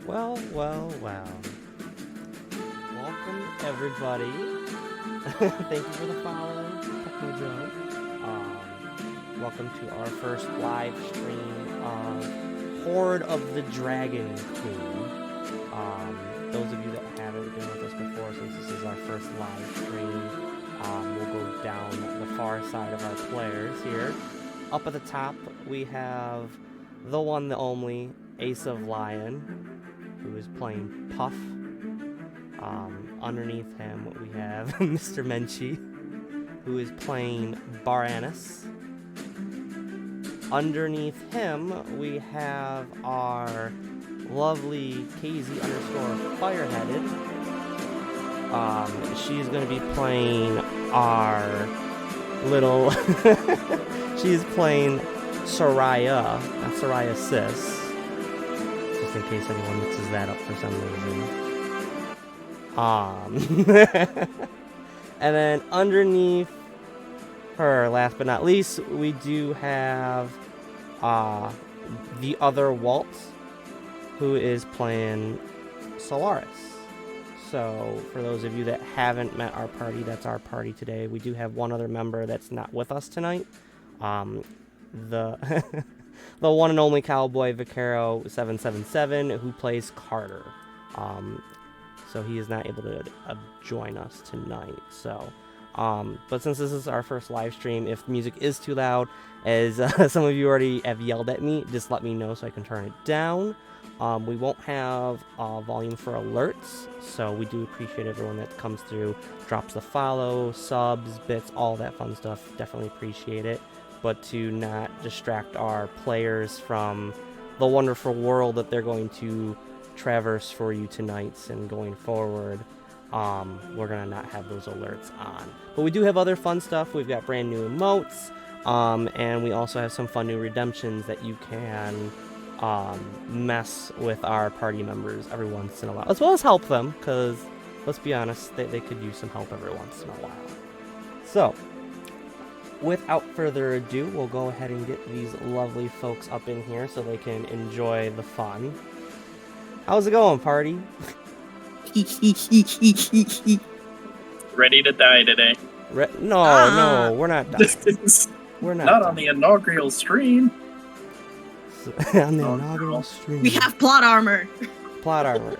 Well. Welcome, everybody. Thank you for the follow, Techno Joe. Welcome to our first live stream of Hoard of the Dragon Queen. Those of you that haven't been with us before, since this is our first live stream, we'll go down the far side of our players here. Up at the top, we have the one, the only, Ace of Lion, who is playing Puff. Underneath him, we have Mr. Menchie, who is playing Baranus. Underneath him, we have our lovely KZ_Fireheaded. She's going to be playing our little... she's playing Soraya, not Soraya Sis. Just in case anyone mixes that up for some reason. And then underneath her, last but not least, we do have the other Waltz, who is playing Solaris. So for those of you that haven't met our party, that's our party today. We do have one other member that's not with us tonight. The the one and only Cowboy Vaquero 777, who plays Carter. So he is not able to join us tonight. So, but since this is our first live stream, if music is too loud, as some of you already have yelled at me, just let me know so I can turn it down. We won't have volume for alerts, so we do appreciate everyone that comes through, drops the follow, subs, bits, all that fun stuff. Definitely appreciate it. But to not distract our players from the wonderful world that they're going to traverse for you tonight and going forward, we're gonna not have those alerts on. But we do have other fun stuff. We've got brand new emotes. And we also have some fun new redemptions that you can mess with our party members every once in a while, as well as help them, because let's be honest, they could use some help every once in a while. So, without further ado, we'll go ahead and get these lovely folks up in here so they can enjoy the fun. How's it going, party? Ready to die today. No, we're not dying. We're not on the inaugural stream. On the inaugural stream. We have plot armor. Plot armor.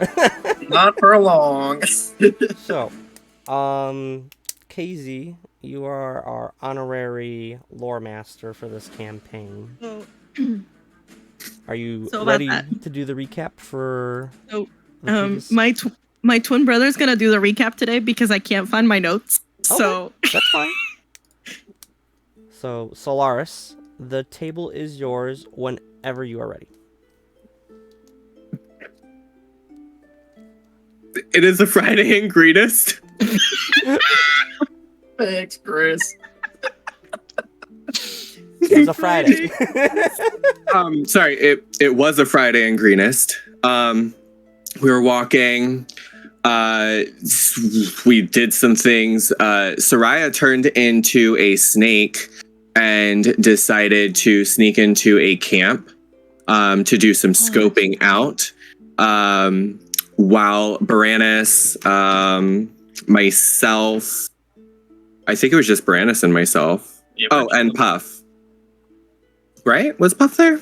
Not for long. So, KZ, you are our honorary lore master for this campaign. Oh. Are you So ready that. to do the recap for? So, the previous- my twin brother's gonna do the recap today because I can't find my notes. Okay, So that's fine. So, Solaris, the table is yours whenever you are ready. It is a Friday in Greenest. Thanks, Chris. It was a Friday. Sorry, it was a Friday in Greenest. We were walking. We did some things. Soraya turned into a snake and decided to sneak into a camp to do some scoping out. While Baranus, myself, I think it was just Baranus and myself. Yeah, And Puff. Right? Was Puff there?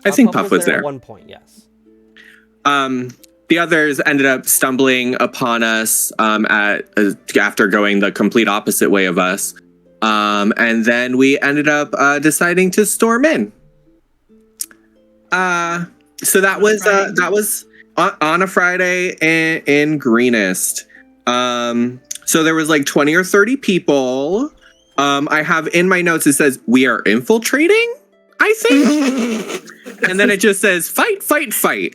I think Puff was there. At one point, yes. The others ended up stumbling upon us after going the complete opposite way of us. And then we ended up deciding to storm in. So that was on a Friday in Greenest. So there was like 20 or 30 people. I have in my notes, it says, we are infiltrating, I think. And then it just says, fight, fight, fight.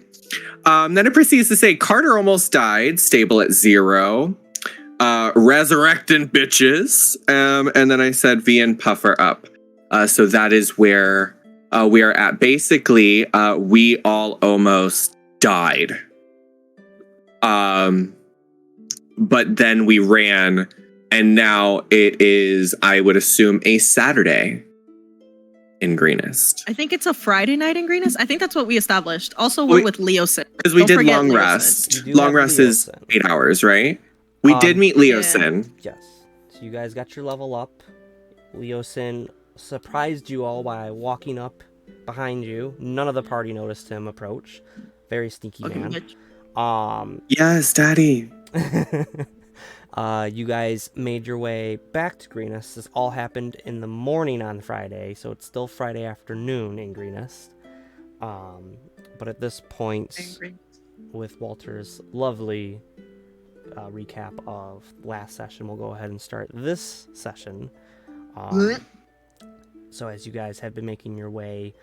Then it proceeds to say, Carter almost died, stable at 0. Resurrecting bitches. And then I said, V and Puff are up. So that is where we are at. Basically, we all almost died. But then we ran, and now it is, I would assume, a Saturday in Greenest. I think it's a Friday night in Greenest. I think that's what we established. Also, we're with Leosin. Because we Don't did forget long Leosin. rest. You do Long have rest is Leosin. 8 hours, right? We did meet Leosin. Yes. So you guys got your level up. Leosin surprised you all by walking up behind you. None of the party noticed him approach. Very sneaky man. Yes, Daddy. You guys made your way back to Greenest. This all happened in the morning on Friday, so it's still Friday afternoon in Greenest. But at this point, with Walter's lovely recap of last session, we'll go ahead and start this session. So as you guys have been making your way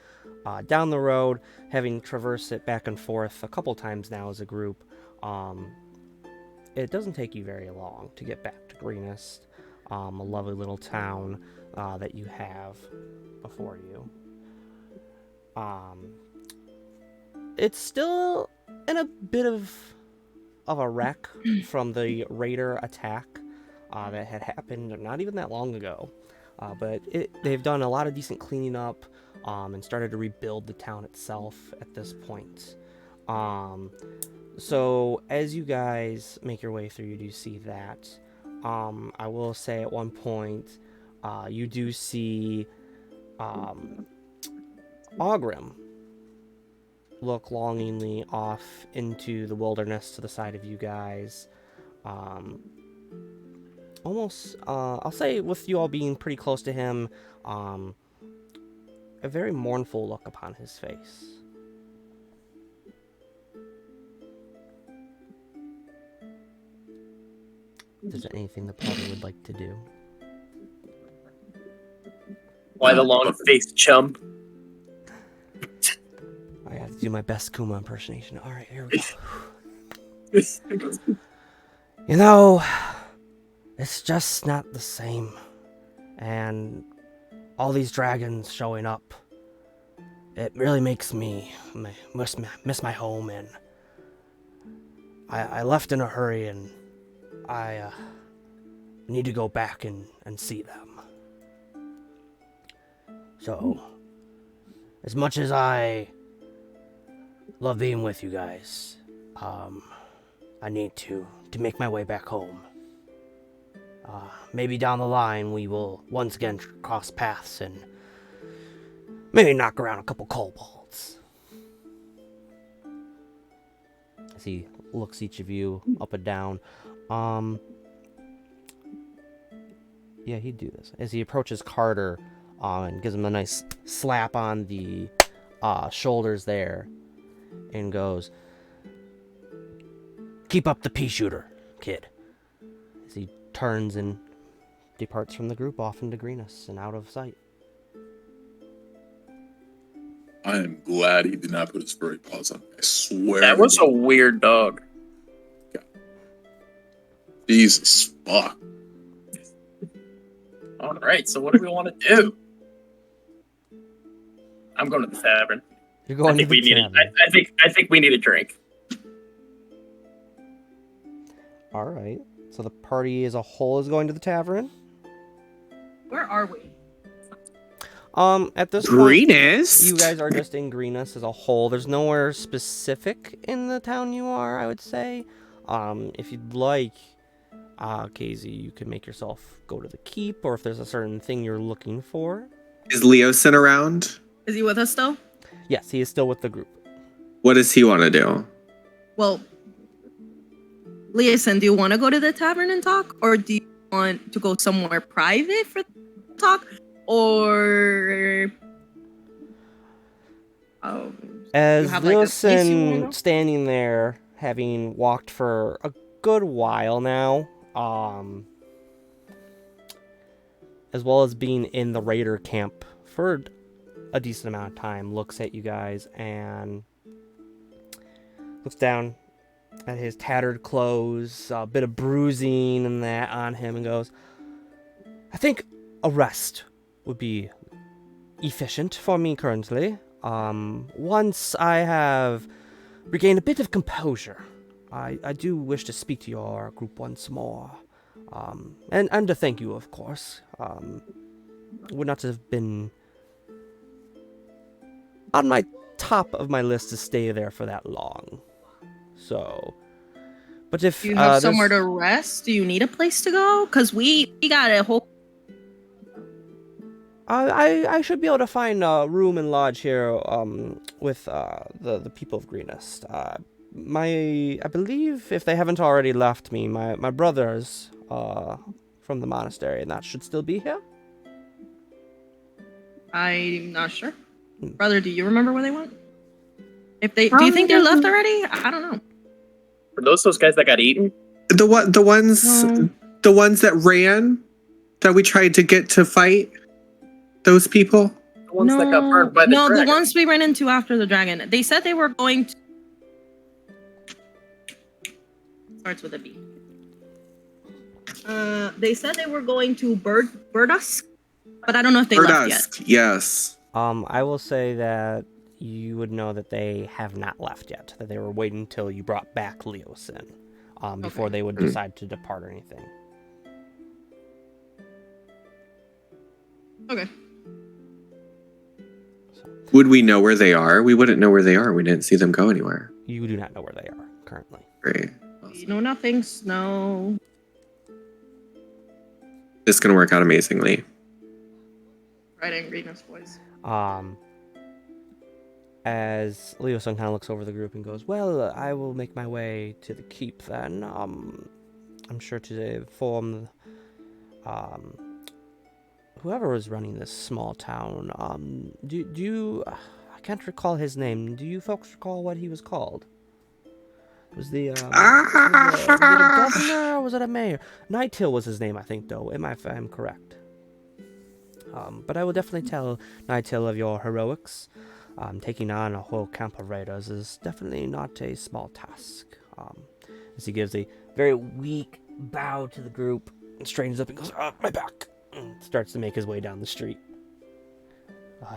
down the road, having traversed it back and forth a couple times now as a group, it doesn't take you very long to get back to Greenest, a lovely little town that you have before you. It's still in a bit of a wreck from the raider attack that had happened not even that long ago. But they've done a lot of decent cleaning up and started to rebuild the town itself at this point. So as you guys make your way through, you do see that. I will say at one point, you do see Ogrim look longingly off into the wilderness to the side of you guys. Almost, I'll say with you all being pretty close to him, a very mournful look upon his face. Is there anything the party would like to do? Why the long face, chump? I have to do my best Kuma impersonation. All right, here we go. You know, it's just not the same. And all these dragons showing up, it really makes me miss my home, and I left in a hurry, and I need to go back and see them. So, as much as I love being with you guys, I need to make my way back home. Maybe down the line we will once again cross paths and maybe knock around a couple kobolds. As he looks each of you up and down. Yeah, he'd do this. As he approaches Carter and gives him a nice slap on the shoulders there and goes, "Keep up the pea shooter, kid." As he turns and departs from the group off into Greenus and out of sight. I am glad he did not put his furry paws on me. I swear. That was a weird dog. Jesus fuck. All right, so what do we want to do? I'm going to the tavern. You're going to the tavern. I think we need a drink. All right. So the party as a whole is going to the tavern. Where are we? At this Greenest? point, you guys are just in Greenest as a whole. There's nowhere specific in the town you are, I would say. If you'd like, Casey, you could make yourself go to the keep, or if there's a certain thing you're looking for. Is Leosin around? Is he with us still? Yes, he is still with the group. What does he want to do? Well, Leosin, do you want to go to the tavern and talk? Or do you want to go somewhere private for talk? Or... As have, like, a place you wanna Leosin go? standing there, having walked for a good while now, as well as being in the raider camp for a decent amount of time, looks at you guys and looks down at his tattered clothes, a bit of bruising and that on him, and goes, "I think a rest would be efficient for me currently. Once I have regained a bit of composure, I do wish to speak to your group once more. And to thank you, of course. Would not have been on my top of my list to stay there for that long. So, but if do you have there's somewhere to rest? Do you need a place to go? Because we got a whole... I should be able to find a room and lodge here with the people of Greenest. I believe, if they haven't already left me, my brothers from the monastery, and that should still be here. I'm not sure. Brother, do you remember where they went? If they, do you think they're left already? I don't know. Are those guys that got eaten? The ones that ran, that we tried to get to fight. Those people. The ones that got burned by the dragon? the ones we ran into after the dragon. They said they were going to... Starts with a B. They said they were going to Burdusk, but I don't know if they left yet. Burdusk, yes. I will say that you would know that they have not left yet. That they were waiting until you brought back Leosin before they would decide to depart or anything. Okay. Would we know where they are? We wouldn't know where they are. We didn't see them go anywhere. You do not know where they are currently. Great. You know nothing, Snow. This is going to work out amazingly. Right, Angriness boys. As Leosin kind of looks over the group and goes, "Well, I will make my way to the keep then. I'm sure to inform whoever was running this small town. Do you? I can't recall his name. Do you folks recall what he was called? Was the was it a governor or was it a mayor? Nighthill was his name, I think, though. If I'm correct. But I will definitely tell Nighthill of your heroics. Taking on a whole camp of raiders is definitely not a small task." As he gives a very weak bow to the group and straightens up and goes, "My back," and starts to make his way down the street.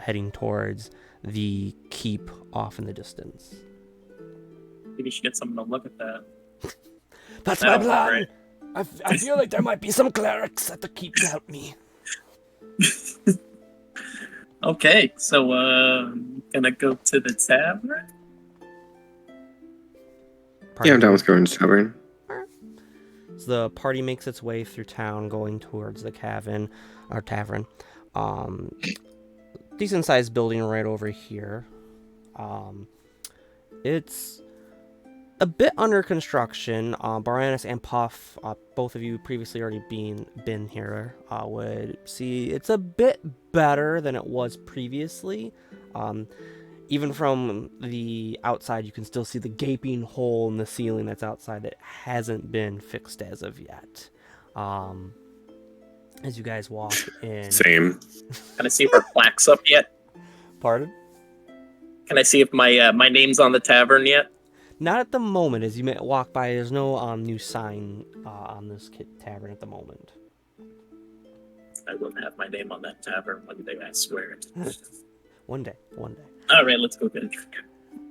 heading towards the keep off in the distance. Maybe we should get someone to look at that. That's That'll my work, plan. I feel like there might be some clerics at the keep to help me. Okay, so gonna go to the tavern. Yeah, I'm down with going to tavern. So the party makes its way through town, going towards the tavern. Decent sized building right over here. It's a bit under construction. Baranus and Puff, both of you previously already been here, would see it's a bit better than it was previously. Even from the outside, you can still see the gaping hole in the ceiling that's outside that hasn't been fixed as of yet. As you guys walk in... Same. Can I see if our plaque's up yet? Pardon? Can I see if my name's on the tavern yet? Not at the moment. As you may walk by, there's no new sign on this tavern at the moment. I will have my name on that tavern one day, I swear it. One day. All right, let's go get a drink.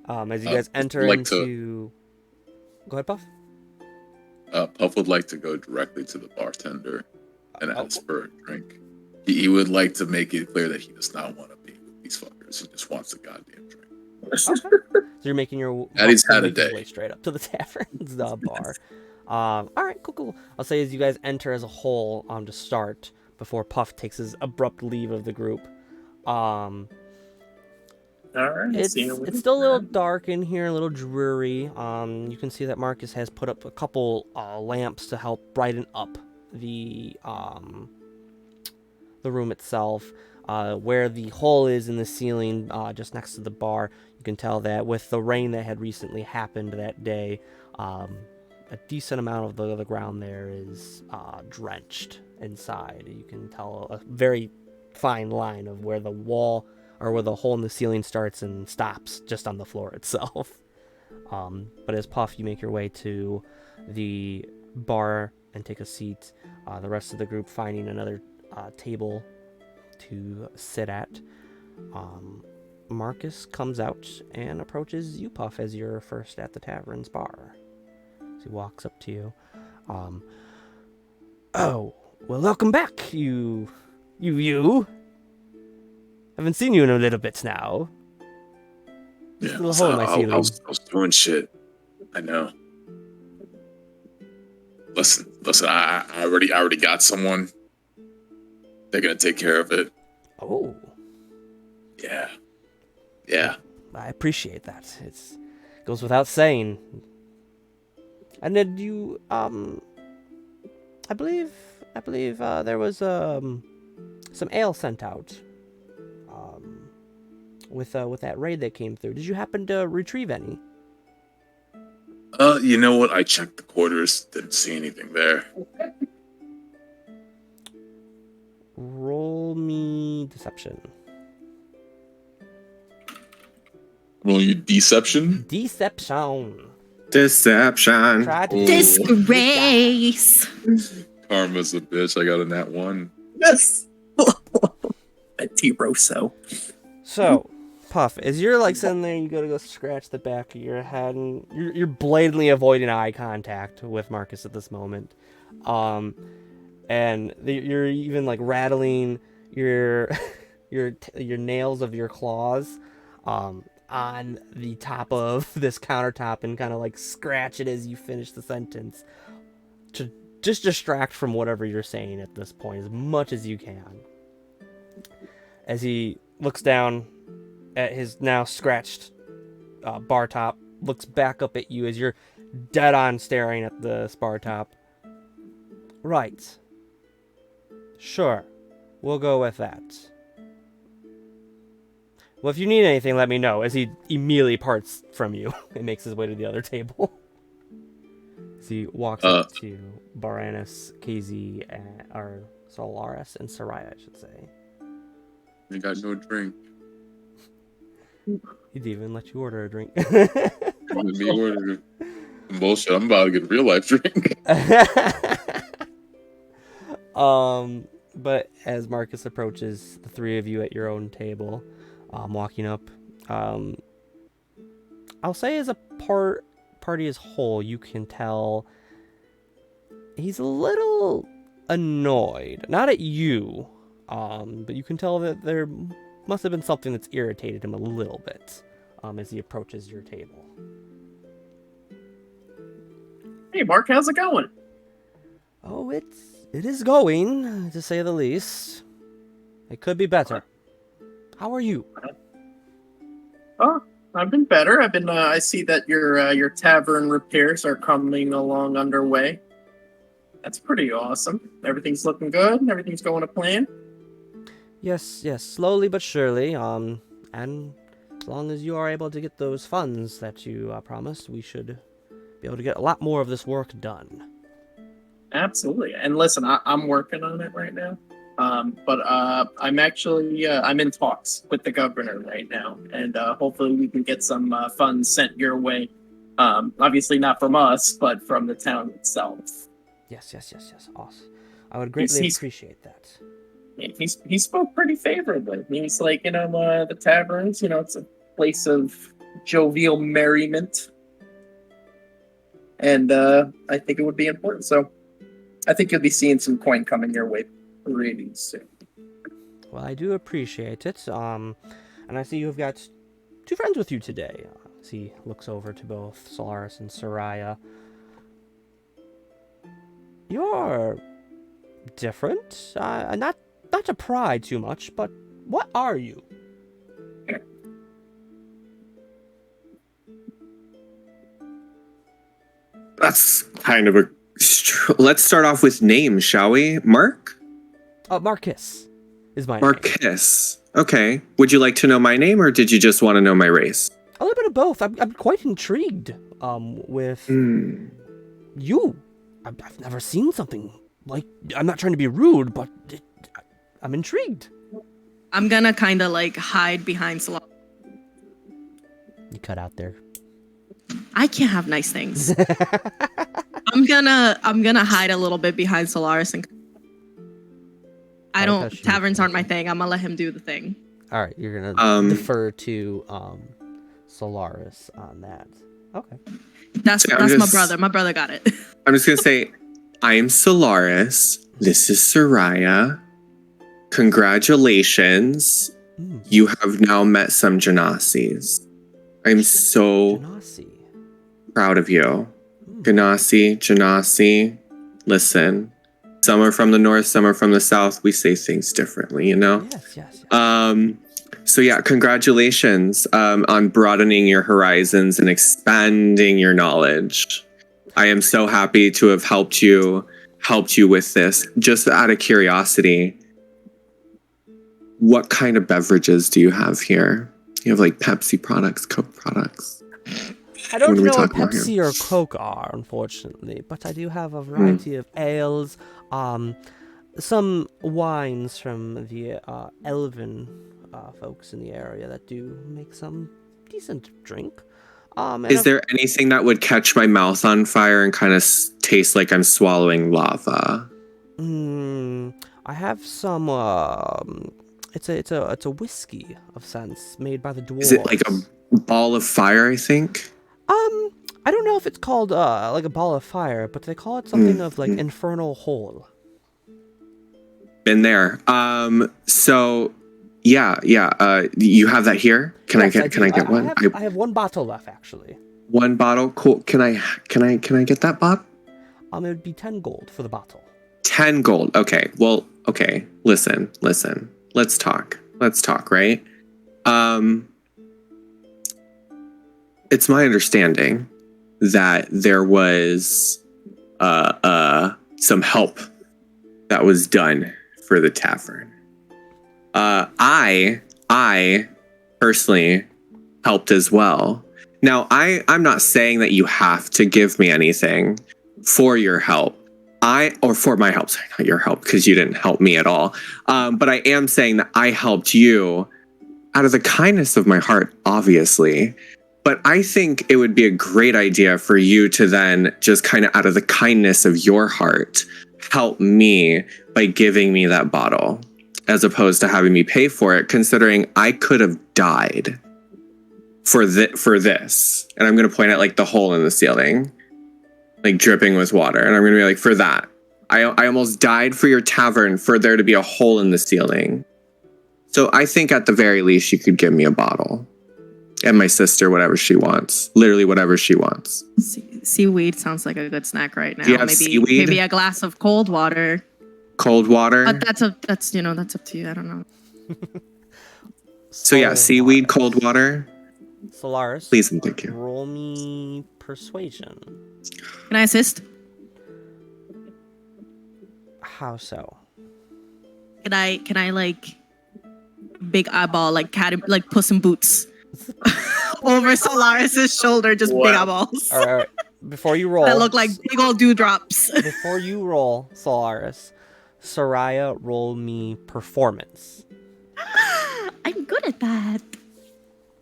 As you guys enter into... Go ahead, Puff. Puff would like to go directly to the bartender and ask for a drink. He would like to make it clear that he does not want to be with these fuckers. He just wants a goddamn drink. Okay. So you're making your Daddy's had a day. way straight up to the tavern's bar. All right, cool. I'll say as you guys enter as a whole to start, before Puff takes his abrupt leave of the group. All right, It's still a little dark in here, a little dreary. You can see that Marcus has put up a couple lamps to help brighten up the room itself. Where the hole is in the ceiling, just next to the bar, you can tell that with the rain that had recently happened that day, a decent amount of the ground there is drenched inside. You can tell a very fine line of where the wall or where the hole in the ceiling starts and stops just on the floor itself. But as Puff, you make your way to the bar and take a seat, the rest of the group finding another table to sit at. Marcus comes out and approaches you, Puff, as you're first at the tavern's bar. So he walks up to you. Oh, well, welcome back, you. Haven't seen you in a little bit now. Yeah, Little hole in my ceiling. I was doing shit. I know. Listen. I already got someone. They're gonna take care of it. Oh. Yeah. I appreciate that. It goes without saying. And then you, I believe there was some ale sent out. With that raid that came through. Did you happen to retrieve any? You know what? I checked the quarters. Didn't see anything there. Roll me deception. Roll you deception. Deception. Deception. Disgrace. Karma's a bitch. I got a nat 1. Yes. That T-Rosso. So, Puff, as you're like sitting there, you go scratch the back of your head, and you're blatantly avoiding eye contact with Marcus at this moment, and you're even like rattling your nails of your claws on the top of this countertop and kind of like scratch it as you finish the sentence to just distract from whatever you're saying at this point as much as you can. As he looks down at his now scratched bar top, looks back up at you as you're dead on staring at the bar top. Right. Sure. We'll go with that. Well, if you need anything, let me know, as he immediately parts from you and makes his way to the other table. As he walks up to Baranus, KZ, or Solaris, and Soraya, I should say. You got no drink. He'd even let you order a drink. Me order bullshit. I'm about to get a real life drink. But as Marcus approaches the three of you at your own table, walking up, I'll say as a party as whole, you can tell he's a little annoyed. Not at you, but you can tell that there must have been something that's irritated him a little bit as he approaches your table. Hey, Mark, how's it going? Oh, it is going, to say the least. It could be better. How are you? Oh, I've been better. I see that your tavern repairs are coming along underway. That's pretty awesome. Everything's looking good. Everything's going to plan. Yes, slowly but surely. And as long as you are able to get those funds that you promised, we should be able to get a lot more of this work done. Absolutely. And listen, I'm working on it right now. But I'm actually I'm in talks with the governor right now, and hopefully we can get some funds sent your way. Obviously not from us, but from the town itself. Yes. Awesome. I would greatly appreciate that. He spoke pretty favorably. He's like, the taverns, it's a place of jovial merriment, and I think it would be important. So I think you'll be seeing some coin coming your way pretty soon. Well, I do appreciate it. And I see you've got two friends with you today. As he looks over to both Solaris and Soraya. You're different. Not to pry too much, but what are you? That's kind of a... Let's start off with names, shall we? Mark? Marcus is my name. Marcus. Okay. Would you like to know my name, or did you just want to know my race? A little bit of both. I'm quite intrigued with you. I've never seen something like... I'm not trying to be rude, but I'm intrigued. I'm gonna kind of like hide behind Solaris. You cut out there. I can't have nice things. I'm gonna hide a little bit behind Solaris and taverns aren't my thing. I'm gonna let him do the thing. All right, you're gonna defer to Solaris on that. Okay. That's my brother. My brother got it. I'm just gonna say, I'm Solaris. This is Soraya. Congratulations. You have now met some Genasis. I'm so proud of you. Genasi. Listen, some are from the north, some are from the south. We say things differently, Yes. So yeah, congratulations on broadening your horizons and expanding your knowledge. I am so happy to have helped you with this. Just out of curiosity, what kind of beverages do you have here? You have like Pepsi products, Coke products. I don't know what Pepsi or Coke are, unfortunately, but I do have a variety of ales, some wines from the elven folks in the area that do make some decent drink. Is there anything that would catch my mouth on fire and kind of taste like I'm swallowing lava? I have some. It's a whiskey of sense made by the dwarves. Is it like a ball of fire? I think. I don't know if it's called like a ball of fire, but they call it something of like infernal hole. Been there. So yeah. You have that here? Can I get one? I have one bottle left, actually. One bottle. Cool. Can I get that bottle? It would be 10 gold for the bottle. 10 gold. Okay. Well. Okay. Listen. Let's talk. Right. It's my understanding that there was some help that was done for the tavern. I personally helped as well. Now, I'm not saying that you have to give me anything for your help. For my help, sorry, not your help, because you didn't help me at all. But I am saying that I helped you out of the kindness of my heart, obviously. But I think it would be a great idea for you to then just kind of out of the kindness of your heart help me by giving me that bottle, as opposed to having me pay for it, considering I could have died for this. And I'm going to point at like the hole in the ceiling, like dripping with water. And I'm going to be like, for that. I almost died for your tavern for there to be a hole in the ceiling. So I think at the very least you could give me a bottle. And my sister, whatever she wants. Literally whatever she wants. Seaweed sounds like a good snack right now. Do you have seaweed? Maybe a glass of cold water. Cold water? But that's up to you. I don't know. So yeah, seaweed, cold water. Solaris. Please and thank you. Roll me persuasion. Can I assist? How so? Can I like big eyeball like Puss in Boots over Solaris's shoulder, just big eyeballs. All right. Before you roll, that look like big old dewdrops. Before you roll, Solaris, Soraya, roll me performance. I'm good at that.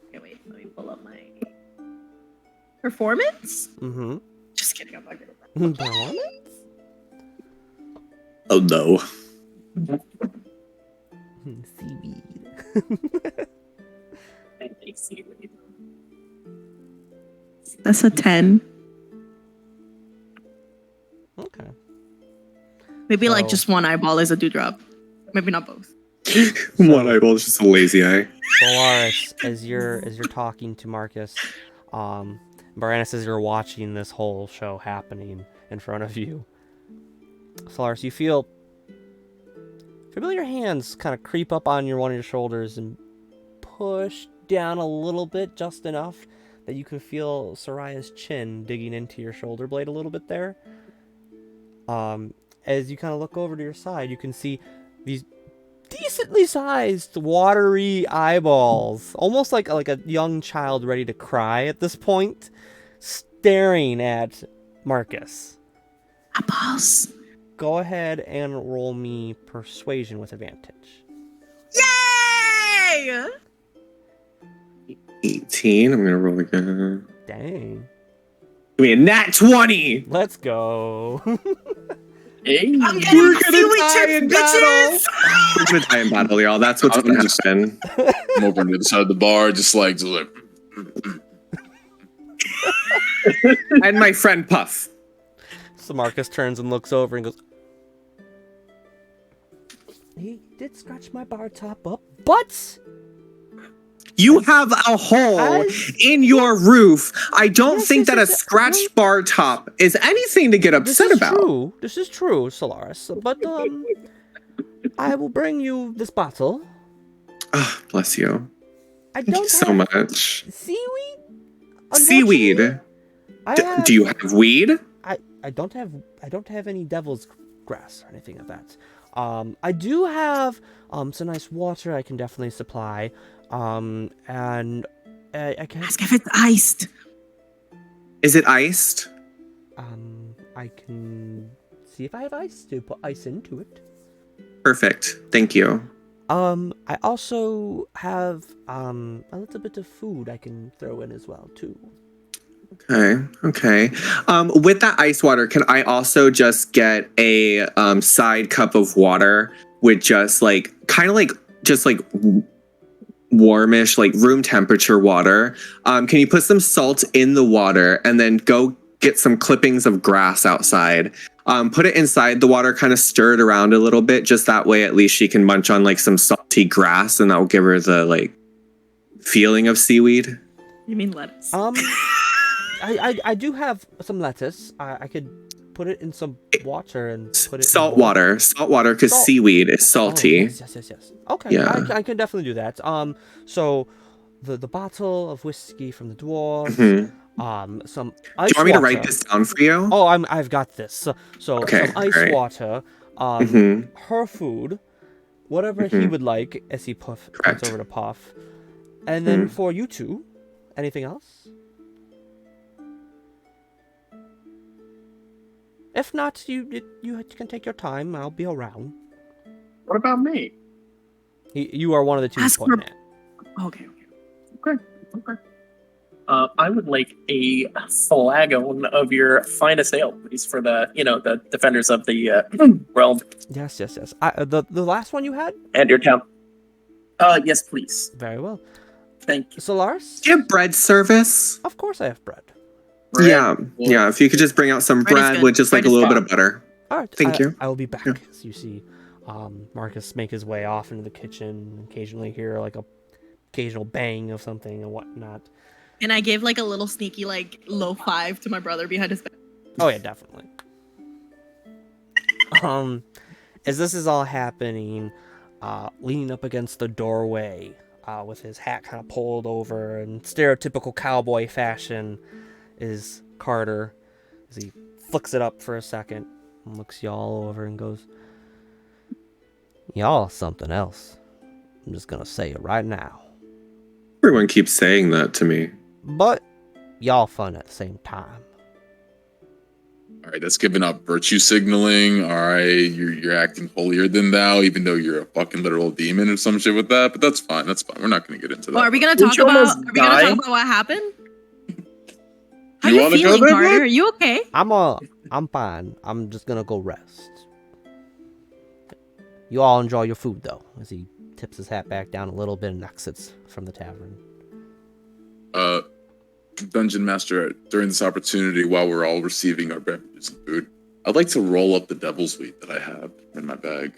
Okay, wait. Let me pull up my performance. Mm-hmm. Just kidding. I'm not good at that. Performance? Oh no. Seaweed. I think seaweed. That's a 10. Okay. Maybe like So- just one eyeball is a dewdrop. Maybe not both. One eyeball is just a lazy eye. Solaris, as you're talking to Marcus, Baranus, as you're watching this whole show happening in front of you, Solaris, you feel familiar hands kind of creep up on one of your shoulders and push down a little bit, just enough that you can feel Soraya's chin digging into your shoulder blade a little bit there. As you kind of look over to your side, you can see these decently sized watery eyeballs, almost like a young child ready to cry at this point, staring at Marcus. Eyeballs. Go ahead and roll me persuasion with advantage. Yay! 18. I'm gonna roll again. Dang. Give me a nat 20. Let's go. Hey. I'm getting We're my gonna seaweed die chips, in bitches! We're gonna die in battle, y'all. That's what's I'm gonna just- happen. I'm over on the other side of the bar, just like And my friend Puff. So Marcus turns and looks over and goes, he did scratch my bar top up, but You have a hole in your roof. I don't Yes, think yes, that a yes, scratched bar top is anything to get this upset is about. true. This is true, Solaris. But I will bring you this bottle. Oh, bless you. I Thank don't you so have much. seaweed. Seaweed. Unfortunately, I Do you have weed? I don't have any devil's grass or anything of that. I do have some nice water I can definitely supply. And I can Ask if it's iced. Is it iced? I can see if I have ice to put ice into it. Perfect. Thank you. I also have a little bit of food I can throw in as well too. Okay. With that ice water, can I also just get a side cup of water with just like warmish, like room temperature water? Can you put some salt in the water and then go get some clippings of grass outside? Put it inside the water, kind of stir it around a little bit, just that way at least she can munch on like some salty grass, and that will give her the like feeling of seaweed. You mean lettuce? I do have some lettuce. I could put it in some water and put it Salt in water, because Salt. seaweed is salty. Oh, yes. Okay, Yeah. I can definitely do that. So the bottle of whiskey from the dwarves. Mhm. Some Do ice you want me to water. write this down for you? Oh, I've got this. So Okay, some ice great. water. Mhm. Her food, whatever he Mhm. would like, as he points Correct. over to Puff. And then Mhm. for you two, anything else? If not, you can take your time. I'll be around. What about me? You are one of the two he's Ask pointing her- at. Okay. Okay. I would like a flagon of your finest ale, please, for the defenders of the realm Yes. The last one you had? and your town. Yes, please. Very well. Thank you. Solaris? Do you have bread service? Of course I have bread. Yeah. If you could just bring out some Bread is bread good. with just like Bread a is little bit fine. of butter. All right. Thank you. I will be back. Yeah. As you see Marcus make his way off into the kitchen, occasionally hear like a occasional bang of something and whatnot. And I gave like a little sneaky like low five to my brother behind his back. Oh yeah, definitely. As this is all happening, leaning up against the doorway, with his hat kind of pulled over in stereotypical cowboy fashion, is Carter. As he flicks it up for a second and looks y'all over and goes, "Y'all are something else. I'm just gonna say it right now. Everyone keeps saying that to me. But y'all fun at the same time." All right, that's giving up virtue signaling. All right, you're acting holier than thou, even though you're a fucking literal demon or some shit with that. But that's fine. That's fine. We're not going to get into that. Well, are we gonna Didn't talk you about? almost Are we gonna die? talk about what happened? How You you wanna go feeling, there, Carter? bud? Are you okay? I'm fine. I'm just gonna go rest. You all enjoy your food though, as he tips his hat back down a little bit and exits from the tavern. Dungeon Master, during this opportunity, while we're all receiving our beverages and food, I'd like to roll up the devil's weed that I have in my bag.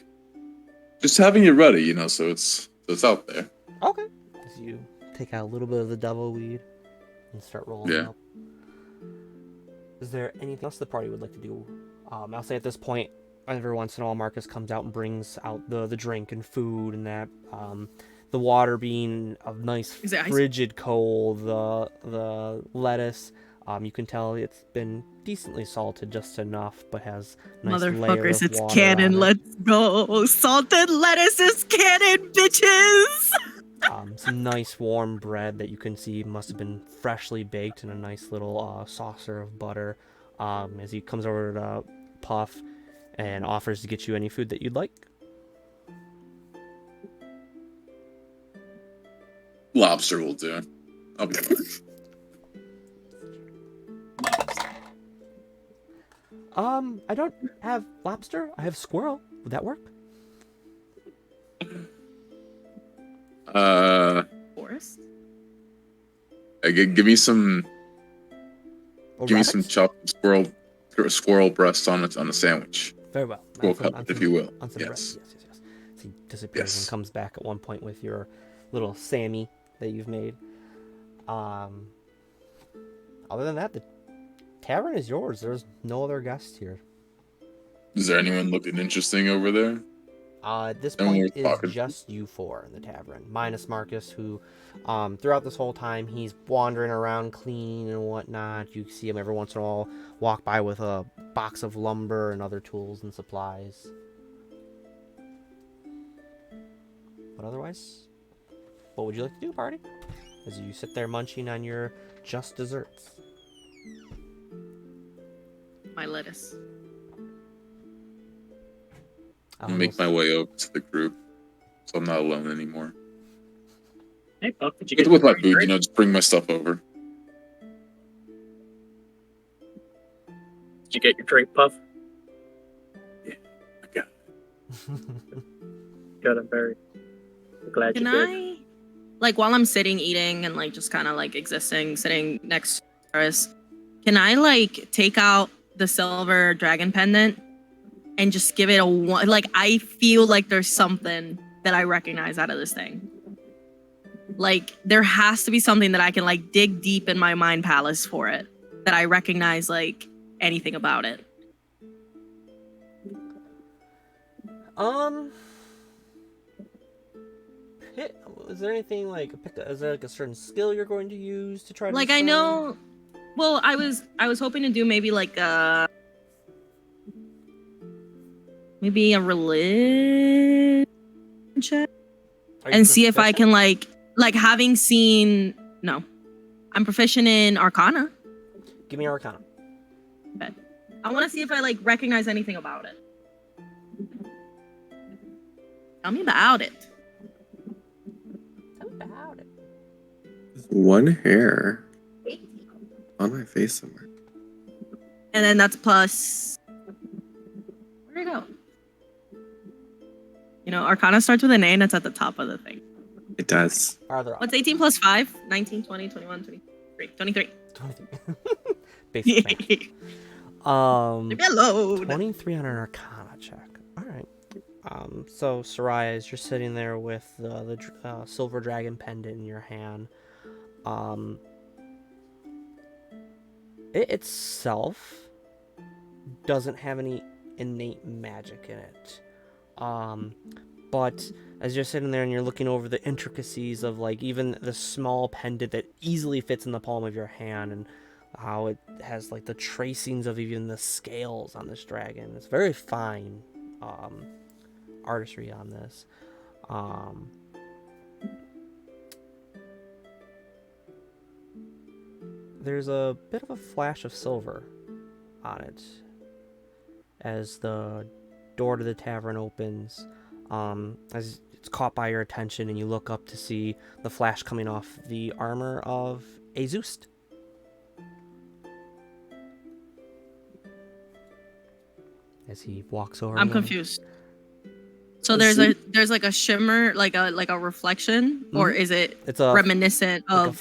Just having it ready, so it's out there. Okay. As you take out a little bit of the devil weed and start rolling Yeah. up. Is there anything else the party would like to do? I'll say at this point, every once in a while, Marcus comes out and brings out the drink and food and that. The water being of nice Is it ice? frigid cold. The lettuce, you can tell it's been decently salted just enough, but has a nice layer Motherfuckers, of it's water canon. on it. Let's go. Salted lettuce is canon, bitches. Some nice warm bread that you can see must have been freshly baked in a nice little saucer of butter. As he comes over to Puff and offers to get you any food that you'd like. Lobster will do. I'll be fine. I don't have lobster. I have squirrel. Would that work? Forest. Give me some. Or Give me rabbits? some chopped squirrel breast on a sandwich. Very well. Squirrel On some- cup, on if some- you will. on some Yes. bread. Yes. So he disappears Yes. and comes back at one point with your little Sammy that you've made. Other than that, the tavern is yours. There's no other guests here. Is there anyone looking interesting over there? At this And point, we're it's talking. just you four in the tavern, minus Marcus, who, throughout this whole time, he's wandering around clean and whatnot. You see him every once in a while walk by with a box of lumber and other tools and supplies. But otherwise, what would you like to do, party? As you sit there munching on your just desserts. My lettuce. I'll make my way over to the group, so I'm not alone anymore. Hey, Puff, did you get With my your food, drink? just bring my stuff over. Did you get your drink, Puff? Yeah, I got Good. I'm very glad Can you did. I, like, while I'm sitting eating and like just kind of like existing, sitting next to Paris, can I like take out the silver dragon pendant and just give it a one? Like, I feel like there's something that I recognize out of this thing. Like, there has to be something that I can like dig deep in my mind palace for it that I recognize like anything about it. Is there anything like is there like a certain skill you're going to use to try to Like, I discern? know. Well, I was hoping to do maybe like maybe a religion check Are you and see if I proficient? can like having seen. No, I'm proficient in Arcana. Give me Arcana. I want to see if I like recognize anything about it. Tell me about it. Tell me about it. One hair. On my face somewhere. And then that's plus. Where'd it go? You know, Arcana starts with an A and it's at the top of the thing. It does. Are there What's 18 plus 5? 19, 20, 21, 23. 23. 23. Basic math. Leave me alone. 23 on an Arcana check. All right. So Soraya, as you're sitting there with the silver dragon pendant in your hand, it itself doesn't have any innate magic in it. But as you're sitting there and you're looking over the intricacies of like even the small pendant that easily fits in the palm of your hand, and how it has like the tracings of even the scales on this dragon, it's very fine artistry on this. There's a bit of a flash of silver on it as the door to the tavern opens, as it's caught by your attention, and you look up to see the flash coming off the armor of Azust. As he walks over. I'm confused. So there's like a shimmer, like a reflection, or is it It's a reminiscent like of a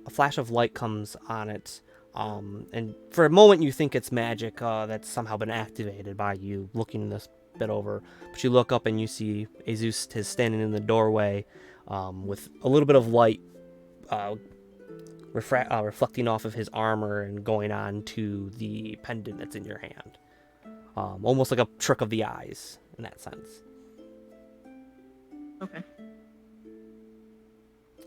flash of light comes on it, and for a moment you think it's magic that's somehow been activated by you looking this bit over, but you look up and you see Azust is standing in the doorway, with a little bit of light reflecting off of his armor and going on to the pendant that's in your hand, almost like a trick of the eyes in that sense. Okay.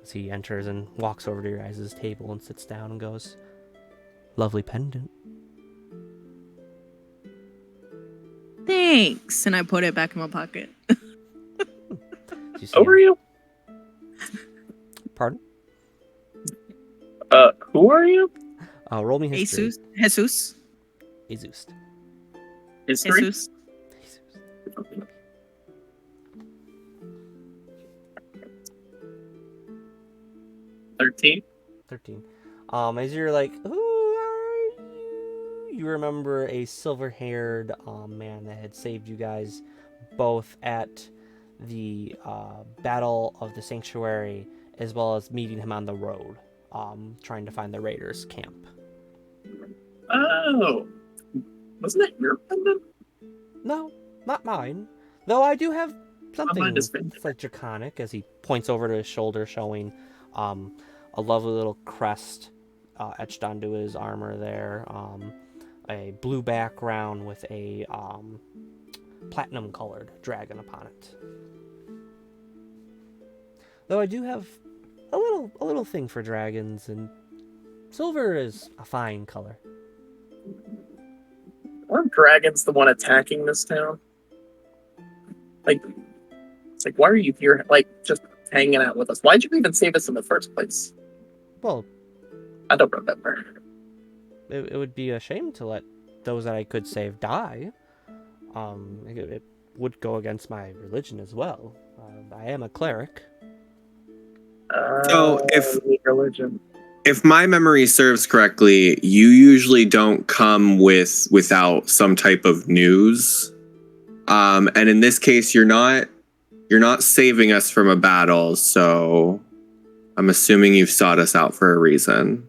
As he enters and walks over to your guys' table and sits down and goes, "Lovely pendant." Thanks. And I put it back in my pocket. Who are you? Pardon? Who are you? Roll me history. Jesus. Azust. History? Jesus. 13. 13. As you're like, who are you? You remember a silver-haired man that had saved you guys both at the Battle of the Sanctuary, as well as meeting him on the road, trying to find the raiders' camp. Oh, wasn't that your pendant? No, not mine. Though I do have something mine is it's like draconic, as he points over to his shoulder, showing a lovely little crest etched onto his armor there. A blue background with a platinum-colored dragon upon it. Though I do have a little thing for dragons, and silver is a fine color. Aren't dragons the one attacking this town? Like, it's like, why are you here? Like, just hanging out with us? Why'd you even save us in the first place? Well, I don't remember. it would be a shame to let those that I could save die. It would go against my religion as well. I am a cleric. So religion. If my memory serves correctly, you usually don't come without some type of news. And in this case, you're not saving us from a battle, so I'm assuming you've sought us out for a reason.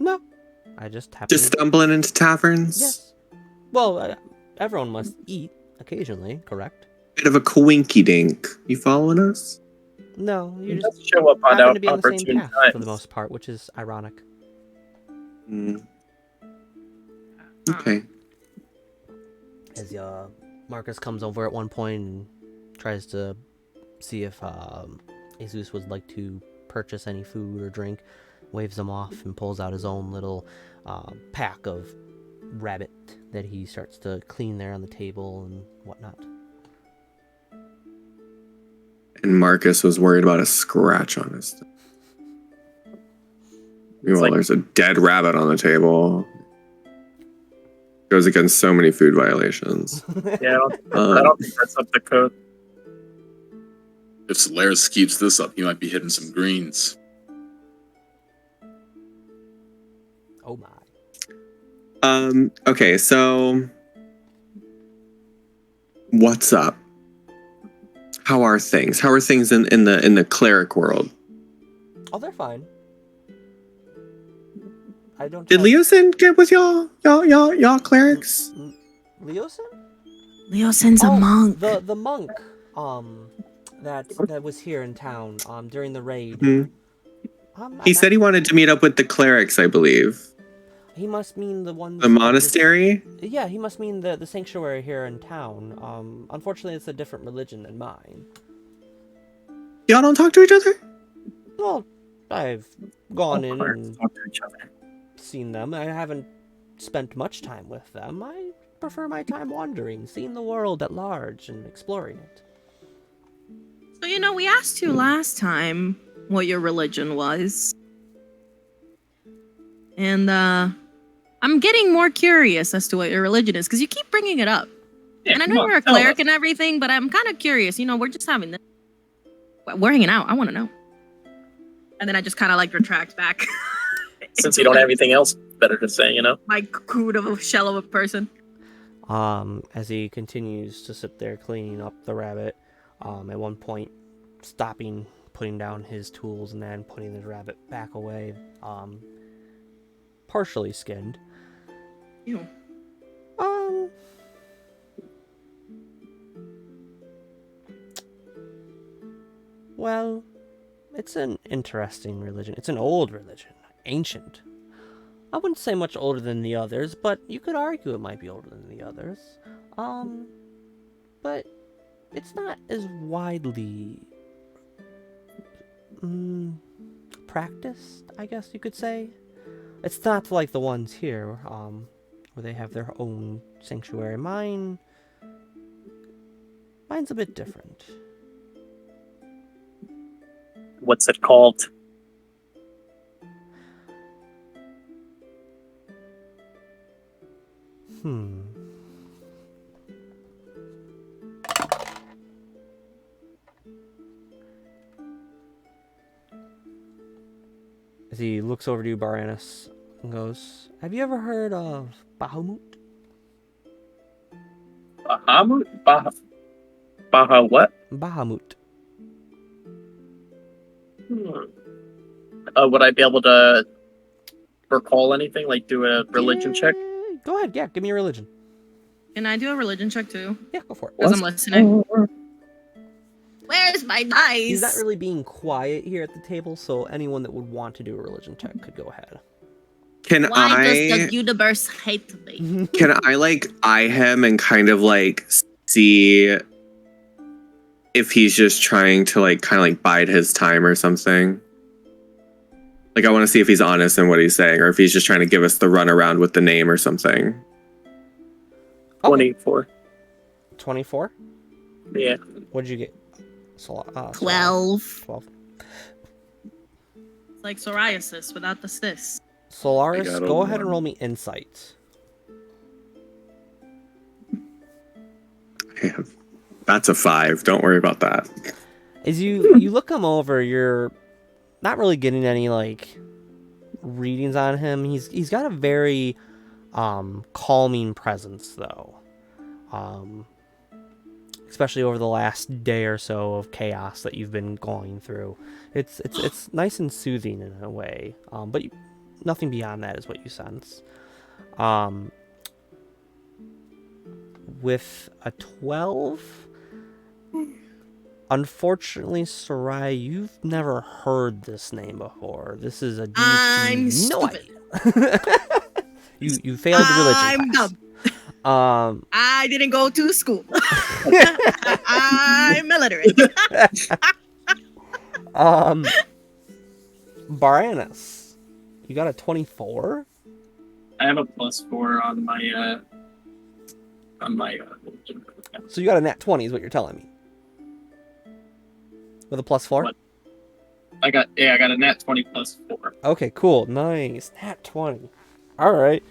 No, I just happened Just stumbling into taverns? Yes. Well, everyone must eat occasionally, correct? Bit of a coinky dink. You following us? No, you Just just show up on happen to be on the same opportune path times. for the most part, which is ironic. Okay. As Marcus comes over at one point and tries to see if Jesus would like to purchase any food or drink, waves him off and pulls out his own little pack of rabbit that he starts to clean there on the table and whatnot. And Marcus was worried about a scratch on his. Meanwhile, there's a dead rabbit on the table. Goes against so many food violations. Yeah, I don't think that's up to code. If Solaris keeps this up, he might be hitting some greens. Oh my. Okay, so what's up? How are things? How are things in the cleric world? Oh, they're fine. I don't. Did Leosin get with y'all clerics? Leosin? Leosin's a monk. The monk. That was here in town. During the raid. Mhm. He said he wanted to meet up with the clerics, I believe. He must mean the ones. The monastery? Yeah, he must mean the sanctuary here in town. Unfortunately, it's a different religion than mine. Y'all don't talk to each other? Well, I've gone in Talk and to each other. seen them. I haven't spent much time with them. I prefer my time wandering, seeing the world at large and exploring it. So, we asked you last time what your religion was. And, I'm getting more curious as to what your religion is, because you keep bringing it up. Yeah, And I come know on, you're a tell cleric us. and everything, but I'm kind of curious. We're just having this. We're hanging out. I want to know. And then I just kind of retract back. Since you don't have anything else better to say, My cocoon of a shell of a person. As he continues to sit there cleaning up the rabbit, at one point stopping, putting down his tools, and then putting the rabbit back away, partially skinned. Ew. Well, it's an interesting religion. It's an old religion, ancient. I wouldn't say much older than the others, but you could argue it might be older than the others. But it's not as widely practiced, I guess you could say. It's not like the ones here, where they have their own sanctuary. Mine's a bit different. what's it called? As he looks over to you, Baranus, and goes, "Have you ever heard of Bahamut?" Bahamut? Baha what? Bahamut. Would I be able to recall anything? Like do a religion check? Go ahead, yeah, give me a religion. Can I do a religion check too? Yeah, go for it. Because I'm listening. Where's my dice? He's not really being quiet here at the table, so anyone that would want to do a religion check could go ahead. Can Why does I the universe hate me? can I eye him and kind of see if he's just trying to kind of bide his time or something? I want to see if he's honest in what he's saying, or if he's just trying to give us the runaround with the name or something. 24. 24? Yeah. What'd you get? 12. 12. It's like psoriasis without the cis. Solaris, I got a go ahead and 1. roll me insight. Yeah, that's a 5. Don't worry about that. As you look him over, you're not really getting any readings on him. He's got a very calming presence though. Especially over the last day or so of chaos that you've been going through. It's nice and soothing in a way. But nothing beyond that is what you sense. With a 12, unfortunately, Sarai, you've never heard this name before. This is a I'm no stupid. idea. you failed the religion I'm class. dumb. I didn't go to school. I'm illiterate. Baranus, you got a 24? I have a +4 on my So you got a nat 20 is what you're telling me. With a +4? What? I got a nat 20 +4. Okay, cool. Nice. Nat 20. Alright.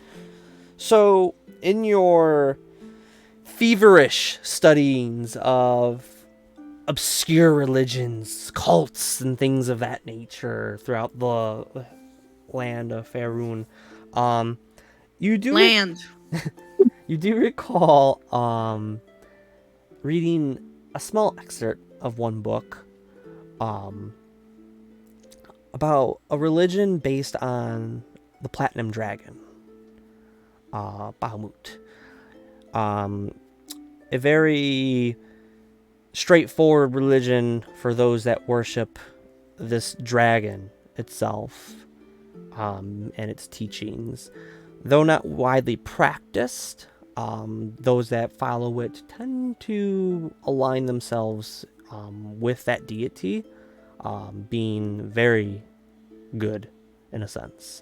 So, in your feverish studyings of obscure religions, cults, and things of that nature throughout the land of Faerun, You do Land. you do recall reading a small excerpt of one book about a religion based on the Platinum Dragon, Bahamut. A very straightforward religion for those that worship this dragon itself and its teachings. Though not widely practiced, those that follow it tend to align themselves with that deity, being very good in a sense.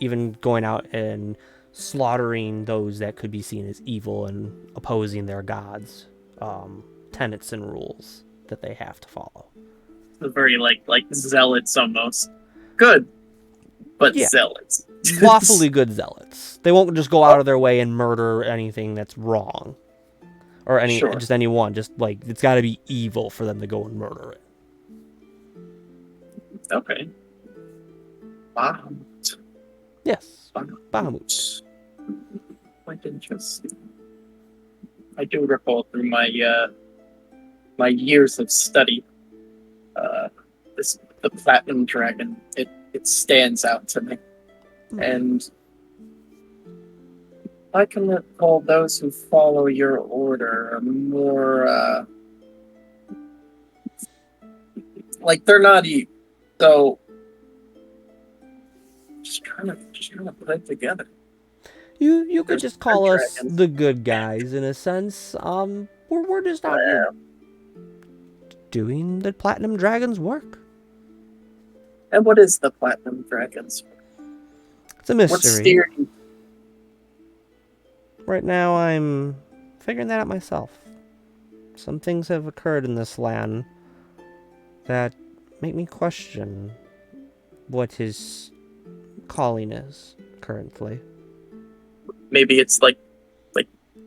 Even going out and slaughtering those that could be seen as evil and opposing their gods' tenets and rules that they have to follow. The very like zealots almost. Good, but Yeah. zealots. Lawfully good zealots. They won't just go out of their way and murder anything that's wrong. Or just anyone. Just like, it's got to be evil for them to go and murder it. Okay. Wow. Yes. Bahamut. Quite interesting. I do recall through my my years of study, the Platinum Dragon. It stands out to me, and I can recall those who follow your order are more like they're not so. Just trying to put it together. You could There's just call us dragons. the good guys in a sense. We're just out here doing the Platinum Dragon's work. And what is the Platinum Dragons? It's a What's mystery. steering? Right now I'm figuring that out myself. Some things have occurred in this land that make me question what his calling is currently. Maybe it's like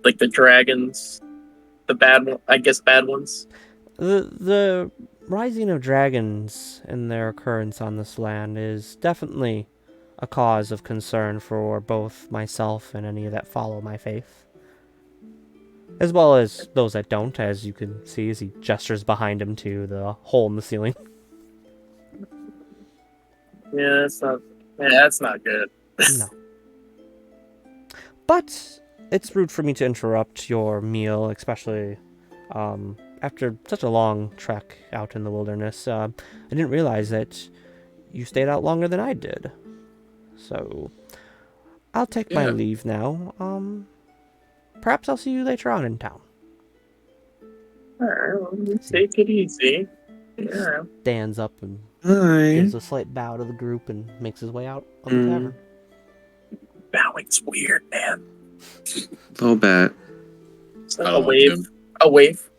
the dragons, the bad ones. The rising of dragons and their occurrence on this land is definitely a cause of concern for both myself and any that follow my faith. As well as those that don't, as you can see as he gestures behind him to the hole in the ceiling. Yeah, that's not good. No. But it's rude for me to interrupt your meal, especially after such a long trek out in the wilderness. I didn't realize that you stayed out longer than I did. So I'll take my leave now. Perhaps I'll see you later on in town. Alright, well, take it easy. Yeah. Stands up and Hi. gives a slight bow to the group and makes his way out of the tavern. Bowing's weird, man. A little bit. It's I like a don't like wave. him. A wave.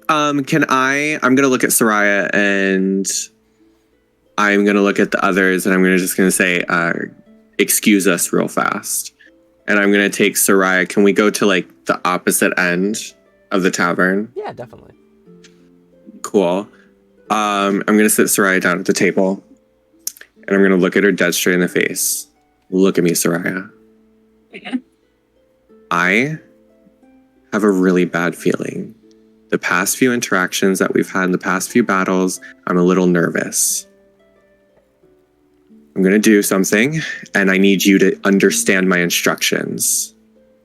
I'm gonna look at Soraya and I'm gonna look at the others and I'm gonna say, excuse us real fast. And I'm gonna take Soraya. Can we go to like the opposite end of the tavern? Yeah, definitely. Cool. I'm gonna sit Soraya down at the table and I'm gonna look at her dead straight in the face. Look at me, Soraya. I have a really bad feeling. The past few interactions that we've had in the past few battles, I'm a little nervous. I'm going to do something, and I need you to understand my instructions.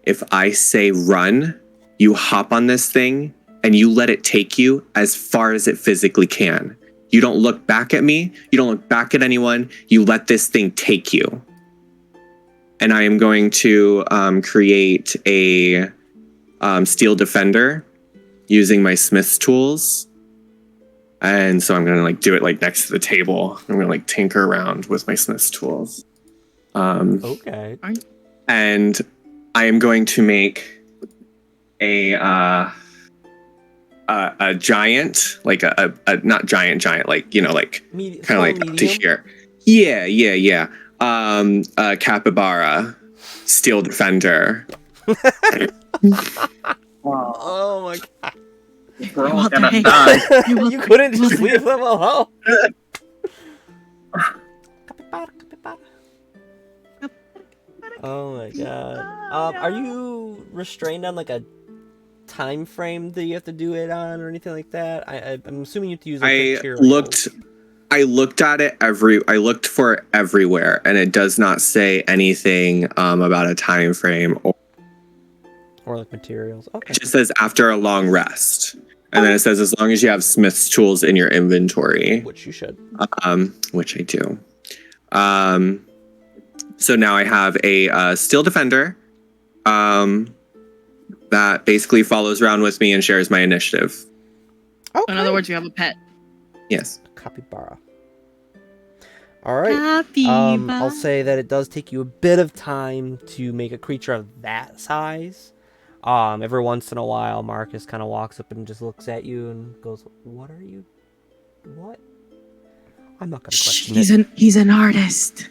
If I say run, you hop on this thing, and you let it take you as far as it physically can. You don't look back at me. You don't look back at anyone. You let this thing take you. And I am going to create a steel defender using my smith's tools. And so I'm going to like do it like next to the table. I'm going to like tinker around with my smith's tools. Okay. And I am going to make a giant, like a not giant, like, you know, like kind of like up to here. Yeah. A capybara steel defender. Wow. Oh my god. We're all What the gonna heck? die. You couldn't just leave them alone. Capybara. Oh my god. Oh, Are no. you restrained on like a time frame that you have to do it on or anything like that? I'm assuming you have to use like I materials. looked at it I looked for it everywhere, and it does not say anything about a time frame. Or like materials. Okay. It just says after a long rest, and then it says as long as you have Smith's tools in your inventory, Which you should. which I do. So now I have a steel defender that basically follows around with me and shares my initiative. Okay. In other words, you have a pet. Yes. Capybara. All right. Capybara. I'll say that it does take you a bit of time to make a creature of that size. Every once in a while, Marcus kind of walks up and just looks at you and goes, "What are you? What?" I'm not gonna question it. He's an artist.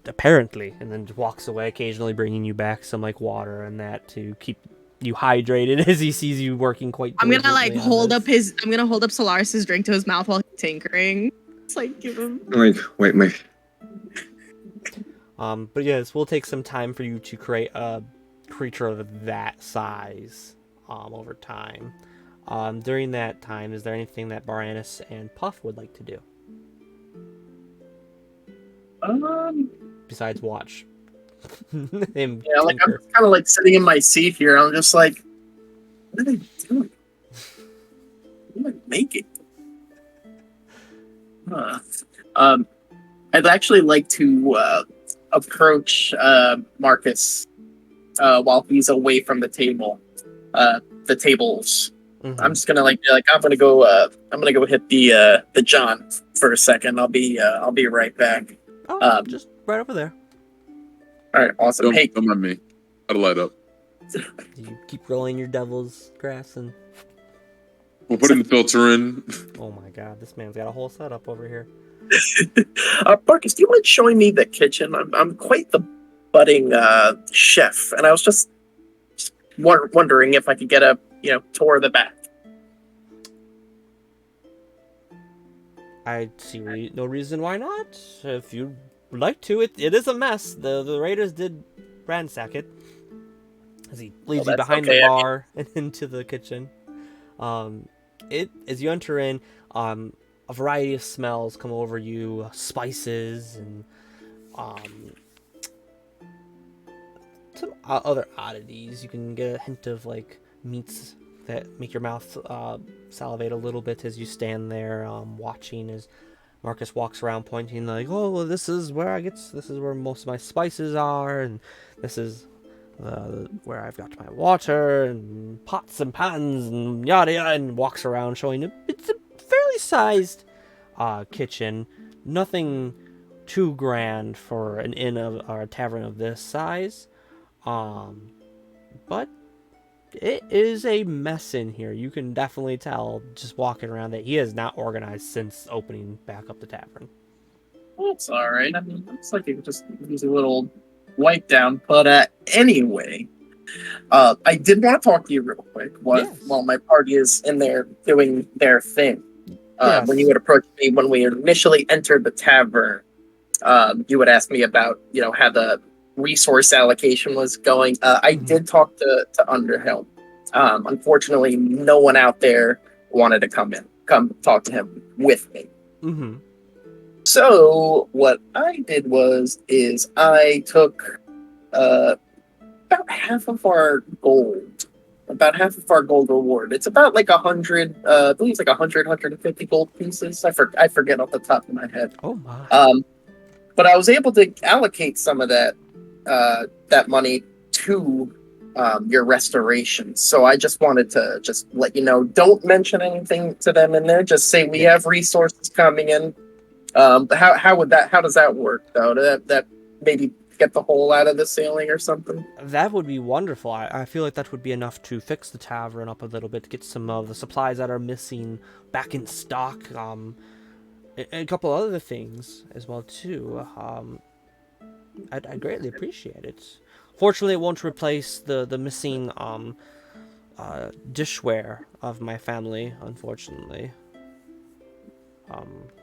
Apparently, and then just walks away, occasionally bringing you back some like water and that to keep you hydrated as he sees you working quite. I'm gonna like diligently on this. I'm gonna hold up Solaris's drink to his mouth while he's tinkering. It's like give him. Like, wait, my. But yes, we'll take some time for you to create a creature of that size over time. During that time, is there anything that Baranus and Puff would like to do besides watch him? Yeah, like I'm tinker? kind of like sitting in my seat here. I'm just like, what are they doing? What am I making? Huh. I'd actually like to approach Marcus while he's away from the table. The tables. Mhm. I'm just gonna be like I'm gonna go hit the John for a second. I'll be right back. Just right over there. All right, awesome. Hey, Don't mind me. I'll light up. You keep rolling your devil's grass and We're putting the filter in. oh my god, this man's got a whole setup over here. Marcus, do you mind showing me the kitchen? I'm quite the budding chef, and I was just wondering if I could get a tour of the back. I see no reason why not. If you'd like to, it is a mess. The raiders did ransack it. As he leads you that's behind okay. the bar and into the kitchen. As you enter in, a variety of smells come over you, spices and some other oddities. You can get a hint of like meats that make your mouth salivate a little bit as you stand there watching as Marcus walks around pointing like, "Oh, well, this is where most of my spices are, and this is where I've got my water and pots and pans and yada yada," and walks around showing it's a fairly sized kitchen. Nothing too grand for an inn or a tavern of this size, but it is a mess in here. You can definitely tell just walking around that he has not organized since opening back up the tavern. That's all right. I mean, looks like it just needs a little wipe down. But anyway, I did want to talk to you real quick while my party is in there doing their thing. Yes. When you had approached me when we initially entered the tavern, you would ask me about how the resource allocation was going. I did talk to Underhill. Unfortunately, no one out there wanted to come talk to him with me. Mm-hmm. So what I did is I took about half of our gold reward. It's about like 100, I believe it's like 150 gold pieces. I forget off the top of my head. Oh my. But I was able to allocate some of that money to your restoration. So I just wanted to just let you know, don't mention anything to them in there. Just say we have resources coming in. How does that work though? That maybe get the hole out of the ceiling or something? That would be wonderful. I feel like that would be enough to fix the tavern up a little bit, get some of the supplies that are missing back in stock, and a couple other things as well too. I'd greatly appreciate it. Fortunately, it won't replace the missing dishware of my family, unfortunately.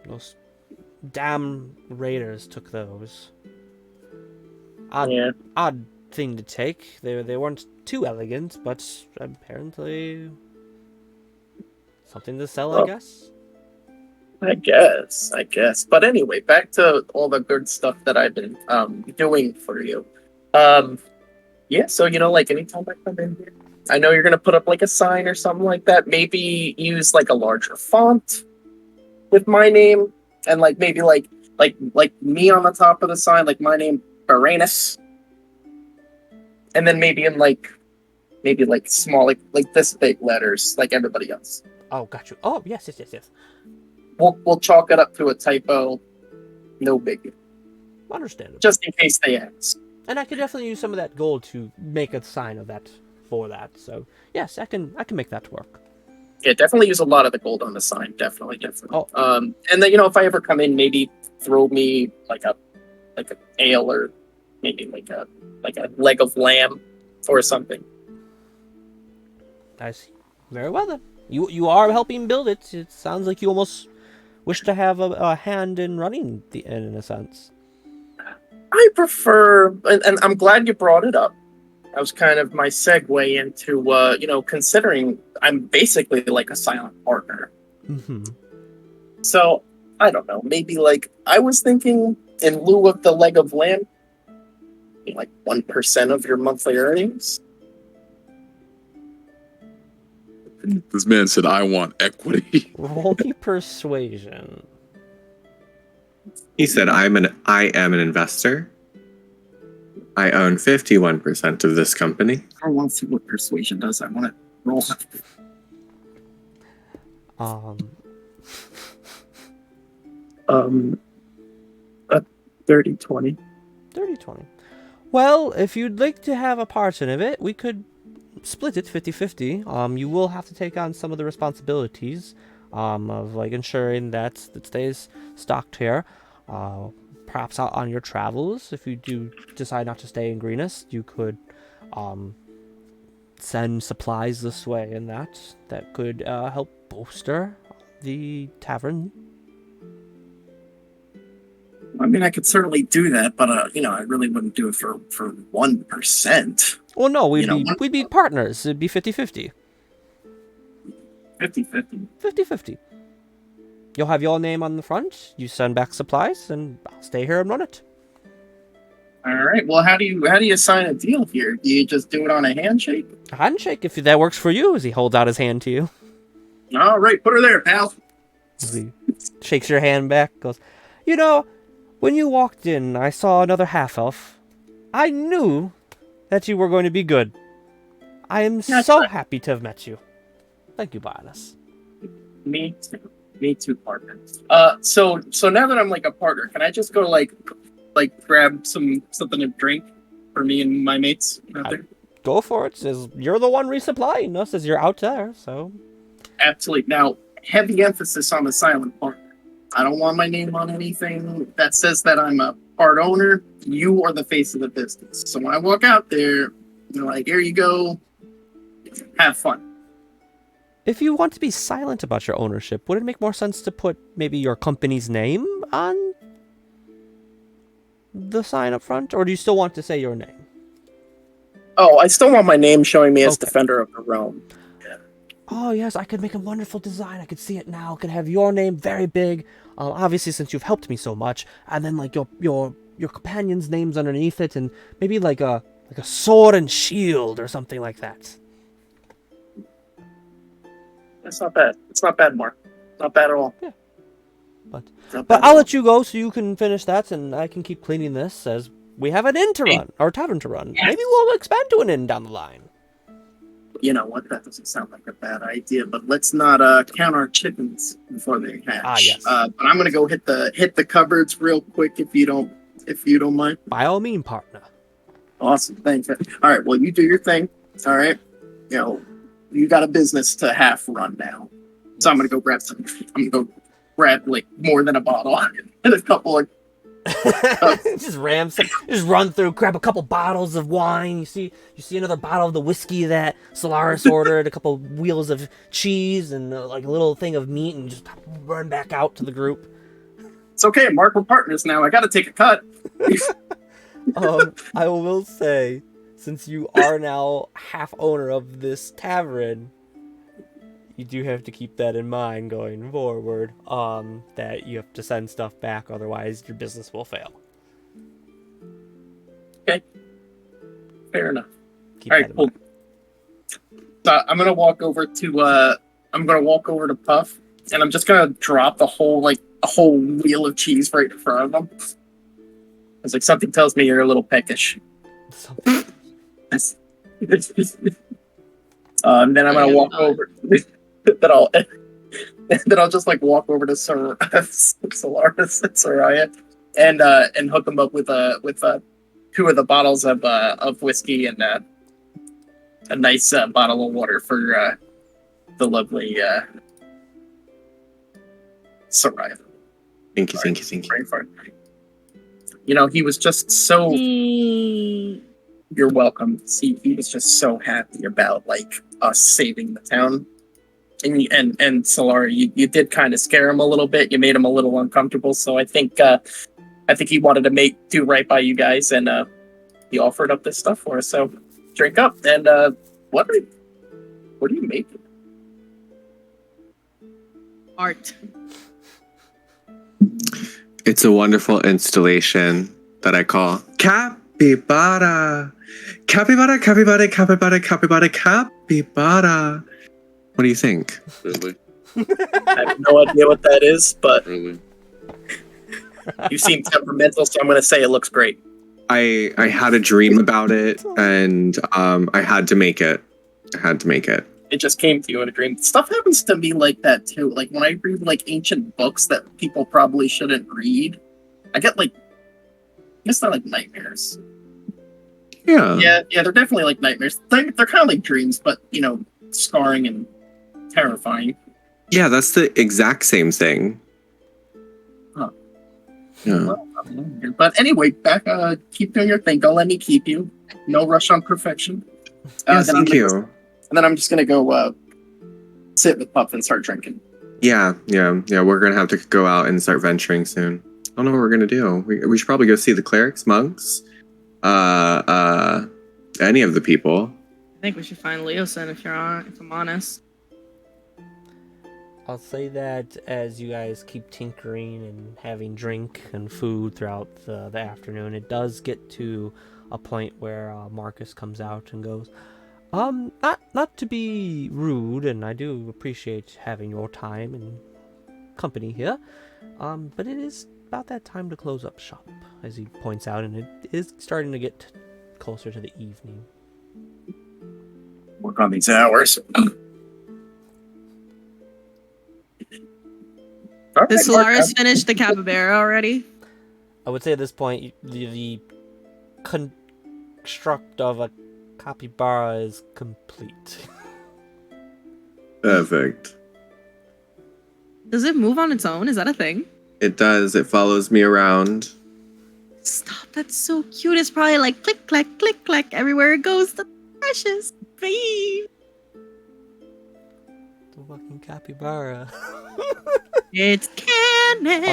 Those damn raiders took those. odd thing to take. They weren't too elegant, but apparently something to sell, I guess. I guess. But anyway, back to all the good stuff that I've been doing for you. Yeah, so like anytime I come in here, I know you're gonna put up like a sign or something like that. Maybe use like a larger font with my name, and like maybe like me on the top of the sign, like my name, Baranus. And then maybe in like small like this big letters, like everybody else. Oh, got you. Oh, yes. We'll chalk it up to a typo. No biggie. Understandable. Just in case they ask. And I could definitely use some of that gold to make a sign of that for that. So yes, I can make that work. Yeah, definitely use a lot of the gold on the sign. Definitely. Oh. And then if I ever come in, maybe throw me like a ale or maybe like a leg of lamb or something. I see. Very well then. You are helping build it. It sounds like you almost wish to have a hand in running the inn in a sense. I prefer, and I'm glad you brought it up. That was kind of my segue into, considering I'm basically like a silent partner. Mm-hmm. So, I don't know, maybe like, I was thinking in lieu of the leg of lamb, like 1% of your monthly earnings. This man said, I want equity. Roll me persuasion. He said, I am an investor. I own 51% of this company. I want to see what persuasion does. I want to roll. 30-20. 30-20. Well, if you'd like to have a part in it, we could split it 50-50. You will have to take on some of the responsibilities of like ensuring that it stays stocked here. Perhaps out on your travels, if you do decide not to stay in Greenest, you could send supplies this way, and that could help bolster the tavern. I mean, I could certainly do that, but I really wouldn't do it for 1%. Well, no, we'd be partners. It'd be 50-50. 50-50. 50-50. You'll have your name on the front. You send back supplies, and I'll stay here and run it. All right. Well, how do you sign a deal here? Do you just do it on a handshake? A handshake, if that works for you, as he holds out his hand to you. All right, put her there, pal. As he shakes your hand back, goes, when you walked in, I saw another half-elf. I knew that you were going to be good. I am so happy to have met you. Thank you, Baranus. Me too, partner. So now that I'm like a partner, can I just go like grab something to drink for me and my mates out there? Go for it. You're the one resupplying us as you're out there, so. Absolutely. Now, heavy emphasis on the silent partner. I don't want my name on anything that says that I'm a part owner. You are the face of the business. So when I walk out there, you're like, here you go. Have fun. If you want to be silent about your ownership, would it make more sense to put maybe your company's name on the sign up front? Or do you still want to say your name? Oh, I still want my name showing me as Defender of the Realm. Oh, yes, I could make a wonderful design. I could see it now. I could have your name very big. Obviously, since you've helped me so much. And then, like, your companion's name's underneath it. And maybe, like a sword and shield or something like that. That's not bad. It's not bad, Mark. Not bad at all. Yeah. But I'll let you go so you can finish that. And I can keep cleaning this as we have an inn to run. Or tavern to run. Yes. Maybe we'll expand to an inn down the line. You know what? That doesn't sound like a bad idea, but let's not count our chickens before they hatch. Ah, yes. But I'm gonna go hit the cupboards real quick if you don't mind. By all means, partner. Awesome, thanks. All right, well, you do your thing. All right, you got a business to half run now, so I'm gonna go grab some. I'm gonna go grab like more than a bottle and a couple of. Just run through, grab a couple bottles of wine. You see another bottle of the whiskey that Solaris ordered, a couple wheels of cheese, and like a little thing of meat, and just run back out to the group. It's okay, Mark. We're partners now. I got to take a cut. I will say, since you are now half owner of this tavern, you do have to keep that in mind going forward. That you have to send stuff back, otherwise your business will fail. Okay. Fair enough. Keep All that right, in cool. mind. So I'm gonna walk over to Puff, and I'm just gonna drop a whole wheel of cheese right in front of him. It's like something tells me you're a little peckish. And then I'm gonna walk over. then I'll just like walk over to Solaris and Soraya, and hook them up with two of the bottles of whiskey and a nice bottle of water for the lovely Soraya. Thank you. Very fun. You know, he was just so. You're welcome. See, he was just so happy about like us saving the town. And Solara, you did kind of scare him a little bit. You made him a little uncomfortable. So I think he wanted to do right by you guys, and he offered up this stuff for us. So drink up. And what are you making? Art. It's a wonderful installation that I call Capybara. Capybara, capybara, capybara, capybara, capybara. What do you think? Really? I have no idea what that is, but Really? you seem temperamental, so I'm going to say it looks great. I had a dream about it, and I had to make it. It just came to you in a dream. Stuff happens to me like that too. Like when I read like ancient books that people probably shouldn't read, I get like, I guess they're like nightmares. Yeah. Yeah, they're definitely like nightmares. They're kind of like dreams, but you know, scarring and terrifying. Yeah, that's the exact same thing. Huh. Yeah. Well, but anyway, back. Keep doing your thing. Don't let me keep you. No rush on perfection. Thank you. And then I'm just gonna go sit with Puff and start drinking. Yeah. We're gonna have to go out and start venturing soon. I don't know what we're gonna do. We should probably go see the clerics, monks, any of the people. I think we should find Leosin if I'm honest. I'll say that as you guys keep tinkering and having drink and food throughout the afternoon, it does get to a point where Marcus comes out and goes, not to be rude, and I do appreciate having your time and company here, but it is about that time to close up shop, as he points out, and it is starting to get closer to the evening. Work on these hours. Did Solaris finish the capybara already? I would say at this point, the construct of a capybara is complete. Perfect. Does it move on its own? Is that a thing? It does. It follows me around. Stop, that's so cute. It's probably like click, clack, click, clack. Everywhere it goes, the precious babe. The fucking capybara. It's canon.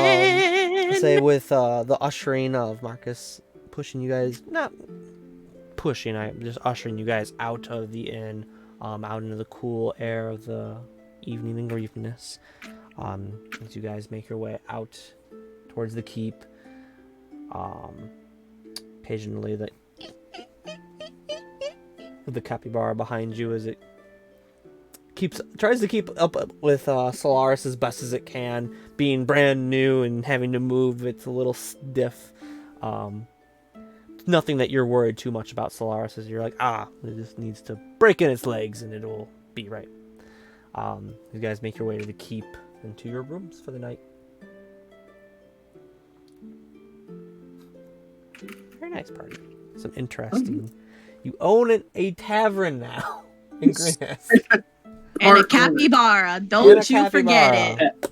Say with the ushering of Marcus pushing you guys, not pushing, I'm just ushering you guys out of the inn, out into the cool air of the evening and greenness. As you guys make your way out towards the keep, occasionally the capybara behind you as it tries to keep up with Solaris as best as it can. Being brand new and having to move, it's a little stiff. Nothing that you're worried too much about Solaris, as you're like, it just needs to break in its legs and it'll be right. You guys make your way to the keep and to your rooms for the night. Very nice party. Some interesting. You own a tavern now in Greenhouse. And a capybara. Don't you forget it.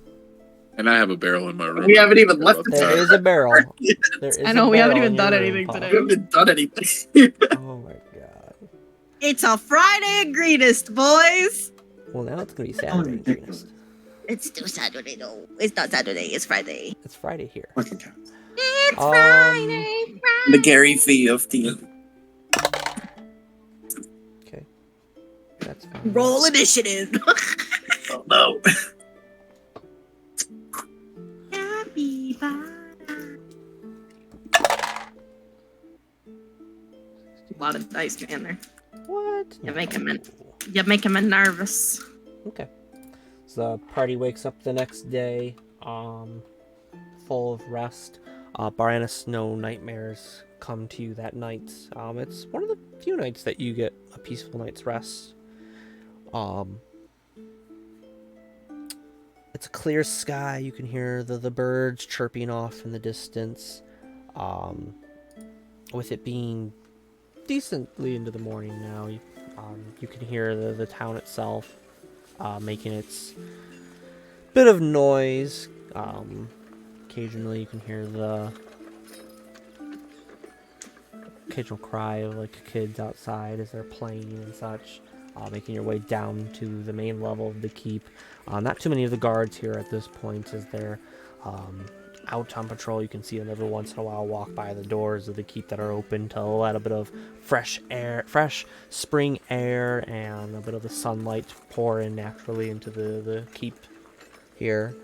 And I have a barrel in my room. We haven't even left the There is a barrel. There is I know, a we haven't barrel even in your done room, anything Paul. today. We haven't done anything. Oh my god. It's a Friday at Greenest, boys. Well, now it's gonna be Saturday in Greenhouse. It's still Saturday, though. It's not Saturday, it's Friday. It's Friday here. Fucking cats. It's Um, Friday. The Gary V of D. Okay. That's fine. Roll initiative. Oh no. Capybara. A lot of dice in there. What? You make him nervous. Okay. So the party wakes up the next day, full of rest. Barring no nightmares come to you that night. It's one of the few nights that you get a peaceful night's rest. It's a clear sky. You can hear the birds chirping off in the distance. With it being decently into the morning now, you can hear the town itself making its bit of noise. Occasionally you can hear the occasional cry of like kids outside as they're playing and such. Making your way down to the main level of the keep. Not too many of the guards here at this point as they're out on patrol. You can see them every once in a while walk by the doors of the keep that are open to let a bit of fresh spring air and a bit of the sunlight pour in naturally into the keep here.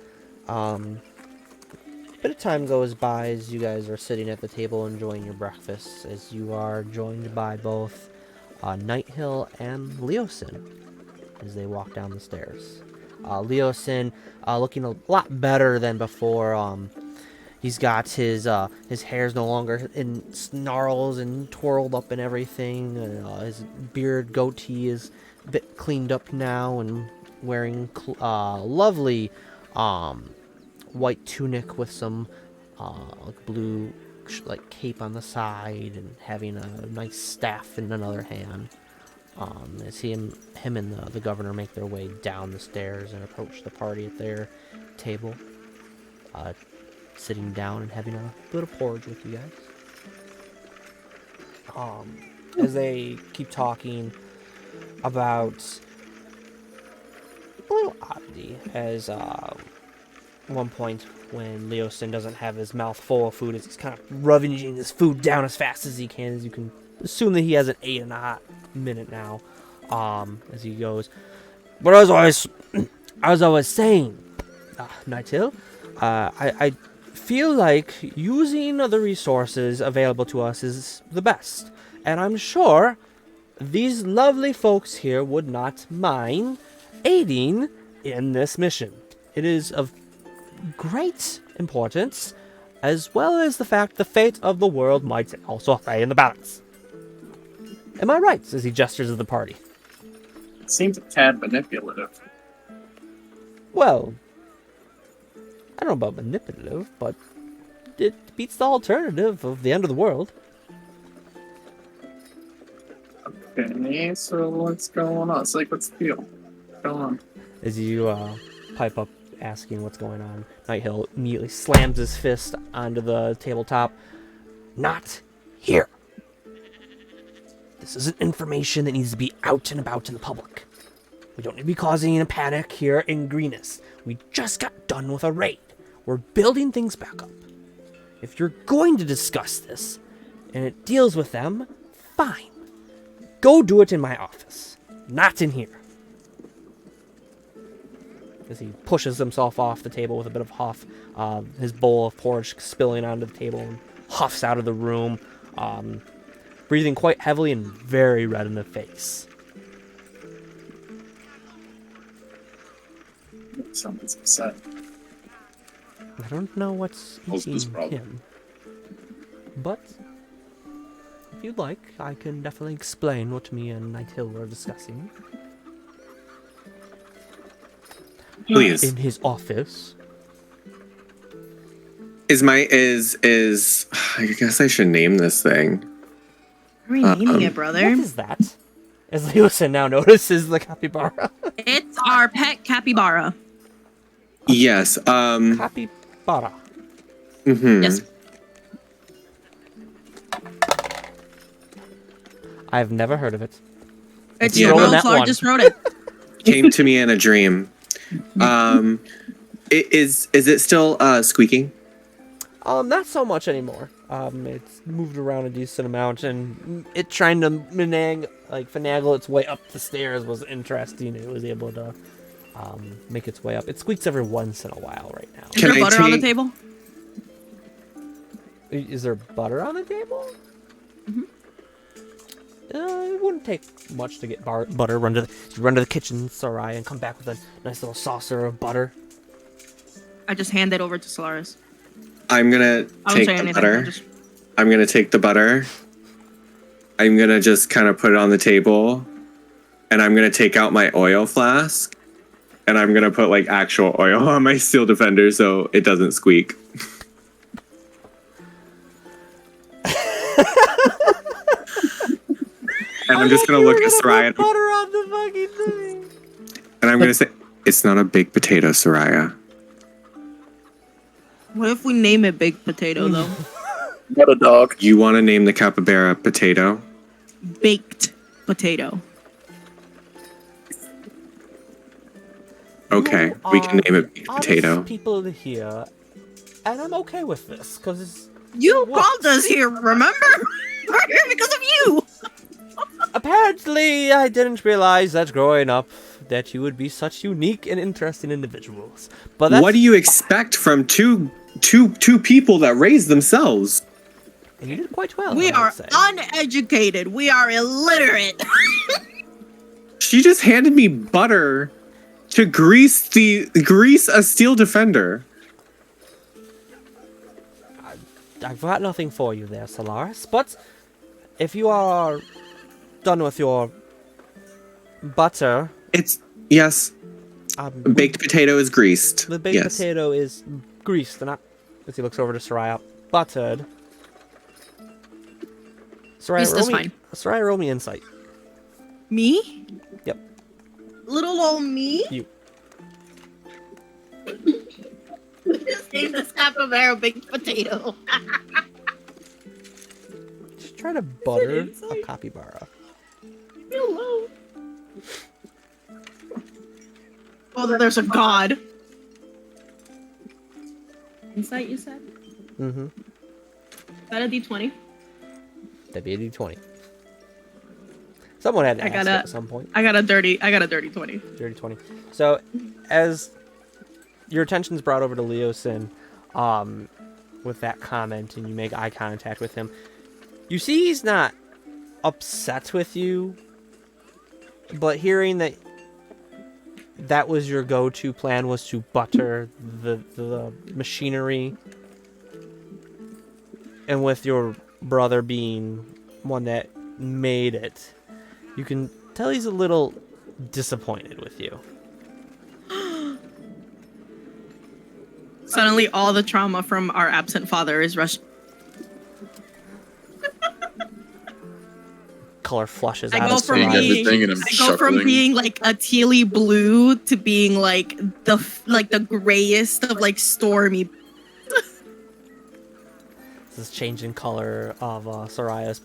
Bit of time goes by as you guys are sitting at the table enjoying your breakfast, as you are joined by both Nighthill and Leosin as they walk down the stairs. Leosin looking a lot better than before. He's got his hair's no longer in snarls and twirled up and everything. His beard goatee is a bit cleaned up now and wearing lovely white tunic with some blue cape on the side and having a nice staff in another hand. As him and the governor make their way down the stairs and approach the party at their table, sitting down and having a bit of porridge with you guys. As they keep talking about a little oddity, as one point when Leosin doesn't have his mouth full of food, as he's kind of rummaging his food down as fast as he can, as you can assume that he hasn't ate in a hot minute now. As he goes, but as I was saying, Nighthill, I feel like using the resources available to us is the best, and I'm sure these lovely folks here would not mind aiding in this mission. It is of great importance, as well as the fact the fate of the world might also lay in the balance. Am I right? As he gestures at the party. It seems a tad manipulative. Well, I don't know about manipulative, but it beats the alternative of the end of the world. Okay, so what's going on? It's like, what's the deal? What's going on? As you pipe up asking what's going on, Nighthill immediately slams his fist onto the tabletop. Not here. This isn't information that needs to be out and about in the public. We don't need to be causing a panic here in Greenest. We just got done with a raid. We're building things back up. If you're going to discuss this, and it deals with them, fine. Go do it in my office, not in here. As he pushes himself off the table with a bit of huff, his bowl of porridge spilling onto the table, and huffs out of the room, breathing quite heavily and very red in the face. Someone's upset. I don't know what's What's this eating problem? him, but if you'd like, I can definitely explain what me and Nighthill were discussing. Please. In his office. Is I guess I should name this thing. What are we naming it, brother? What is that? As Leosin now notices the capybara. It's our pet capybara. Yes. Capybara. Mhm. Yes. I've never heard of it. It's Yeah. the Rolling world's that one. largest rodent. Came to me in a dream. Is it still squeaking? Not so much anymore. It's moved around a decent amount, and it trying to finagle its way up the stairs was interesting. It was able to make its way up. It squeaks every once in a while right now. Is there butter on the table? Is there butter on the table? Mm-hmm. It wouldn't take much to get butter. Run to the kitchen, Soraya, and come back with a nice little saucer of butter. I just hand it over to Solaris. I'm gonna take the butter. I'm gonna take the butter. I'm gonna just kind of put it on the table, and I'm gonna take out my oil flask, and I'm gonna put like actual oil on my steel defender so it doesn't squeak. And I'm just gonna look at Soraya. Butter on the fucking thing. And I'm gonna say, it's not a baked potato, Soraya. What if we name it Baked Potato, though? What a dog. You want to name the capybara potato? Baked Potato. Okay, we can name it baked potato. People here, and I'm okay with this because You called us here, remember? We're here because of you. apparently I didn't realize that growing up that you would be such unique and interesting individuals. But What do you expect from two people that raise themselves? And you did quite well. We I would are say. uneducated. We are illiterate. She just handed me butter to grease a steel defender. I've got nothing for you there, Solaris. But if you are done with your butter, Yes. Baked potato is greased. the baked potato is greased, not. As he looks over to Soraya, buttered. Greased is fine. Soraya, roll me insight. Me? Yep. Little old me? You. Just name this capybara Baked Potato. Just try to butter a insight? capybara. Hello. Oh, there's a god. Insight, you said? Mm-hmm. Is that a D20? That'd be a D20. Someone had to I ask gotta- it at some point. I got a dirty 20. Dirty 20. So, as your attention's brought over to Leosin, with that comment, and you make eye contact with him, you see he's not upset with you, but hearing that was your go-to plan, was to butter the machinery, and with your brother being one that made it, you can tell he's a little disappointed with you. Suddenly, all the trauma from our absent father is rushed. Color flushes I out go of from Soraya's being- everything and I'm I go from chuckling. being like a tealy blue to being like the grayest of like stormy. This changing color of Soraya's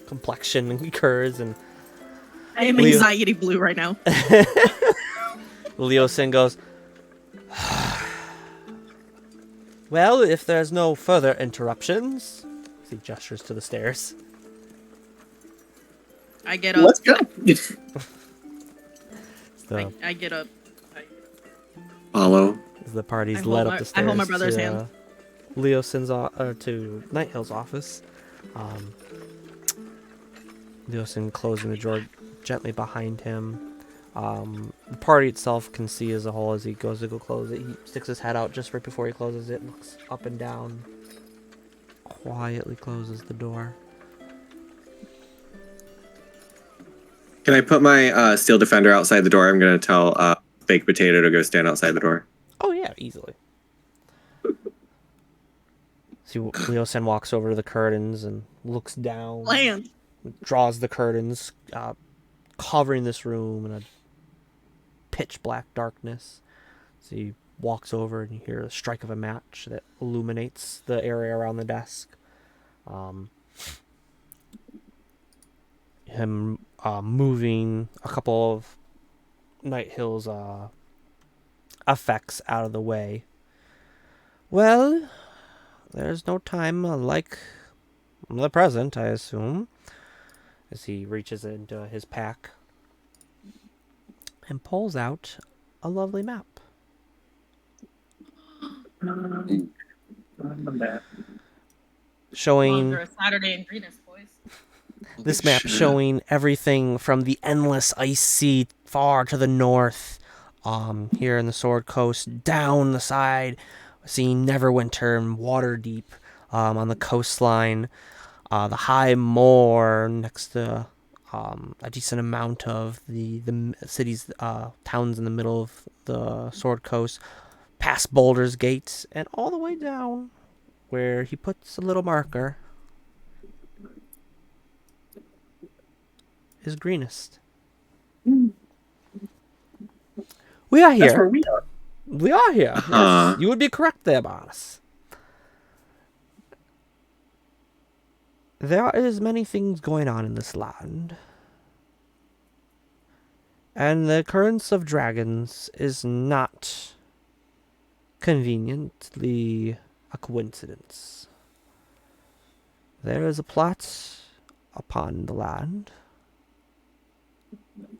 complexion occurs, and I am Leo- anxiety blue right now. Leosin goes, well, if there's no further interruptions, he gestures to the stairs. I get up. Let's go. It's the, I get up. Follow. as the party's I led hold up my- the I stairs hold my brother's to hand. Leosin's to Nighthill's office. Leosin closing the door gently behind him. The party itself can see as a whole as he goes to go close it. He sticks his head out just right before he closes it, looks up and down, quietly closes the door. Can I put my steel defender outside the door? I'm going to tell Baked Potato to go stand outside the door. Oh yeah, easily. See, Leosin walks over to the curtains and looks down. Land. Draws the curtains, covering this room in a pitch black darkness. So he walks over and you hear the strike of a match that illuminates the area around the desk. Him moving a couple of Nighthill's effects out of the way. Well, there's no time like the present, I assume, as he reaches into his pack and pulls out a lovely map. Showing Longer a Saturday in Greenest, boys. this map showing everything from the endless ice sea far to the north, here in the Sword Coast, down the side, seeing Neverwinter and Waterdeep, on the coastline, the high moor next to a decent amount of the cities, towns in the middle of the Sword Coast, past Baldur's Gate, and all the way down where he puts a little marker is Greenest. We are here. That's where we are. We are here. Yes, you would be correct there, boss. There is many things going on in this land. And the occurrence of dragons is not conveniently a coincidence. There is a plot upon the land.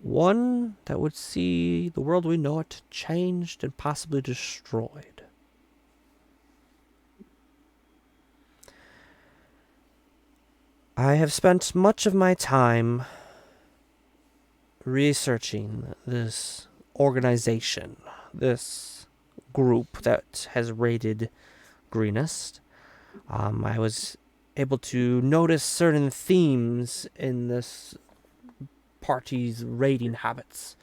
One that would see the world we know it changed and possibly destroyed. I have spent much of my time researching this organization, this group that has raided Greenest. I was able to notice certain themes in this party's raiding habits.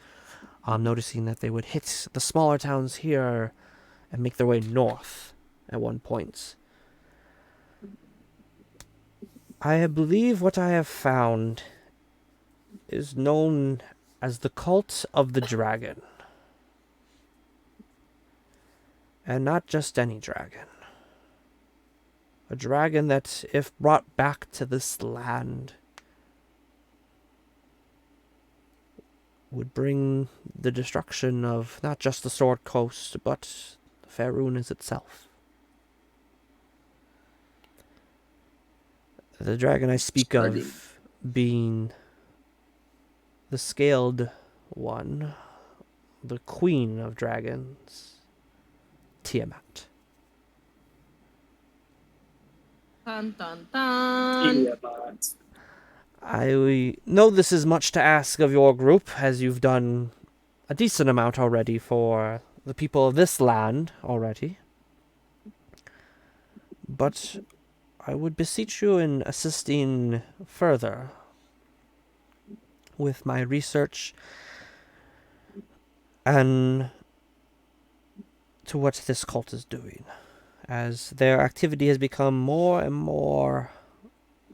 Noticing that they would hit the smaller towns here and make their way north at one point. I believe what I have found is known as the Cult of the Dragon. And not just any dragon. A dragon that, if brought back to this land, would bring the destruction of not just the Sword Coast, but Faerûn itself. The dragon I speak of being the Scaled One, the Queen of Dragons, Tiamat. Dun dun dun. Yeah, but I know this is much to ask of your group, as you've done a decent amount already for the people of this land already. But I would beseech you in assisting further with my research and to what this cult is doing, as their activity has become more and more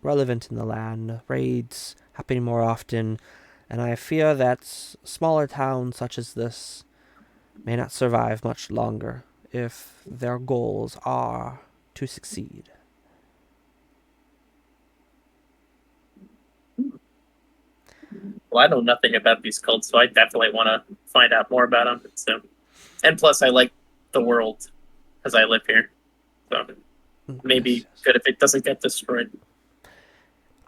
relevant in the land, raids happening more often, and I fear that smaller towns such as this may not survive much longer if their goals are to succeed. well, I know nothing about these cults, so I definitely want to find out more about them. So, and plus, I like the world because I live here. So maybe Yes. good if it doesn't get destroyed.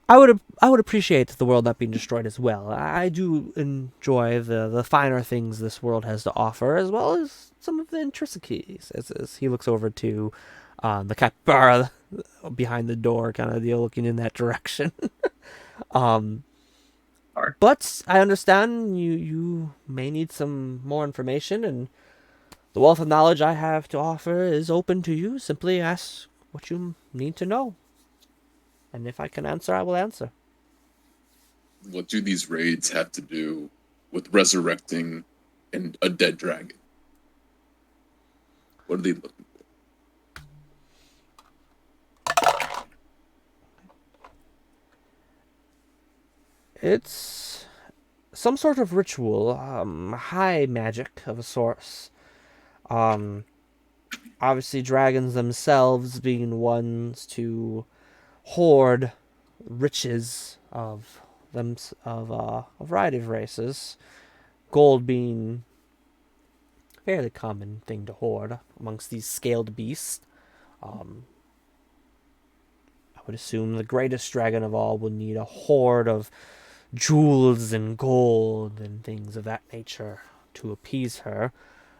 I would appreciate the world not being destroyed as well. I do enjoy the finer things this world has to offer, as well as some of the intricacies. As he looks over to the capybara behind the door, kind of deal, looking in that direction. But I understand you may need some more information, and the wealth of knowledge I have to offer is open to you. Simply ask what you need to know. And if I can answer, I will answer. What do these raids have to do with resurrecting a dead dragon? What are they looking for? It's some sort of ritual, high magic of a sort. Obviously dragons themselves being ones to hoard riches of a variety of races. Gold being a fairly common thing to hoard amongst these scaled beasts. would assume the greatest dragon of all would need a hoard of jewels and gold and things of that nature to appease her.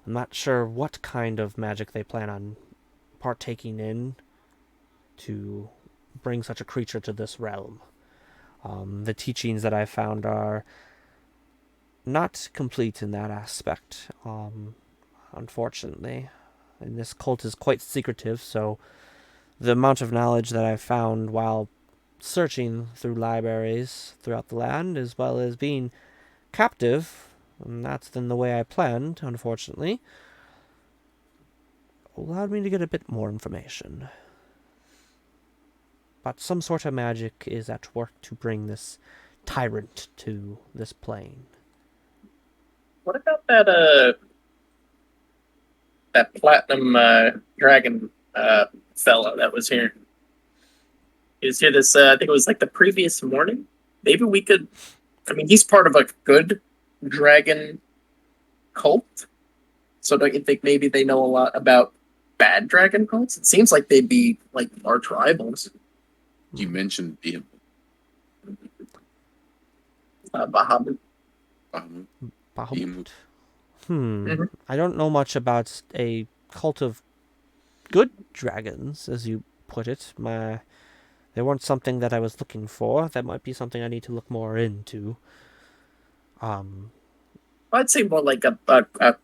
I'm not sure what kind of magic they plan on partaking in to bring such a creature to this realm. The teachings that I found are not complete in that aspect, unfortunately. And this cult is quite secretive, so the amount of knowledge that I found while searching through libraries throughout the land, as well as being captive, and that's then the way I planned, unfortunately, allowed me to get a bit more information. But some sort of magic is at work to bring this tyrant to this plane. What about that platinum dragon fella that was here? He was here this I think it was like the previous morning. Maybe we could. I mean, he's part of a good dragon cult. So don't you think maybe they know a lot about bad dragon cults? It seems like they'd be like our tribals. You mentioned Behemoth. Bahamut. Bahamut. Bahamut. Mhm. I don't know much about a cult of good dragons, as you put it. They weren't something that I was looking for. That might be something I need to look more into. I'd say more like a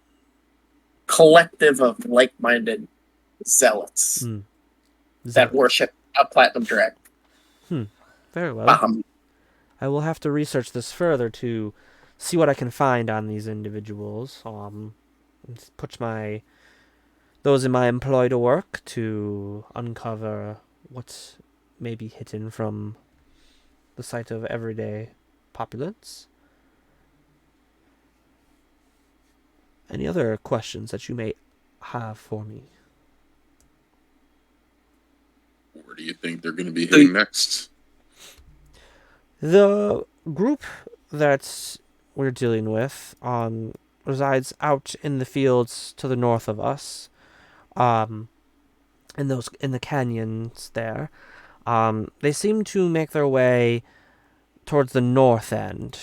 collective of like-minded zealots that worship a platinum dragon. Very well. Bahamut. I will have to research this further to see what I can find on these individuals. Put those in my employ to work to uncover what's maybe hidden from the sight of everyday populace. Any other questions that you may have for me? Where do you think they're going to be heading next? The group that we're dealing with resides out in the fields to the north of us, in the canyons there. They seem to make their way towards the north end.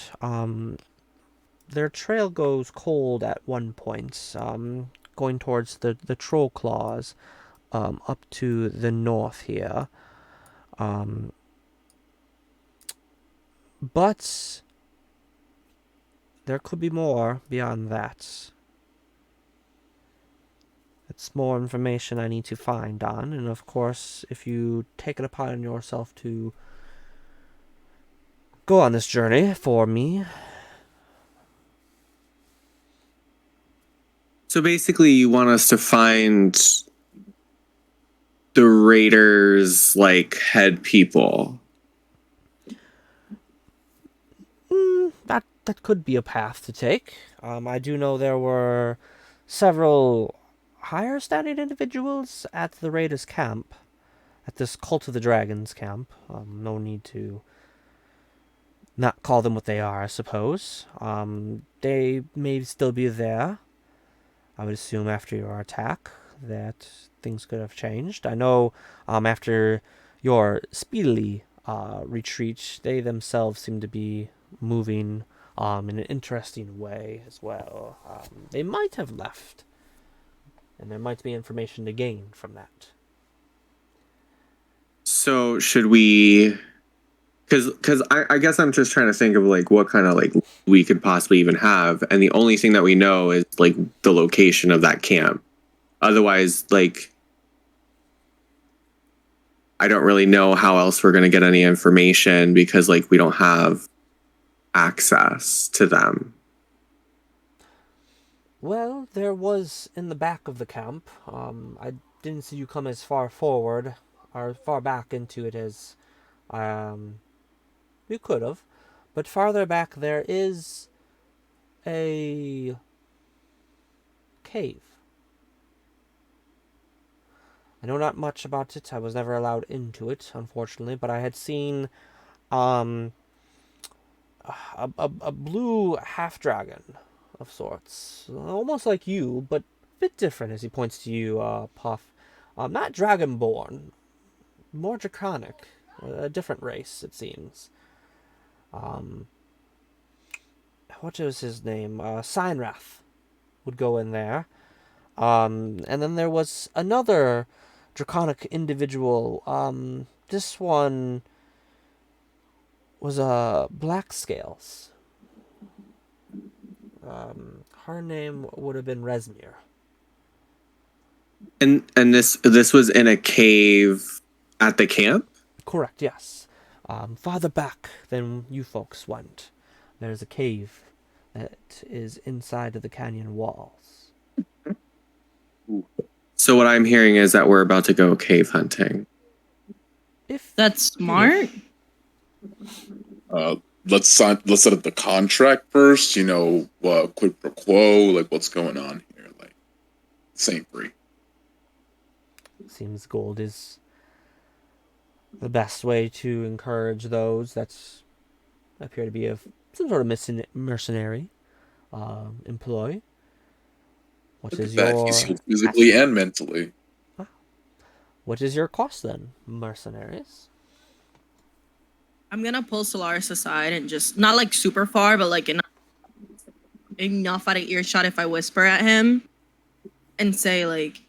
Their trail goes cold at one point, going towards the Troll Claws, up to the north here. But there could be more beyond that. It's more information I need to find on, and of course, if you take it upon yourself to go on this journey for me. So basically, you want us to find the raiders, like, head people. That could be a path to take. I do know there were several higher standing individuals at the raiders' camp, at this Cult of the Dragons camp. No need to not call them what they are, I suppose. They may still be there. I would assume after your attack that things could have changed. I know after your speedily retreat, they themselves seem to be moving in an interesting way as well. They might have left, and there might be information to gain from that. So should we? Because I guess I'm just trying to think of like what kind of like we could possibly even have, and the only thing that we know is like the location of that camp. Otherwise, like I don't really know how else we're gonna get any information because like we don't have access to them. Well, there was in the back of the camp. I didn't see you come as far forward or far back into it as you could have, but farther back there is a cave. I know not much about it. I was never allowed into it, unfortunately, but I had seen a blue half dragon of sorts, almost like you, but a bit different. As he points to you, Puff, not dragonborn, more draconic. a different race, it seems. What was his name? Sinrath would go in there. And then there was another draconic individual. This one was Black Scales. Her name would have been Resmir. And this was in a cave at the camp? Correct, yes. Farther back than you folks went, there's a cave that is inside of the canyon walls. So what I'm hearing is that we're about to go cave hunting. If That's smart. Let's set up the contract first. Quid pro quo. Like, what's going on here? Like, Saint Free. Seems gold is the best way to encourage those that appear to be some sort of mercenary employ. What Look is at that. your He's healed physically and mentally. What is your cost then, mercenaries? I'm gonna pull Solaris aside and just not like super far, but like enough out of earshot if I whisper at him and say like,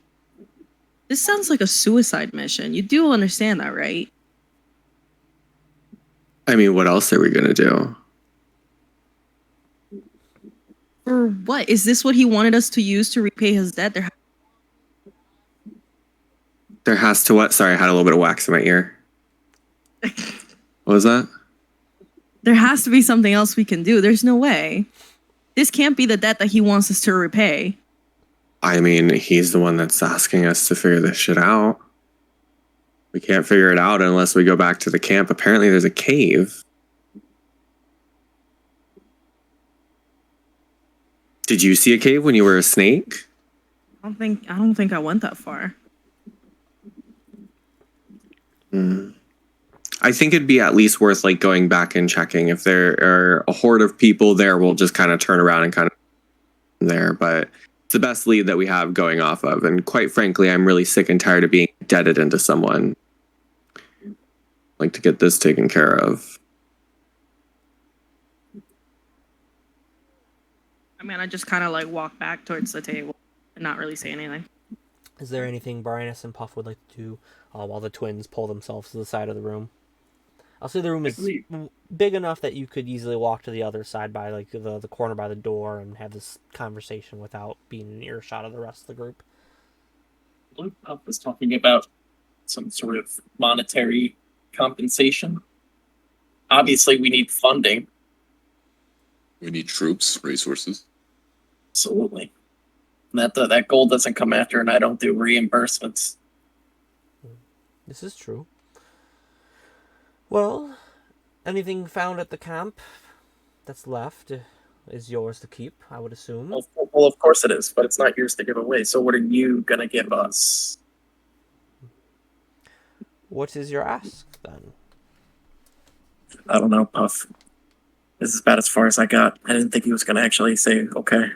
"This sounds like a suicide mission. You do understand that, right?" I mean, what else are we gonna do? For what? Is this what he wanted us to use to repay his debt? There has to what? Sorry, I had a little bit of wax in my ear. What was that? There has to be something else we can do. There's no way. This can't be the debt that he wants us to repay. I mean, he's the one that's asking us to figure this shit out. We can't figure it out unless we go back to the camp. Apparently there's a cave. Did you see a cave when you were a snake? I don't think I went that far. I think it'd be at least worth like going back and checking. If there are a horde of people there, we'll just kind of turn around and kind of there. But it's the best lead that we have going off of. And quite frankly, I'm really sick and tired of being indebted into someone. I'd like to get this taken care of. I mean, I just kind of like walk back towards the table and not really say anything. Is there anything Brynus and Puff would like to do while the twins pull themselves to the side of the room? I'll say the room is big enough that you could easily walk to the other side by like the corner by the door and have this conversation without being in earshot of the rest of the group. Blue Puff was talking about some sort of monetary compensation. Obviously, we need funding. We need troops, resources. Absolutely. That gold doesn't come after, and I don't do reimbursements. This is true. Well, anything found at the camp that's left is yours to keep, I would assume. Well, of course it is, but it's not yours to give away. So what are you going to give us? What is your ask, then? I don't know, Puff. This is about as far as I got. I didn't think he was going to actually say, okay.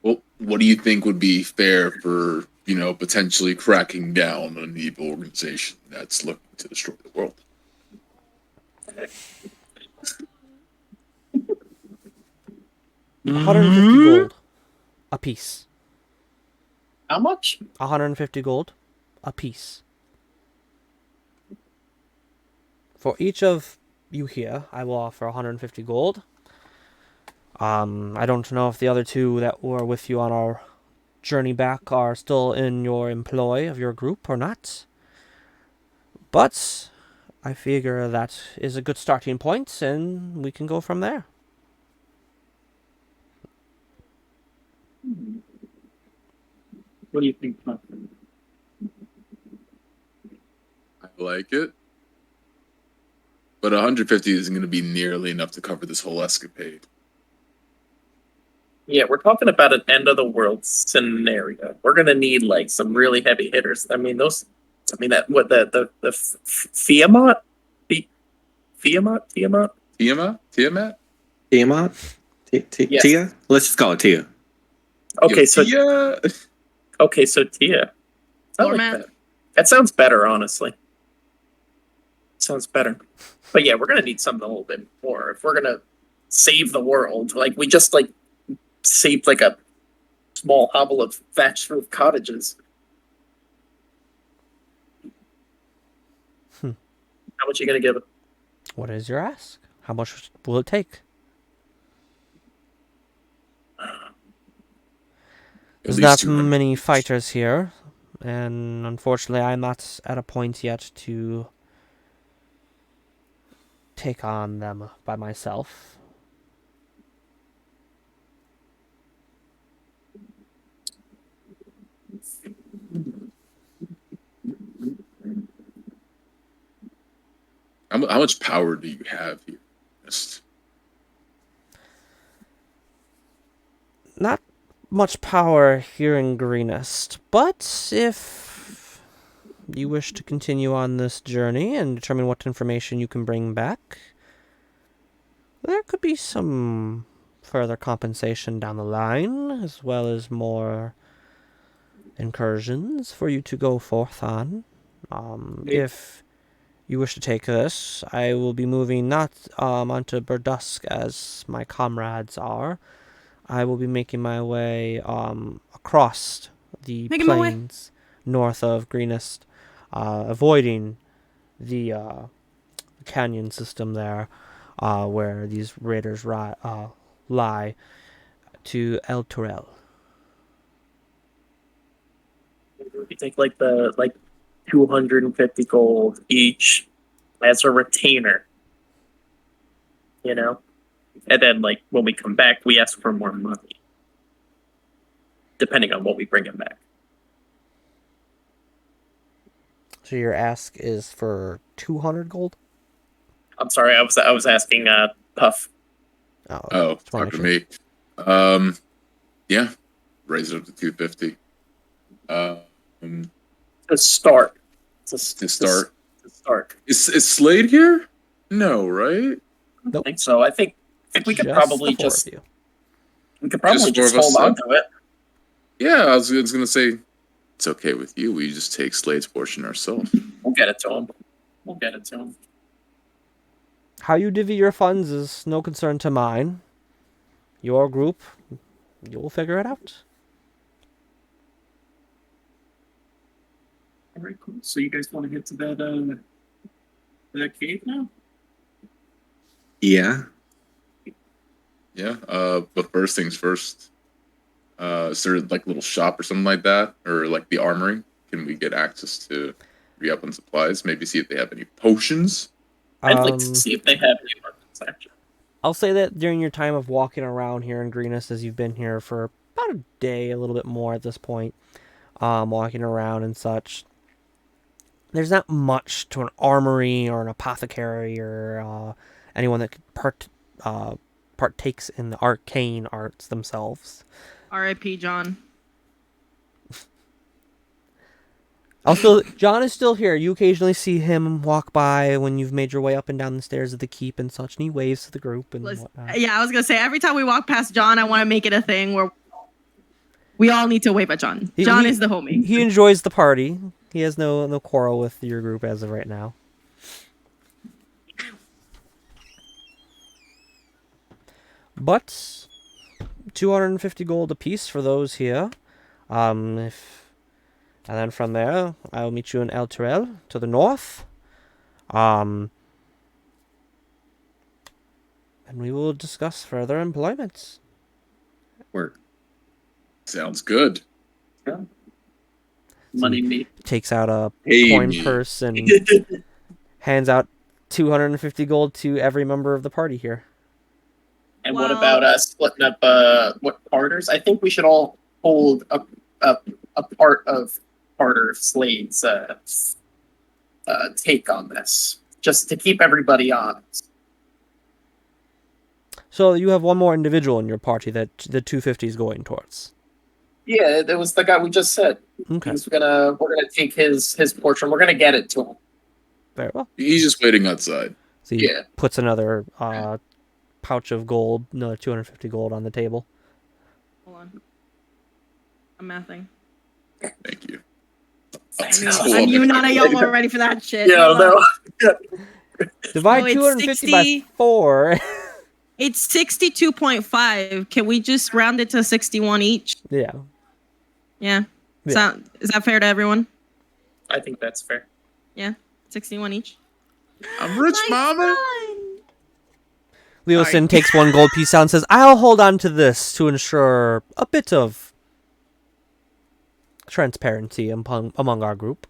Well, what do you think would be fair for, potentially cracking down on an evil organization that's looking to destroy the world? $150 gold a piece. How much? 150 gold a piece. For each of you here, I will offer 150 gold. I don't know if the other two that were with you on our journey back are still in your employ of your group or not. But I figure that is a good starting point, and we can go from there. What do you think, Puff? I like it. But 150 isn't going to be nearly enough to cover this whole escapade. Yeah, we're talking about an end of the world scenario. We're gonna need like some really heavy hitters. I mean, the Tiamat? Yes. Tia? Let's just call it Tia. Okay, so Tia. okay, so Tia. I Floor like mat? that. That sounds better, honestly. Sounds better. But yeah, we're gonna need something a little bit more if we're gonna save the world. Like we just like saved like a small hovel of thatched roof cottages. How much are you gonna give it? What is your ask? How much will it take? There's least not 200 many each. fighters here, and unfortunately, I'm not at a point yet to take on them by myself. How much power do you have here? Just Not much power here in Greenest, but if you wish to continue on this journey and determine what information you can bring back, there could be some further compensation down the line, as well as more incursions for you to go forth on. If you wish to take this, I will be moving not onto Burdusk as my comrades are. I will be making my way across the Making my way. plains north of Greenest, avoiding the canyon system there, where these raiders lie, to El Turel. You think like the 250 gold each as a retainer. You know? And then like when we come back we ask for more money. Depending on what we bring him back. So your ask is for 200 gold? I'm sorry, I was asking Puff. oh, just wanna talk to make me. Yeah, raise it up to 250. To start. To start. To start. Is Slade here? No, right? I don't think so. I think we could Just probably the four just of you. we could probably Just four just of us hold on then? to it. Yeah, I was gonna say it's okay with you. We just take Slade's portion ourselves. We'll get it to him. We'll get it to him. How you divvy your funds is no concern to mine. Your group, you'll figure it out. All right, cool. So you guys want to get to that cave now? Yeah. Yeah. But first things first. Is there like a little shop or something like that, or like the armory? Can we get access to re-up on supplies? Maybe see if they have any potions. I'd like to see if they have any weapons, actually. I'll say that during your time of walking around here in Greenest, as you've been here for about a day, a little bit more at this point, walking around and such, there's not much to an armory or an apothecary or anyone that could partakes in the arcane arts themselves. R.I.P. John. Also, John is still here. You occasionally see him walk by when you've made your way up and down the stairs of the keep and such, and he waves to the group and whatnot. Yeah, I was gonna say every time we walk past John, I want to make it a thing where we all need to wave at John. John is the homie. He enjoys the party. He has no quarrel with your group as of right now. But 250 gold apiece for those here. And then from there, I will meet you in El Turel to the north. And we will discuss further employments. Work. Sounds good. Yeah. Money me. Takes out a Hey, coin me. purse and hands out 250 gold to every member of the party here. And what Well- about splitting up what parters? I think we should all hold a part of Carter Slade's take on this, just to keep everybody honest. So you have one more individual in your party that the 250 is going towards. Yeah, it was the guy we just said. Okay, We're gonna take his portion. We're gonna get it to him. very well. He's just waiting outside. So he Yeah. puts another pouch of gold, another 250 gold on the table. Hold on. I'm mathing. Thank you. I knew none of y'all were ready for that shit. Yeah, Hold on. no. Divide Oh, it's 250 by 60. 4. It's 62.5. Can we just round it to 61 each? Yeah. Yeah. Yeah. Is that fair to everyone? I think that's fair. Yeah. 61 each. I'm rich, mama. Leosin takes one gold piece out and says, I'll hold on to this to ensure a bit of transparency among our group.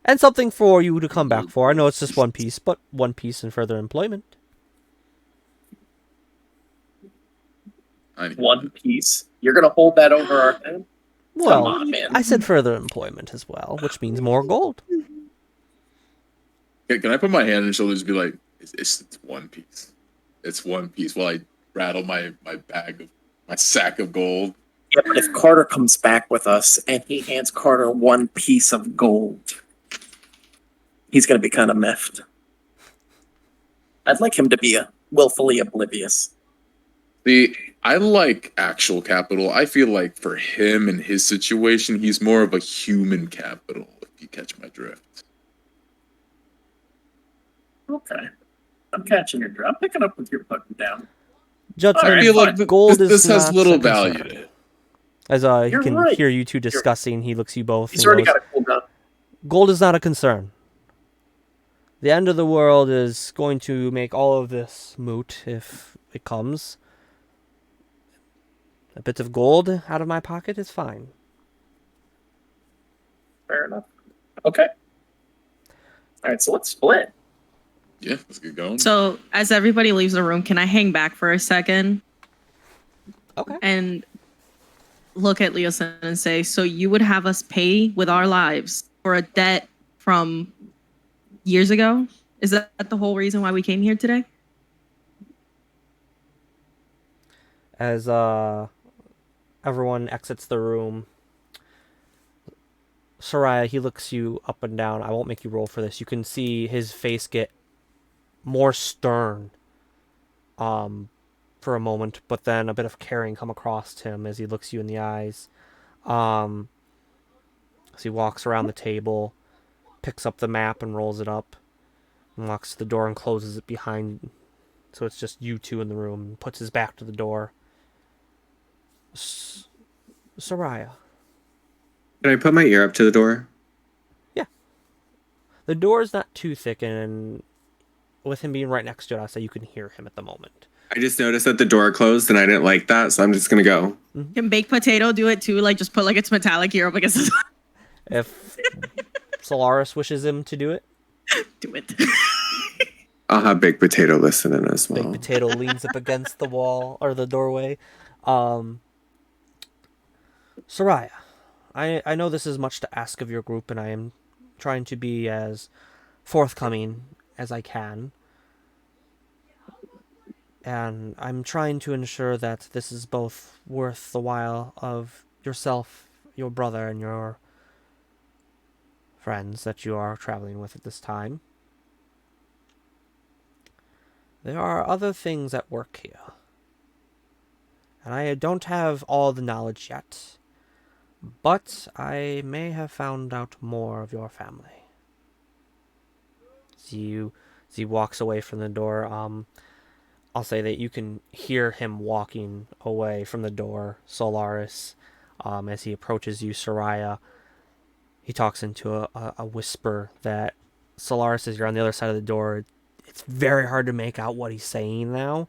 And something for you to come back for. I know it's just one piece, but one piece in further employment. One piece. You're gonna hold that over our head? Well, Come on, man. I said further employment as well, which means more gold. Can I put my hand on his shoulders and be like, it's one piece. It's one piece while I rattle my sack of gold. Yeah, but if Carter comes back with us and he hands Carter one piece of gold, he's going to be kind of miffed. I'd like him to be willfully oblivious. I like actual capital. I feel like for him and his situation, he's more of a human capital, if you catch my drift. Okay. I'm catching your drift. I'm picking up with your putting down. Judgment, I feel like gold this is has not little a concern. value. As he You're can right. hear you two discussing, he looks you both. He's and already goes, got a cool gun. gold is not a concern. The end of the world is going to make all of this moot if it comes. A bit of gold out of my pocket is fine. Fair enough. Okay. All right, so let's split. Yeah, let's get going. So as everybody leaves the room, can I hang back for a second Okay. and look at Leosin and say, so you would have us pay with our lives for a debt from years ago? Is that the whole reason why we came here today? As everyone exits the room, Soraya, he looks you up and down. I won't make you roll for this. You can see his face get more stern for a moment, but then a bit of caring come across him as he looks you in the eyes. As he walks around the table, picks up the map and rolls it up, and walks to the door and closes it behind, so it's just you two in the room, and puts his back to the door. Soraya. Can I put my ear up to the door? Yeah. The door is not too thick, and with him being right next to it, I'll say you can hear him at the moment. I just noticed that the door closed and I didn't like that, so I'm just gonna go. Can Baked Potato do it too? Like just put like its metallic ear up against his... If Solaris wishes him to do it, do it. I'll have Baked Potato listening as well. Big Potato leans up against the wall or the doorway. Soraya, I know this is much to ask of your group, and I am trying to be as forthcoming as I can. And I'm trying to ensure that this is both worth the while of yourself, your brother, and your friends that you are traveling with at this time. There are other things at work here. And I don't have all the knowledge yet, but I may have found out more of your family. As he walks away from the door, I'll say that you can hear him walking away from the door, Solaris, as he approaches you, Soraya. He talks into a whisper that Solaris, as you're on the other side of the door, it's very hard to make out what he's saying now.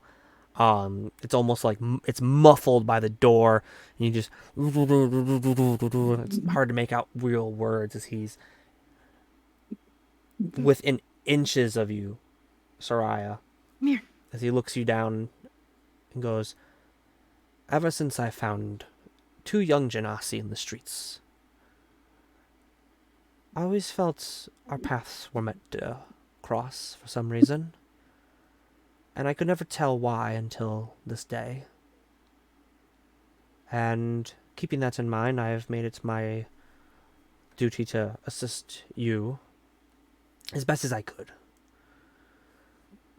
It's almost like it's muffled by the door, and you just... It's hard to make out real words as he's within inches of you, Soraya. Come here. As he looks you down and goes, ever since I found 2 young Genasi in the streets, I always felt our paths were meant to cross for some reason. And I could never tell why until this day. And keeping that in mind, I have made it my duty to assist you as best as I could.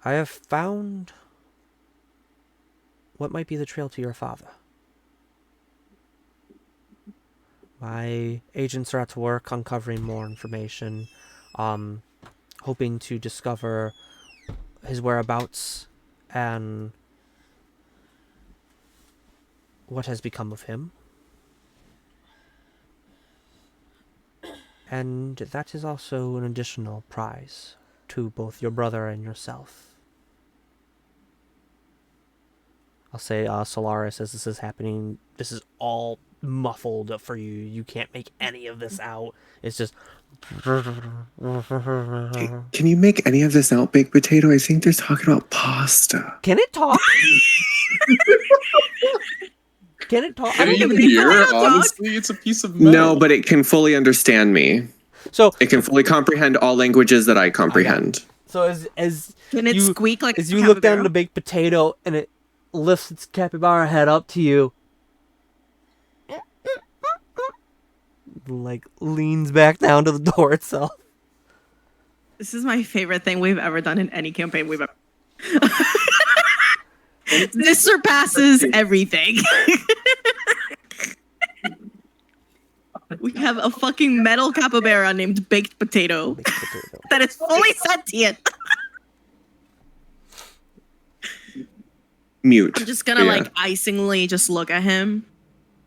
I have found what might be the trail to your father. My agents are at work uncovering more information, hoping to discover his whereabouts and what has become of him. And that is also an additional prize to both your brother and yourself. I'll say, Solaris, as this is happening, this is all muffled for you. You can't make any of this out. It's just... Can you make any of this out, Baked Potato? I think they're talking about pasta. Can it talk? Can it talk? Can mean, you if you hear? don't talk- Honestly, it's a piece of metal. No, but it can fully understand me. So, It can fully comprehend all languages that I comprehend. so as Can it you squeak like as a you look down capybara? the baked potato and it lifts its capybara head up to you, like leans back down to the door itself. This is my favorite thing we've ever done in any campaign we've ever. This surpasses everything. We have a fucking metal capybara named Baked Potato Baked potato. that is fully sentient. Mute. I'm just gonna Yeah. like icingly just look at him.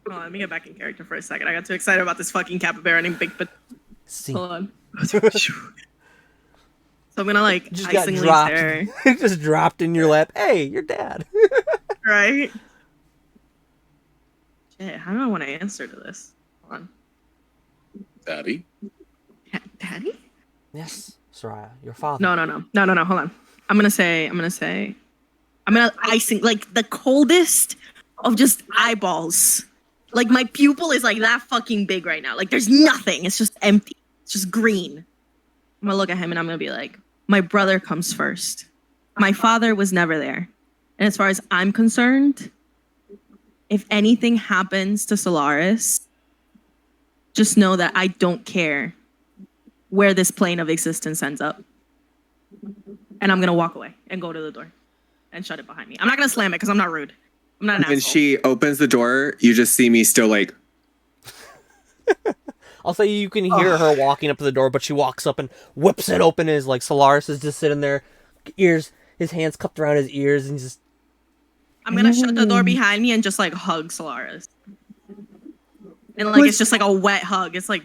Oh, let me get back in character for a second. I got too excited about this fucking capybara named Baked Potato. See, Hold on. So I'm gonna like just got icingly dropped. stare. It just dropped in your lap. Hey, your dad. Right? Shit, how do I want to answer to this? Hold on. Daddy. Daddy? Yes, Soraya, your father. No. Hold on. I'm gonna icing like the coldest of just eyeballs. Like my pupil is like that fucking big right now. Like there's nothing. It's just empty. It's just green. I'm gonna look at him and I'm gonna be like, my brother comes first. My father was never there. And as far as I'm concerned, if anything happens to Solaris, just know that I don't care where this plane of existence ends up. And I'm gonna walk away and go to the door and shut it behind me. I'm not gonna slam it because I'm not rude. I'm not an When asshole. she opens the door, you just see me still like, I'll say you can hear her walking up to the door, but she walks up and whips it open. As like Solaris is just sitting there, ears, his hands cupped around his ears, and just I'm gonna shut the door behind me and just like hug Solaris. And like it's just like a wet hug. It's like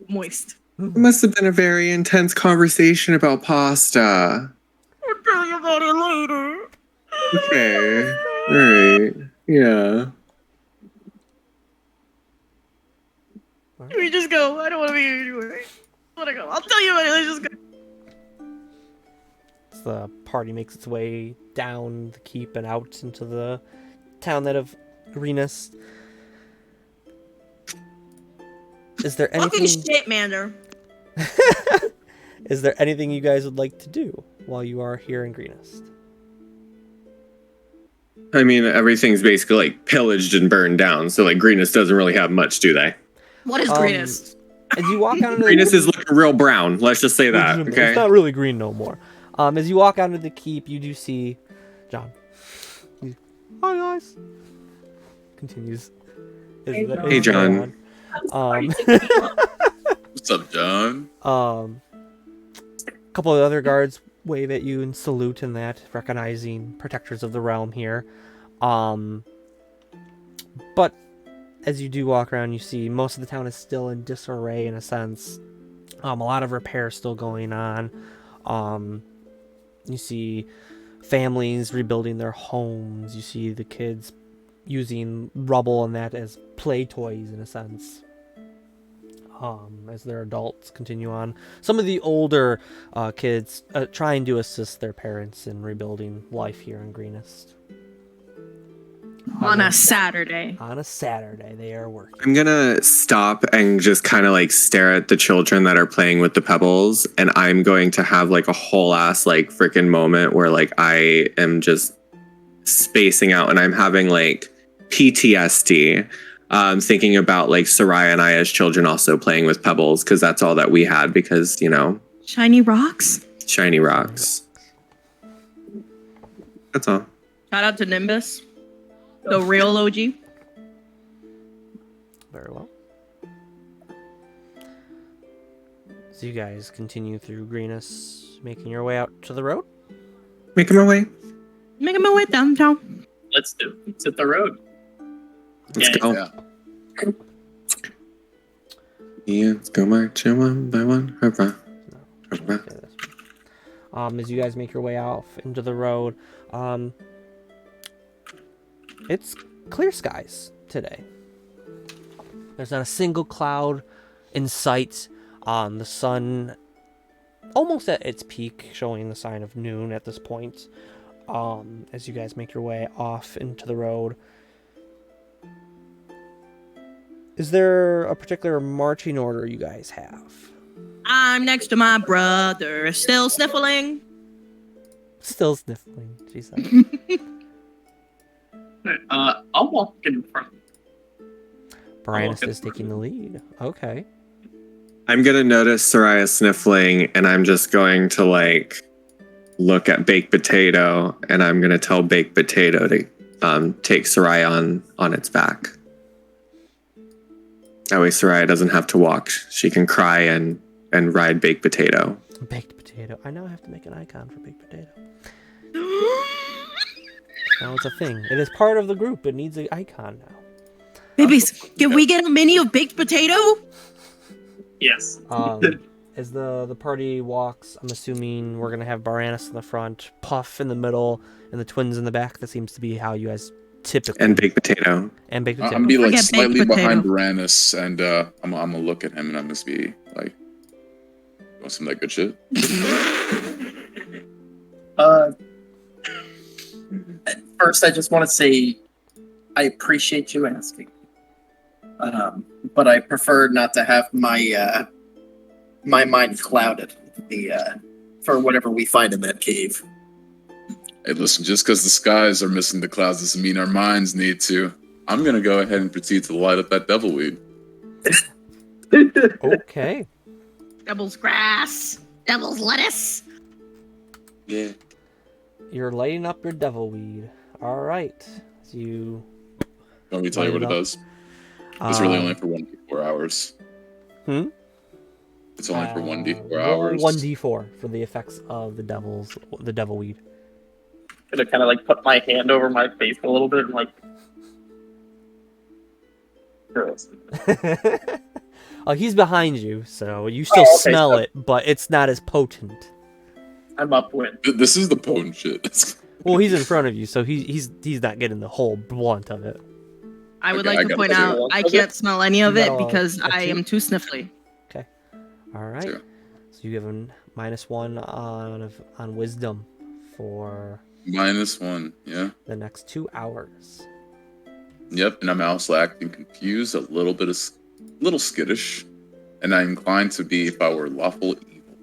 moist. it must have been a very intense conversation about pasta. I'll tell you about it later. Okay. All right. Yeah. Can we just go? I don't want to be here anymore. I want to go. I'll tell you about it. Let's just go. as the party makes its way down the keep and out into the townlet of Greenest. Is there Fucking anything? shit, Mander. Is there anything you guys would like to do while you are here in Greenest? I mean, everything's basically like pillaged and burned down, so like Greenest doesn't really have much, do they? What is greenest? As you walk out into Greenest is looking real brown. Let's just say that. It's Okay. not really green no more. As you walk out into the keep, you do see John. Hi guys. Continues. Hey, John. What's up, John? A couple of other guards wave at you and salute in that, recognizing protectors of the realm here. But as you do walk around, you see most of the town is still in disarray in a sense. A lot of repairs still going on. You see families rebuilding their homes. You see the kids using rubble and that as play toys in a sense. As their adults continue on. Some of the older kids trying to assist their parents in rebuilding life here in Greenest. On a Saturday. On a Saturday, they are working. I'm gonna stop and just kind of like stare at the children that are playing with the pebbles, and I'm going to have like a whole ass like freaking moment where like I am just spacing out and I'm having like PTSD, thinking about like Soraya and I as children also playing with pebbles because that's all that we had because, you know, Shiny rocks. shiny rocks. That's all. Shout out to Nimbus. The real OG. Very well. So you guys continue through Greenus, making your way out to the road. Making my way. Making my way downtown. Let's do it. Let's hit the road. Let's go. Yeah. Yeah, let's go marching one by one. Hurrah. Hurrah. As you guys make your way out into the road, it's clear skies today. There's not a single cloud in sight. The sun almost at its peak, showing the sign of noon at this point. As you guys make your way off into the road, is there a particular marching order you guys have? I'm next to my brother, still sniffling. Still sniffling, she said. I'll walk in front. Brianus is taking the lead. Okay. I'm gonna notice Soraya sniffling, and I'm just going to like look at Baked Potato, and I'm gonna tell Baked Potato to take Soraya on its back. That way Soraya doesn't have to walk. She can cry and ride Baked Potato. Baked Potato. I now have to make an icon for Baked Potato. Now it's a thing. It is part of the group. It needs an icon now. Babies, can we get a mini of baked potato? Yes. As the party walks, I'm assuming we're going to have Baranus in the front, Puff in the middle, and the twins in the back. That seems to be how you guys typically... And Baked Potato. And Baked Potato. I'm gonna be like Forget slightly baked behind potato. Baranus, and I'm gonna look at him, and I'm just be like, "Want some of that good shit?" First, I just want to say I appreciate you asking, but I prefer not to have my my mind clouded for whatever we find in that cave. Hey, listen, just because the skies are missing the clouds doesn't mean our minds need to. I'm gonna go ahead and proceed to light up that devil weed. Okay. Devil's grass. Devil's lettuce. Yeah. You're lighting up your devil weed. All right. So you... Want me to tell you what it does? It's really only for 1d4 hours. It's only for 1d4 hours. 1d4 for the effects of the devil weed. Gonna kind of like put my hand over my face a little bit and like. Gross. He's behind you, so you still okay, smell so- it, but it's not as potent. I'm upwind. This is the potent shit. Well, he's in front of you, so he's not getting the whole blunt of it. I would Okay, like I to gotta point take out one I of can't smell any of it No, because a I two? am too sniffly. All right. Sure. So you give him -1 on wisdom for -1, yeah. the next 2 hours. Yep, and I'm also acting confused, a little skittish, and I'm inclined to be if I were lawful evil.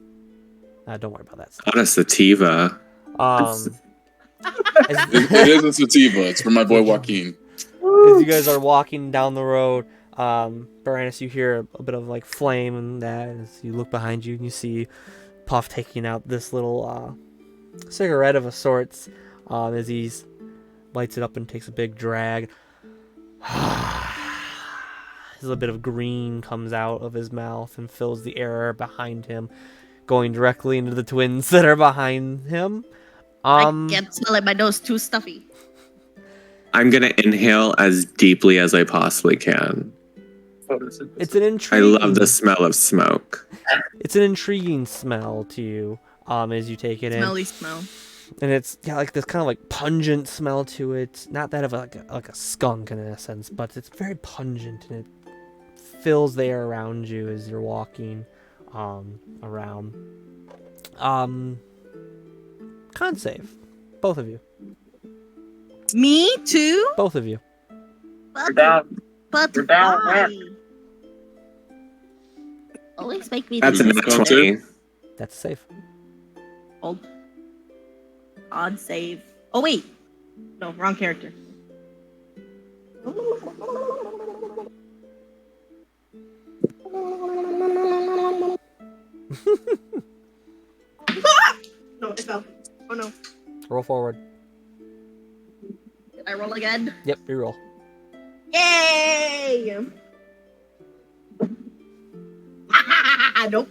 Don't worry about that stuff. Not a sativa. It is a sativa. It's for my boy Joaquin. As you guys are walking down the road, Baranus, you hear a bit of like flame and that. As you look behind you, and you see Puff taking out this little cigarette of a sorts. As he lights it up and takes a big drag. As a bit of green comes out of his mouth and fills the air behind him, going directly into the twins that are behind him. I can't smell it. My nose too stuffy. I'm gonna inhale as deeply as I possibly can. It's an I intriguing. love the smell of smoke. It's an intriguing smell to you, as you take it Smelly smell. in, and it's got like this kind of like pungent smell to it. Not that of like a skunk in a sense, but it's very pungent and it fills the air around you as you're walking around. Con save, both of you. Me too? Both of you. We're down. But We're down. why? Always make me That's do a this. nat 20. That's safe. Odd save. Oh wait. No, wrong character. No, it fell. Oh no. Roll forward. Did I roll again? Yep, reroll. Yay! Nope.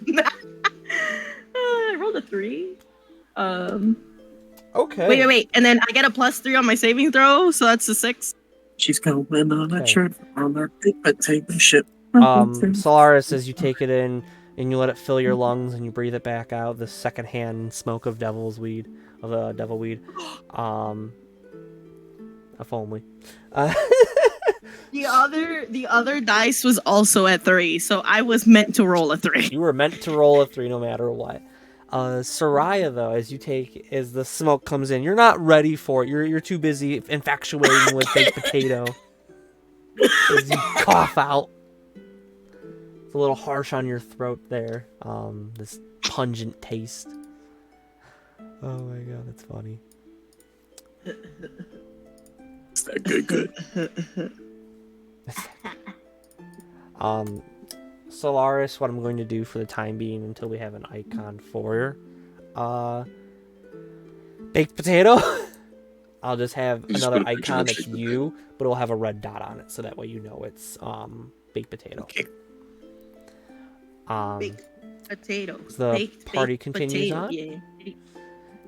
rolled a 3. Okay. Wait, and then I get a +3 on my saving throw, so that's a 6. She's going on a Okay. trip on our big potato ship. Solaris, as you take it in and you let it fill your lungs and you breathe it back out, the secondhand smoke of devil's weed, of the devil weed. If only. The other dice was also at 3, so I was meant to roll a 3. You were meant to roll a 3 no matter what. Soraya, though, as the smoke comes in, you're not ready for it. You're too busy infatuating with baked potato. As you cough out. It's a little harsh on your throat there. This pungent taste. Oh my god, that's funny. Is that good? Solaris, what I'm going to do for the time being until we have an icon for baked potato, I'll just have another icon that's you, but it'll have a red dot on it, so that way you know it's baked potato. Okay. Baked potato. The party continues potato, on. Yeah.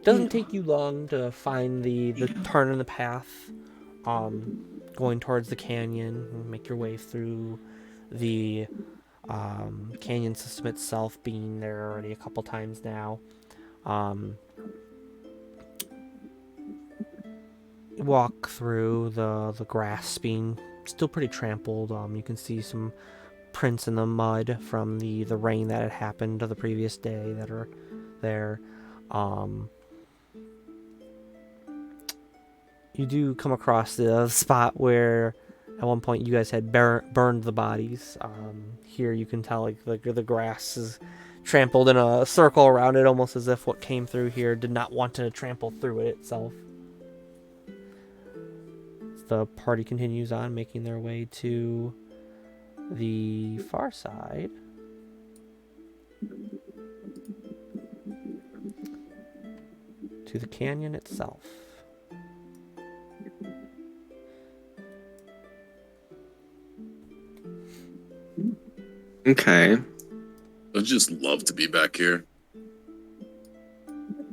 Doesn't take you long to find the turn in the path, going towards the canyon, and make your way through the canyon system itself, being there already a couple times now. Walk through the grass being still pretty trampled. You can see some prints in the mud from the rain that had happened the previous day that are there. You do come across the spot where at one point you guys had burned the bodies. Here you can tell like the grass is trampled in a circle around it, almost as if what came through here did not want to trample through it itself. The party continues on, making their way to the far side. To the canyon itself. Okay. I'd just love to be back here.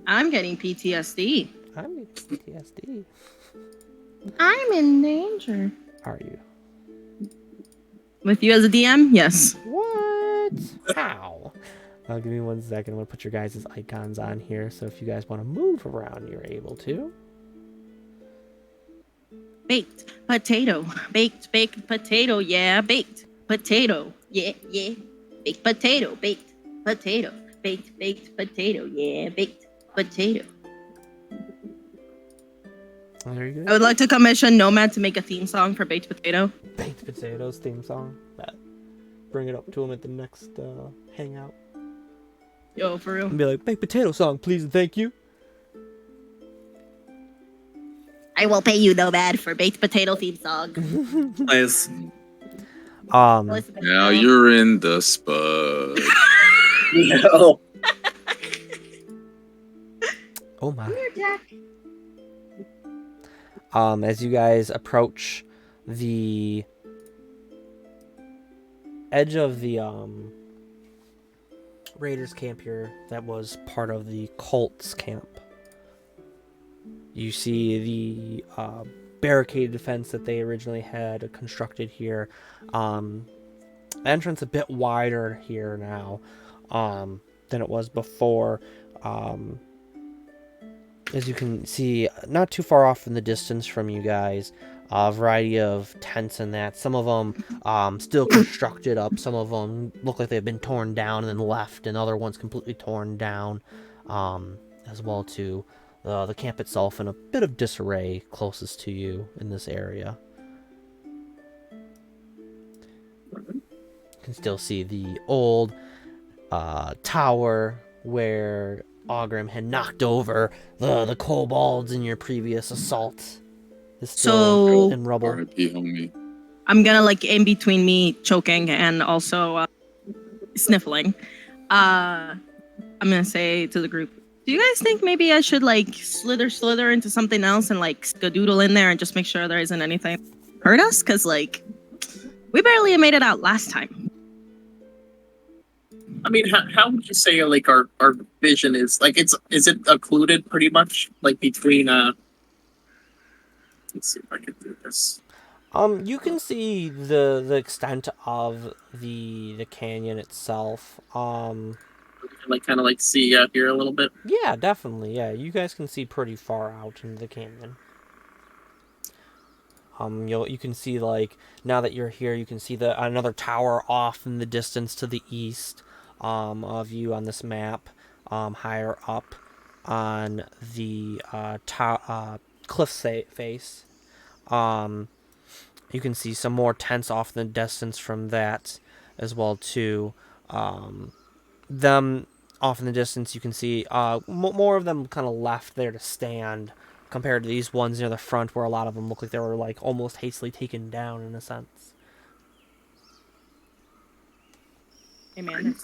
I'm getting PTSD. I'm in PTSD. I'm in danger. Are you? With you as a DM? Yes. What? How? Give me 1 second. I'm going to put your guys' icons on here, so if you guys want to move around, you're able to. Baked potato. Baked potato. Yeah, baked potato. Yeah. Baked potato. Baked potato. Baked potato. Yeah, baked potato. Oh, there you I go. would like to commission Nomad to make a theme song for Baked Potato. Baked Potatoes theme song. Bring it up to him at the next hangout. Yo, for real. And be like, baked potato song, please and thank you. I will pay you, Nomad, for Baked Potato theme song. Nice. Now you're in the spud. No. Oh my. Come here, Jack. As you guys approach the edge of the Raiders camp here, that was part of the cult's camp. You see the barricaded defense that they originally had constructed here. The entrance a bit wider here now than it was before. As you can see, not too far off in the distance from you guys, a variety of tents and that. Some of them still constructed up. Some of them look like they've been torn down and then left, and other ones completely torn down, as well too. The camp itself in a bit of disarray closest to you in this area. You can still see the old tower where Ogrim had knocked over the kobolds in your previous assault. Is still in rubble. R.I.P. homie. I'm gonna, like, in between me choking and also sniffling, I'm gonna say to the group, do you guys think maybe I should, like, slither into something else and, like, skadoodle in there and just make sure there isn't anything hurt us? Because, like, we barely made it out last time. I mean, how would you say like our vision is like? Is it occluded pretty much like between Let's see if I can do this. You can see the extent of the canyon itself. Like kind of like see out here a little bit. Yeah, definitely. Yeah, you guys can see pretty far out into the canyon. You can see, like, now that you're here, you can see another tower off in the distance to the east of you on this map, higher up on the cliff face. You can see some more tents off in the distance from that as well too. Them off in the distance, you can see more of them kind of left there to stand, compared to these ones near the front where a lot of them look like they were like almost hastily taken down in a sense. Hey man,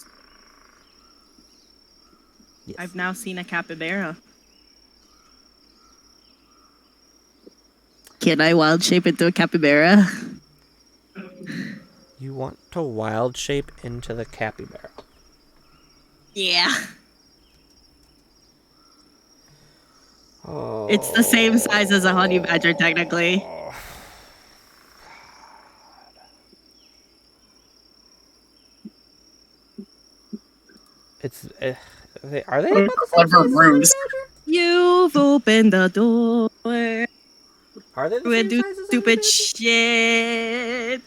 Yes. I've now seen a capybara. Can I wild shape into a capybara? You want to wild shape into the capybara. Yeah. Oh. It's the same size as a honey badger, technically. Are they about the same size as a honey badger? You've opened the door. Are they the We same do size as a honey stupid badger? shit.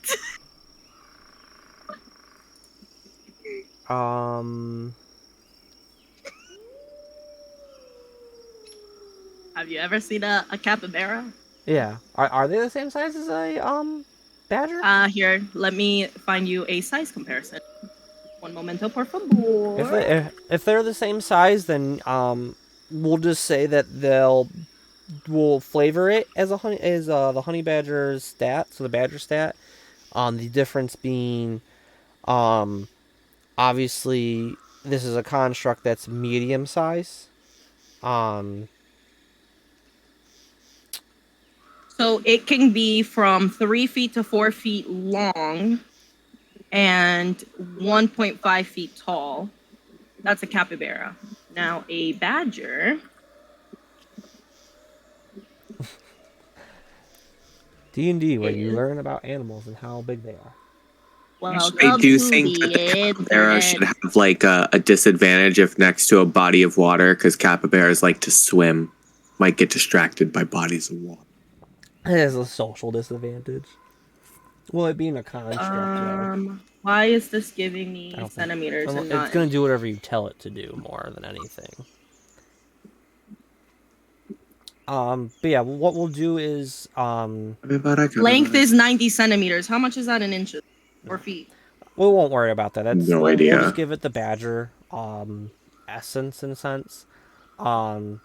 Have you ever seen a capybara? Yeah. Are they the same size as a badger? Here, let me find you a size comparison. One momento, por favor. If they're the same size, then we'll just say that we'll flavor it as the honey badger's stat, so the badger stat. The difference being, obviously this is a construct that's medium size. So it can be from 3 feet to 4 feet long and 1.5 feet tall. That's a capybara. Now a badger. D&D, where you learn about animals and how big they are. I do think that the capybara should have like a disadvantage if next to a body of water, because capybaras like to swim, might get distracted by bodies of water. It has a social disadvantage. Well, it being a construct, though. Why is this giving me I don't think- centimeters and It's not? going to do whatever you tell it to do more than anything. But yeah, what we'll do is Length is 90 centimeters. How much is that in inches or feet? we won't worry about that. No idea. We'll just give it the badger essence in a sense. The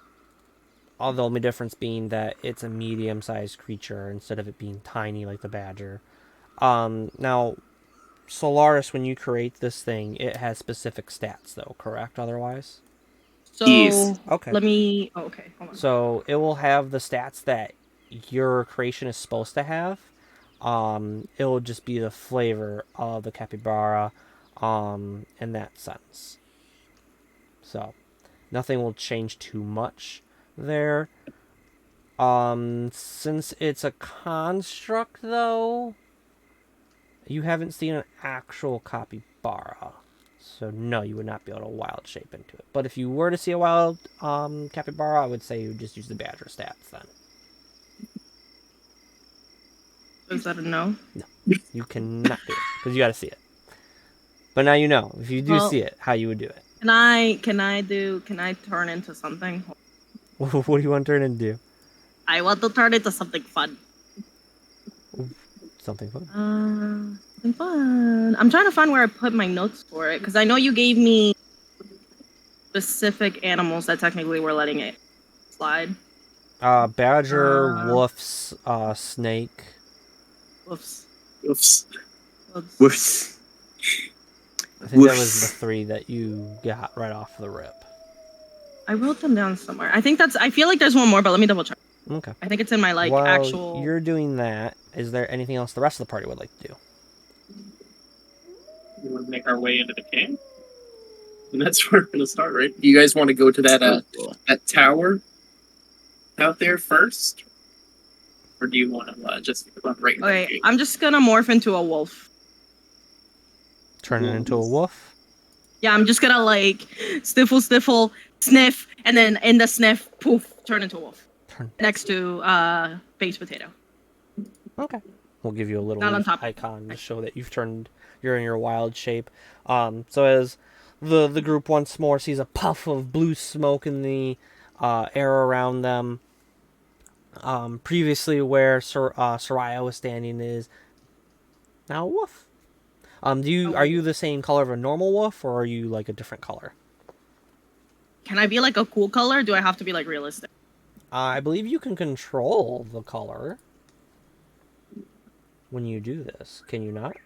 only difference being that it's a medium-sized creature instead of it being tiny like the badger. Now, Solaris, when you create this thing, it has specific stats, though, correct? Otherwise? So Yes. Okay. okay, hold on. So it will have the stats that your creation is supposed to have. It will just be the flavor of the capybara, in that sense. So, nothing will change too much there. Since it's a construct, though, you haven't seen an actual capybara. So no, you would not be able to wild shape into it. But if you were to see a wild capybara, I would say you would just use the badger stats then. Is that a no? No, you cannot do it because you got to see it. But now you know if you do see it, how you would do it. Can I turn into something? What do you want to turn into? I want to turn into something fun. Something fun. Something fun. I'm trying to find where I put my notes for it because I know you gave me specific animals that technically were letting it slide. Badger, woofs, snake. Whoops. Oops. Woofs. I think that was the 3 that you got right off the rip. I wrote them down somewhere. I feel like there's one more, but let me double check. Okay. I think it's in my While actual. you're doing that, is there anything else the rest of the party would like to do? We want to make our way into the cave. And that's where we're gonna start, right? You guys want to go to that tower out there first, or do you want to just run right? Okay, I'm just gonna morph into a wolf. Turn it into a wolf. Yeah, I'm just gonna like sniffle, sniff, and then in the sniff, poof, turn into a wolf. Next to baked potato. Okay. We'll give you a little Not on top. icon to show that you're in your wild shape. So as the group once more sees a puff of blue smoke in the air around them, previously where Soraya was standing is now a wolf. Are you the same color of a normal wolf, or are you like a different color? Can I be like a cool color? Or do I have to be like realistic? I believe you can control the color when you do this. Can you not?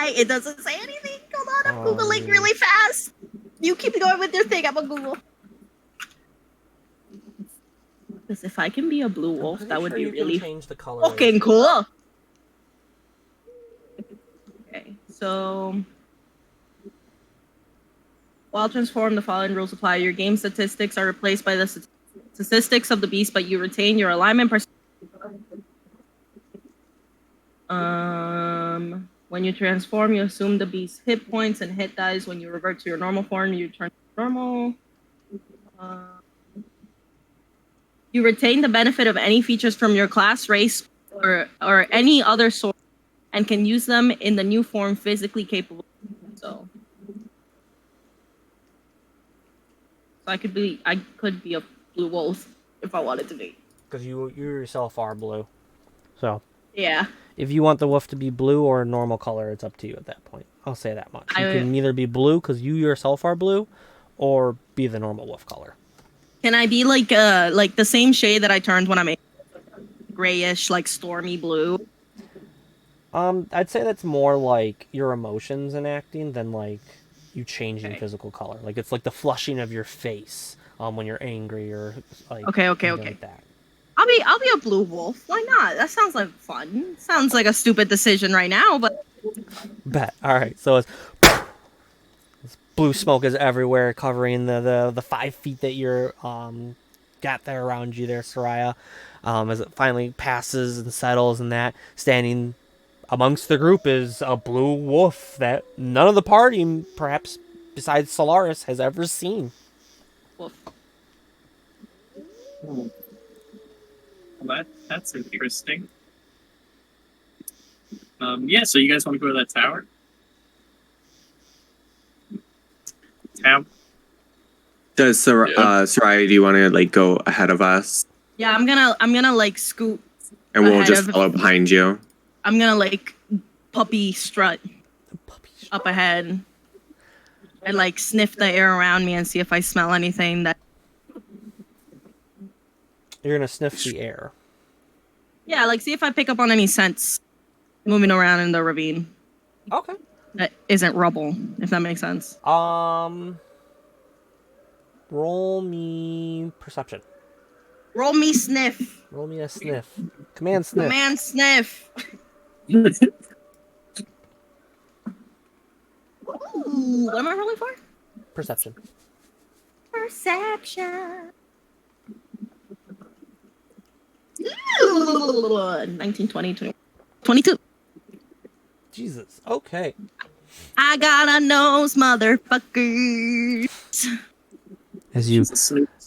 It doesn't say anything. Hold on, I'm Googling really fast. You keep going with your thing, I'm a Google. Because if I can be a blue wolf, that would be really change the color. fucking cool. Okay, so while transformed, the following rules apply. Your game statistics are replaced by the statistics of the beast, but you retain your alignment. When you transform, you assume the beast's hit points and hit dice. When you revert to your normal form, you turn to normal. You retain the benefit of any features from your class, race, or any other source, and can use them in the new form physically capable. So I could be a blue wolf if I wanted to be. Because you yourself are blue. So Yeah. if you want the wolf to be blue or a normal color, it's up to you at that point. I'll say that much. You can either be blue because you yourself are blue, or be the normal wolf color. Can I be like the same shade that I turned when I made grayish, like stormy blue? I'd say that's more like your emotions enacting than like you changing physical color. Like it's like the flushing of your face when you're angry or like Okay. like that. I'll be a blue wolf. Why not? That sounds like fun. Sounds like a stupid decision right now, but Bet. All right. So it's blue smoke is everywhere, covering the 5 feet that you're got there around you there, Soraya. As it finally passes and settles, and that standing amongst the group is a blue wolf that none of the party, perhaps besides Solaris, has ever seen. wolf. Well, that's interesting. Yeah, so you guys want to go to that tower? Does Soraya, do you want to like go ahead of us? Yeah, I'm gonna like scoot. And we'll ahead just of- follow behind you. I'm gonna like puppy strut up ahead and like sniff the air around me and see if I smell anything that. You're gonna sniff the air. Yeah, like see if I pick up on any scents moving around in the ravine. Okay. That isn't rubble, if that makes sense. Roll me perception. Roll me sniff. Roll me a sniff. Command sniff. Command sniff. Ooh, what am I rolling for? Perception. Perception. Ooh, 19, 20, 20, 22. Jesus. Okay. I got a nose, motherfuckers. As you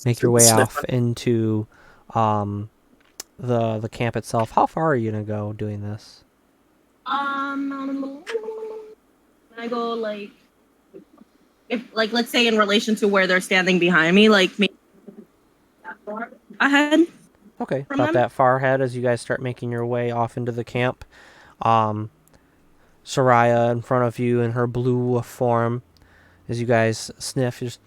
make your way off into the camp itself, how far are you gonna go doing this? I go like, if like let's say in relation to where they're standing behind me, like maybe that far ahead. Okay, From about them? that far ahead as you guys start making your way off into the camp. Soraya in front of you in her blue wolf form. As you guys sniff, you just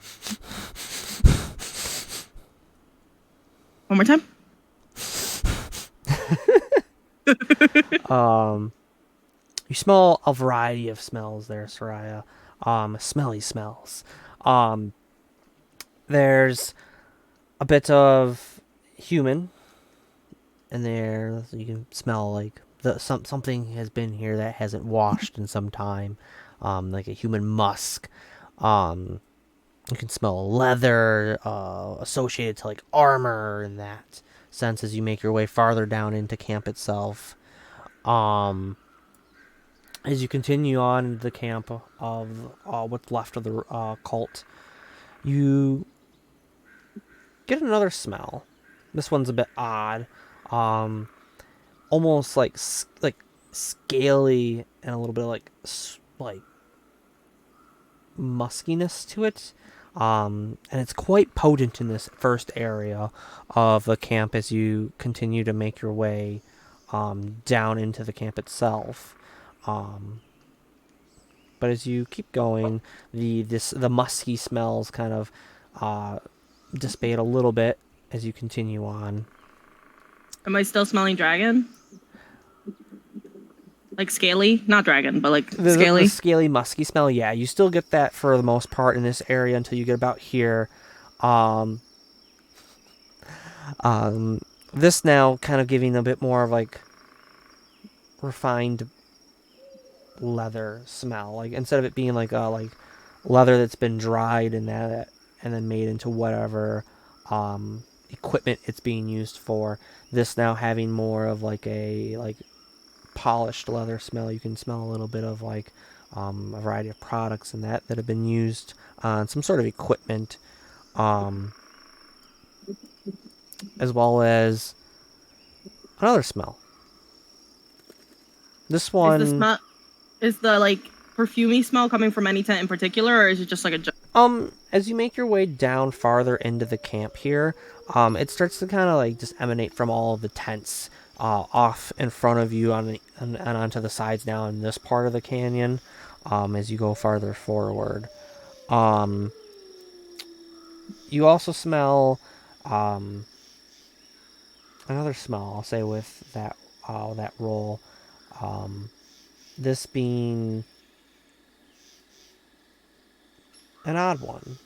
One more time. you smell a variety of smells there, Soraya. Smelly smells. There's a bit of human in there. You can smell like something has been here that hasn't washed in some time, like a human musk. You can smell leather associated to like armor in that sense as you make your way farther down into camp itself. As you continue on into the camp of what's left of the cult, you get another smell. This one's a bit odd, almost like scaly and a little bit of like muskiness to it. And it's quite potent in this first area of the camp as you continue to make your way down into the camp itself. But as you keep going, the musky smells kind of dissipate a little bit as you continue on. Am I still smelling dragon? Like scaly? Not dragon, but like scaly? The scaly, musky smell, yeah. You still get that for the most part in this area until you get about here. This now kind of giving a bit more of like refined leather smell. Like instead of it being like leather that's been dried and then made into whatever equipment it's being used for. This now having more of like a polished leather smell. You can smell a little bit of like a variety of products and that have been used on some sort of equipment, as well as another smell. This one is the like perfumey smell coming from any tent in particular, or is it just like a as you make your way down farther into the camp here, it starts to kind of like just emanate from all of the tents off in front of you and onto the sides now in this part of the canyon, as you go farther forward. You also smell another smell, I'll say, with that roll. This being an odd one.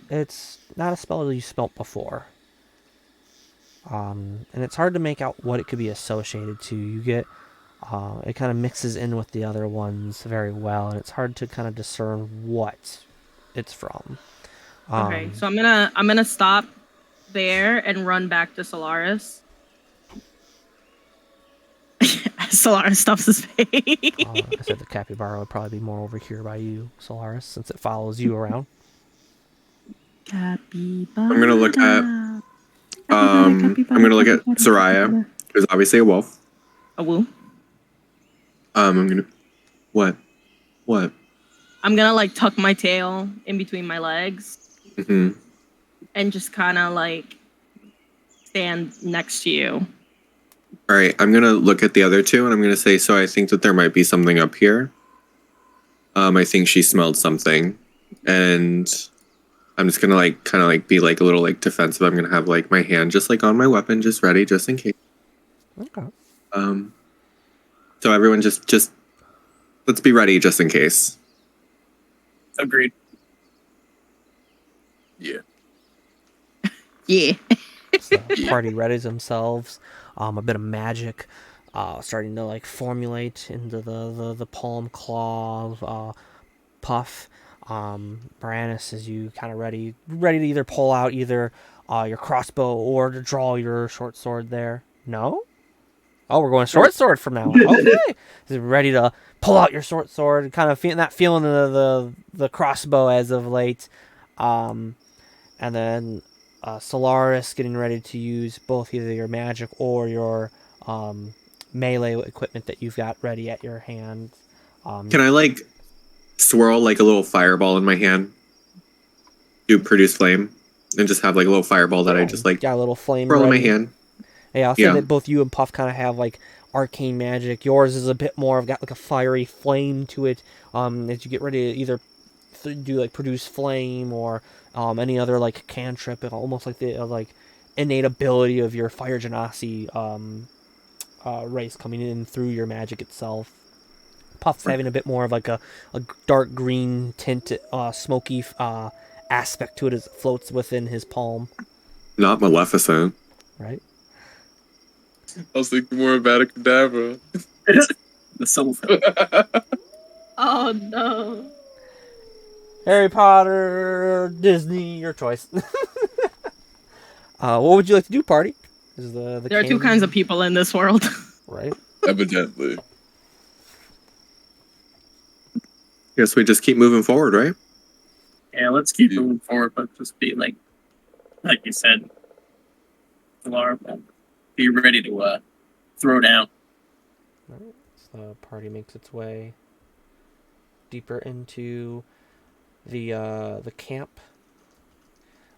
It's not a smell that you smelt before. And it's hard to make out what it could be associated to. You get it kind of mixes in with the other ones very well, and it's hard to kind of discern what it's from. Okay, so I'm gonna stop there and run back to Solaris. Solaris stops his face. Like I said, the capybara would probably be more over here by you, Solaris, since it follows you around. Capybara. I'm gonna look at Soraya, who's obviously a wolf. A woo. I'm gonna what? I'm gonna like tuck my tail in between my legs, and just kind of like stand next to you. All right, I'm gonna look at the other two, and I'm gonna say, so I think that there might be something up here. I think she smelled something, and I'm just gonna like kind of like be like a little like defensive. I'm gonna have like my hand just like on my weapon, just ready, just in case. Okay. So everyone just let's be ready just in case. Agreed. Yeah. Yeah. So the party readies themselves. A bit of magic starting to like formulate into the palm claw puff. Baranus, as you kind of ready to either pull out either your crossbow or to draw your short sword there. No? Oh, we're going short sword from now on. Okay. Is ready to pull out your short sword, kind of not feeling the crossbow as of late. And then Solaris getting ready to use both either your magic or your melee equipment that you've got ready at your hand. Can I like swirl like a little fireball in my hand to produce flame, and just have like a little fireball that I just like got a little flame swirl in my ready. hand? Yeah, I'll say that both you and Puff kind of have like arcane magic. Yours is a bit more of got like a fiery flame to it. As you get ready to either do like produce flame or any other like cantrip, almost like the like innate ability of your fire genasi race coming in through your magic itself. Puff's having a bit more of like a dark green tint, smoky aspect to it as it floats within his palm. Not Maleficent. Right. I was thinking more about a cadaver. The silver. Oh no. Harry Potter, Disney, your choice. What would you like to do, party? Is the There are two kinds of people in this world. right? Evidently. Guess we just keep moving forward, right? Yeah, let's keep moving forward, but just be like you said, Laura, be ready to throw down. All right. So the party makes its way deeper into the camp.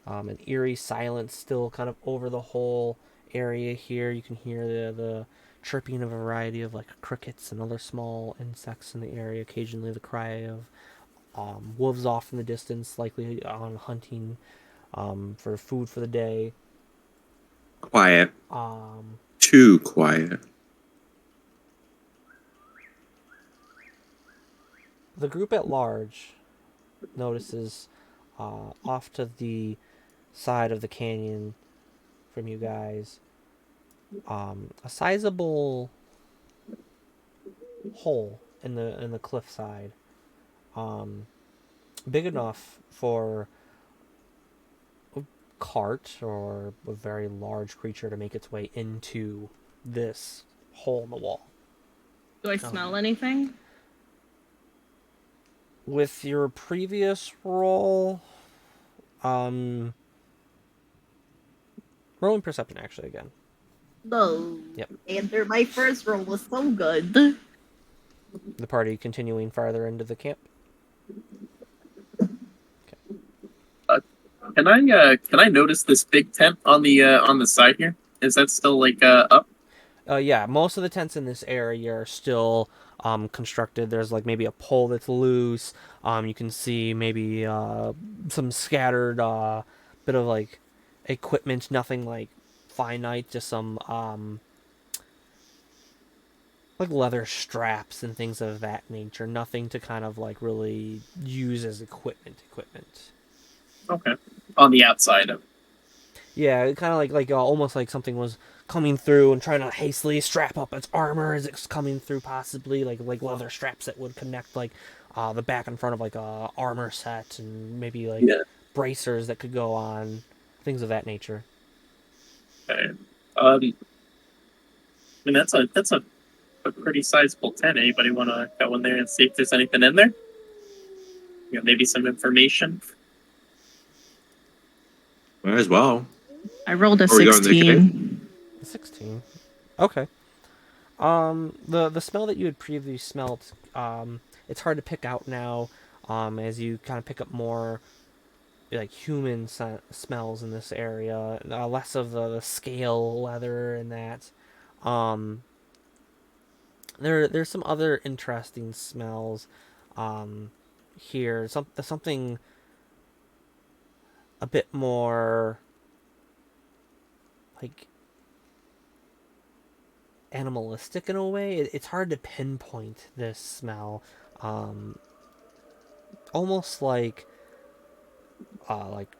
An eerie silence still kind of over the whole area here. You can hear the chirping of a variety of like crickets and other small insects in the area. Occasionally the cry of wolves off in the distance, likely on hunting for food for the day. Quiet. Um, Too quiet. the group at large notices off to the side of the canyon from you guys a sizable hole in the cliffside, big enough for a cart or a very large creature to make its way into this hole in the wall. Do I smell anything? With your previous roll, rolling perception actually again. No. Yep. And my first roll was so good. The party continuing farther into the camp. Can I notice this big tent on the side here? Is that still like up? Yeah, most of the tents in this area are still constructed. There's like maybe a pole that's loose. You can see maybe some scattered bit of like equipment, nothing like finite, just some like leather straps and things of that nature. Nothing to kind of like really use as equipment. Okay, on the outside of. Yeah, kind of like almost like something was coming through and trying to hastily strap up its armor as it's coming through, possibly like leather straps that would connect like the back and front of like a armor set, and maybe like bracers that could go on, things of that nature. Okay. I mean that's a pretty sizable tent. Anybody want to go in there and see if there's anything in there? You know, maybe some information. Might as well. I rolled a Are we going to the 16. 16. Okay. The smell that you had previously smelt, it's hard to pick out now, as you kind of pick up more like human smells in this area, less of the scale leather and that. There's some other interesting smells here. Something a bit more like animalistic in a way. It's hard to pinpoint this smell. Almost like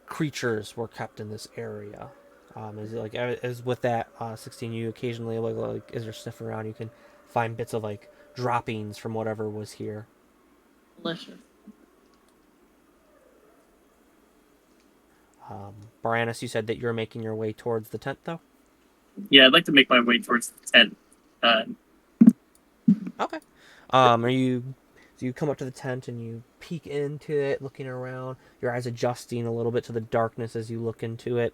creatures were kept in this area. As with that 16, you occasionally like as you're sniffing around, you can find bits of like droppings from whatever was here. Delicious. Baranus, you said that you're making your way towards the tent, though? Yeah, I'd like to make my way towards the tent. Okay. Do you come up to the tent and you peek into it, looking around, your eyes adjusting a little bit to the darkness as you look into it.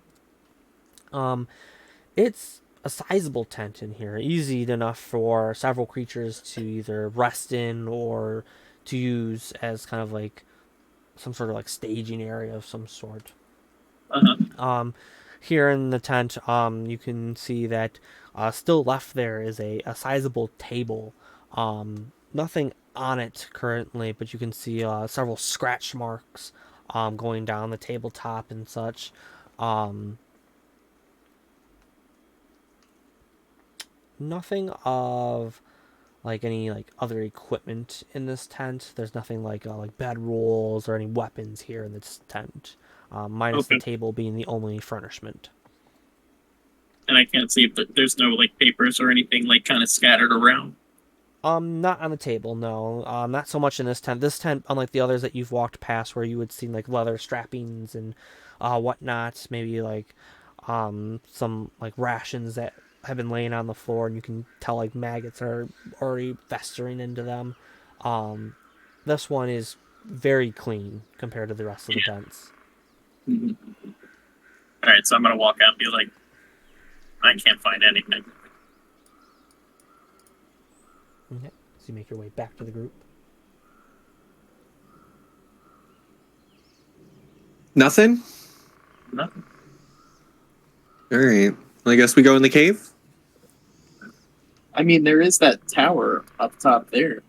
It's a sizable tent in here, easy enough for several creatures to either rest in or to use as kind of like some sort of like staging area of some sort. Here in the tent, you can see that still left there is a sizable table. Nothing on it currently, but you can see several scratch marks going down the tabletop and such. Nothing of like any like other equipment in this tent. There's nothing like bedrolls or any weapons here in this tent. Minus the table being the only furnishment. And I can't see if there's no like papers or anything like kind of scattered around. Not on the table, no. Not so much in this tent. This tent, unlike the others that you've walked past, where you would see like leather strappings and whatnot, maybe like some like rations that have been laying on the floor, and you can tell like maggots are already festering into them. This one is very clean compared to the rest of the tents. Mhm. All right, so I'm gonna walk out and be like, I can't find anything. Okay. So you make your way back to the group. Nothing? Nothing. All right. Well, I guess we go in the cave. I mean, there is that tower up top there.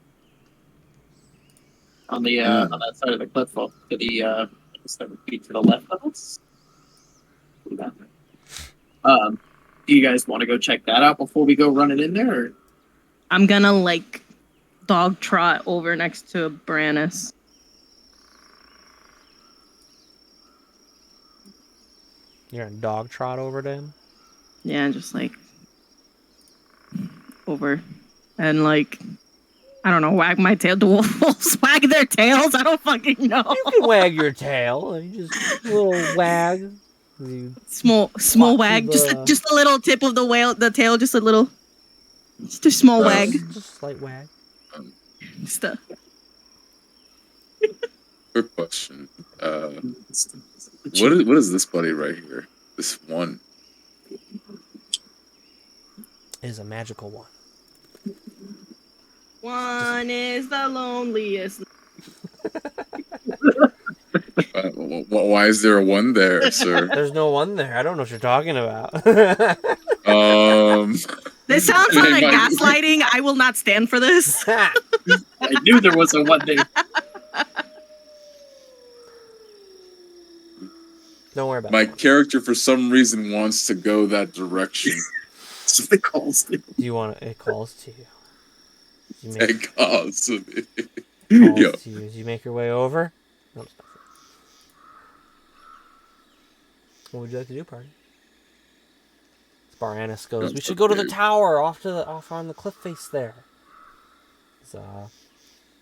On the on that side of the cliff, off to the I guess that would be to the left of us. Do you guys want to go check that out before we go running in there? Or? I'm gonna like dog trot over next to Brannis. You're gonna dog trot over to him. Yeah, just like over and like I don't know, wag my tail. Do wolves wag their tails? I don't fucking know. You can wag your tail. You just a little wag. You Small Flop to wag, the- just a little tip of the tail, just a small wag. just a slight wag. Just a, Quick question. What is this buddy right here? This one. Is a magical one. one is the loneliest. Why is there a one there, sir? There's no one there. I don't know what you're talking about. This sounds like Hey, Mike. gaslighting. I will not stand for this. I knew there was a one there. Don't worry about My it. character, for some reason, wants to go that direction. That's what it calls it. Do you want it calls to you? You make, It calls to me. calls Yo. to you. Do you make your way over? No, it's not. What would you like to do, party? Baranus goes, we should go to the tower off on the cliff face there.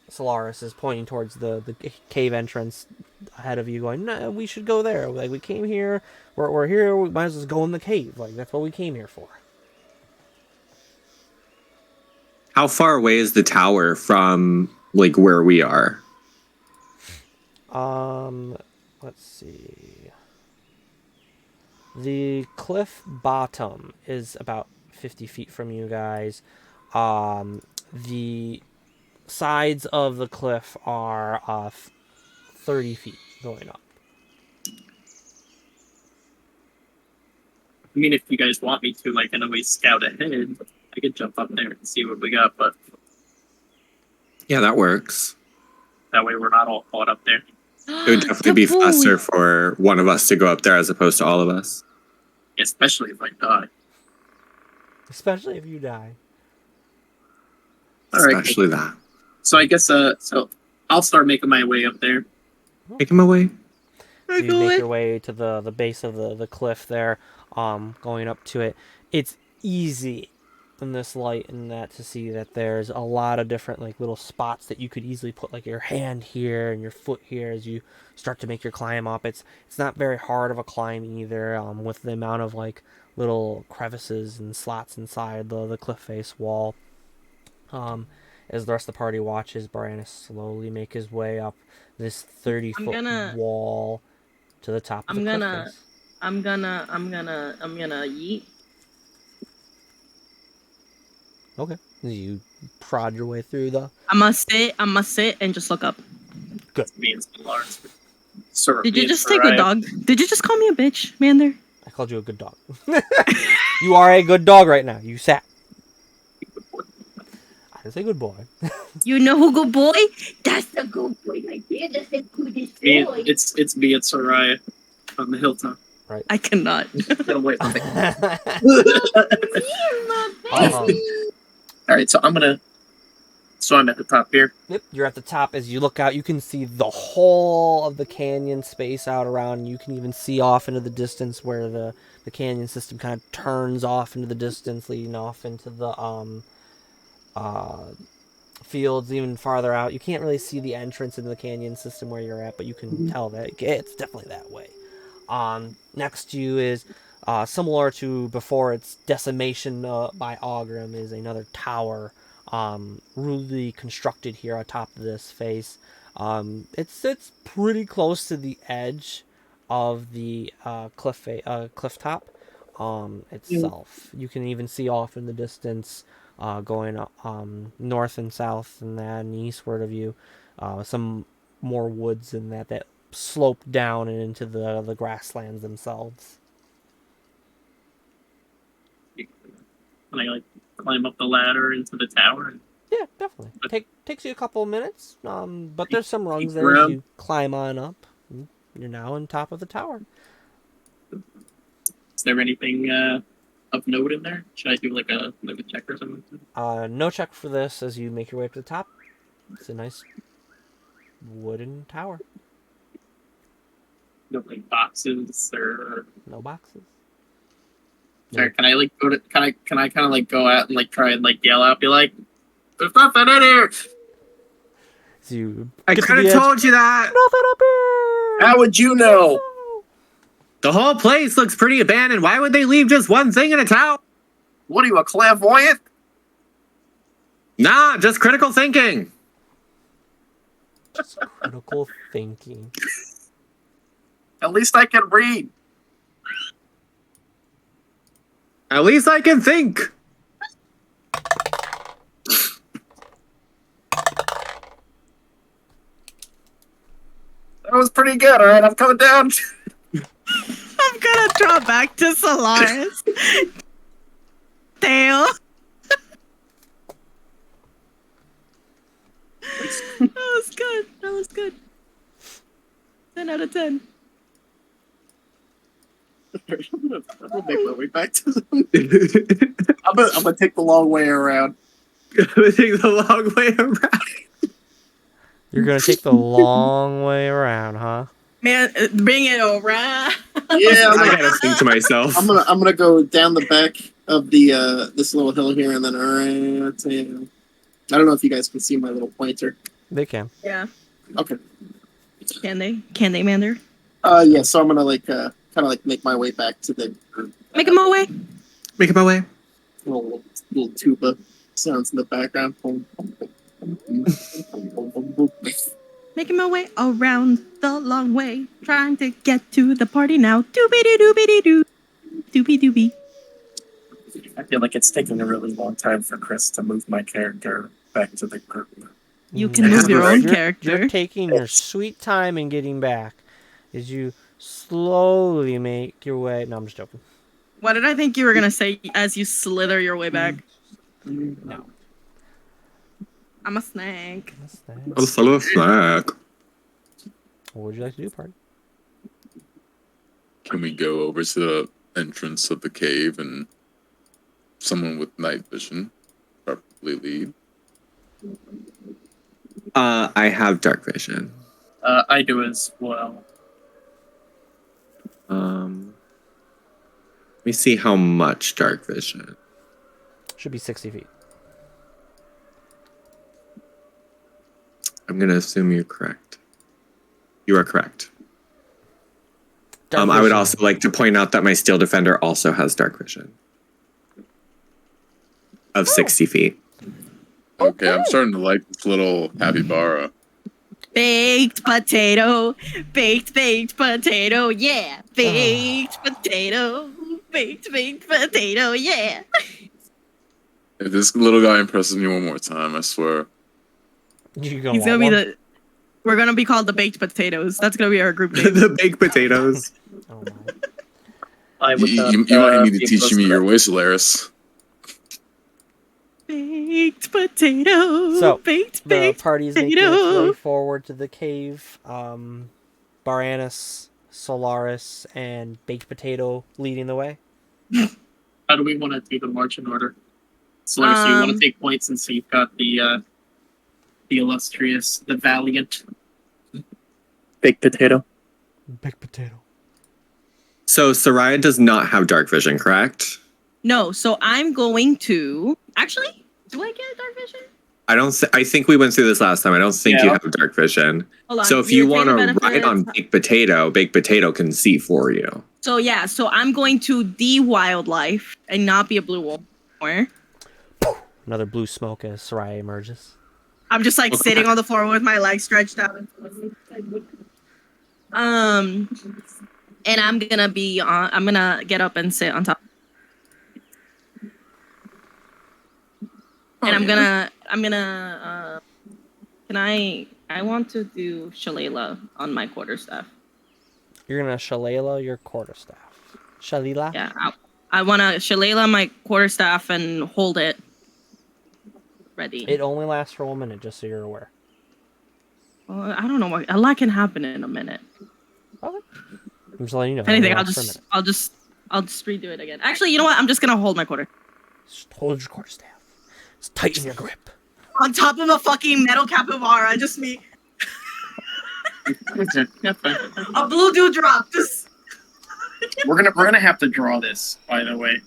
Solaris is pointing towards the cave entrance ahead of you, going, no, we should go there. Like, we came here, we're here, we might as well go in the cave. Like, that's what we came here for. How far away is the tower from like where we are? Let's see. The cliff bottom is about 50 feet from you guys. The sides of the cliff are 30 feet going up. I mean, if you guys want me to, like, in a way, scout ahead, I could jump up there and see what we got, but Yeah, that works. that way we're not all caught up there. It would definitely be faster for one of us to go up there as opposed to all of us. Especially if I die. Especially if you die. All right. Especially that. So I guess, so I'll start making my way up there. Take him away. So you make your way to the base of the cliff there, going up to it. It's easy in this light and that to see that there's a lot of different like little spots that you could easily put like your hand here and your foot here as you start to make your climb up. It's not very hard of a climb either, with the amount of like little crevices and slots inside the cliff face wall. As the rest of the party watches Baranus slowly make his way up this 30-foot wall to the top of the cliff face. I'm gonna yeet. Okay. You prod your way through the... I must sit and just look up. Me and Lars. Sir, Did me you and just take a Soraya. dog? Did you just call me a bitch, Mander? I called you a good dog. You are a good dog right now. You sat. I didn't say good boy. You know who good boy? That's the good boy right there. That's the goodest Me, boy. it's me and Soraya on the hilltop. I cannot. Get away from me. Um, All right, so I'm at the top here. Yep, you're at the top. As you look out, you can see the whole of the canyon space out around. You can even see off into the distance where the canyon system kind of turns off into the distance, leading off into the fields even farther out. You can't really see the entrance into the canyon system where you're at, but you can tell that it's definitely that way. Next to you is similar to before its decimation by Ogrim is another tower, rudely constructed here atop of this face. It sits pretty close to the edge of the cliff top itself. You can even see off in the distance, going north and south and that and eastward of you, some more woods and that slope down and into the grasslands themselves. Can I like climb up the ladder into the tower? Yeah, definitely. Takes you a couple of minutes, but there's some rungs there around. as you climb on up. You're now on top of the tower. Is there anything of note in there? Should I do like a check or something? No check for this as you make your way up to the top. It's a nice wooden tower. No like boxes or. No boxes. Sorry, can I like go to? Can I kind of like go out and like try and like yell out, be like, "There's nothing in here." So you I get to could the have edge. told you that. Nothing up here. How would you know? The whole place looks pretty abandoned. Why would they leave just one thing in a tower? What are you, a clairvoyant? Nah, just critical thinking. Critical thinking. At least I can read. At least I can think. That was pretty good. All right, I'm coming down. I'm gonna draw back to Solaris. Tail. That was good. That was good. 10 out of 10. I'm gonna make my way back to them. I'm gonna take the long way around. Gonna take the long way around. You're gonna take the long way around, huh? Man, bring it around. Yeah, I gotta think to myself. I'm gonna go down the back of the this little hill here and then around to. I don't know if you guys can see my little pointer. They can. Yeah. Okay. Can they? Can they, Mander? Yeah. So I'm gonna like kind of like make my way back to the Make him away. Make it my way. little tuba sounds in the background. Making my way around the long way, trying to get to the party now. Doobie doobie doo, doobie doobie. I feel like it's taking a really long time for Chris to move my character back to the group. You can move your own character. You're taking your sweet time in getting back as you slowly make your way. No, I'm just joking. What did I think you were gonna say as you slither your way back? No. I'm a snake. I'm still a snack. What would you like to do, party? Can we go over to the entrance of the cave and someone with night vision probably lead? I have dark vision. I do as well. Let me see how much dark vision. Should be 60 feet. I'm gonna assume you're correct. You are correct. Dark I would vision. also like to point out that my steel defender also has dark vision of 60 feet. Okay, I'm starting to like this little capybara. Baked potato, baked potato, yeah. Baked potato, baked potato, yeah. If this little guy impresses me one more time, I swear. You gonna He's gonna want be one? the. We're gonna be called the baked potatoes. That's gonna be our group name. The baked potatoes. Oh my. I would You, not, you might need to be teach close me to your that. way, Solaris. Baked potato. So, baked The party's making its potato. way forward to the cave. Baranus, Solaris, and Baked Potato leading the way. How do we want to do the march in order? Solaris, do you want Um, to take points since you've got the illustrious, the valiant baked potato? Baked Potato. So Soraya does not have dark vision, correct? No, so I'm going to actually. Do I get dark vision? I think we went through this last time. I don't think you Yeah. have dark vision. Hold on. So if your you want to retainer ride on benefits- Baked Potato can see for you. So yeah, so I'm going to de-wildlife and not be a blue wolf anymore. Another blue smoke as Soraya emerges. I'm just like Okay. sitting on the floor with my legs stretched out. And I'm gonna get up and sit on top. And I'm gonna I want to do Shalala on my quarterstaff. You're gonna shillelagh your quarterstaff. Shalila? Yeah, I want to Shalala my quarterstaff and hold it ready. It only lasts for 1 minute, just so you're aware. Well, I don't know a lot can happen in a minute. Okay. I'm just letting you know. If anything, it I'll only lasts for a just minute. I'll just redo it again. Actually, you know what? I'm just gonna hold my quarter Just hold your quarterstaff. Just tighten your grip. on top of a fucking metal capybara. Just me, Yeah, fine. a blue dewdrop. Just We're gonna have to draw this, by the way.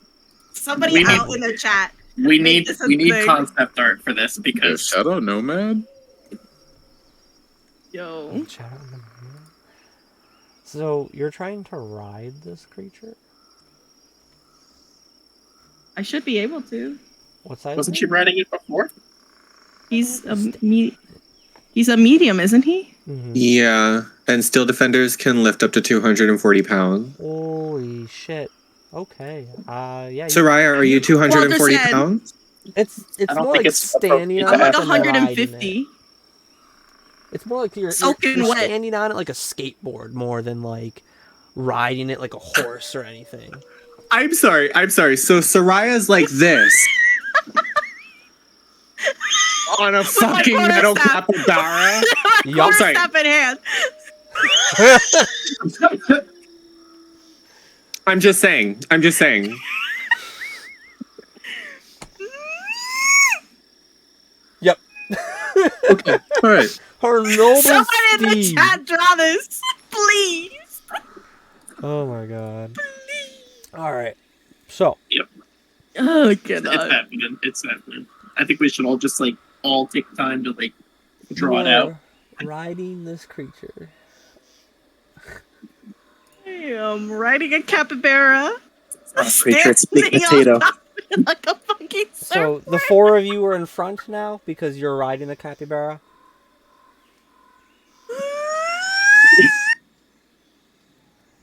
somebody We need- out in the chat. We Make need this a we need thing. concept art for this Yo, because Shadow Nomad? Yo, Shout out in the morning. So you're trying to ride this creature? I should be able to. What size? wasn't is she it? writing it before? He's a he's a medium, isn't he? Mhm. Yeah, and Steel Defenders can lift up to 240 pounds. Holy shit. Okay. Yeah. Soraya, are you 240 said- pounds? It's I don't more think like it's standing appropriate on I'm it like than riding it. 150. It's more like you're Soaking wet. standing on it like a skateboard more than like riding it like a horse or anything. I'm sorry. So Soraya's like this. On a my fucking metal quarterstaff. capybara. Yup. sorry. Quarterstaff in hand. I'm just saying. Yep. Okay. All right. Her noble Someone in the steed. chat draw this, please. Oh my god. All right. So Oh It's god. happening. It's happening. I think we should all just all take time to draw it out. you're riding this creature. I am riding a capybara. Creature, it's big standing on potato. top of it like a fucking So the four of you are in front now because you're riding the capybara.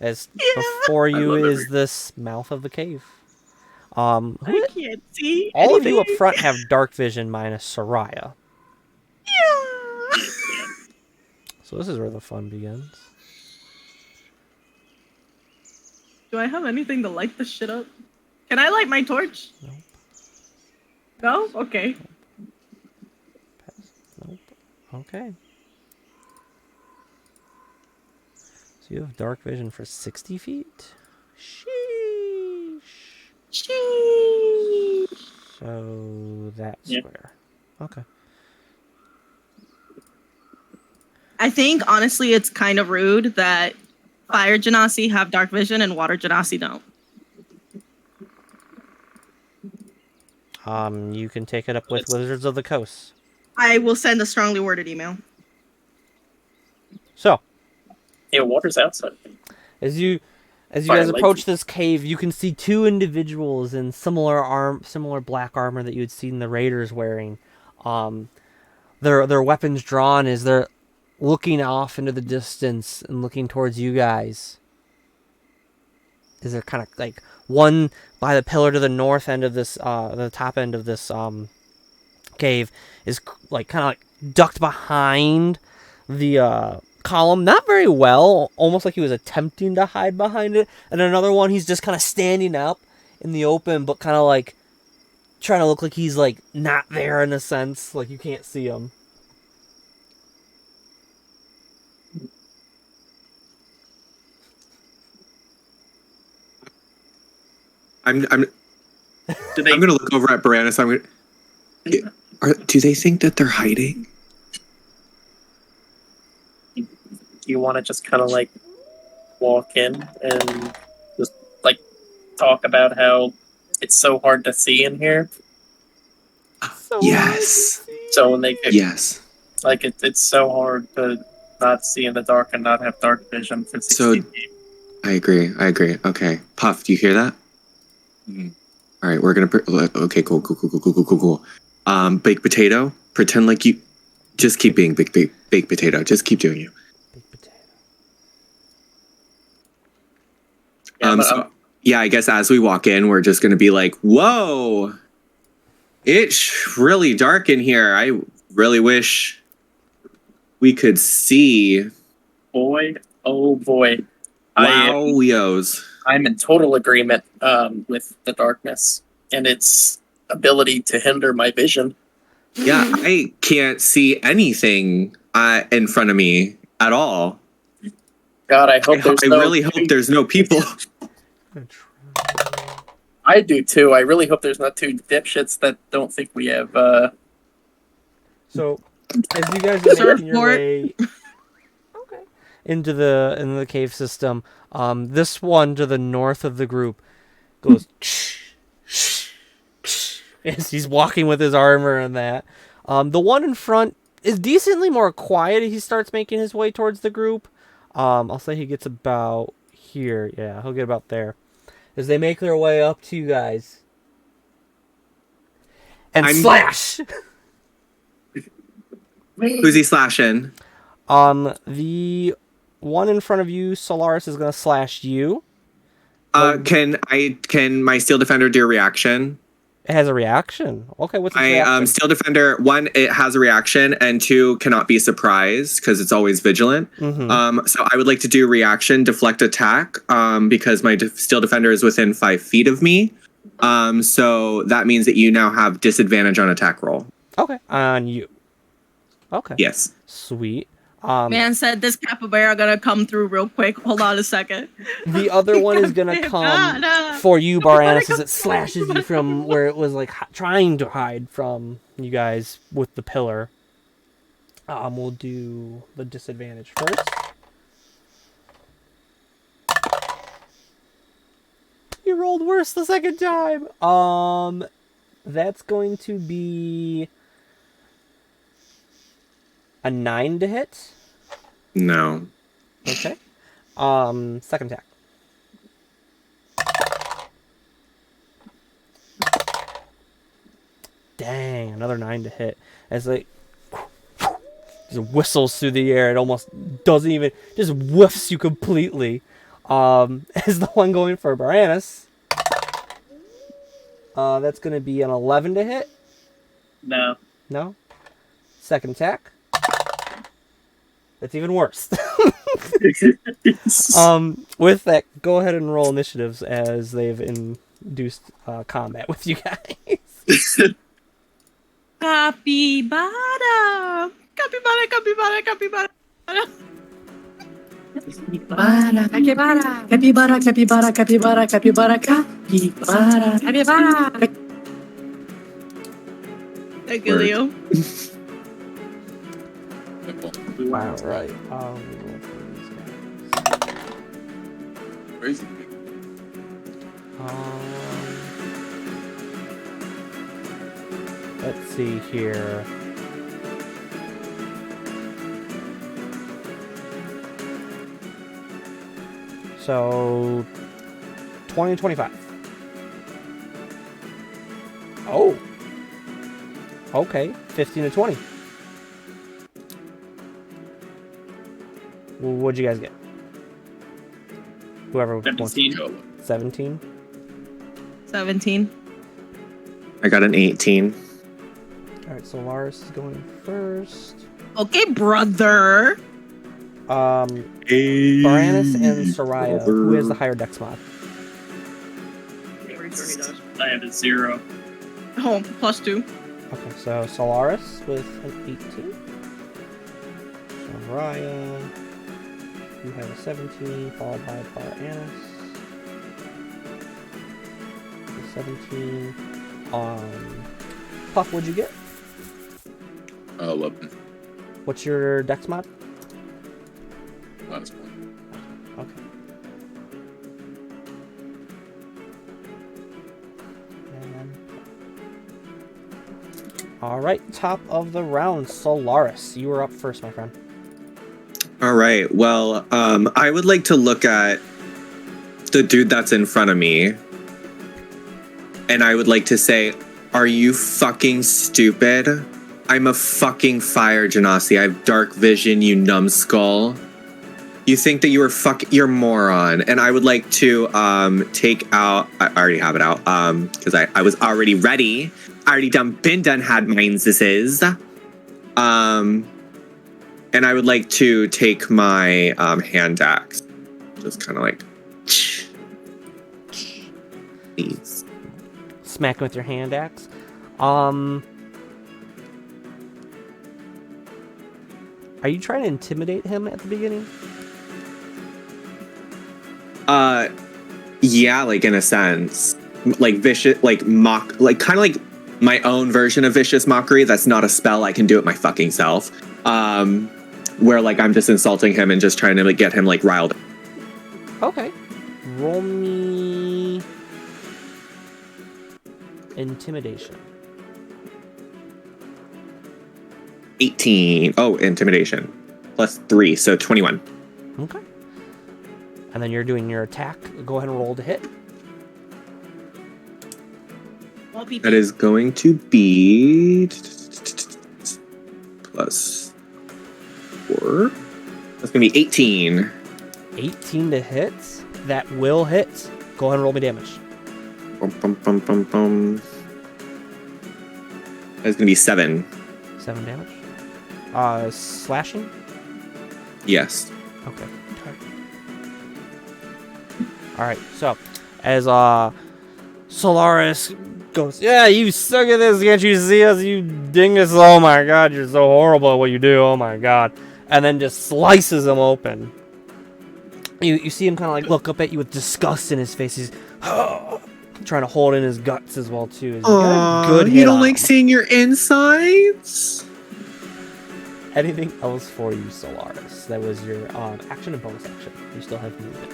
As before you love is this mouth of the cave. I can't see. All of you up anything. front have dark vision minus Soraya. Yeah. So this is where the fun begins. Do I have anything to light this shit up? Can I light my torch? Nope. No? Okay. Nope. Okay. So you have dark vision for 60 feet? Sheesh. Sheesh. So that's Yeah. where. Okay. I think honestly it's kind of rude that fire genasi have dark vision and water genasi don't. You can take it up with Wizards of the Coast. I will send a strongly worded email. So, Yeah, water's outside. as you guys Firelight. approach this cave, you can see two individuals in similar black armor that you had seen the raiders wearing. Their weapons drawn as they're looking off into the distance and looking towards you guys. Is there kind of like one by the pillar to the north end of this, the top end of this cave is like kind of like ducked behind the column, not very well, almost like he was attempting to hide behind it. And another one, he's just kind of standing up in the open, but kind of like trying to look like he's like not there in a sense, like you can't see him. I'm Do they? I'm gonna look over at Baranus. Do they think that they're hiding? Do you want to just kind of walk in and just talk about how it's so hard to see in here? So Yes. So when they get Yes. like it's so hard to not see in the dark and not have dark vision for 60 So- feet. I agree. Okay. Puff, do you hear that? Mhm. All right, we're gonna. Okay, cool. Baked potato. Pretend like you. Just keep being baked potato. Just keep doing you. Big potato. Yeah, but So yeah, I guess as we walk in, we're just gonna be like, "Whoa, it's really dark in here. I really wish we could see." boy, oh boy, Wow, Leos. I'm in total agreement with the darkness and its ability to hinder my vision. Yeah, I can't see anything in front of me at all. God, I hope I really hope there's no people. I'm gonna try. I do too. I really hope there's not two dipshits that don't think we have. So, as you guys are making your Surfboard. way into the cave system, this one to the north of the group goes as he's walking with his armor and that. The one in front is decently more quiet. He starts making his way towards the group. I'll say he gets about here. Yeah, he'll get about there. As they make their way up to you guys. And slash! Who's he slashing? The one in front of you, Solaris, is gonna slash you. Can my Steel Defender do a reaction? It has a reaction. Okay, what's its reaction? Steel Defender, 1, it has a reaction, and 2, cannot be surprised because it's always vigilant. Mhm. So I would like to do reaction, deflect attack, because my Steel Defender is within 5 feet of me. So that means that you now have disadvantage on attack roll. Okay, on you. Okay. Yes. Sweet. Man said this capybara gonna come through real quick. Hold on a second. The other one is gonna come for you, Baranus, as it slashes you from where it was like trying to hide from you guys with the pillar. We'll do the disadvantage first. You rolled worse the second time. That's going to be a 9 to hit. No. Okay. Second attack. Dang, another 9 to hit. As like just whistles through the air, it almost doesn't even just whiffs you completely. As the one going for Baranus. That's gonna be an 11 to hit. No. No. Second attack. That's even worse. With that, go ahead and roll initiatives as they've induced combat with you guys. Capybara. Capybara, capybara, capybara. Capybara, capybara, capybara, capybara, capybara, capybara, capybara, capybara. Thank you, Leo. All right. Crazy. Let's see here. So 20 and 25. Oh. Okay. 15 to 20. What'd you guys get? Whoever wants. 17. 17. 17. I got an 18. All right, so Lars is going first. Okay, brother. Baranus and Soraya. Who has the higher dex mod? I have a 0. Oh, +2. Okay, so Solaris with an 18. Soraya, you have a 17, followed by Baranus. 17. Puff, what'd you get? 11. What's your dex mod? Last one. Okay. And All right, top of the round, Solaris. You were up first, my friend. All right. Well, I would like to look at the dude that's in front of me. And I would like to say, are you fucking stupid? I'm a fucking fire genasi. I have dark vision, you numbskull. You think that you're moron. And I would like to take out, I already have it out, because I was already ready. I already been done, had mines, this is. And I would like to take my hand axe. Just kind of like, please. Smack him with your hand axe. Are you trying to intimidate him at the beginning? Yeah, like in a sense. Like vicious, like mock, like kind of like my own version of vicious mockery. That's not a spell. I can do it my fucking self. Where like I'm just insulting him and just trying to like get him like riled. Okay. Roll me intimidation. 18. Oh, intimidation. +3, so 21. Okay. And then you're doing your attack. Go ahead and roll to hit. That is going to be +4. That's going to be 18. 18 to hit. That will hit. Go ahead and roll me damage. That's going to be 7. 7 damage. Slashing? Yes. Okay. Alright, so as Solaris goes, yeah, you suck at this, can't you see us, you dingus, oh my god, you're so horrible at what you do, oh my god. And then just slices him open. You see him kind of like look up at you with disgust in his face. He's trying to hold in his guts as well too. You got a good hit you don't on like him. seeing your insides? Anything else for you, Solaris? That was your action and bonus action. You still have movement.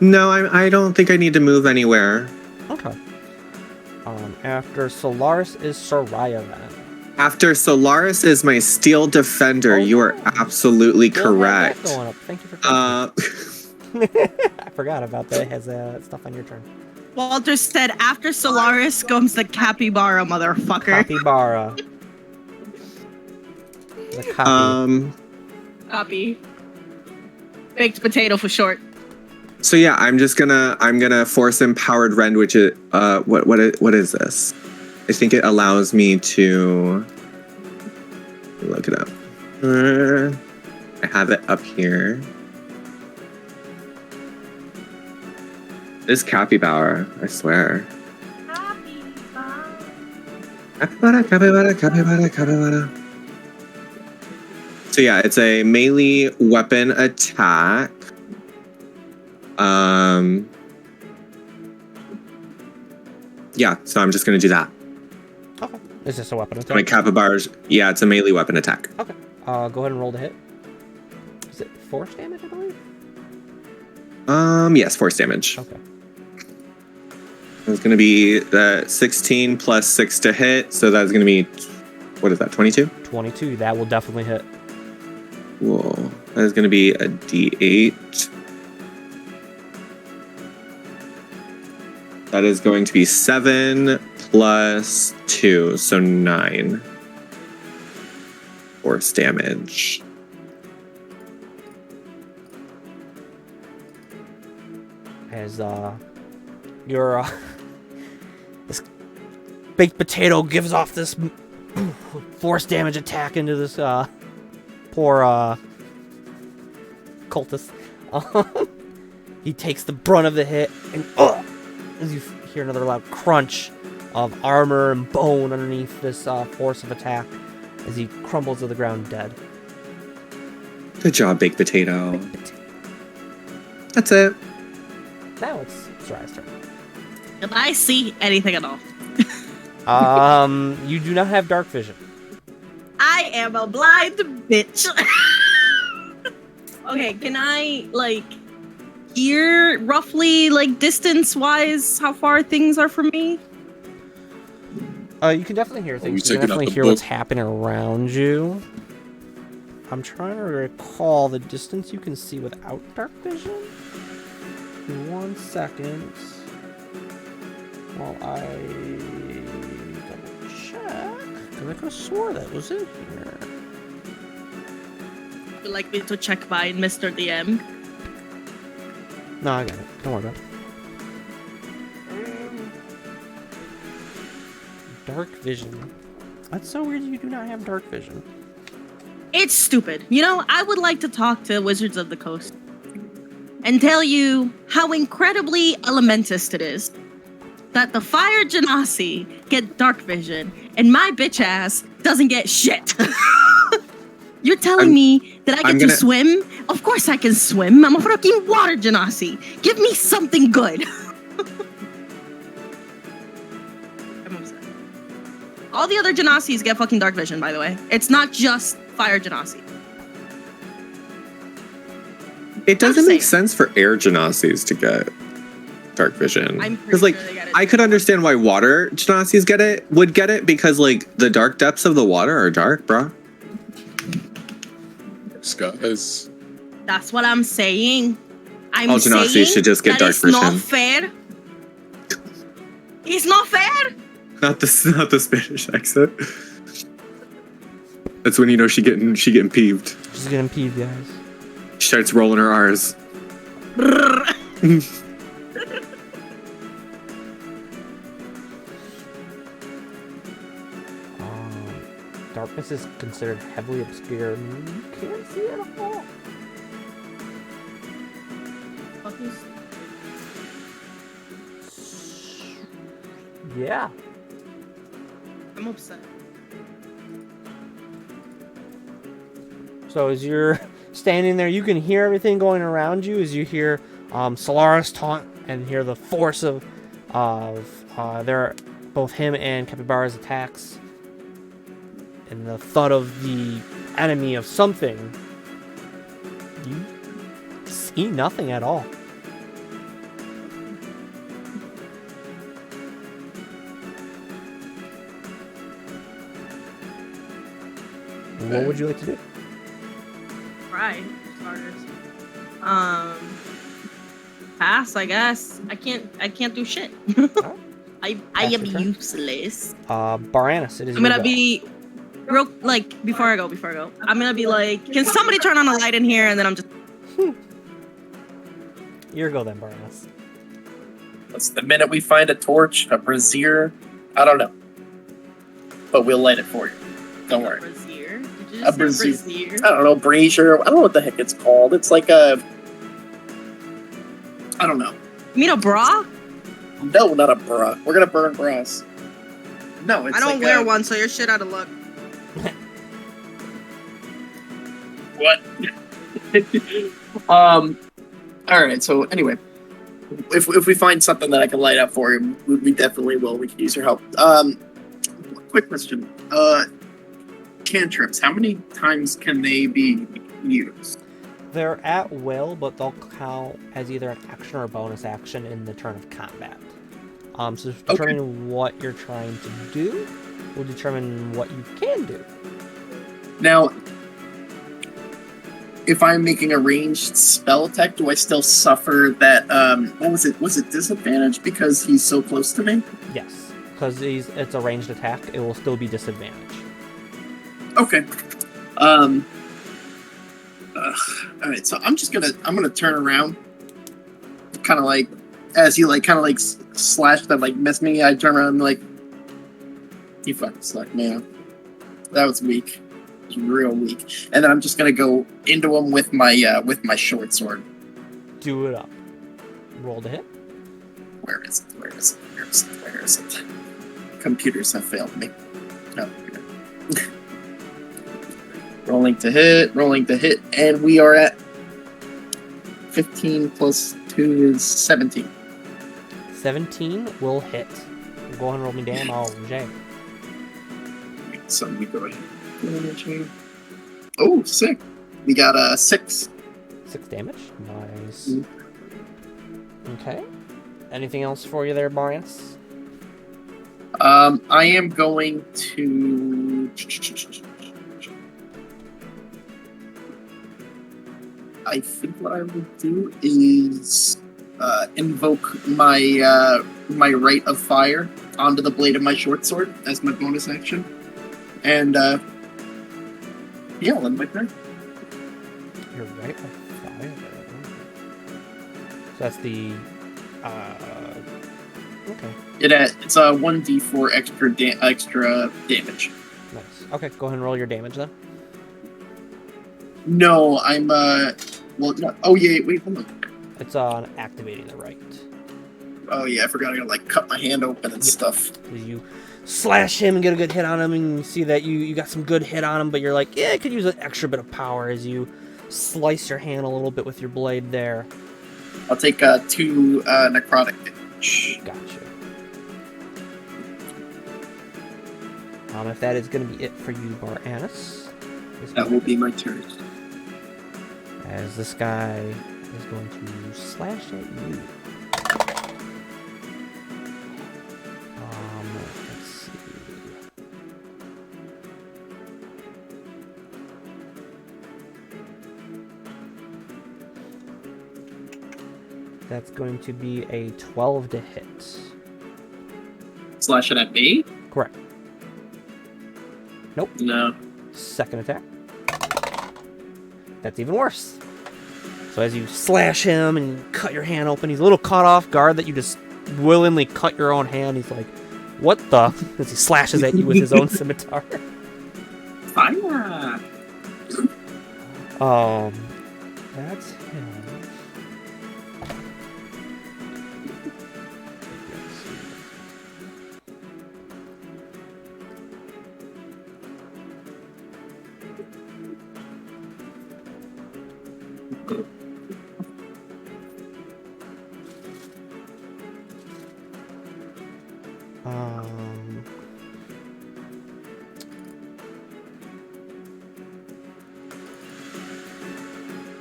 No, I don't think I need to move anywhere. Okay. After Solaris is Soraya then. After Solaris is my steel defender. You are absolutely correct. Going up. Thank you for I forgot about that. It has stuff on your turn. Walter said, after Solaris comes the capybara, motherfucker. Capybara. The copy. Copy. Baked potato for short. So yeah, I'm gonna force empowered rend, which is what is this? I think it allows me to look it up. I have it up here. This capybara, I swear. Capybara. So yeah, it's a melee weapon attack. Yeah, so I'm just gonna do that. Okay. Is this a weapon attack? My capybara's, yeah, it's a melee weapon attack. Okay. Go ahead and roll to hit. Is it force damage, I believe? Yes, force damage. Okay. It's gonna be 16 plus 6 to hit, so that's gonna be, what is that, 22? 22, that will definitely hit. Cool. That is gonna be a D8. That is going to be 7 plus 2, so 9 force damage. As your this baked potato gives off this force damage attack into this poor cultist. He takes the brunt of the hit, and as you hear another loud crunch of armor and bone underneath this force of attack, as he crumbles to the ground dead. Good job, baked potato. That's it. Now it's Soraya's turn. Can I see anything at all? You do not have dark vision. I am a blind bitch. Okay, can I, like, hear roughly, like, distance-wise how far things are from me? You can definitely hear we things. You taking can out definitely the hear what's book? happening around you. I'm trying to recall the distance you can see without dark vision. 1 second. While I double check, because I could have swore that was in here. Would you like me to check by Mr. DM? No, I got it. Don't worry about it. Dark vision. That's so weird you do not have dark vision. It's stupid. You know, I would like to talk to Wizards of the Coast and tell you how incredibly elementist it is that the Fire Genasi get dark vision and my bitch ass doesn't get shit. You're telling me that I get to swim? Of course I can swim. I'm a fucking water Genasi. Give me something good. I'm upset. All the other Genasis get fucking dark vision, by the way. It's not just Fire Genasi. It doesn't I'm make saying. sense for air Genasis to get dark vision. I'm pretty Because like sure they get it. I could understand why water Genasis would get it because like the dark depths of the water are dark, bro. Guys. That's what I'm saying. I'm All saying Genasis should just get that dark it's not vision. fair. It's not fair. Not the Spanish accent. That's when you know she getting peeved. She's getting peeved, guys. She starts rolling her R's. Darkness is considered heavily obscure. You can't see it at all. Yeah. I'm upset. So as you're standing there, you can hear everything going around you. As you hear Solaris taunt and hear the force of both him and Capybara's attacks, and the thud of the enemy of something. You see nothing at all. What would you like to do? Right, starters. Pass, I guess. I can't do shit. I Pass am your turn. useless. Baranis, it is I'm your gonna go. be real like before I go. I'm gonna be like, can somebody turn on a light in here? And then I'm just Your go then, Baranis. That's the minute we find a torch, a brazier, I don't know. But we'll light it for you. Don't worry. brazier. Did you A just brazier. say brazier? I don't know, brazier. I don't know what the heck it's called. It's like a... I don't know. You mean a bra? No, not a bra. We're gonna burn bras. No, it's I don't like wear one, so you're shit out of luck. What? All right. So anyway, if we find something that I can light up for you, we definitely will. We can use your help. Quick question. Cantrips. How many times can they be used? They're at will, but they'll count as either an action or a bonus action in the turn of combat. So determining what you're trying to do will determine what you can do. Now, if I'm making a ranged spell attack, do I still suffer that? What was it? Was it disadvantage because he's so close to me? Yes, because it's a ranged attack. It will still be disadvantage. Okay. All right. So I'm gonna turn around, kind of like as he like kind of like slashed that like missed me. I turn around and like, you fucking suck, man. That was weak. It was real weak. And then I'm just gonna go into him with my short sword. Do it up. Roll to hit. Where is it? Where is it? Where is it? Where is it? Computers have failed me. Oh, okay. Rolling to hit, and we are at 15 plus 2 is 17. 17 will hit. Go ahead and roll me damn all Jay. So we go ahead. Oh, sick. We got 6. 6 damage. Nice. Okay. Anything else for you there, Baranis? I am going to. I think what I will do is invoke my my Rite of Fire onto the blade of my short sword as my bonus action, and yeah, I'll end my turn. You're right. Fire. So that's the. Okay. It's a 1d4 extra damage. Nice. Okay, go ahead and roll your damage then. No, I'm well. No, oh yeah, wait, hold on. It's on activating the right. Oh yeah, I forgot I gotta like cut my hand open and stuff. You slash him and get a good hit on him, and you see that you got some good hit on him, but you're like, yeah, I could use an extra bit of power as you slice your hand a little bit with your blade there. I'll take 2 necrotic damage. Gotcha. If that is going to be it for you, Baranus. That will be my turn. As this guy is going to slash at you. Let's see. That's going to be a 12 to hit. Slash it at me? Correct. Nope. No. Second attack. That's even worse. So as you slash him and cut your hand open, he's a little caught off guard that you just willingly cut your own hand. He's like, what the? As he slashes at you with his own scimitar. Fire! That's him.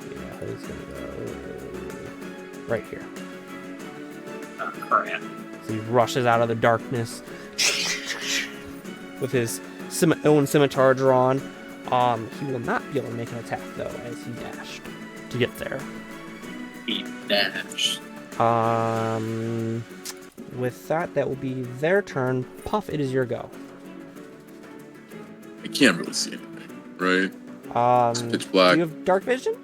Yeah, he's gonna go right here. Oh, crap. So he rushes out of the darkness with his own scimitar drawn. He will not be able to make an attack though, as he dashed to get there. He dashed. With that will be their turn. Puff, it is your go. I can't really see anything, right? It's pitch black. Do you have dark vision?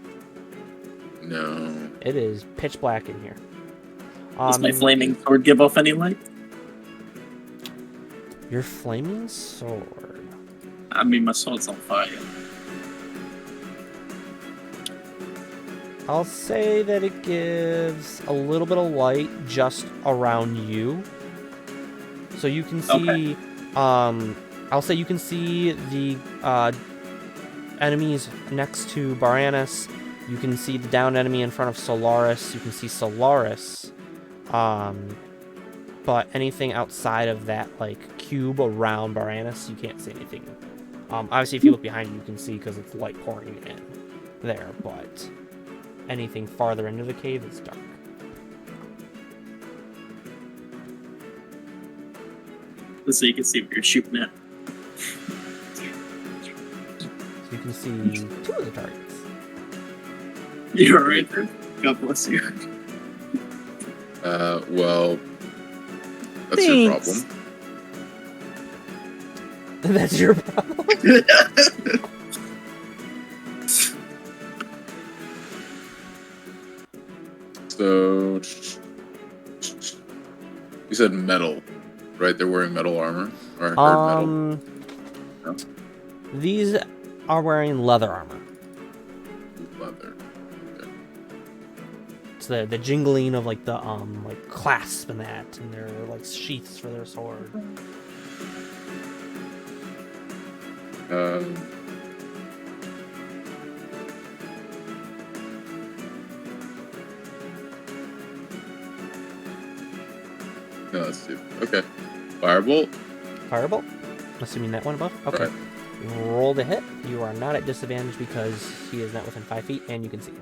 No. It is pitch black in here. Does my flaming sword give off any light? Your flaming sword. I mean, my sword's on fire. I'll say that it gives a little bit of light just around you. So you can see, I'll say you can see the enemies next to Baranus. You can see the downed enemy in front of Solaris. You can see Solaris. But anything outside of that, like, cube around Baranus, you can't see anything. Obviously, if you look behind you, you can see because it's light pouring in there, but anything farther into the cave is dark. So you can see what you're shooting at. So you can see 2 of the targets. You're right there. God bless you. Well, that's your Thanks. problem. That's your problem. So, you said metal, right? They're wearing metal armor? Or metal? No? These are wearing leather armor. Leather. Okay. It's the jingling of like the like clasp and that, and their like sheaths for their sword. No, that's stupid. Okay. Firebolt. Firebolt? Assuming that one above? Okay. Right. Roll the hit. You are not at disadvantage because he is not within 5 feet and you can see him.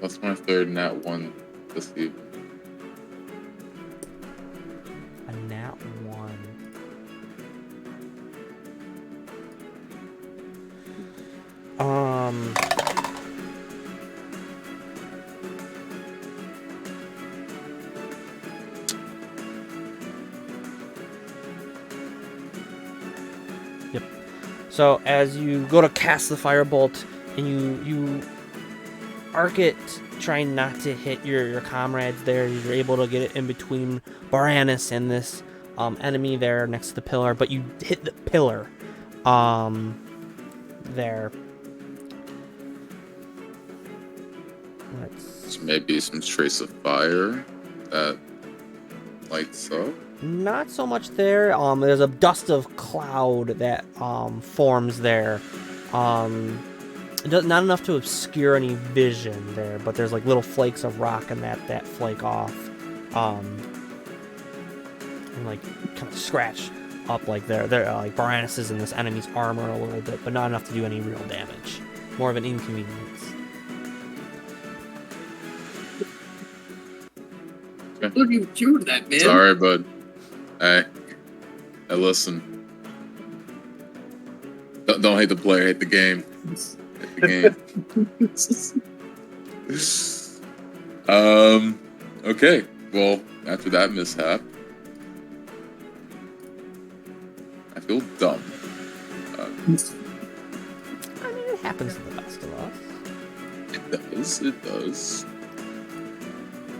That's my third nat 1 this evening. A nat 1. Yep. So as you go to cast the firebolt and you arc it, trying not to hit your comrades there, you're able to get it in between Baranus and this enemy there next to the pillar, but you hit the pillar there. Let's... Maybe some trace of fire that lights up. Not so much there. There's a dust of cloud that forms there. Not enough to obscure any vision there, but there's like little flakes of rock and that flake off. And like kind of scratch up like they're like Baranus is in this enemy's armor a little bit, but not enough to do any real damage. More of an inconvenience. Look, you cured that, man. Sorry, bud. Hey, listen. Don't hate the player, hate the game. Hate the game. Okay. Well, after that mishap, I feel dumb. I mean, it happens to the best of us. It does.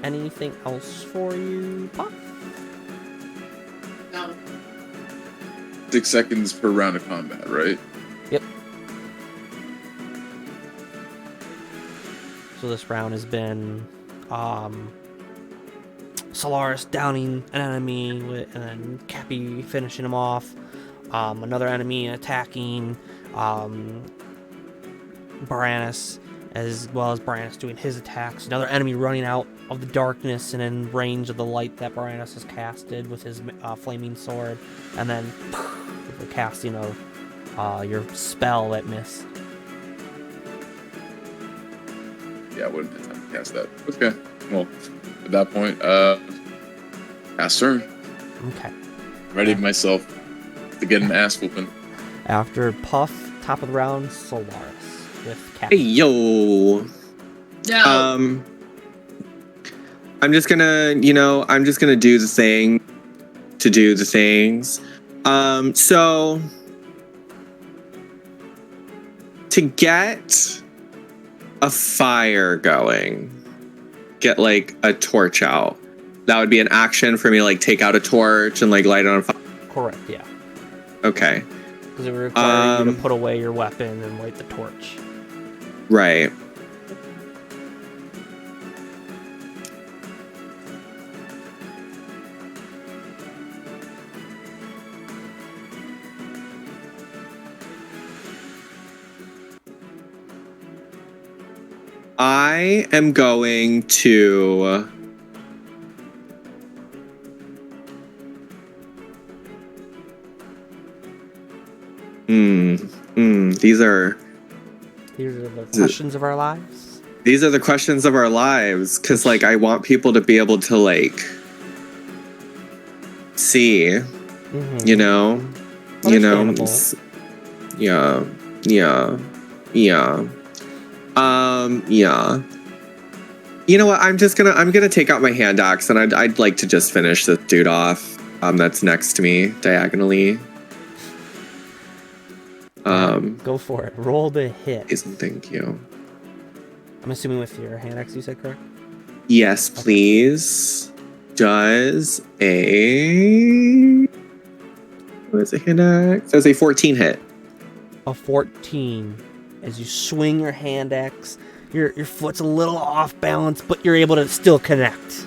Anything else for you, Puff? No. 6 seconds per round of combat, right? Yep. So this round has been Solaris downing an enemy and then Cappy finishing him off. Another enemy attacking Baranus, as well as Baranus doing his attacks. Another enemy running out of the darkness and in range of the light that Baranus has casted with his flaming sword, and then the casting of your spell that missed. Yeah, I wouldn't have time to cast that. Okay. Well, at that point, pass turn. Okay. Ready myself to get an ass whooping. After Puff, top of the round, Solaris with Hey Cappy. yo. No. I'm just gonna do the thing to do the things. So to get a fire going, get like a torch out. That would be an action for me to like take out a torch and like light it on fire. Correct, yeah. Okay. Because it would require you to put away your weapon and light the torch. Right. I am going to These are the questions of our lives. These are the questions of our lives, because like I want people to be able to like see, you know, Understandable. Yeah. You know what? I'm gonna take out my hand axe and I'd like to just finish this dude off. That's next to me diagonally. Go for it. Roll the hit. Thank you. I'm assuming with your hand axe, you said, correct? Yes, please. Does a hand axe? Does a 14 hit? A 14. As you swing your hand axe, your foot's a little off balance, but you're able to still connect.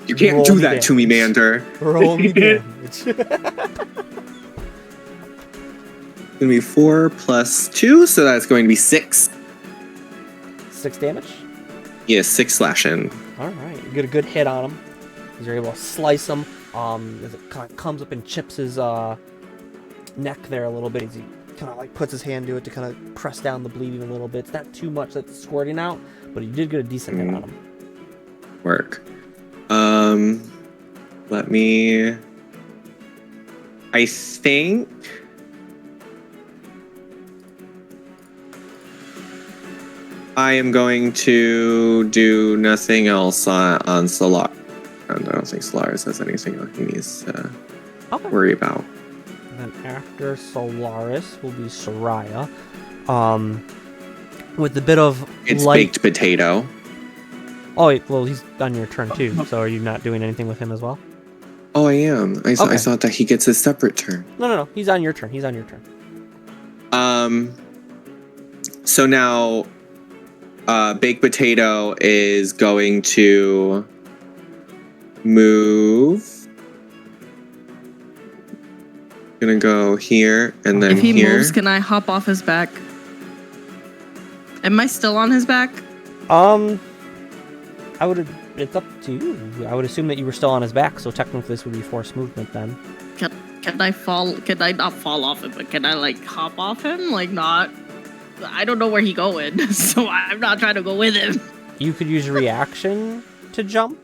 You can't Roll do me that to me, Mander. Roll me damage. It's gonna be 4 plus 2, so that's going to be 6. 6 damage? Yeah, 6 slashing. All right. You get a good hit on him. As you're able to slice him. As it kind of comes up and chips his neck there a little bit. As he kind of like puts his hand to it to kind of press down the bleeding a little bit. It's not too much that's squirting out, but you did get a decent hit on him. Work. Let me. I think. I am going to do nothing else on Solar. I don't think Solaris has anything he needs to worry about. And then after Solaris will be Soraya. With a bit of It's light... baked potato. Oh, wait, well, he's on your turn too. So are you not doing anything with him as well? Oh, I am. I thought that he gets a separate turn. No. He's on your turn. So now, baked potato is going to move. Gonna go here and then If he here. moves, can I hop off his back? Am I still on his back? It's up to you. I would assume that you were still on his back, so technically this would be forced movement then. Can I not fall off him, but can I like hop off him? Like not. I don't know where he going, so I'm not trying to go with him. You could use your reaction to jump.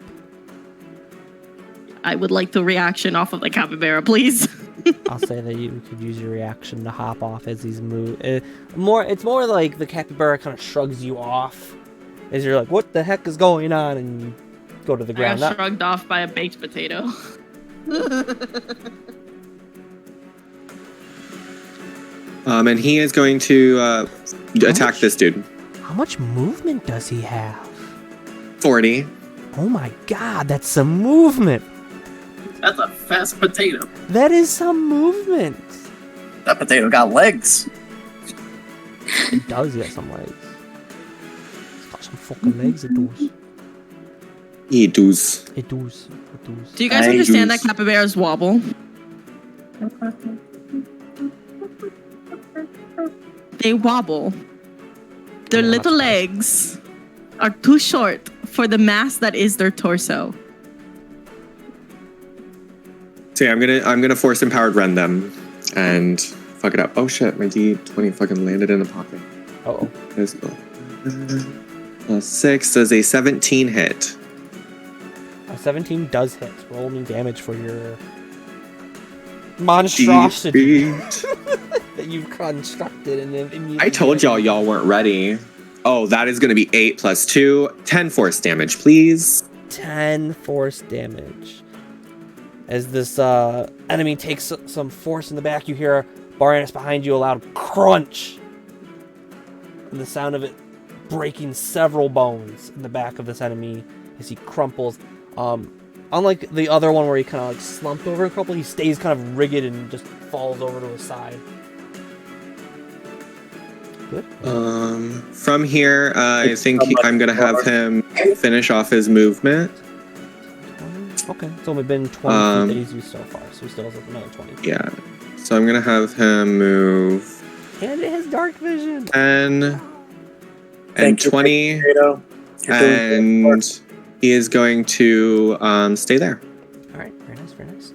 I would like the reaction off of the capybara, please. I'll say that you could use your reaction to hop off as he's moved. It's more like the capybara kind of shrugs you off as you're like, what the heck is going on? And you go to the I ground. got shrugged off by a baked potato. And he is going to attack this dude. How much movement does he have? 40. Oh my god, that's some movement. That's a fast potato. That is some movement. That potato got legs. He does get some legs. He's got some fucking legs, it does. He does. It does. Do you guys I understand use- that capybaras wobble? They wobble. Their Yeah, little that's nice. legs are too short for the mass that is their torso. So yeah, I'm gonna force empowered rend them and fuck it up. Oh shit, my D20 fucking landed in the pocket. Uh-oh. Let's go. +6 does a 17 hit. A 17 does hit. Roll me damage for your monstrosity Defeat. that you've constructed and then immediately... I told y'all weren't ready. Oh, that is gonna be 8 + 2, 10 force damage, please. 10 force damage. As this enemy takes some force in the back, you hear Baranus behind you, a loud crunch. And the sound of it breaking several bones in the back of this enemy as he crumples. Unlike the other one where he kind of like slumped over a couple, he stays kind of rigid and just falls over to his side. Good. From here, I think I'm gonna have him finish off his movement. Okay, it's only been 20 feet that he's used so far, so he still has another 20. Yeah. So I'm gonna have him move And it has dark vision. 10 and Thank you, 20, Potato. You're doing good. and he is going to stay there. All right, very nice.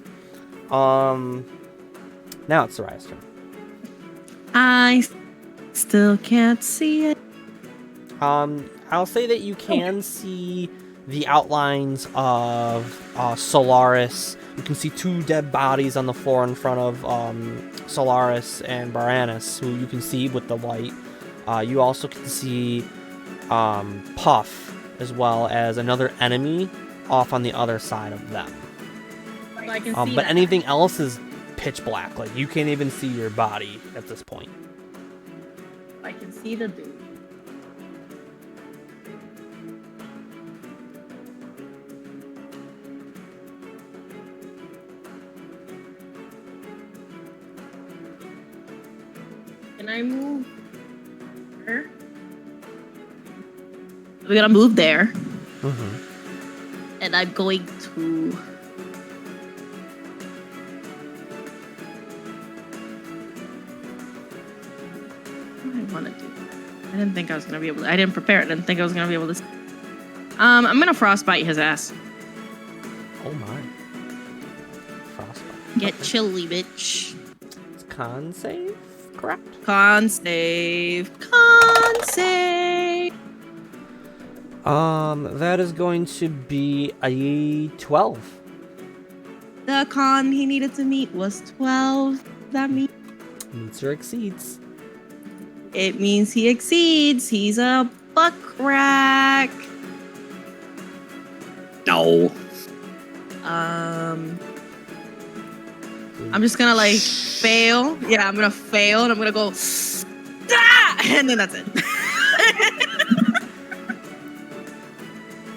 Now it's Soraya's turn. I still can't see it. I'll say that you can see the outlines of Solaris. You can see two dead bodies on the floor in front of Solaris and Baranus, who you can see with the light. You also can see Puff, as well as another enemy off on the other side of them. I can see But that. anything else is pitch black. Like, you can't even see your body at this point. I can see the dude. Can I move her? We're gonna move there, Mm-hmm. and I'm going to. What do I want to do? I didn't think I was gonna be able to. I didn't prepare it. I didn't think I was gonna be able to. I'm gonna frostbite his ass. Oh my. Frostbite. Get chilly, bitch. It's con save? correct? Con save. Con save. That is going to be a 12. The con he needed to meet was 12. That means Meets or exceeds. it means he exceeds. He's a buck rack. No. I'm just gonna like fail. Yeah, I'm gonna fail and I'm gonna go ah! And then that's it.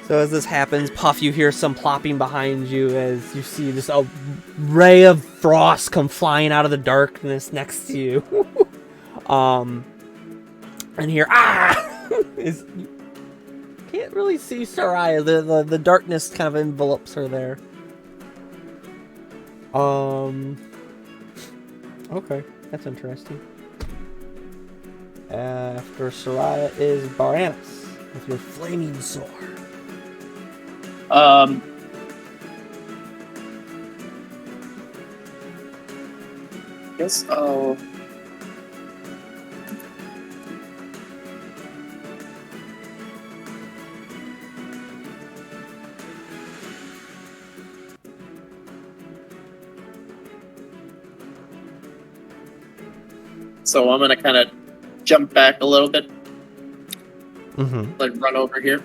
So as this happens, Puff, you hear some plopping behind you as you see just a ray of frost come flying out of the darkness next to you. And here, is you can't really see Soraya. The darkness kind of envelops her there. Okay, that's interesting. After Soraya is Baranus with your flaming sword. Guess I'll. So I'm gonna kind of jump back a little bit, like run over here.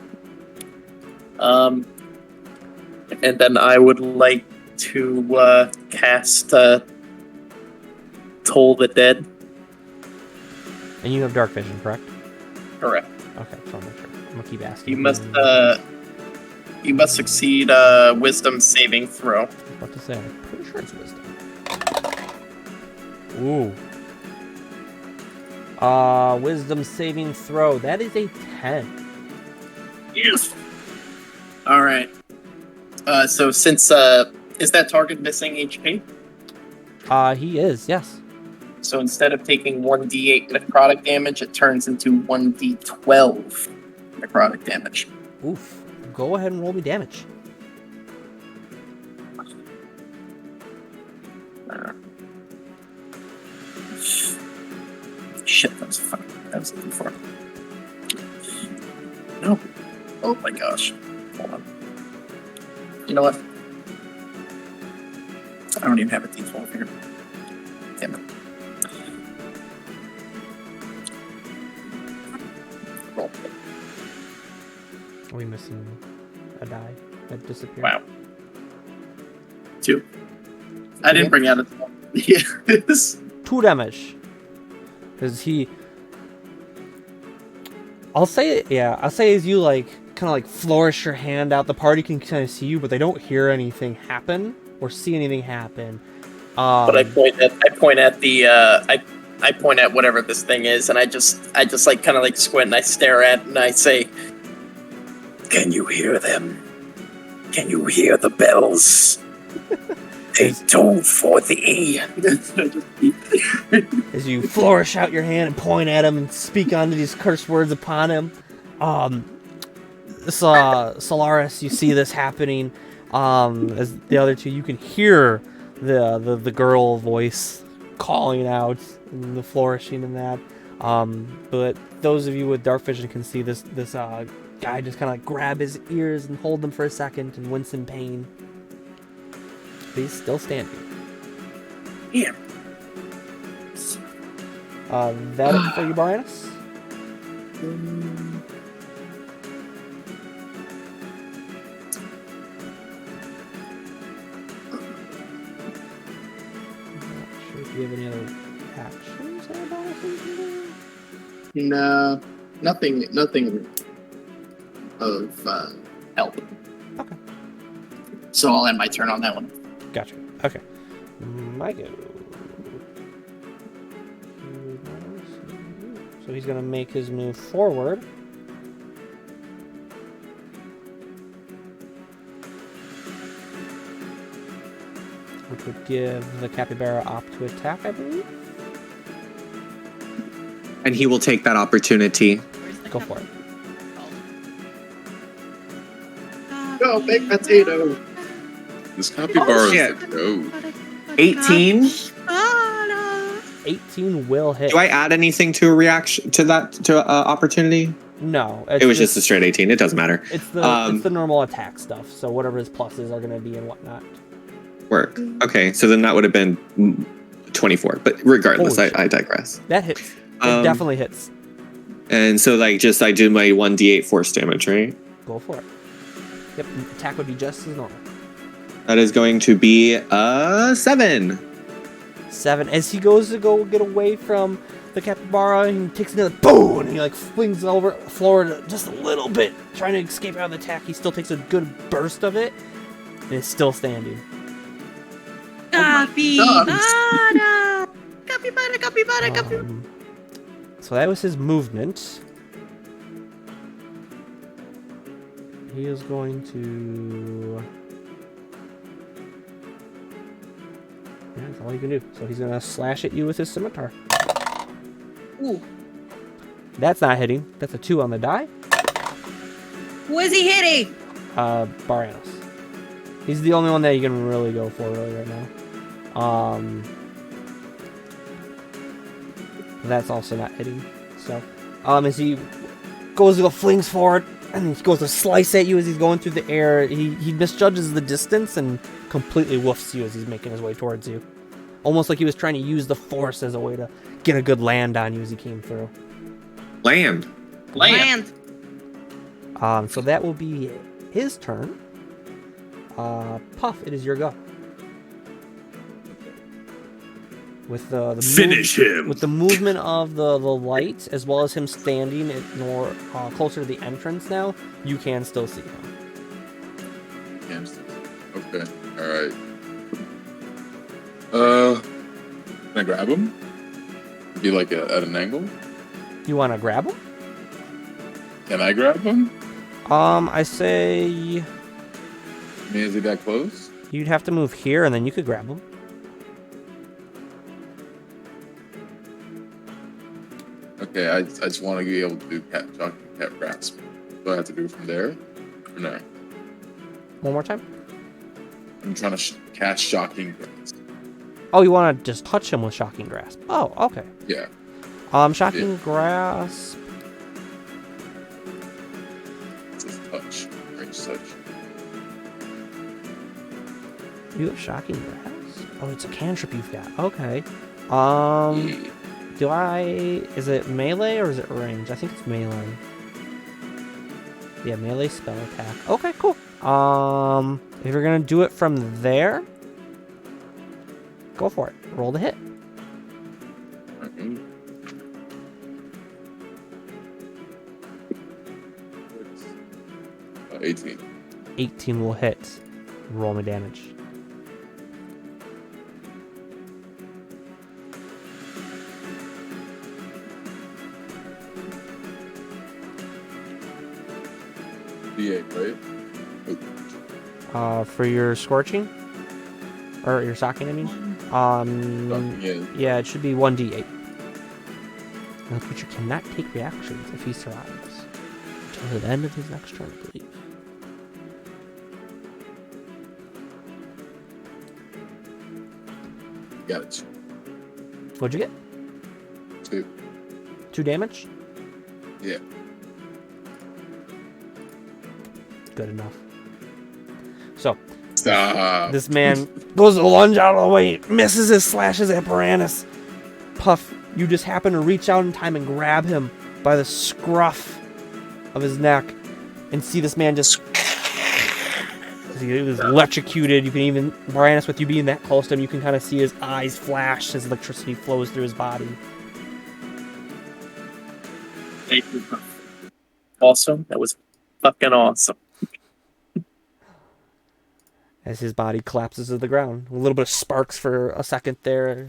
And then I would like to cast Toll the Dead. And you have dark vision, correct? Correct. Okay, so I'm gonna keep asking. You must succeed Wisdom saving throw. What to say? I'm pretty sure it's wisdom. Ooh. Wisdom saving throw. That is a 10. Yes. All right. So since is that target missing HP? He is, yes. So instead of taking 1d8 necrotic damage, it turns into 1d12 necrotic damage. Oof. Go ahead and roll me damage. Shit, that was a D4. No. Oh my gosh. Hold on. You know what? I don't even have a D12 here. Damn it. Roll. Are we missing a die that disappeared? Wow. 2. I didn't bring out a 12. Yes. 2 damage. Because he... I'll say as you like kind of like flourish your hand out, the party can kind of see you, but they don't hear anything happen or see anything happen. But I point at whatever this thing is, and I just like kind of like squint and I stare at it and I say, "Can you hear them? Can you hear the bells? They toll for thee." As you flourish out your hand and point at him and speak onto these curse words upon him, Solaris, you see this happening. As the other two, you can hear the girl voice calling out and the flourishing in that. But those of you with dark vision can see this guy just kind of like grab his ears and hold them for a second and wince in pain. But he's still standing. Yeah. That it for you, Baranus? Do you have any other actions or bonuses you can do? No, nothing of help. Okay. So I'll end my turn on that one. Gotcha. Okay. My go. So he's going to make his move forward. Which would give the capybara op to attack, I believe. And he will take that opportunity. Go for it. Go, baked potato. This capybara is shit. the goat. 18. 18 will hit. Do I add anything to a reaction to that opportunity? No. It was just a straight 18. It doesn't matter. It's the normal attack stuff. So whatever his pluses are going to be and whatnot. Work. Okay, so then that would have been 24. But regardless, I digress. That hits. It definitely hits. And so I do my 1d8 force damage, right? Go for it. Yep, attack would be just as normal. That is going to be a 7. 7. As he goes to go get away from the capybara, he takes another boom, and he like flings over forward just a little bit, trying to escape out of the attack. He still takes a good burst of it, and is still standing. Capybara! Capybara, capybara, capybara. So that was his movement. He is going to... Yeah, that's all he can do. So he's going to slash at you with his scimitar. Ooh. That's not hitting. That's a 2 on the die. Who is he hitting? Baranos. He's the only one that you can really go for right now. That's also not hitting. So, as he goes to go flings forward, and he goes to slice at you as he's going through the air, he misjudges the distance and completely woofs you as he's making his way towards you. Almost like he was trying to use the force as a way to get a good land on you as he came through. Land. So that will be his turn. Puff, it is your go. With the Finish him. With the movement of the light, as well as him standing more closer to the entrance now, you can still see him. Okay. All right. Can I grab him? Be like at an angle. You want to grab him? Can I grab him? I say I mean, is he that close? you'd have to move here, and then you could grab him. Okay, I just want to be able to do cat grasp. Do I have to do it from there? Or no? One more time. I'm trying to cast shocking grasp. Oh, you want to just touch him with shocking grasp? Oh, okay. Yeah. Shocking grasp. It's a touch. Range touch. You have shocking grasp? Oh, it's a cantrip you've got. Okay. Is it melee or is it range? I think it's melee. Yeah, melee spell attack. Okay, cool. If you're gonna do it from there, go for it. Roll the hit. Okay. 18. 18 will hit. Roll me damage. D8, right? For your scorching? Or your socking, I mean? Yeah, it should be 1d8. And the creature cannot take reactions if he survives. Until the end of his next turn, I believe. Got it. What'd you get? 2. 2 damage? Yeah. Good enough. So, Stop. this man goes to lunge out of the way, misses his slashes at Baranus. Puff, you just happen to reach out in time and grab him by the scruff of his neck and see this man just... He was electrocuted. You can even, Baranus, with you being that close to him, you can kind of see his eyes flash as electricity flows through his body. Thank you. Awesome. That was fucking awesome. As his body collapses to the ground. A little bit of sparks for a second there.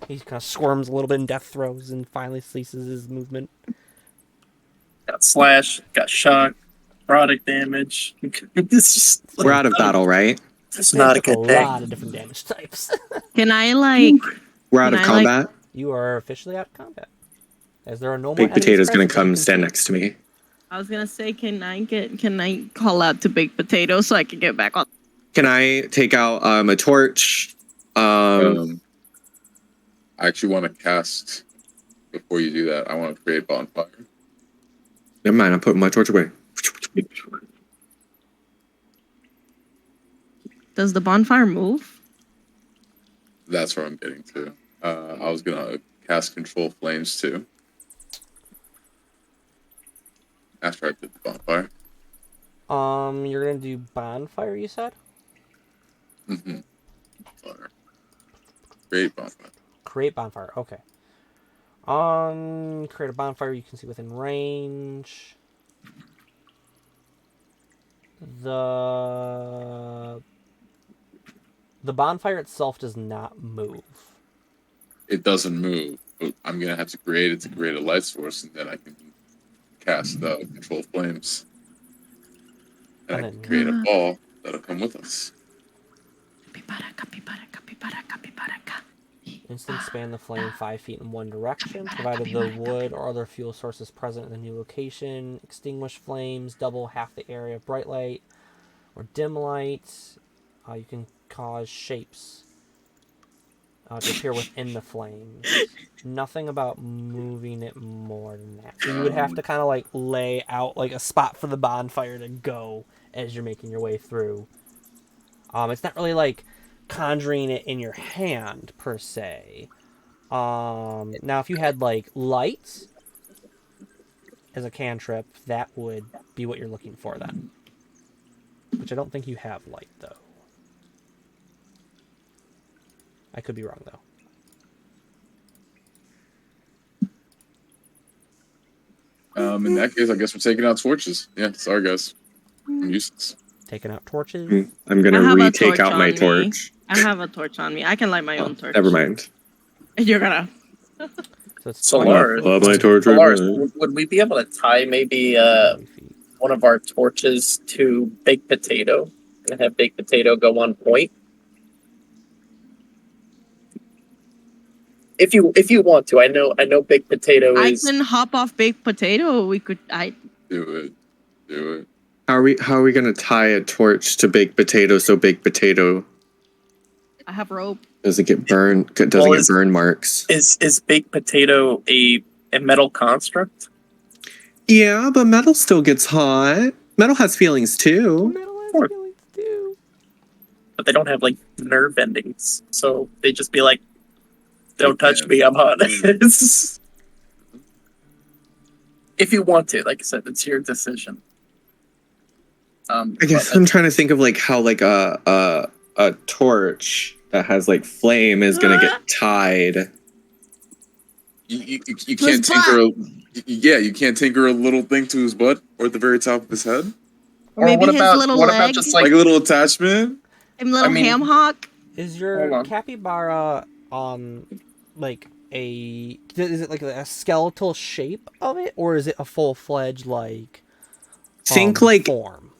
He kind of squirms a little bit in death throes and finally ceases his movement. Got slashed, got shocked, product damage. It's just We're out of battle, right? It's not a good A day. lot of different damage types. Can I like? We're out of Can I, like- combat. You are officially out of combat. As there are no more Big Potato's gonna enemies come present, stand next to me. I was gonna say, can I call out to Big Potato so I can get back on? Can I take out a torch? I I actually want to cast. Before you do that, I want to create a bonfire. Never mind, I'm putting my torch away. Does the bonfire move? That's where I'm getting to. I was gonna cast control flames too. After I did the bonfire. You're gonna do bonfire, you said? Mm-hmm. Bonfire. Create bonfire. Create bonfire, okay. Create a bonfire you can see within range. The bonfire itself does not move. It doesn't move, but I'm gonna have to create it to create a light source, and then I can cast the control flames. And I can create a ball that'll come with us. Instant span the flame 5 feet in one direction, provided the wood or other fuel source is present in the new location. Extinguish flames, double half the area of bright light or dim light. You can cause shapes to appear within the flames. Nothing about moving it more than that. So you would have to kind of like lay out like a spot for the bonfire to go as you're making your way through. It's not really like conjuring it in your hand per se. Now if you had like light as a cantrip, that would be what you're looking for then. Which I don't think you have light though. I could be wrong though. In that case, I guess we're taking out torches. Yeah, sorry guys. I'm useless. Taking out torches. I'm gonna I have a retake torch out my on me. torch. I have a torch on me. I can light my own torch. Never mind. You're gonna. So it's Solaris, Love my torch. Solaris, would we be able to tie maybe 20 feet. one of our torches to Baked Potato and have Baked Potato go on point? If you want to, I know Baked Potato is. I can hop off baked potato. We could. Do it. How are we gonna tie a torch to baked potato so baked potato I have rope. doesn't get burned? Doesn't get burn marks. Is Baked Potato a metal construct? Yeah, but metal still gets hot. Metal has feelings too. Metal has Or- feelings too. But they don't have like nerve endings, so they just be like, "Don't touch me, I'm hot." If you want to, like I said, it's your decision. I guess I'm trying to think of like how like a torch that has like flame is gonna get tied. You can't tinker. You can't tinker a little thing to his butt or at the very top of his head. Or maybe what his about little what leg. about just Like like a little attachment. Him little I mean- ham hock. Is Hold your on. capybara like is it like a skeletal shape of it, or is it a full-fledged like Think like form?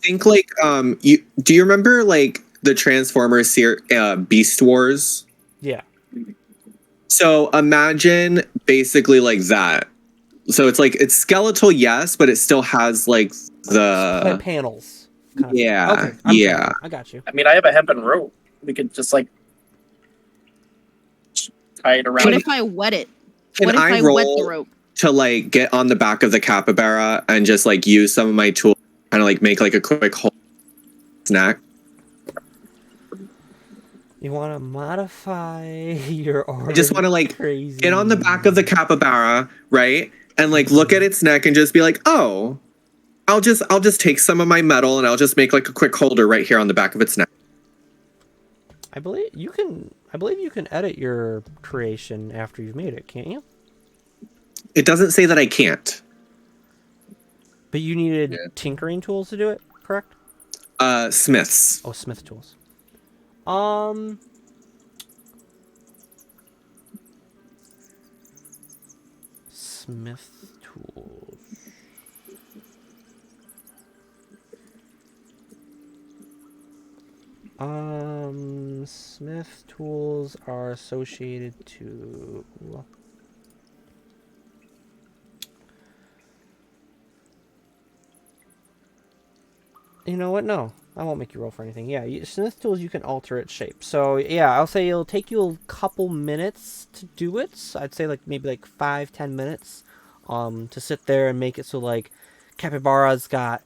you do you remember like the Transformers Beast Wars? Yeah. So imagine basically like that. So it's skeletal, yes, but it still has like the Panels. kind of thing. yeah, Okay, yeah. I got you. I mean, I have a hempen rope. We could just like tie it around. What if I wet it? Can What if I I wet roll the rope? to like get on the back of the capybara and just like use some of my tools, kind of like make like a quick hole snack? You want to modify your I just want to like crazy. get on the back of the capybara, right? And like look at its neck and just be like, oh, I'll just take some of my metal and I'll just make like a quick holder right here on the back of its neck. I believe you can edit your creation after you've made it, can't you? It doesn't say that I can't. But you needed tinkering tools to do it, correct? Smiths. Oh, smith tools. Smith tools. Smith tools are associated to. You know what? No. I won't make you roll for anything. Yeah, Smith tools, you can alter its shape. So yeah, I'll say it'll take you a couple minutes to do it. So I'd say like maybe like 5-10 minutes, to sit there and make it so like Capybara's got.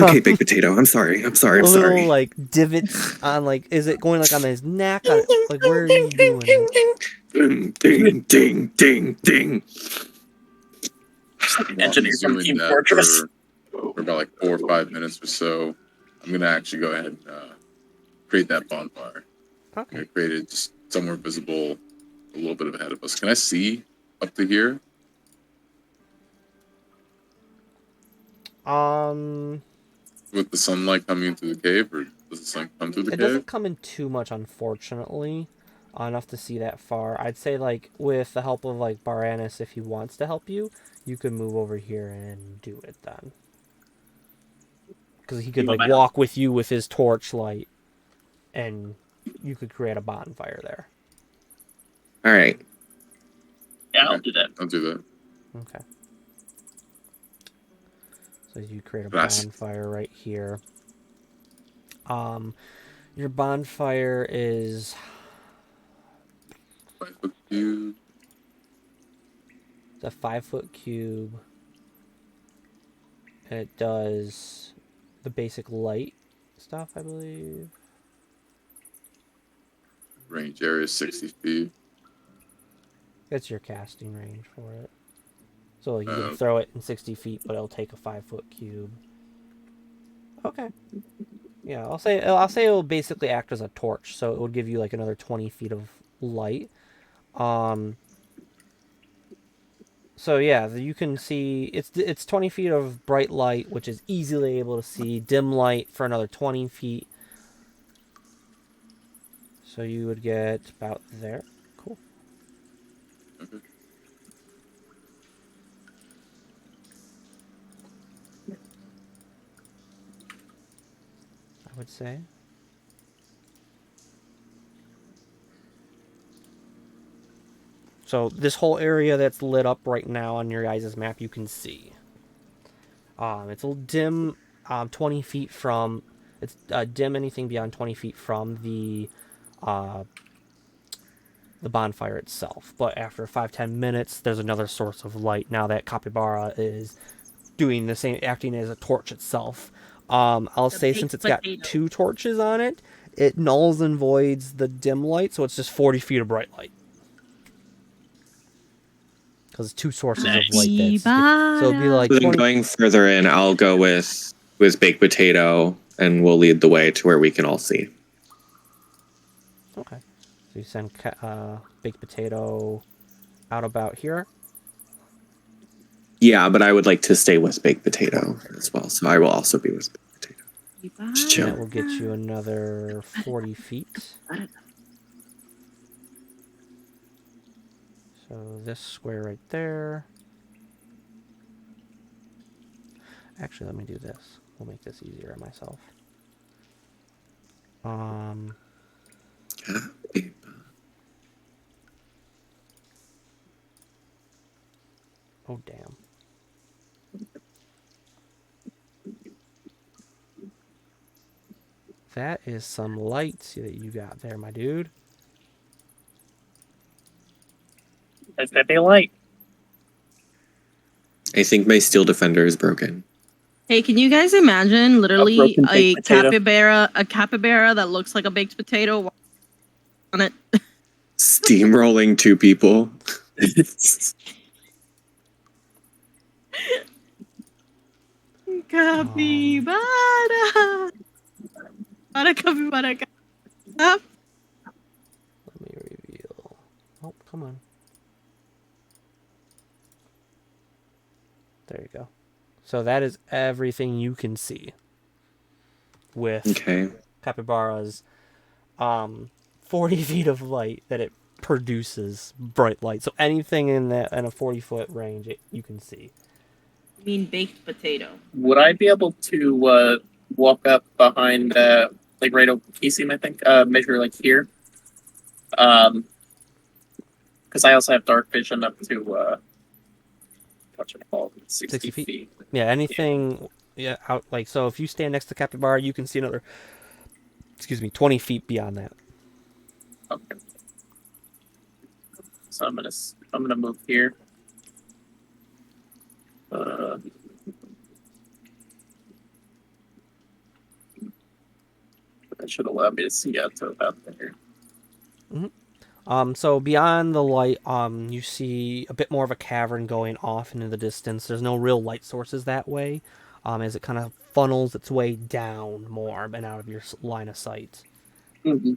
Okay, baked potato. I'm sorry. I'm Little like divots on like, is it going like on his neck? Like where are you doing it? Ding, ding, ding, ding, ding. Just like an Well, I'm engineer from doing Team that Fortress. for about like 4 or 5 minutes or so. I'm gonna actually go ahead and create that bonfire. I'm Okay. gonna create it just somewhere visible, a little bit ahead of us. Can I see up to here? With the sunlight coming into the cave, or does the sun come through the It cave? doesn't come in too much, unfortunately, enough to see that far. I'd say like with the help of like Baranus, if he wants to help you, you could move over here and do it then. Because he could You want like my help? walk with you with his torchlight, and you could create a bonfire there. All right. Yeah, I'll do that. I'll do that. Okay. So you create a Nice. bonfire right here. Your bonfire is 5 foot cube. a 5-foot cube, and it does the basic light stuff, I believe. Range area is 60 feet. That's your casting range for it. So like, you can Oh. throw it in 60 feet, but it'll take a 5-foot cube. Okay. Yeah, I'll say it'll basically act as a torch, so it would give you like another 20 feet of light. So yeah, you can see it's 20 feet of bright light, which is easily able to see. Dim light for another 20 feet. So you would get about there. Cool. Okay. I would say. So this whole area that's lit up right now on your guys' map, you can see. It's a little dim, 20 feet from. It's dim anything beyond 20 feet from the bonfire itself. But after 5-10 minutes, there's another source of light. Now that Capybara is doing the same, acting as a torch itself. I'll The say baked since it's got potato. 2 torches on it, it nulls and voids the dim light, so it's just 40 feet of bright light. Because 2 sources of light that's... So it'd be like So then 20... going further in, I'll go with baked potato, and we'll lead the way to where we can all see. Okay. So you send baked potato out about here. Yeah, but I would like to stay with baked potato as well, so I will also be with baked potato. Just chill. That will get you another 40 feet. So this square right there. Actually, let me do this. We'll make this easier on myself. Oh, damn. That is some light that you got there, my dude. That's that be light. I think my steel defender is broken. Hey, can you guys imagine literally broken a baked potato. capybara that looks like a baked potato on it? Steamrolling 2 people. Capybara. Capybara. Let me reveal. Oh, come on. There you go. So that is everything you can see with Okay. Capybara's 40 feet of light that it produces bright light. So anything in a 40-foot range you can see. I mean baked potato. Would I be able to walk up behind, like right over Casey, I think, measure like here? Because I also have dark vision up to what's it called? 60 feet? feet. Yeah, anything Yeah, out like so. If you stand next to Capybara, you can see another, 20 feet beyond that. Okay. So I'm gonna move here. That should allow me to see out to about there. So beyond the light, you see a bit more of a cavern going off into the distance. There's no real light sources that way, as it kind of funnels its way down more and out of your line of sight. Mm-hmm.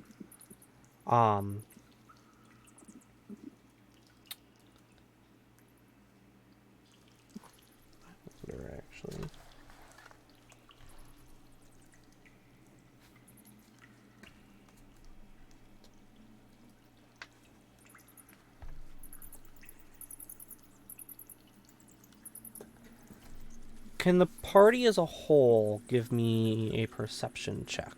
Where actually? Can the party as a whole give me a perception check?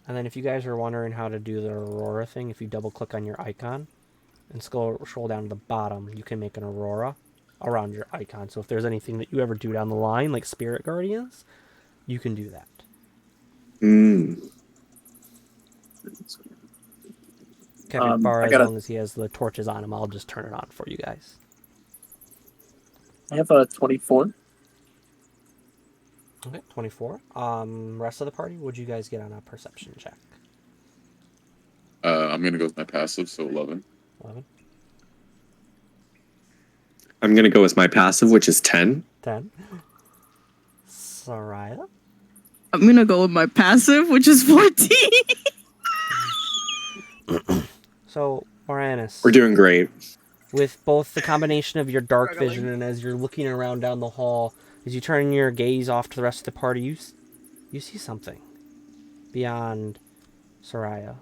And then if you guys are wondering how to do the Aurora thing, if you double click on your icon and scroll down to the bottom, you can make an Aurora around your icon. So if there's anything that you ever do down the line, like Spirit Guardians, you can do that. Capybara, as long as he has the torches on him, I'll just turn it on for you guys. I have a 24. Okay, 24. Rest of the party, what'd you guys get on a perception check? I'm gonna go with my passive, so 11. 11. I'm gonna go with my passive, which is 10. 10. Soraya? I'm gonna go with my passive, which is 14. So, Moranis. We're doing great. With both the combination of your dark vision and as you're looking around down the hall, as you turn your gaze off to the rest of the party, you see something beyond Soraya.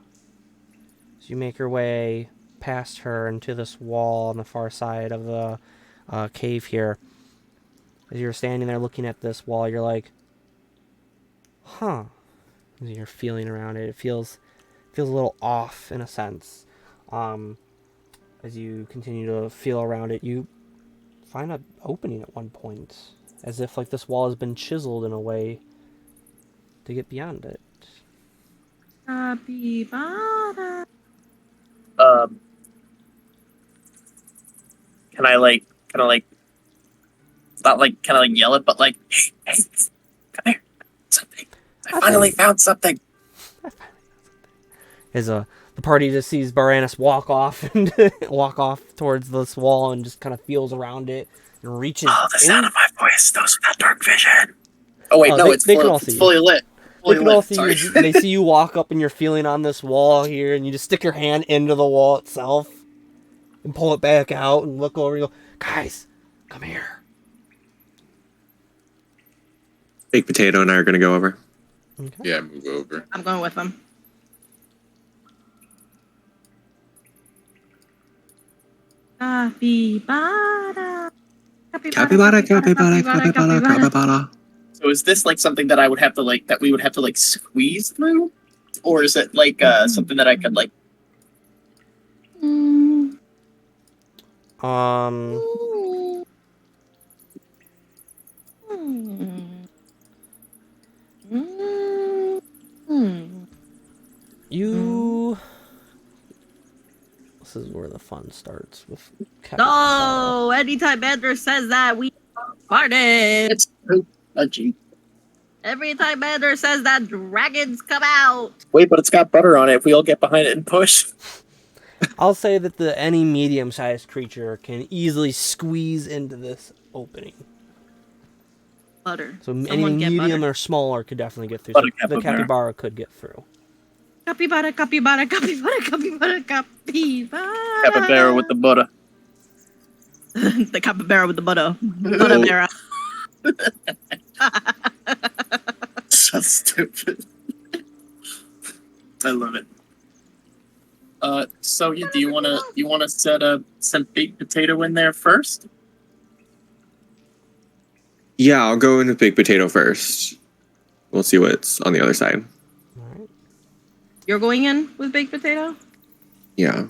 As you make your way past her into this wall on the far side of the cave here, as you're standing there looking at this wall, you're like, huh. As you're feeling around it, it feels a little off in a sense. As you continue to feel around it, you find an opening at one point, as if like this wall has been chiseled in a way to get beyond it. Capybara. Can I not like kind of like yell it, but like, hey, come here, something. I finally found something. As the party just sees Baranus walk off towards this wall and just kind of feels around it and reaches. Oh, the sound of my voice, those with that dark vision. Oh wait, no, it's fully lit. They can all see you. They see you walk up and you're feeling on this wall here, and you just stick your hand into the wall itself and pull it back out and look over. And go, guys, come here. Baked Potato and I are going to go over. Okay. Yeah, move over. I'm going with them. Capybara. Capybara, capybara, capybara, capybara. So is this like something that I would have to like that we would have to like squeeze through, or is it like something that I could like? You. This is where the fun starts with. No, anytime Ender says that, we farted. It's true. Gee. Every time Ender says that, dragons come out. Wait, but it's got butter on it. If we all get behind it and push. I'll say that any medium-sized creature can easily squeeze into this opening. Butter. So any Someone get medium butter. or smaller could definitely get through. Butter So the capybara. capybara could get through. Capybara, capybara, capybara, capybara, capybara. Capybara with the butter. The capybara with the butter. Butter. So stupid. I love it. So do you wanna send Baked Potato in there first? Yeah, I'll go into baked potato first. We'll see what's on the other side. All right. You're going in with baked potato? Yeah.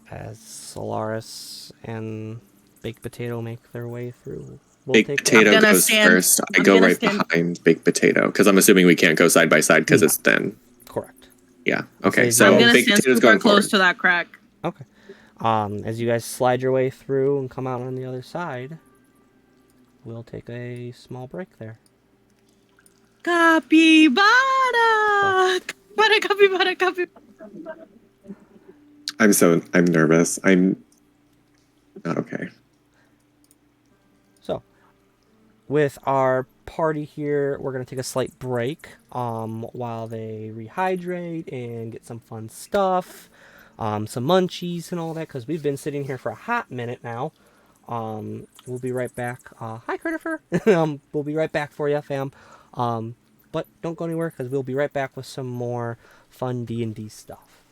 As Solaris and baked potato make their way through. Baked take potato I'm gonna goes stand- first. I I'm go gonna right stand- behind baked potato because I'm assuming we can't go side by side because it's thin. Correct. Yeah. Okay. So So I'm gonna baked stand potato's super going close forward. to that crack. Okay. As you guys slide your way through and come out on the other side, we'll take a small break there. Capybara! Capybara. I'm nervous. I'm not okay. So, with our party here, we're going to take a slight break while they rehydrate and get some fun stuff, some munchies and all that, because we've been sitting here for a hot minute now. We'll be right back. Hi, Christopher. We'll be right back for you, fam. But don't go anywhere, because we'll be right back with some more fun D&D stuff.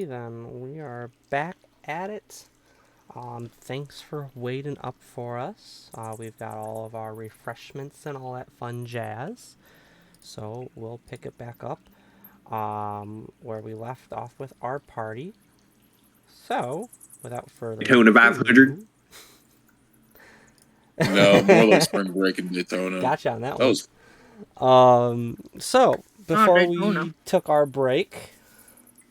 Alrighty then, we are back at it. Thanks for waiting up for us. We've got all of our refreshments and all that fun jazz. So we'll pick it back up where we left off with our party. So, without further Daytona 500. No, more like spring break in Daytona. Gotcha on that That one. was So before Daytona. we took our break,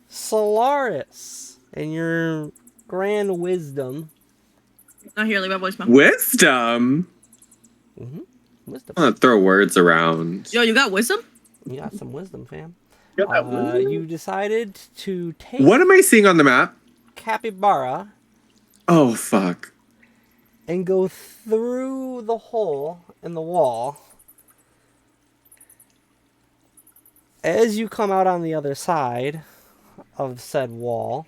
Solaris, in your grand wisdom. Not here, leave my voicemail. Wisdom. Wisdom. I'm gonna throw words around. Yo, you got wisdom? You got some wisdom, fam. Got that wisdom? You decided to take What am I seeing on the map? Capybara Oh fuck. and go through the hole in the wall. As you come out on the other side of said wall,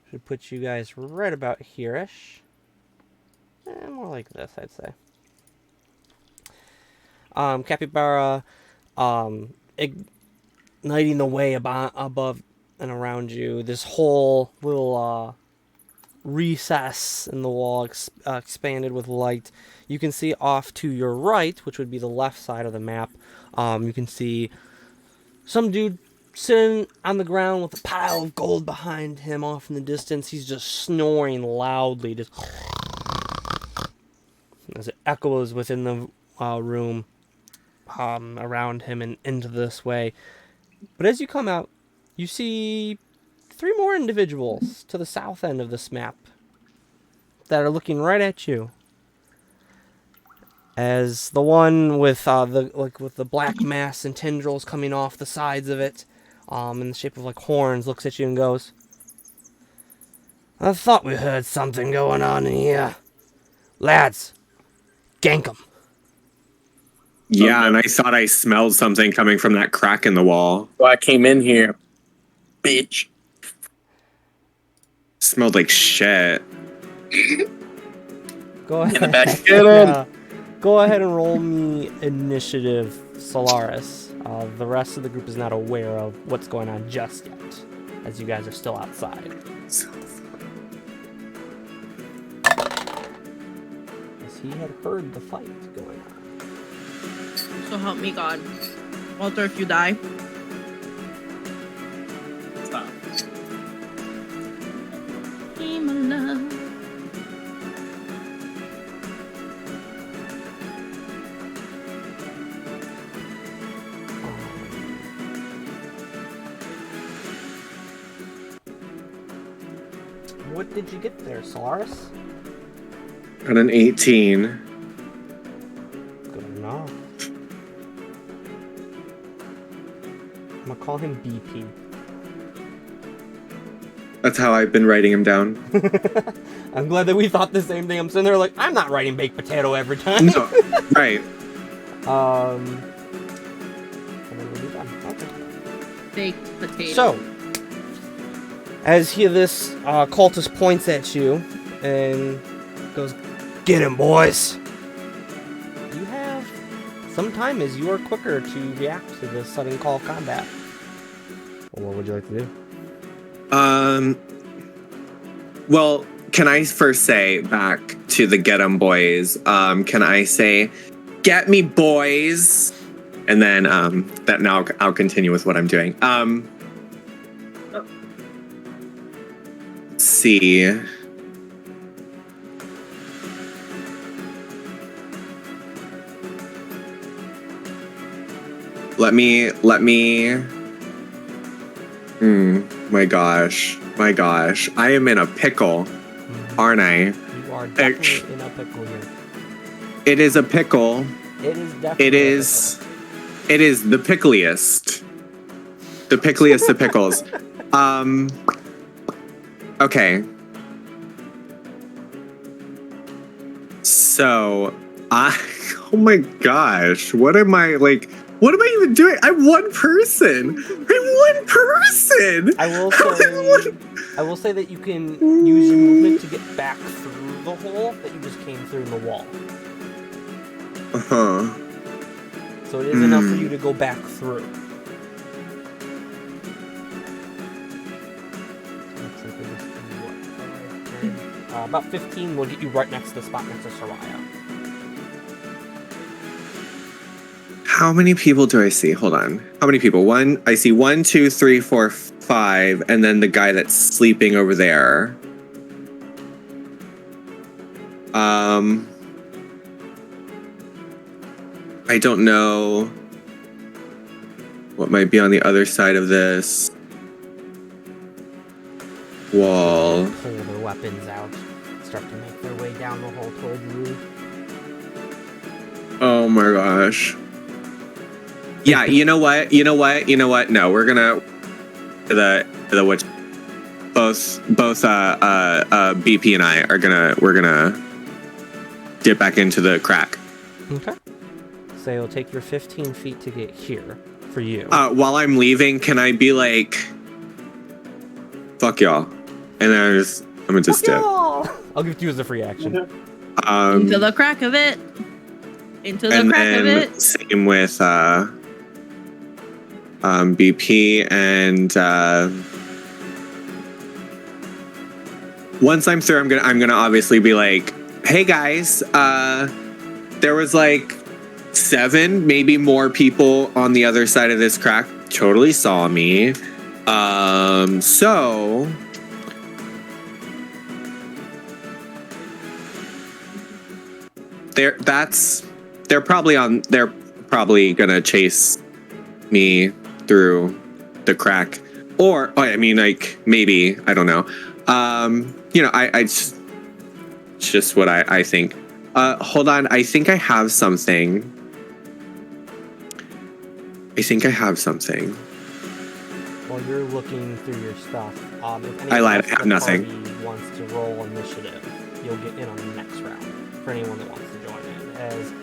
should put you guys right about here-ish. More like this, I'd say. Capybara, igniting the way above and around you. This whole little recess in the wall expanded with light. You can see off to your right, which would be the left side of the map, you can see some dude sitting on the ground with a pile of gold behind him off in the distance. He's just snoring loudly, just as it echoes within the room around him and into this way. But as you come out, you see 3 more individuals to the south end of this map that are looking right at you. As the one with the black mass and tendrils coming off the sides of it, in the shape of like horns, looks at you and goes, "I thought we heard something going on in here. Lads, gank 'em." Yeah, and I thought I smelled something coming from that crack in the wall. So I came in here, bitch. Smelled like shit. Go ahead. In the back. Get in. Yeah. Go ahead and roll me initiative, Solaris. The rest of the group is not aware of what's going on just yet, as you guys are still outside. As he had heard the fight going on. So help me God. Walter, if you die. Stop. Be my love. What did you get there, Solaris? Got an 18. Good enough. I'm gonna call him BP. That's how I've been writing him down. I'm glad that we thought the same thing. I'm sitting there like, I'm not writing baked potato every time. No, right. And then we'll be done. Okay. Baked potato. So, as this cultist points at you and goes, "Get him, boys!" You have some time as you are quicker to react to the sudden call of combat. Well, what would you like to do? Well, can I first say back to the get 'em boys? Can I say, "Get me, boys," and then that now I'll continue with what I'm doing. Let's see. Let me. My gosh. I am in a pickle, aren't I? You are definitely in a pickle here. It is a pickle. It is definitely. It is. It is the pickliest. The pickliest of pickles. Okay. So, oh my gosh, what am I even doing? I'm one person. I will say that you can use your movement to get back through the hole that you just came through in the wall. Uh-huh. So it is enough for you to go back through. About 15 will get you right next to the spot next to Soraya. How many people do I see? Hold on. How many people? I see 1, 2, 3, 4, 5, and then the guy that's sleeping over there. I don't know what might be on the other side of this wall. Pull their weapons out, start to make their way down the hole towards you. Oh my gosh. Yeah, you know what? No, we're gonna the what both BP and I are we're gonna dip back into the crack. Okay. So it'll take your 15 feet to get here for you. While I'm leaving, can I be like, fuck y'all? And then I'm gonna just dip. I'll give it to you as a free action. Into the crack of it. Into the crack of it. Same with BP and once I'm through, I'm gonna obviously be like, hey guys, there was like 7, maybe more people on the other side of this crack. Totally saw me. So they're probably gonna chase me through the crack, or I mean, like, maybe, I don't know. It's just what I think. Hold on, I think I have something. While you're looking through your stuff, if anyone I lied, I else have in the nothing. party wants to roll initiative, you'll get in on the next round for anyone that wants to join in. As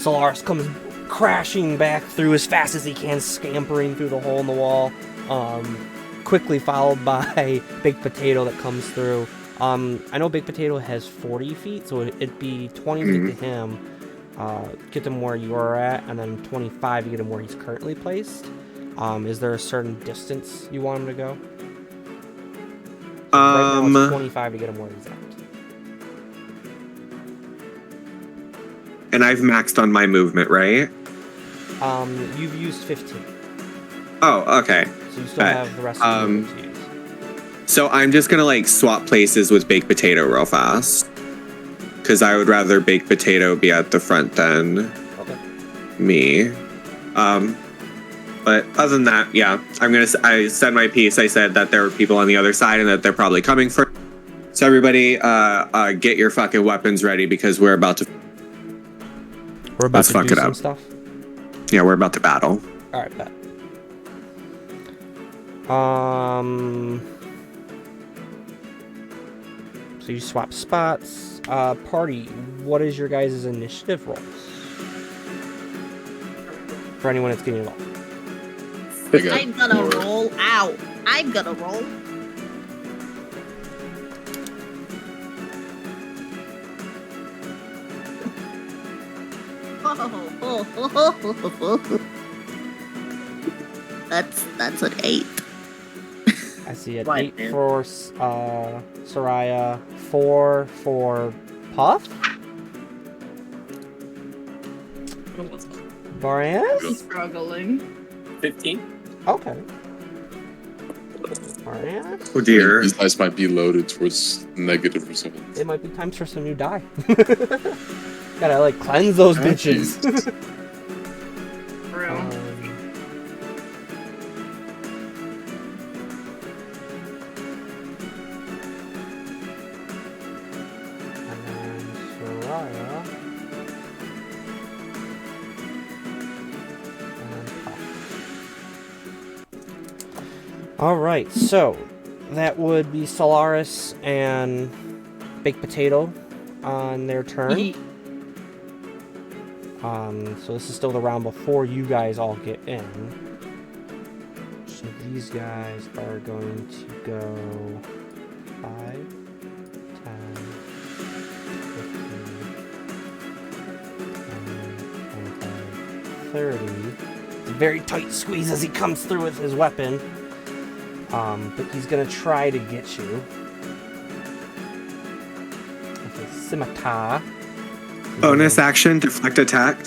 Solaris comes crashing back through as fast as he can, scampering through the hole in the wall, quickly followed by Big Potato that comes through. I know Big Potato has 40 feet, so it'd be 20 feet to him, get him where you are at, and then 25 to get him where he's currently placed. Is there a certain distance you want him to go? Right now it's 25 to get him where he's at. And I've maxed on my movement, right? You've used 15. Oh, okay. So you still have the rest of the movement to use. So I'm just gonna like swap places with Baked Potato real fast, because I would rather Baked Potato be at the front than me. But other than that, yeah, I said my piece. I said that there were people on the other side and that they're probably coming for. So everybody, get your fucking weapons ready because we're about to. Let's fuck it up. Stuff. Yeah, we're about to battle. All right, bet. So you swap spots. Party, what is your guys' initiative rolls? For anyone that's getting involved. I'm gonna roll out. I'm gonna roll. That's an 8. I see an 8 for Soraya, 4 for Puff. Marianne? He's struggling. 15. Okay. Marianne? Oh dear. These dice might be loaded towards negative results. It might be time for some new die. Gotta like cleanse those bitches. Alright, so that would be Solaris and Baked Potato on their turn. So this is still the round before you guys all get in. So these guys are going to go 5, 10, 15, 20, 25, 30. It's a very tight squeeze as he comes through with his weapon. But he's gonna try to get you. scimitar. Bonus action, deflect attack.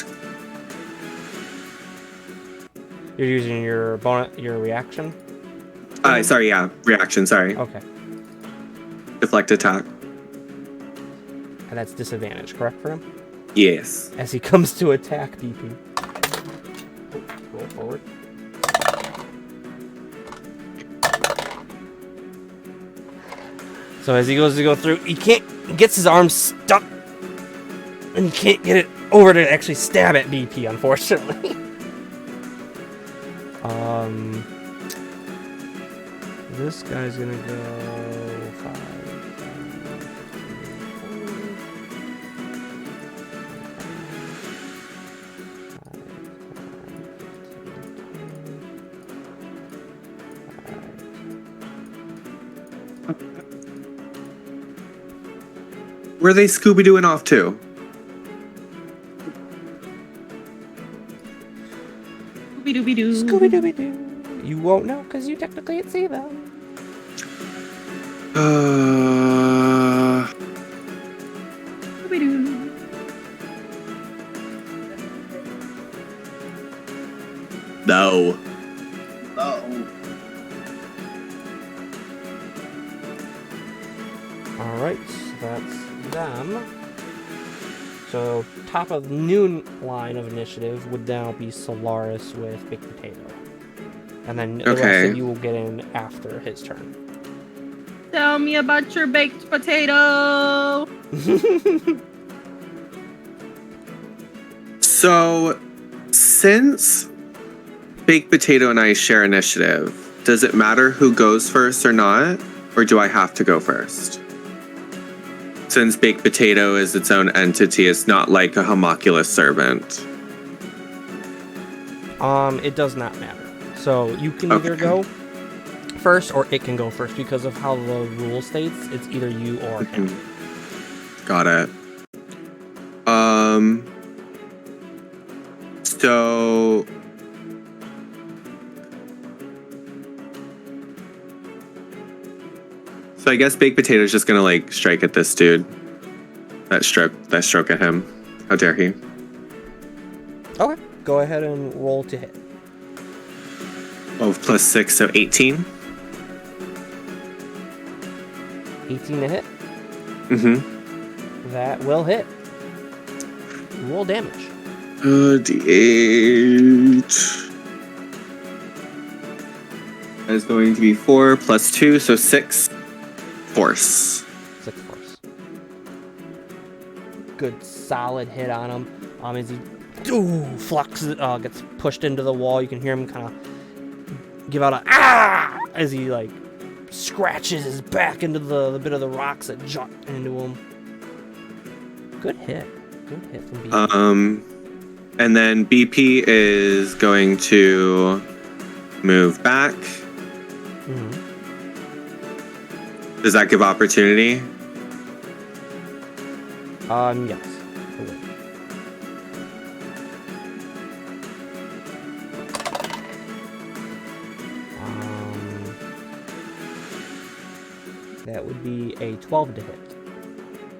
You're using your reaction? Sorry, yeah. Reaction, sorry. Okay. Deflect attack. And that's disadvantage, correct for him? Yes. As he comes to attack BP. Roll forward. So as he goes to go through, he gets his arm stuck. And he can't get it over to actually stab at BP, unfortunately. This guy's gonna go 5, 7, 8, 9, 10, 15, 20. Where are they Scooby-Dooing off to? Scooby-Dooby-Doo. Scooby-Dooby-Doo. You won't know because you technically can't see them. Scooby-Doo. No. Oh. Alright, so that's them. So, top of the new line of initiative would now be Solaris with Baked Potato. And then the rest Okay. of you will get in after his turn. Tell me about your baked potato. So, since Baked Potato and I share initiative, does it matter who goes first or not? Or do I have to go first? Since Baked Potato is its own entity, it's not like a homunculus servant. It does not matter. So you can either go first or it can go first because of how the rule states. It's either you or him. Got it. So I guess Baked Potato is just gonna like strike at this dude. That stroke at him. How dare he? Okay. Go ahead and roll to hit. 12 plus 6, so 18. 18 to hit. Mm-hmm. That will hit. Roll damage. D8. That is going to be 4 plus 2, so 6 force. 6 force. Good solid hit on him. As he gets pushed into the wall, you can hear him kind of give out a ah as he like scratches his back into the bit of the rocks that jumped into him. Good hit. Good hit from BP. And then BP is going to move back. Mhm. Does that give opportunity? Yes. It will. That would be a 12 to hit.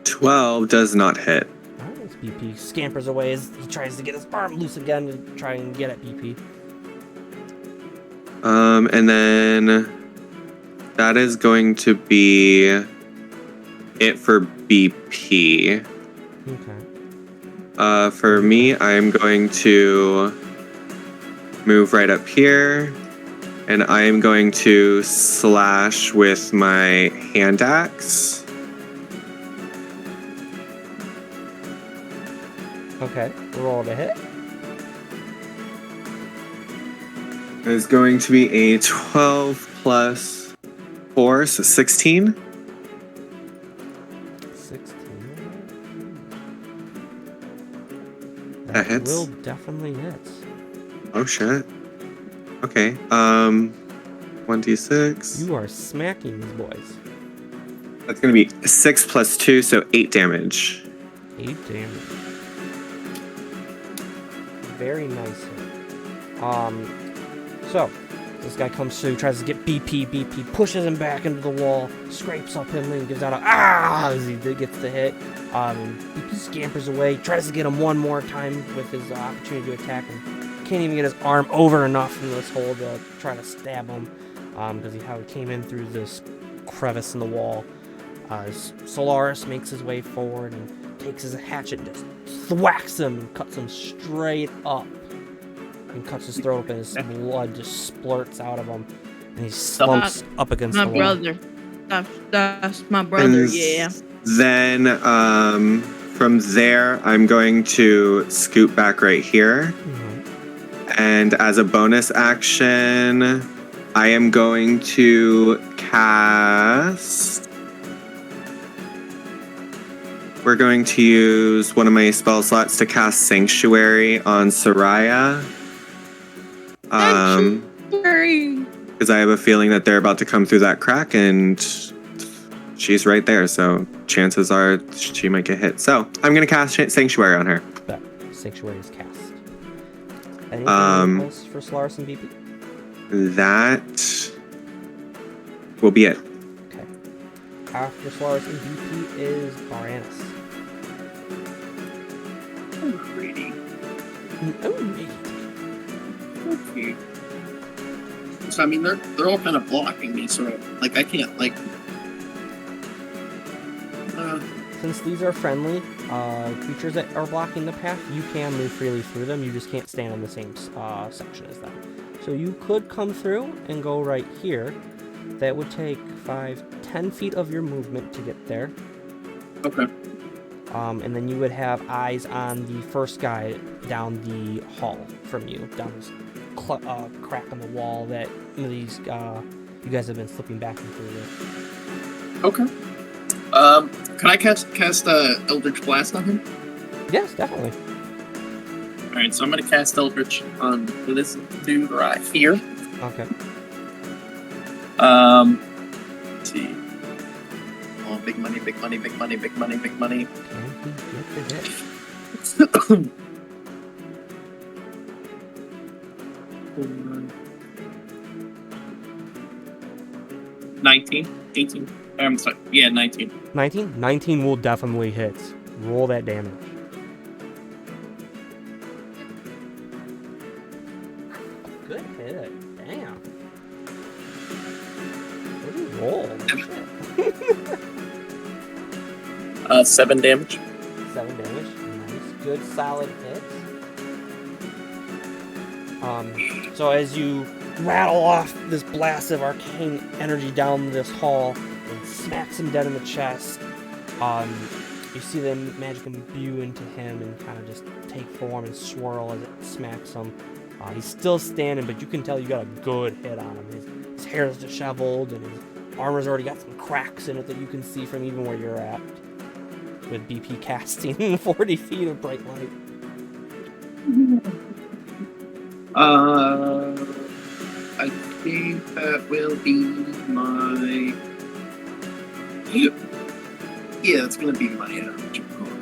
12 does not hit. Alright, as BP scampers away as he tries to get his arm loose again to try and get at BP. And then that is going to be it for BP. Okay. For me, I'm going to move right up here, and I am going to slash with my hand axe. Okay. Roll to hit. It's going to be a 12 plus 4, so 16. 16. That hits. Will definitely hits. Oh shit. Okay. 1d6. You are smacking these boys. That's gonna be 6 plus 2, so 8 damage. 8 damage. Very nice hit. So This guy comes through, tries to get BP. BP pushes him back into the wall, scrapes up him, and gives out a as he gets the hit. BP scampers away, tries to get him one more time with his opportunity to attack him. Can't even get his arm over enough in this hole to try to stab him because he came in through this crevice in the wall. Solaris makes his way forward and takes his hatchet and just thwacks him and cuts him straight up. And cuts his throat open, his blood just splurts out of him, and he slumps up against my the wall. brother. That's my brother, And yeah. Then from there, I'm going to scoot back right here. And as a bonus action, I am going to cast... We're going to use one of my spell slots to cast Sanctuary on Soraya. Because I have a feeling that they're about to come through that crack, and she's right there, so chances are she might get hit. So I'm going to cast Sanctuary on her. That Sanctuary is cast. Anything else for Solaris and BP? That will be it. Okay. After Solaris and BP is Baranus. Alrighty. Okay. So I mean, they're all kind of blocking me, so like I can't like. Since these are friendly creatures that are blocking the path, you can move freely through them. You just can't stand on the same section as them. So you could come through and go right here. That would take 5-10 feet of your movement to get there. Okay. And then you would have eyes on the first guy down the hall from you, down this crack on the wall that these you guys have been slipping back and through with. Okay. Can I cast Eldritch Blast on him? Yes, definitely. All right, so I'm gonna cast Eldritch on this dude right here. Okay. Let's see. Oh, big money, big money, big money, big money, big money. Can he get the hit? 19, 18. I'm sorry. Yeah, 19. 19? 19 will definitely hit. Roll that damage. Good hit. Damn. What do you roll? Shit. 7 damage. 7 damage. Nice. Good solid hit. So as you rattle off this blast of arcane energy down this hall and smacks him dead in the chest, you see the magic imbue into him and kind of just take form and swirl as it smacks him. He's still standing, but you can tell you got a good hit on him. His hair is disheveled and his armor's already got some cracks in it that you can see from even where you're at. With BP casting 40 feet of bright light. I think that will be my. Yeah, it's gonna be my what you call it.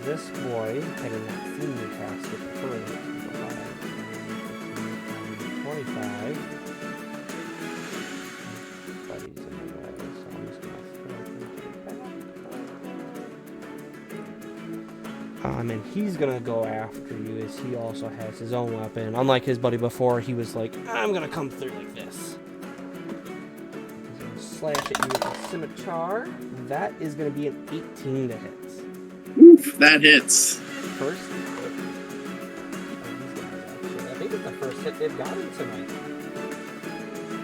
This boy, having not seen you cast it first, 25. Buddy's in the way, so I'm just gonna throw him back. And he's gonna go after you as he also has his own weapon. Unlike his buddy before, he was like, I'm gonna come through like this. He's gonna slash at you with a scimitar. That is gonna be an 18 to hit. Oof, that hits. First hit. I think it's the first hit hit they've gotten tonight.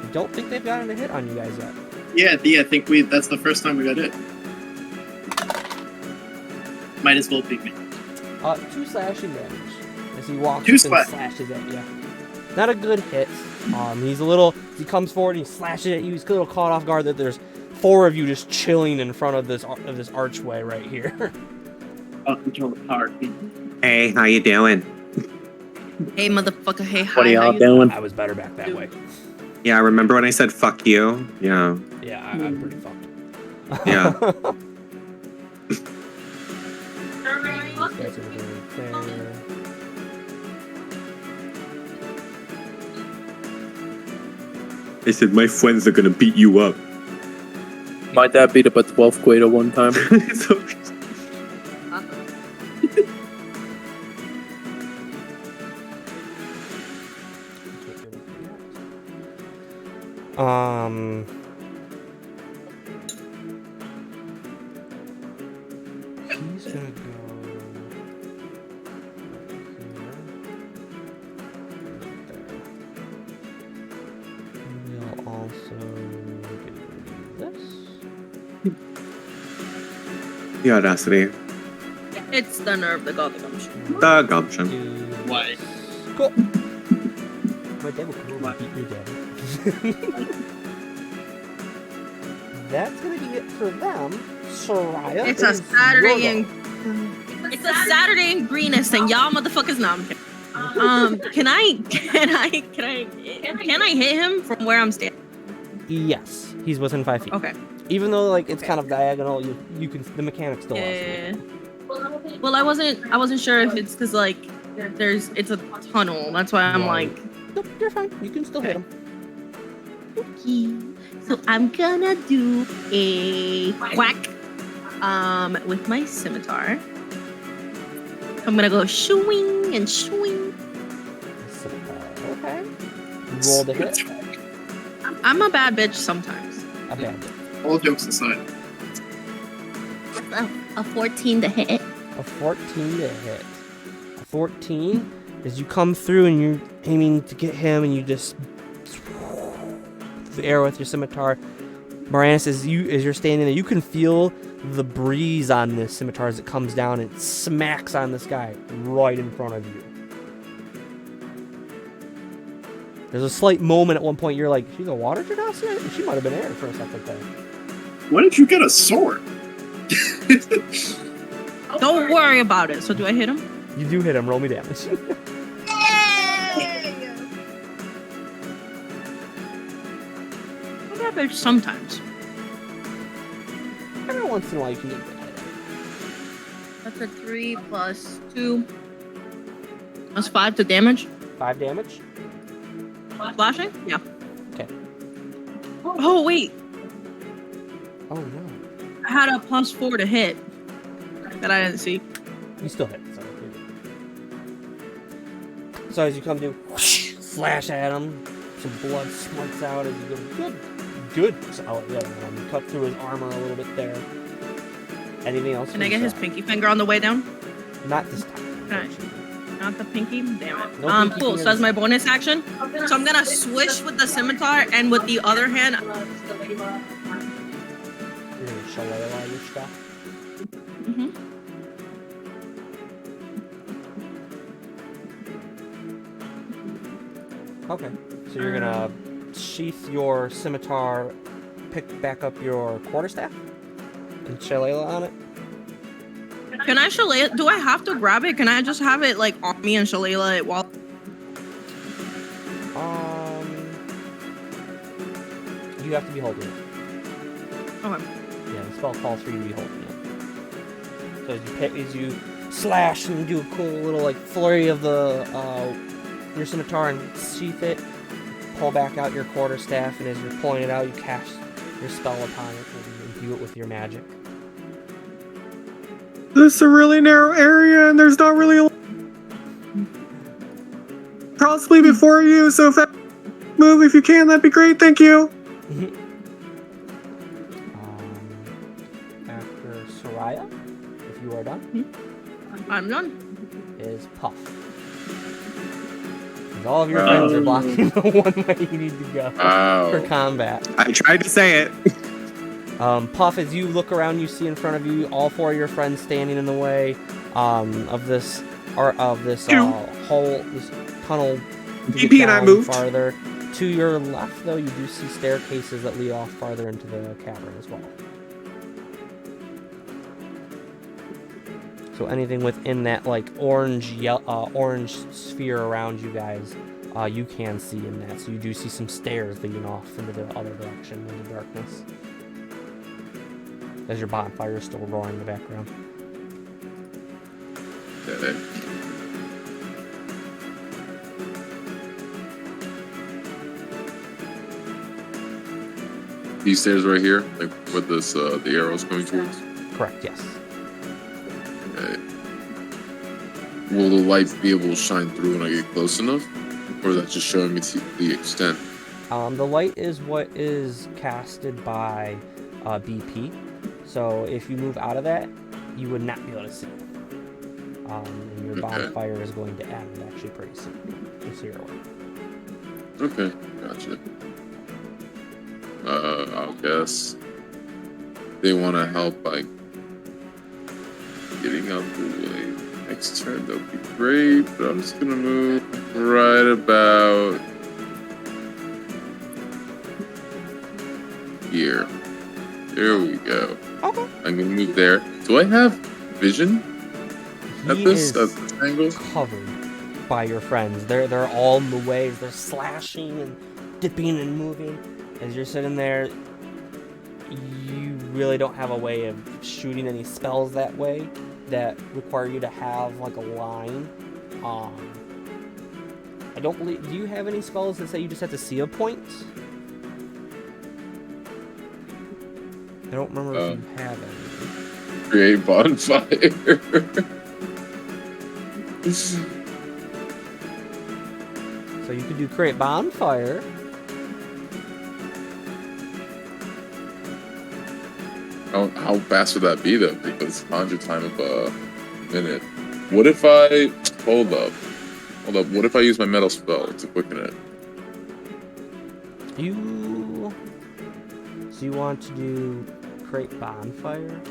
I don't think they've gotten a hit on you guys yet. Yeah, I think that's the first time we got it. Might as well be me. 2 slashing damage as he walks Two up and slashes at you. Not a good hit. He comes forward and he slashes at you. He's a little caught off guard that there's 4 of you just chilling in front of this archway right here. Control hard. Hey, how you doing? Hey, motherfucker. Hey, hi. What are how y'all you doing? I was better back that way. Yeah, remember when I said fuck you? Yeah. Yeah, I'm pretty fucked. Yeah. Guys are right there. I said my friends are gonna beat you up. My dad beat up a 12th grader one time. So- He's gonna go here. We'll also do this. the audacity. It's the nerve that got the gumption. The gumption. Do Why? this. Cool. My dad will come over and beat your daddy. That's gonna be it for them. Soraya. It's a is Saturday your in. go. It's a Saturday in Greenest, and y'all motherfuckers. No, I'm kidding. Can I hit him from where I'm standing? Yes, he's within 5 feet. Okay. Even though like it's kind of diagonal, you can the mechanics still Yeah. Well, I wasn't sure if it's because like it's a tunnel. That's why I'm Right. like. Nope, you're fine. You can still hit him. Okay. So I'm gonna do a whack with my scimitar. I'm gonna go shooing and shooing. Okay. Roll the hit. I'm a bad bitch sometimes. A bad. All jokes aside. A 14 to hit. A 14 to hit. A 14 as you come through and you're aiming to get him and you just the air with your scimitar. Moranis, as you're standing there, you can feel the breeze on this scimitar as it comes down and it smacks on this guy right in front of you. There's a slight moment at one point you're like, she's a water genasi? She might have been air for a second there. Why did you get a sword? Don't worry about it. So do I hit him? You do hit him, roll me damage. I'm a bad bitch sometimes. Every once in a while you can get a good hit. That's a 3 plus 2. That's 5 to damage. 5 damage? Flashing? Yeah. Okay. Oh, wait. Oh no. I had a plus 4 to hit that I didn't see. You still hit, so you're good. So as you come to slash at him, some blood smarts out as you go good solid hit. You cut through his armor a little bit there. Anything else? Can I get his pinky finger on the way down? Not this time. Okay. Not the pinky? Damn it. No pinky Cool. So fingers. that's my bonus action. So I'm gonna swish with the scimitar and with the other hand. You're gonna show all your stuff. Mm-hmm. Okay. So you're gonna sheath your scimitar, pick back up your quarterstaff, and shillelagh on it. Can I shillelagh? Do I have to grab it? Can I just have it like on me and shillelagh it while? You have to be holding it. Okay. Yeah, the spell calls for you to be holding it. So as you slash and do a cool little like flurry of the your scimitar and sheath it, pull back out your quarterstaff, and as you're pulling it out, you cast your spell upon it and imbue it with your magic. This is a really narrow area, and there's not really a possibly before you. So if I move, if you can, that'd be great. Thank you. After Soraya, if you are done, I'm done. is Puff. friends. All of your friends are blocking the one way you need to go for Wow. combat. I tried to say it. Puff, as you look around, you see in front of you all 4 of your friends standing in the way of this hole, this tunnel. BP and I down moved. farther. To your left, though, you do see staircases that lead off farther into the cavern as well. So anything within that like orange sphere around you guys, you can see in that. So you do see some stairs leading off into the other direction in the darkness. As your bonfire is still roaring in the background. Okay. These stairs right here, like with this, the arrows going towards. Correct. Yes. Okay. Will the light be able to shine through when I get close enough, or is that just showing me the extent? The light is what is casted by BP. So if you move out of that, you would not be able to see. And your bonfire is going to end actually pretty soon. You'll see your way. Okay, gotcha. I'll guess they want to help by getting out the way. Next turn, that would be great, but I'm just gonna move right about here. There we go. Okay. I'm gonna move there. Do I have vision at He this is angle? covered by your friends. They're all in the way. They're slashing and dipping and moving. As you're sitting there, you really don't have a way of shooting any spells that way that require you to have like a line. I don't believe. Do you have any spells that say you just have to see a point? I don't remember if you have any. Create bonfire. So you could do create bonfire. How fast would that be though? Because 100 time of a minute. What if I hold up? What if I use my metal spell to quicken it? So you want to do create bonfire?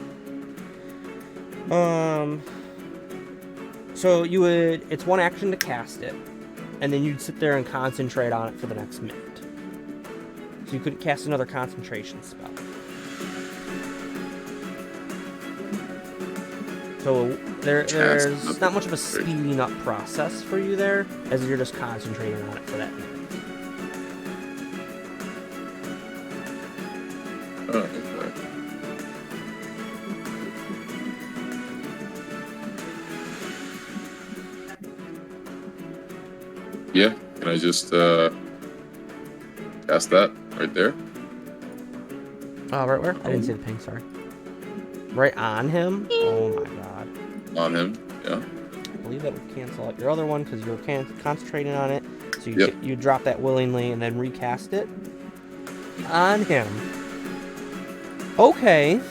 So you would. It's one action to cast it, and then you'd sit there and concentrate on it for the next minute. So you couldn't cast another concentration spell. So there's not much of a speeding up process for you there, as you're just concentrating on it for that minute. Oh, okay. Yeah, can I just cast that right there? Oh, right where? I didn't see the ping, sorry. Right on him? Oh my god. On him, yeah. I believe that would cancel out your other one because you were concentrating on it. So you drop that willingly and then recast it on him. Okay.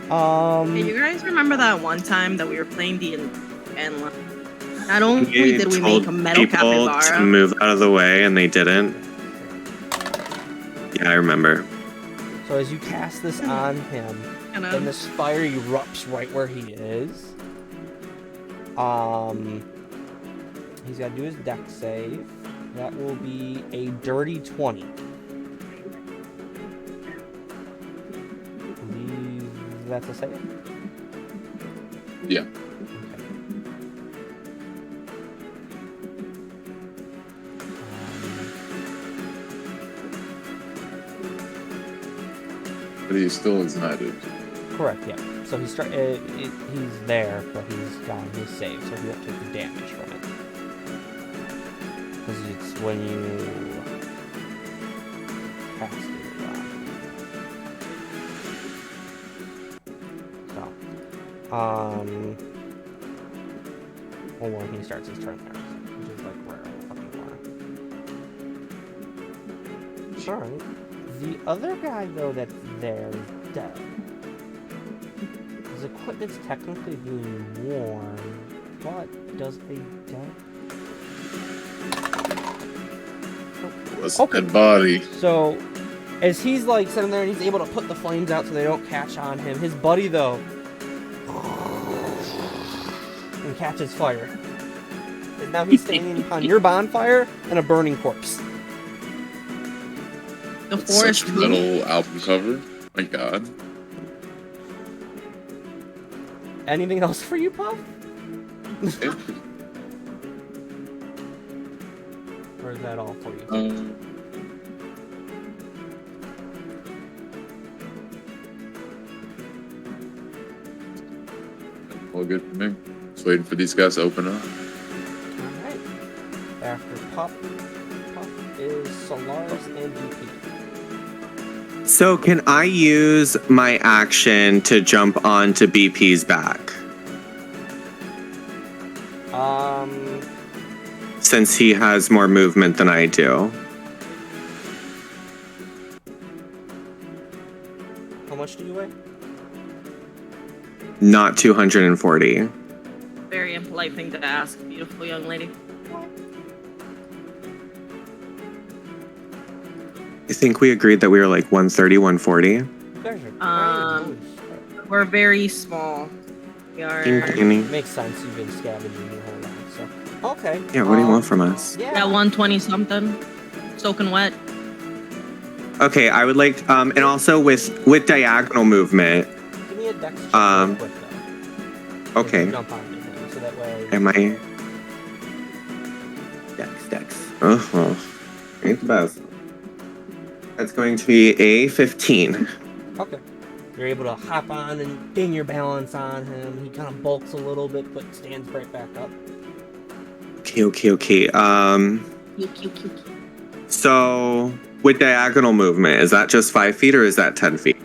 Hey, you guys remember that one time that we were playing D&D and not only did we make a metal capybara to move out of the way and they didn't? Yeah, I remember. So as you cast this on him, then this fire erupts right where he is. He's got to do his dex save. That will be a dirty 20. That's a save? Yeah. Okay. But he's still ignited. Correct, yeah. So he's there, but he's gotten his save, so he won't take the damage from it. Because it's when you cast it. Or when he starts his turn there, which is like rare fucking far. Alright. The other guy, though, that's there is dead. His equipment's technically being worn, but does a dead What's Okay. that body? So, as he's like sitting there and he's able to put the flames out so they don't catch on him, his buddy though, and catches fire. And now he's standing on your bonfire and a burning corpse. The That's forest such a moon. metal album cover. My God. Anything else for you, Puff? Or is that all for you? All good for me. Just waiting for these guys to open up. Alright. After Puff is Solaris and BP. So can I use my action to jump onto BP's back? Since he has more movement than I do. How much do you weigh? Not 240. Very impolite thing to ask, beautiful young lady. I think we agreed that we were like 130, 140. You guys are We're very small. We are. Makes sense. You've been scavenging your whole life, so okay. Yeah, what do you want from us? Yeah, 120 something. Soaking wet. Okay, I would like, and also with diagonal movement. Give me a dex check real quick, though. Okay. Jump on me, so that way. Am I? Dex. Oh, ain't the best. That's going to be a 15. Okay. You're able to hop on and gain your balance on him. He kind of bulks a little bit, but stands right back up. Okay. Cute. So with diagonal movement, is that just 5 feet or is that 10 feet?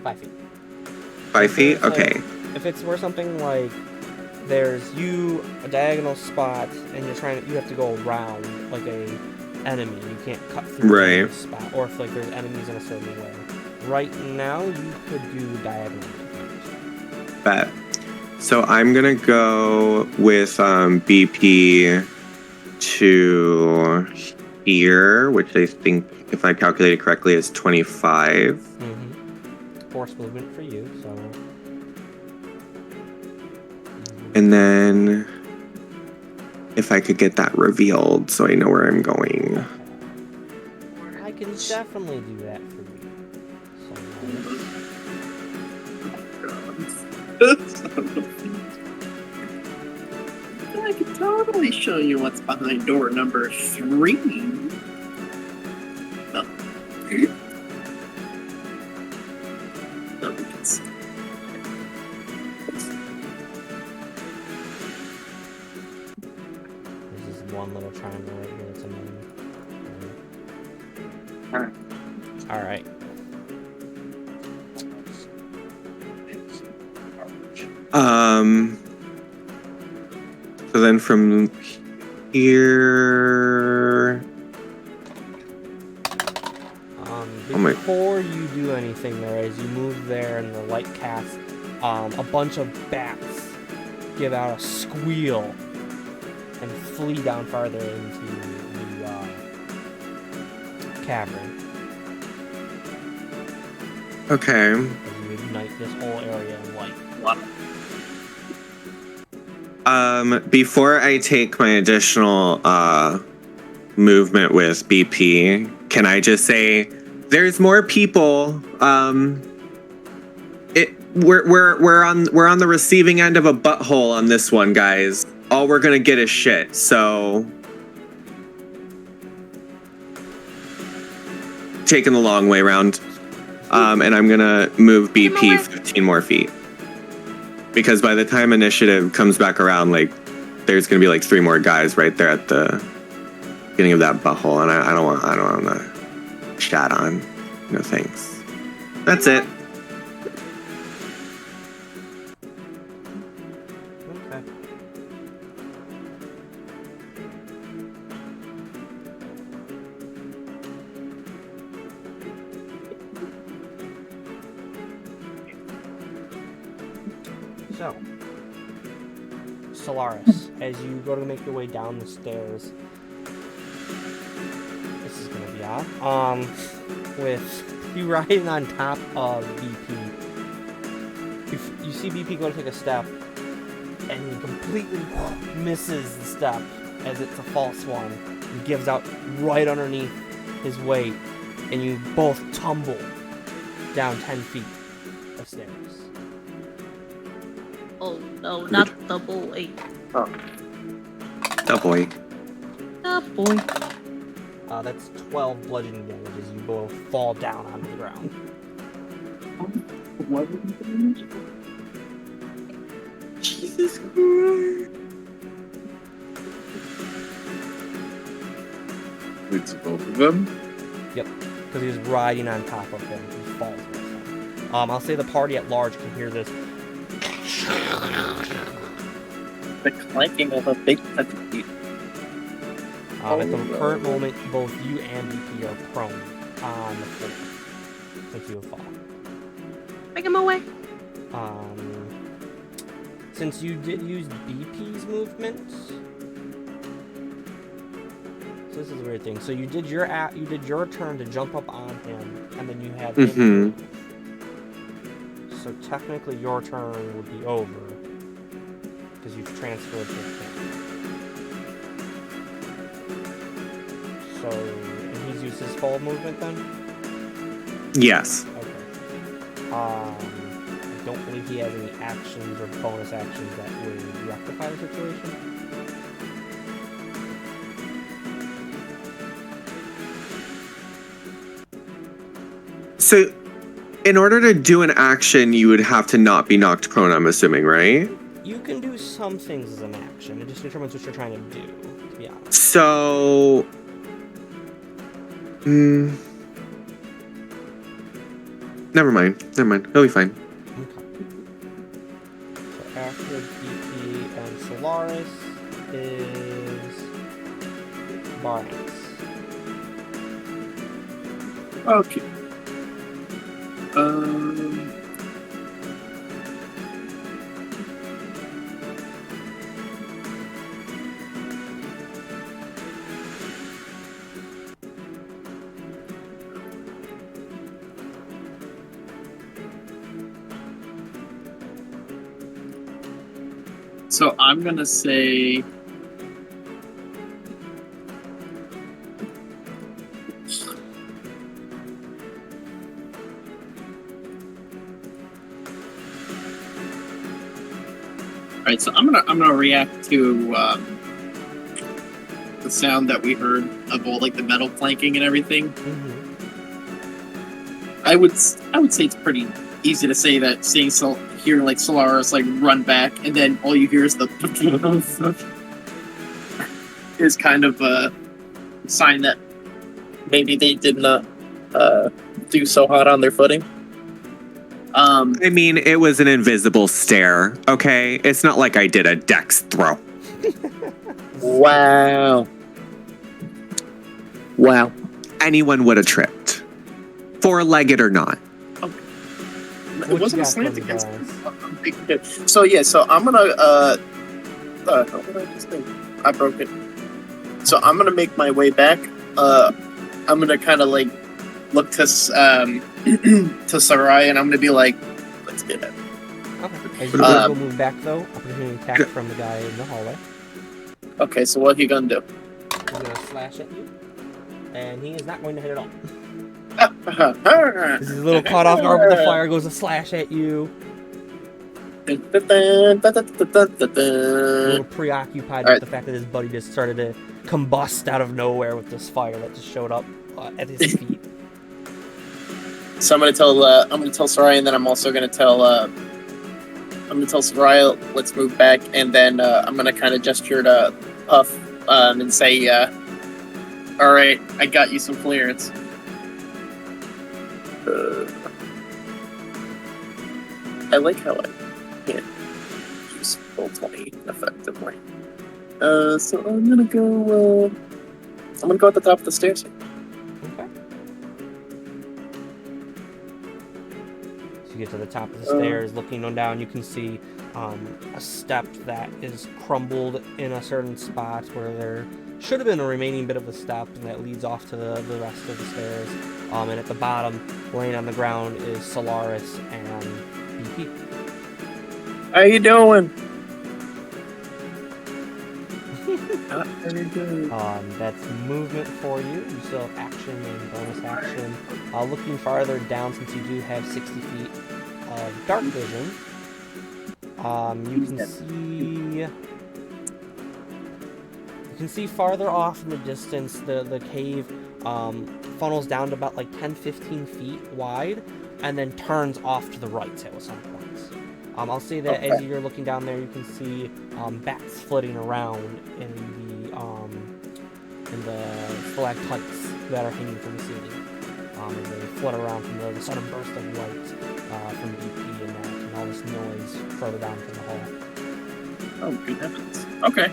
5 feet. 5 feet? So Okay. If it's where something like there's a diagonal spot, and you have to go around like a enemy. You can't cut through Right. the spot, or if like there's enemies in a certain way. Right now, you could do diagonal movement. Bet. So I'm gonna go with BP to here, which I think, if I calculated correctly, is 25. Force movement for you, so. And then if I could get that revealed so I know where I'm going. I can definitely do that for you. I can totally show you what's behind door number 3. Oh. No, we can see. There's this one little triangle right here that's annoying. Alright. So then from here. Before you do anything there, as you move there and the light casts, a bunch of bats give out a squeal and flee down farther into the cavern. Okay. As you ignite this whole area in light. Before I take my additional movement with BP, can I just say there's more people? We're on the receiving end of a butthole on this one, guys. All we're gonna get is shit. So taking the long way around, and I'm gonna move BP 15 more feet. Because by the time initiative comes back around, like, there's gonna be like 3 more guys right there at the beginning of that butthole, and I don't want to chat on. No thanks. That's it. Okay. So, Solaris, as you go to make your way down the stairs, Yeah. With you riding on top of BP, you see BP go to take a step, and he completely misses the step as it's a false one. He gives out right underneath his weight, and you both tumble down 10 feet of stairs. Oh no, not the boy. The boy. The boy. That's 12 bludgeoning damage as you both fall down onto the ground. Jesus Christ. Leads both of them. Yep, because he was riding on top of him. He falls with him. I'll say the party at large can hear this. The clanking of a big feet. At the current moment, both you and BP are prone on the floor since you have fallen. Make him away. Since you did use BP's movement, so this is a weird thing. So you did your turn to jump up on him, and then you had him. So technically, your turn would be over because you've transferred to him. So, and he's used his full movement then? Yes. Okay. I don't believe he has any actions or bonus actions that would rectify the situation. So, in order to do an action, you would have to not be knocked prone, I'm assuming, right? You can do some things as an action. It just determines what you're trying to do, to be honest. So... Never mind. He'll be fine. Okay. So after BP and Solaris is Barnes. Okay. So I'm gonna say Alright, so I'm gonna react to the sound that we heard of all like the metal clanking and everything. Mm-hmm. I would say it's pretty easy to say that hearing like Solaris like run back and then all you hear is the is kind of a sign that maybe they did not do so hot on their footing. I mean, it was an invisible stair, okay? It's not like I did a dex throw. Wow. Anyone would have tripped. Four-legged or not. It wasn't a slant against him. So yeah, so I'm gonna how did I just think? I broke it. So I'm gonna make my way back. I'm gonna kind of like look to to Sarai, and I'm gonna be like, let's get it. Okay. As you will move back though, opportunity attack from the guy in the hallway. Okay, so what he gonna do? He's gonna slash at you, and he is not going to hit at all. This is a little caught off guard, but the fire goes to slash at you. A little preoccupied with the fact that his buddy just started to combust out of nowhere with this fire that just showed up at his feet. So I'm gonna tell Sarai, and then I'm also gonna tell Sarai, let's move back, and then I'm gonna kind of gesture to Puff and say, all right, I got you some clearance. I like how I can't use full 20 effectively. So I'm gonna go at the top of the stairs. Okay. So you get to the top of the stairs, looking on down, you can see a step that is crumbled in a certain spot where there should have been a remaining bit of a step, and that leads off to the rest of the stairs. And at the bottom, laying on the ground, is Solaris and BP. How you doing? That's movement for you. You still have action and bonus action. Looking farther down, since you do have 60 feet of dark vision, you can see farther off in the distance the cave funnels down to about like 10-15 feet wide, and then turns off to the right at some points. I'll say that as you're looking down there, you can see bats flitting around in the stalactites that are hanging from the ceiling. As they flutter around from the sudden burst of light from BP and all this noise further down from the hall. Oh, good heavens. Okay.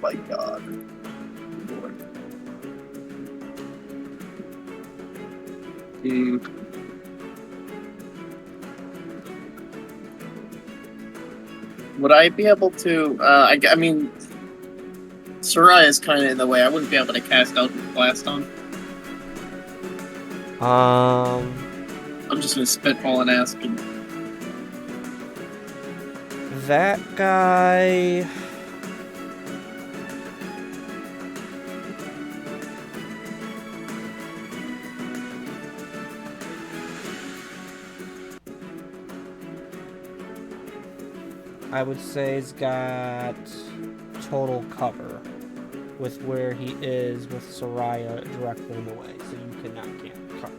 My God. Lord. Would I be able to? I mean, Soraya is kind of in the way. I wouldn't be able to cast out blast on. I'm just gonna spitball and ask him. That guy. I would say he's got total cover with where he is with Soraya directly in the way, so you can't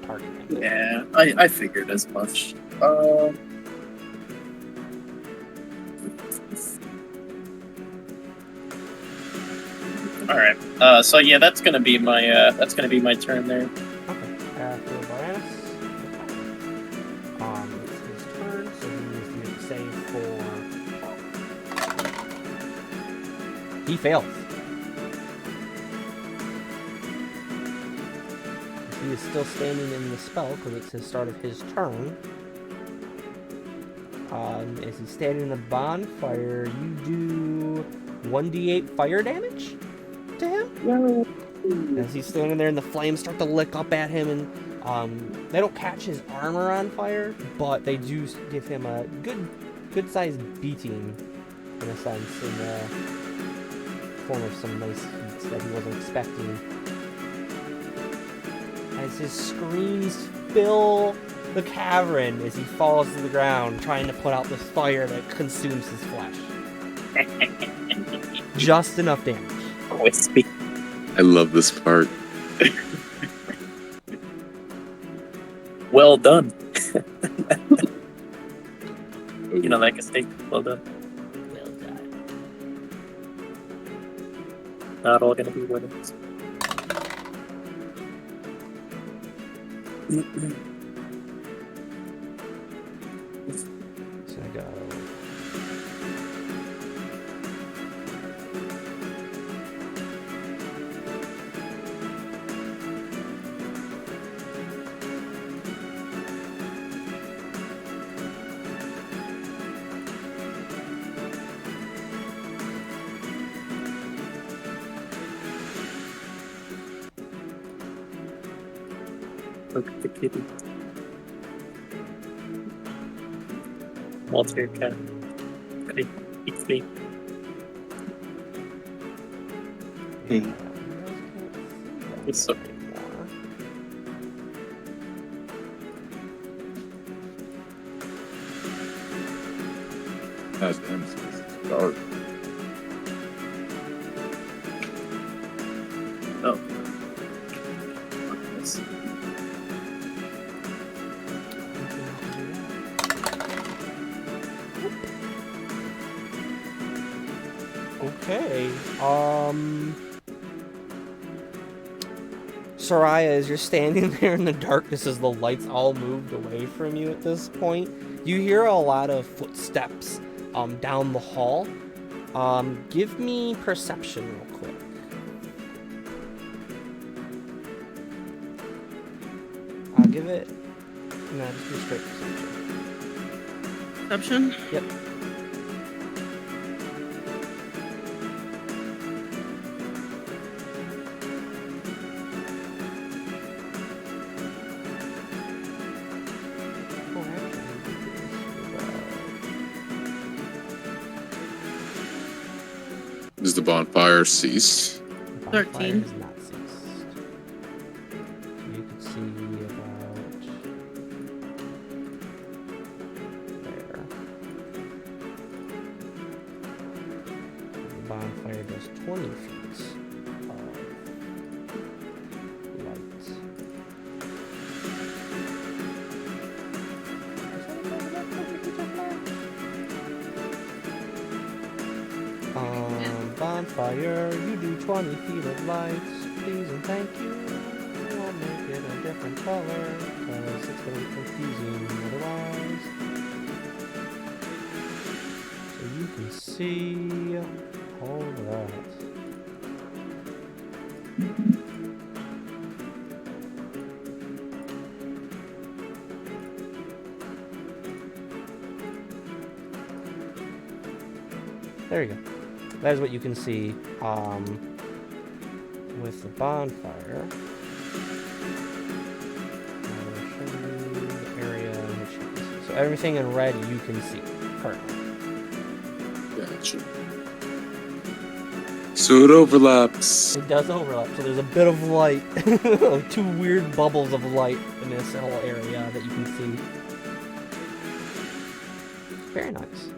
target him. Yeah, I figured as much. All right. So yeah, that's gonna be my turn there. Okay. After Baranus, it's his turn, so he needs to make a save for. He fails. He is still standing in the spell because it's the start of his turn. As he's standing in the bonfire, you do 1d8 fire damage to him. As he's standing there and the flames start to lick up at him, and they don't catch his armor on fire, but they do give him a good-sized beating, in a sense, in the form of some nice heat that he wasn't expecting. As his screams fill the cavern as he falls to the ground, trying to put out this fire that consumes his flesh. Just enough damage. Wispy. I love this part. Well done. You know that mistake. Well done. Well done. Not all gonna be winners. So I go. Look at the kitty. Walter cat. Hey, it's me. Hey. It's so That's him. It's dark. oh. Okay. Soraya, as you're standing there in the darkness as the lights all moved away from you at this point, You hear a lot of footsteps down the hall. Give me perception real quick. I'll give it. No, just do straight perception. Perception? Yep. Is the bonfire ceased? The bonfire 13. has not ceased. You can see about there. The bonfire does 20 feet of light. Bonfire, you do 20 feet of lights, please and thank you. We'll make it a different color, because it's going to be confusing otherwise. So you can see all that. There you go. That is what you can see with the bonfire. I'll show you the area in which you can see. So everything in red you can see currently. Gotcha. So it overlaps. It does overlap, so there's a bit of light. Two weird bubbles of light in this whole area that you can see. Very nice.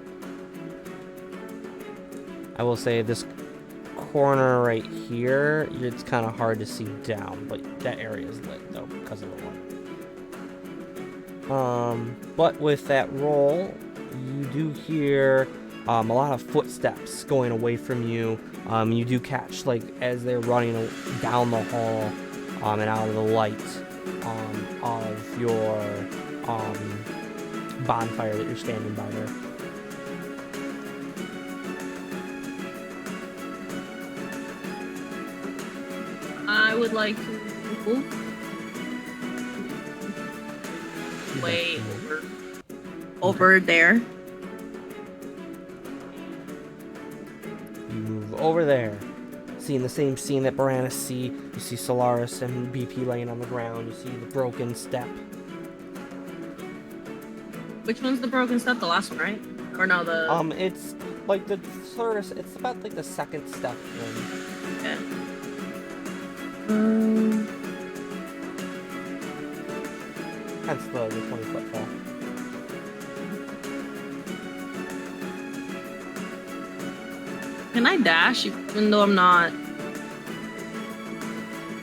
I will say this corner right here, it's kind of hard to see down, but that area is lit though because of the light. But with that roll, you do hear a lot of footsteps going away from you. You do catch like as they're running down the hall and out of the light of your bonfire that you're standing by there. I would like to way over there. You move over there, seeing the same scene that Baranus see. You see Solaris and BP laying on the ground. You see the broken step. Which one's the broken step? The last one, right? Or no, the It's like the third. It's about like the second step in. yeah. Hence the 20-foot fall. Can I dash even though I'm not? You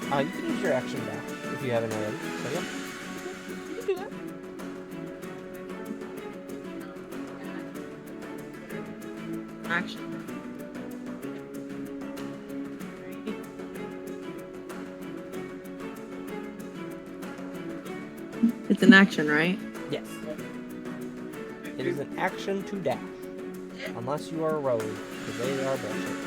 can use your action dash if you haven't already. So yeah, you can do that. Action. It's an action, right? Yes. It is an action to dash, unless you are a rogue, because they are bullshit.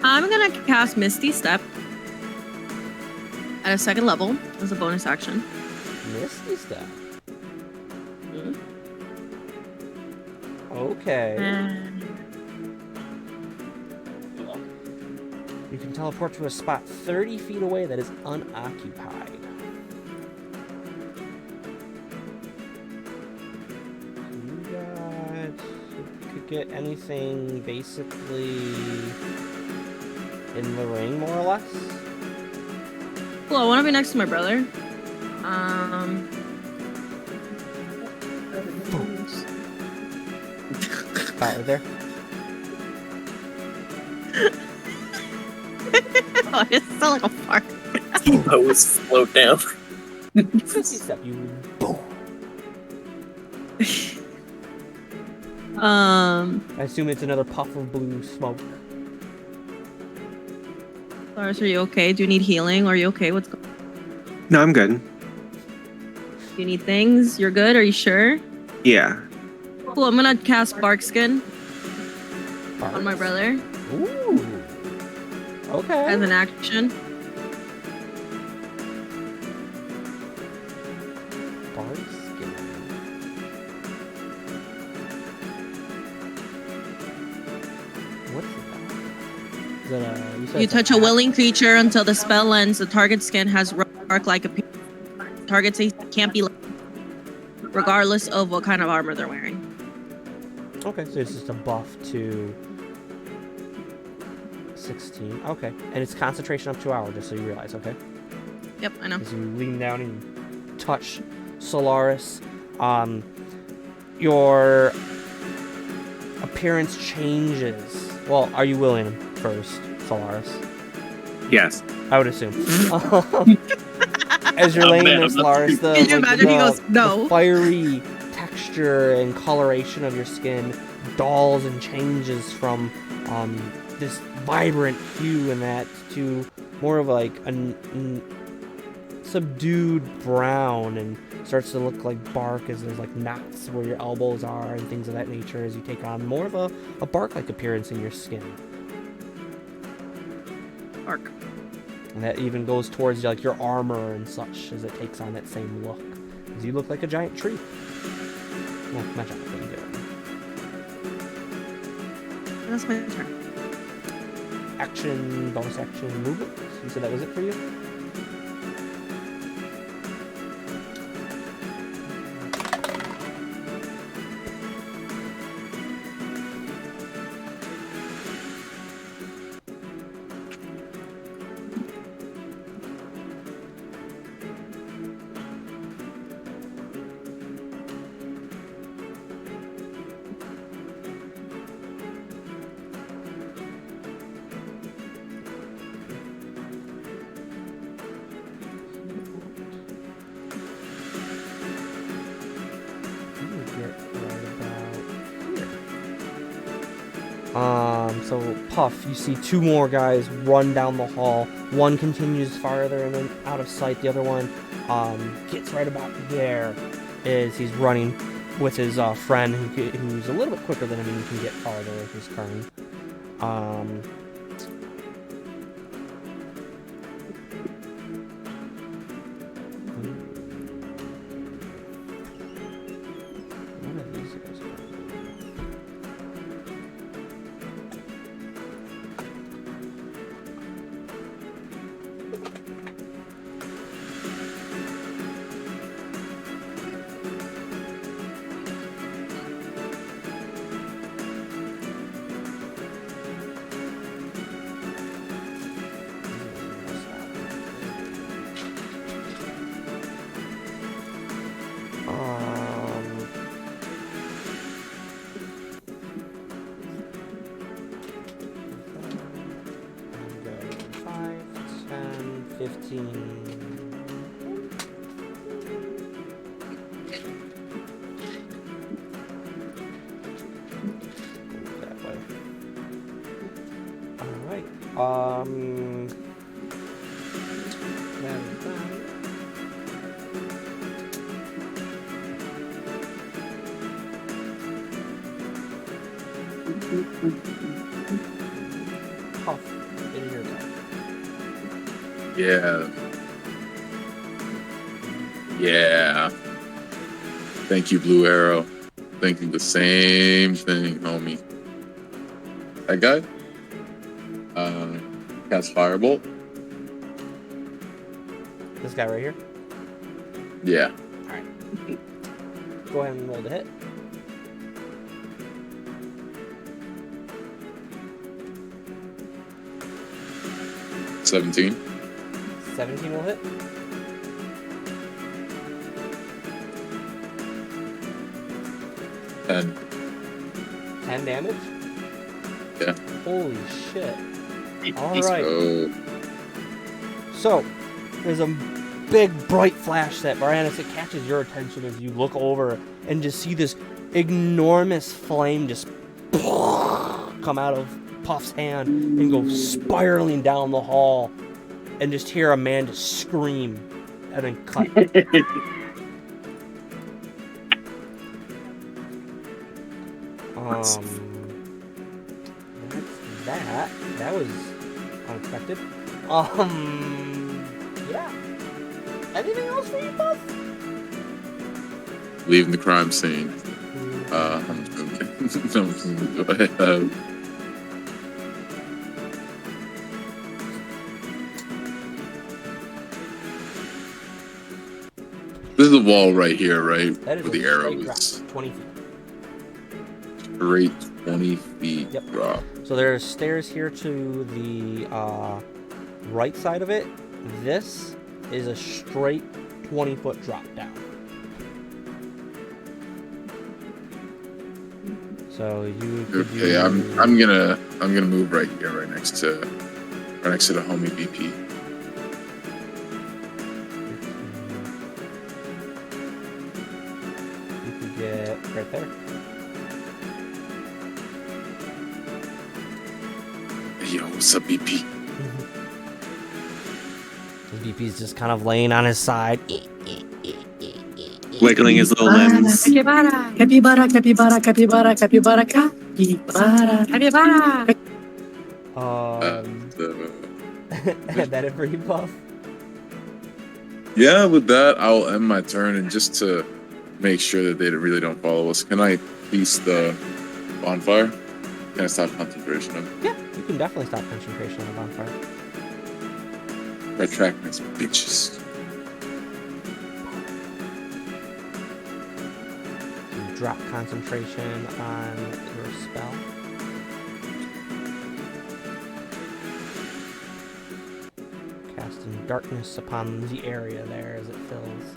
I'm gonna cast Misty Step at a second level as a bonus action. Misty step. Mhm. Okay. And You can teleport to a spot 30 feet away that is unoccupied. You could get anything basically in the ring, more or less. cool, I want to be next to my brother. Right there. Oh, it's still like a fart. T-pose float down. 50 step, you boom. I assume it's another puff of blue smoke. Lars, are you okay? Do you need healing? Are you okay? What's going on? No, I'm good. Do you need things? You're good? Are you sure? Yeah. Cool, I'm gonna cast Bark Skin on my brother Ooh. Okay. as an action. Bark skin. What's that? Is that you said You it's touch a attack? willing creature until the spell ends. The target skin has bark-like appearance. Target can't be regardless of what kind of armor they're wearing. Okay, so it's just a buff to 16. Okay, and it's concentration up to hour, just so you realize. Okay. Yep, I know. As you lean down and touch Solaris, your appearance changes. Well, are you willing first, Solaris? Yes. I would assume. As you're laying there, Solaris, Can you imagine he goes, no. the fiery texture and coloration of your skin dulls and changes from this vibrant hue and that to more of like a subdued brown, and starts to look like bark as there's like knots where your elbows are and things of that nature as you take on more of a bark-like appearance in your skin. Bark. And that even goes towards like your armor and such as it takes on that same look. As you look like a giant tree. Well, not giant, but you get it. That's my turn. Action, bonus action, movement. You said that was it for you? So Puff, you see two more guys run down the hall. One continues farther and then out of sight. The other one gets right about there as he's running with his friend who's a little bit quicker than him and can get farther with his turn. One of these guys are- Five, 10, 15. That way. Alright. That is that. Puff, it is your turn. Yeah. Yeah. Thank you, Blue Arrow. Thinking the same thing, homie. That guy? Cast Firebolt. This guy right here? Yeah. Alright. Go ahead and roll the hit. $17. 17 will hit. And 10 damage? Yeah. Holy shit. Alright. so So, there's a big bright flash that, Baranus, it catches your attention as you look over and just see this enormous flame just come out of Puff's hand and go spiraling down the hall, and just hear a man just scream and then cut. That was unexpected. Yeah. Anything else for you, Puff? Leaving the crime scene. This is the wall right here, right? That is Where a the arrow straight drop, is 20 feet. straight 20 feet Yep. drop. So there's stairs here to the right side of it. This is a straight 20-foot drop down. So you could Okay, do... I'm gonna move right here, right next to the homie BP. You could get right there. Yo, what's up, BP? BP's just kind of laying on his side. Wiggling his little limbs. Capybara, capybara, capybara, capybara, capybara, capybara, capybara. That it for you, Puff? Yeah, with that, I'll end my turn, and just to make sure that they really don't follow us, can I piece the bonfire? Can I stop concentration on it? Yeah, you can definitely stop concentration on the bonfire. Retract these bitches. You drop concentration on your spell. Casting darkness upon the area there as it fills.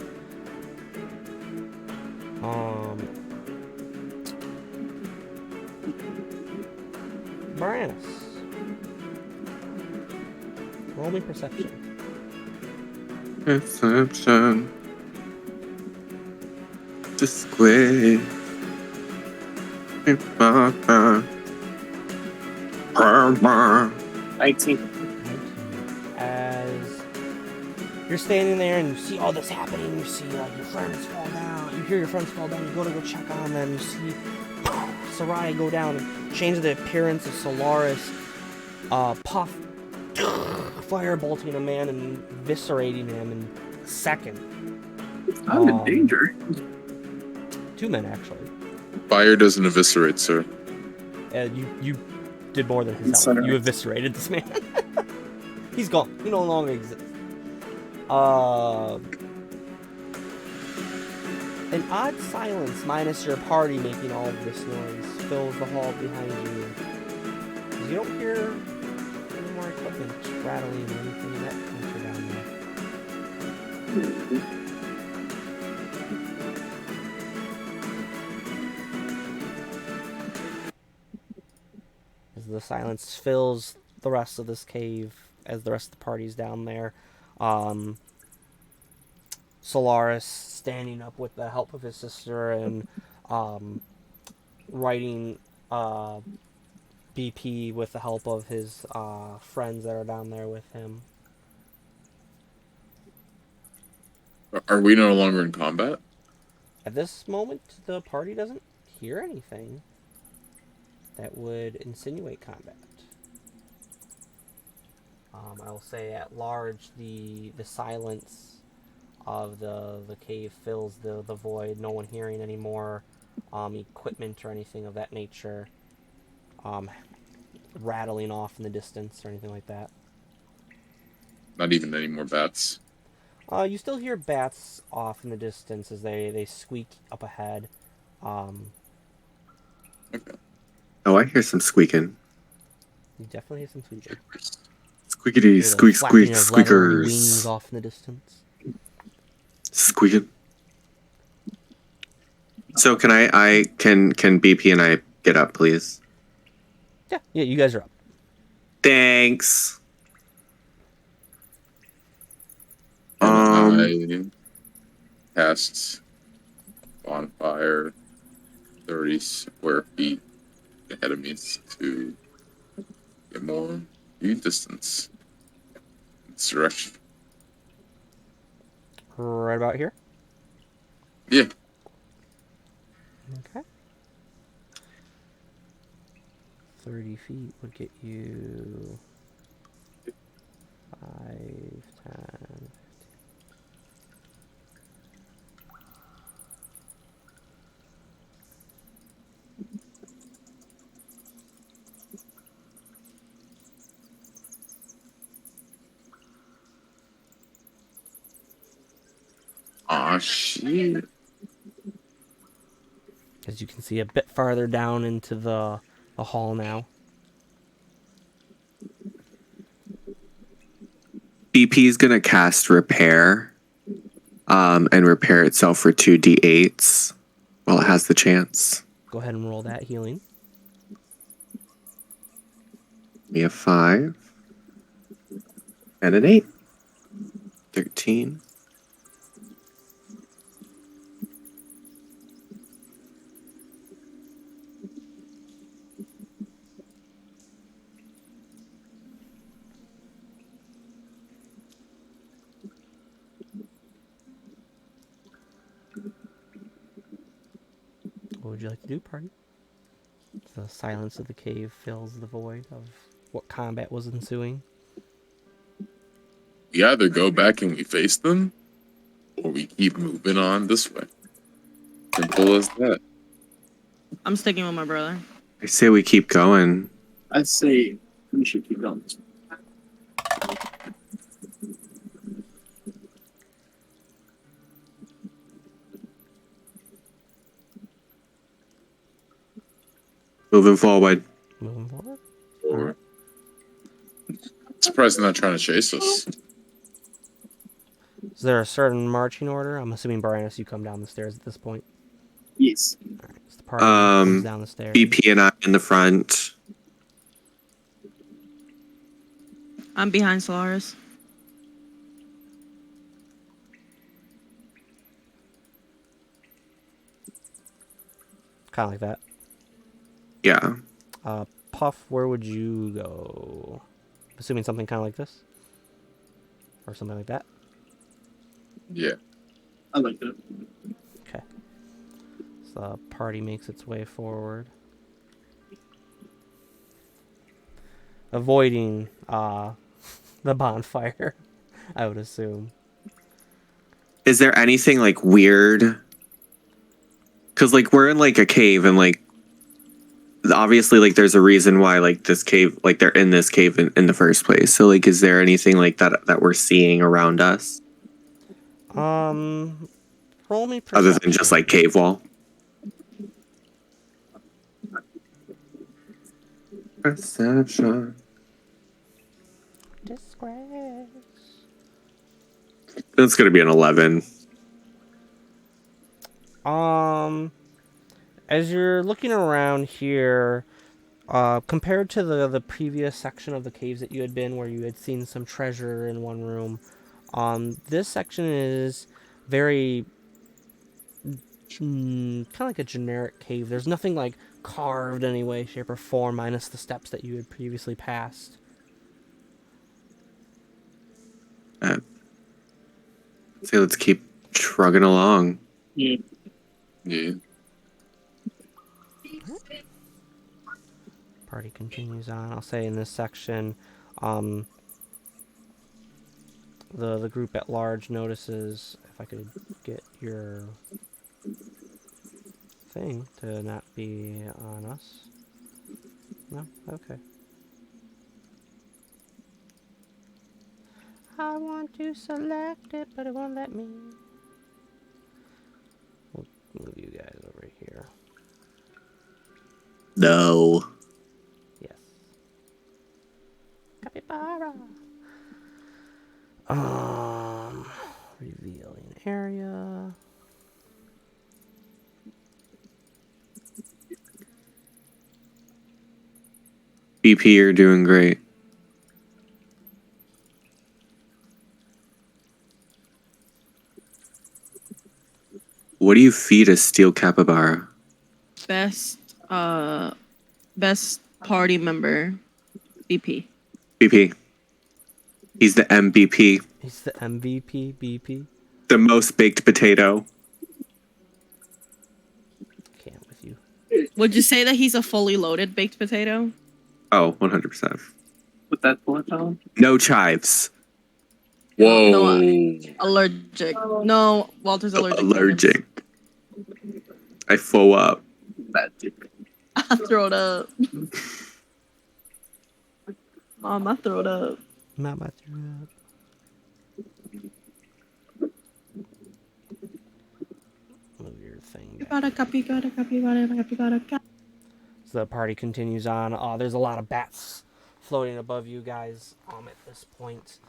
Brianus. Roll me perception. Perception. Display. 19. As you're standing there and you see all this happening, you see like your friends fall down, you hear your friends fall down, you go to go check on them, you see Sarai go down and change the appearance of Solaris, Puff firebolting a man and eviscerating him in a second. I'm in danger. 2 men actually. Fire doesn't eviscerate, sir. You did more than his health. You eviscerated this man. He's gone. He no longer exists. An odd silence, minus your party making all of this noise, fills the hall behind you. You don't hear any more equipment rattling or anything of that nature down there. As the silence fills the rest of this cave, as the rest of the party's down there, Solaris standing up with the help of his sister and writing BP with the help of his friends that are down there with him. Are we no longer in combat? At this moment, the party doesn't hear anything that would insinuate combat. I will say at large, the silence of the cave fills the void. No one hearing any more equipment or anything of that nature rattling off in the distance or anything like that. Not even any more bats. You still hear bats off in the distance as they squeak up ahead. Okay. Oh, I hear some squeaking. You definitely hear some squeaking. Squeakity, squeak, squeak, Wings squeakers. off in the distance. Squeaking. So can can BP and I get up, please? Yeah, you guys are up. Thanks. I cast bonfire 30 square feet ahead of me to get more view distance in this direction. Right about here? Yeah. Okay. 30 feet would get you 5, 10. Aw, shit. As you can see a bit farther down into the hall now. BP is gonna cast repair, and repair itself for 2d8s while it has the chance. Go ahead and roll that healing. Me a 5 and an 8. 13. What would you like to do, party? The silence of the cave fills the void of what combat was ensuing. We either go back and we face them, or we keep moving on this way. Simple as that. I'm sticking with my brother. I say we keep going. I'd say we should keep going. Moving forward. Moving forward. Or surprised they're not trying to chase us. Is there a certain marching order? I'm assuming, Brianus, you come down the stairs at this point. Yes. All right, so the party comes down the stairs. BP and I in the front. I'm behind Solaris. Kind of like that. Yeah. Puff, where would you go? Assuming something kind of like this? Or something like that? Yeah. I like that. Okay. So the party makes its way forward. Avoiding the bonfire, I would assume. Is there anything like weird? Because like we're in like a cave and like obviously like there's a reason why like this cave, like they're in this cave in the first place. So like is there anything like that we're seeing around us? Roll me perception. Other than just like cave wall? Perception. Disgrace. It's gonna be an 11. As you're looking around here, compared to the previous section of the caves that you had been, where you had seen some treasure in one room, this section is very kind of like a generic cave. There's nothing like carved in any way, shape, or form, minus the steps that you had previously passed. So let's keep trugging along. Yeah. Yeah. Party continues on. I'll say in this section, the group at large notices, if I could get your thing to not be on us. No? Okay. I want to select it, but it won't let me. We'll move you guys over here. No. Yes. Capybara. Revealing area. BP, you're doing great. What do you feed a steel capybara? best party member, BP. BP. He's the MVP. He's the MVP, BP. The most baked potato. Can't with you. Would you say that he's a fully loaded baked potato? Oh, 100%. With that bullet on. No chives. Whoa. No, allergic. No, Walter's allergic. Allergic. I full up. Bad dude. I throw it up. Mom, I throw it up. Mama threw up. Move your thing back. So the party continues on. There's a lot of bats floating above you guys at this point.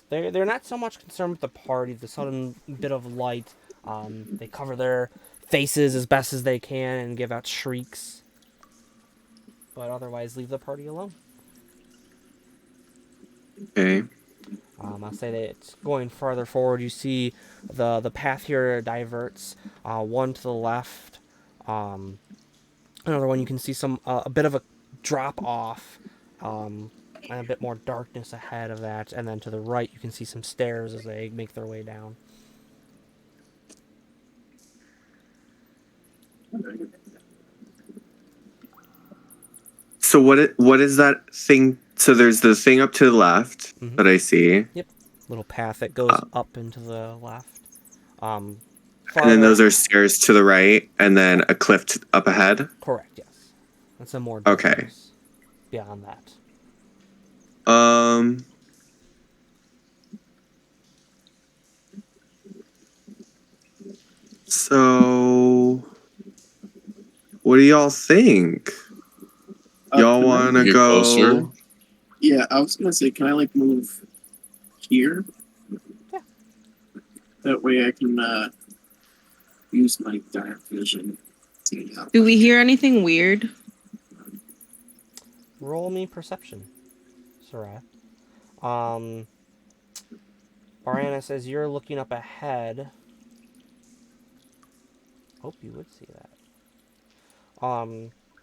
They're not so much concerned with the party, the sudden bit of light. They cover their faces as best as they can and give out shrieks. But otherwise leave the party alone. Okay. I'll say that it's going farther forward. You see the path here diverts. One to the left. Another one you can see a bit of a drop off. And a bit more darkness ahead of that. And then to the right you can see some stairs as they make their way down. So what is that thing? So there's the thing up to the left that I see. Yep. Little path that goes up into the left. And then those are stairs to the right, and then a cliff up ahead. Correct. Yes. That's a more okay. Beyond that. So, what do y'all think? Y'all want to go? Closer? Yeah, I was gonna say, can I like move here? Yeah. That way I can use my dark vision. Do we hear anything weird? Roll me perception, Sarat. Brianna says you're looking up ahead. Hope you would see that.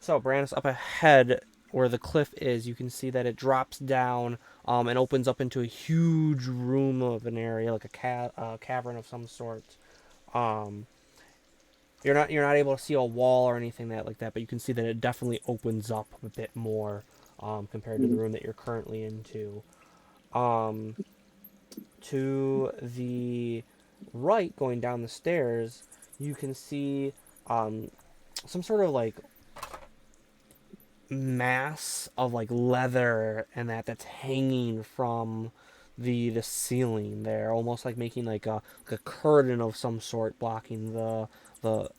So Brianna's up ahead where the cliff is. You can see that it drops down and opens up into a huge room of an area, like a cavern of some sort. You're not able to see a wall or anything like that, but you can see that it definitely opens up a bit more compared to the room that you're currently into. To the right, going down the stairs, you can see some sort of like mass of like leather and that's hanging from the ceiling there, almost like making like a curtain of some sort blocking the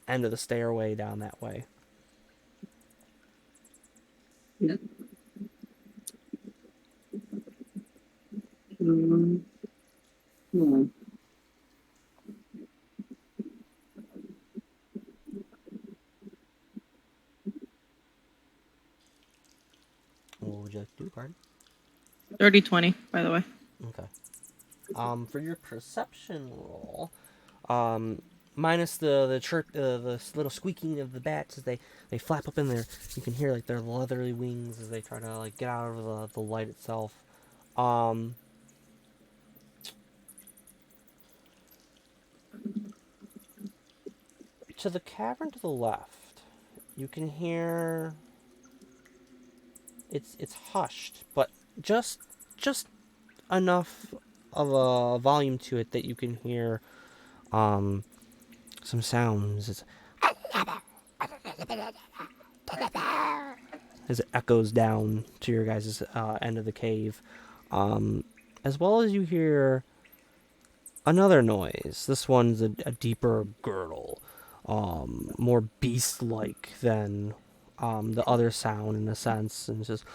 end of the stairway down that way. Yeah. What would you like to do, pardon? 30-20, by the way. Okay. For your perception roll, minus the chirp, the little squeaking of the bats as they flap up in there, you can hear like their leathery wings as they try to like get out of the light itself. To the cavern to the left, you can hear. It's hushed, but just enough of a volume to it that you can hear some sounds. It's as it echoes down to your guys' end of the cave, as well as you hear another noise. This one's a deeper gurgle, more beast-like than the other sound in a sense, and it's just.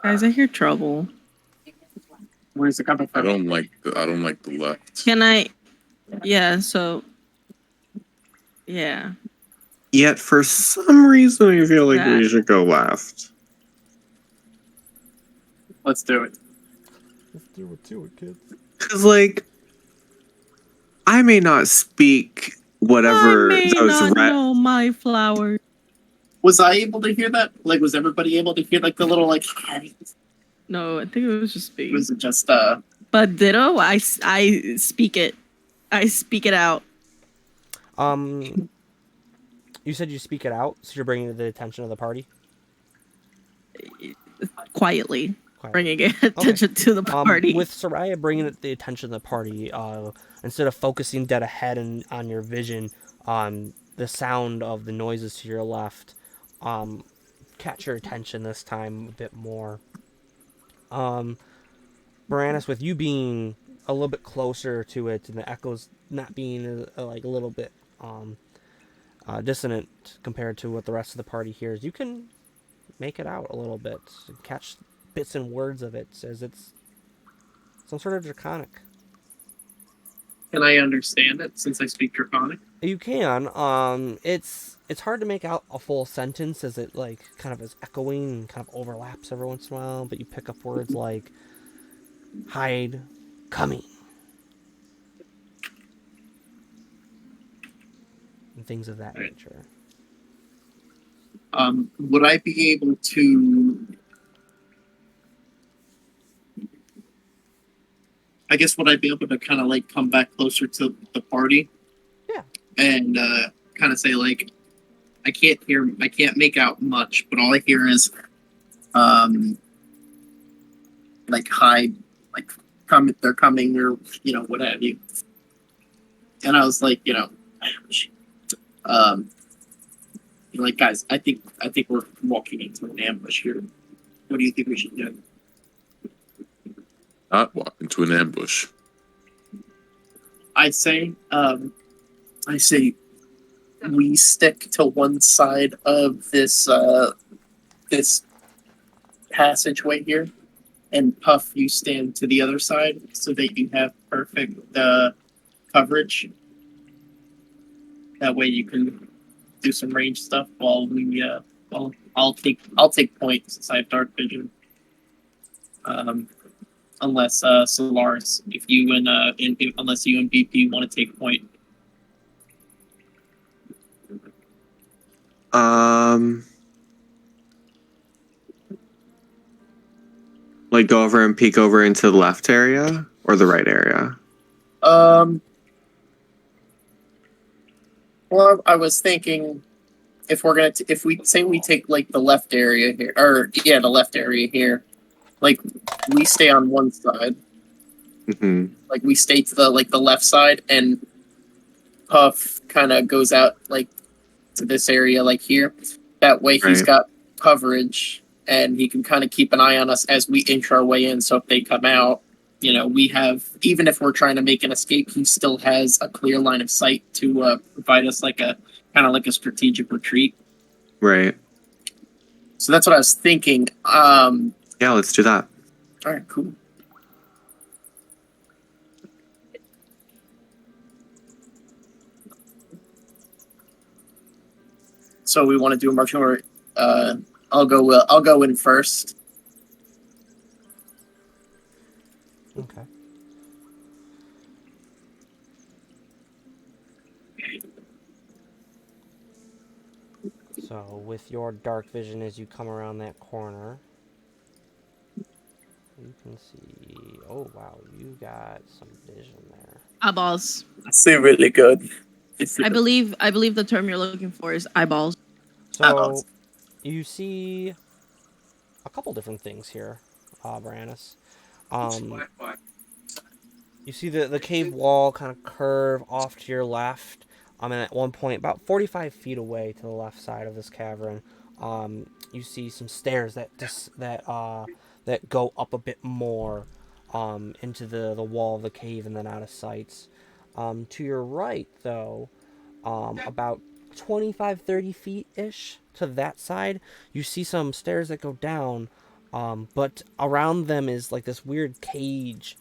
Guys, I hear trouble. Where's it coming I from? don't like the left. Can I? Yeah. So. Yeah. Yet for some reason, I feel like we should go left. Let's do it. Do it, kids. Because, like, I may not speak whatever I may those not know my flower. Was I able to hear that? Like, was everybody able to hear like the little like? No, I think it was just me. Was it just But ditto, I speak it. I speak it out. You said you speak it out, so you're bringing it to the attention of the party? Quietly. Quiet. Bringing it attention to the party. With Soraya bringing it to the attention of the party, instead of focusing dead ahead and on your vision, the sound of the noises to your left catch your attention this time a bit more. Baranus, with you being a little bit closer to it and the echoes not being like a little bit dissonant compared to what the rest of the party hears, you can make it out a little bit, catch bits and words of it as it's some sort of draconic. Can I understand it since I speak Draconic? You can. It's hard to make out a full sentence as it like kind of is echoing and kind of overlaps every once in a while, but you pick up words like hide, coming, and things of that nature. Would I be able to? I guess would I be able to kind of like come back closer to the party? Yeah. And kind of say like, I can't make out much, but all I hear is, like hide, like they're coming or what have you. And I was like, like guys, I think we're walking into an ambush here. What do you think we should do? Not walk into an ambush. I say we stick to one side of this this passageway here, and Puff, you stand to the other side so that you have perfect coverage. That way you can do some range stuff while we I'll take point since I have dark vision. Unless Solaris, if you and unless you and BP want to take point. Like go over and peek over into the left area or the right area? Well, I was thinking if we say we take like the left area here, the left area here, like we stay on one side, like we stay to the left side, and Puff kind of goes out like to this area like here. That way he's got coverage, and he can kind of keep an eye on us as we inch our way in. So if they come out, we have, even if we're trying to make an escape, he still has a clear line of sight to provide us like a kind of like a strategic retreat. Right. So that's what I was thinking. Yeah, let's do that. All right, cool. So we want to do a marching order. I'll go in first. Okay. So with your dark vision as you come around that corner, you can see, oh wow, you got some vision there. Eyeballs. I see really good. I believe the term you're looking for is eyeballs. So you see a couple different things here, Baranus. You see the cave wall kind of curve off to your left. And at one point, about 45 feet away to the left side of this cavern, you see some stairs that go up a bit more into the wall of the cave and then out of sight. To your right, though, about 25, 30 feet-ish to that side, you see some stairs that go down, but around them is like this weird cage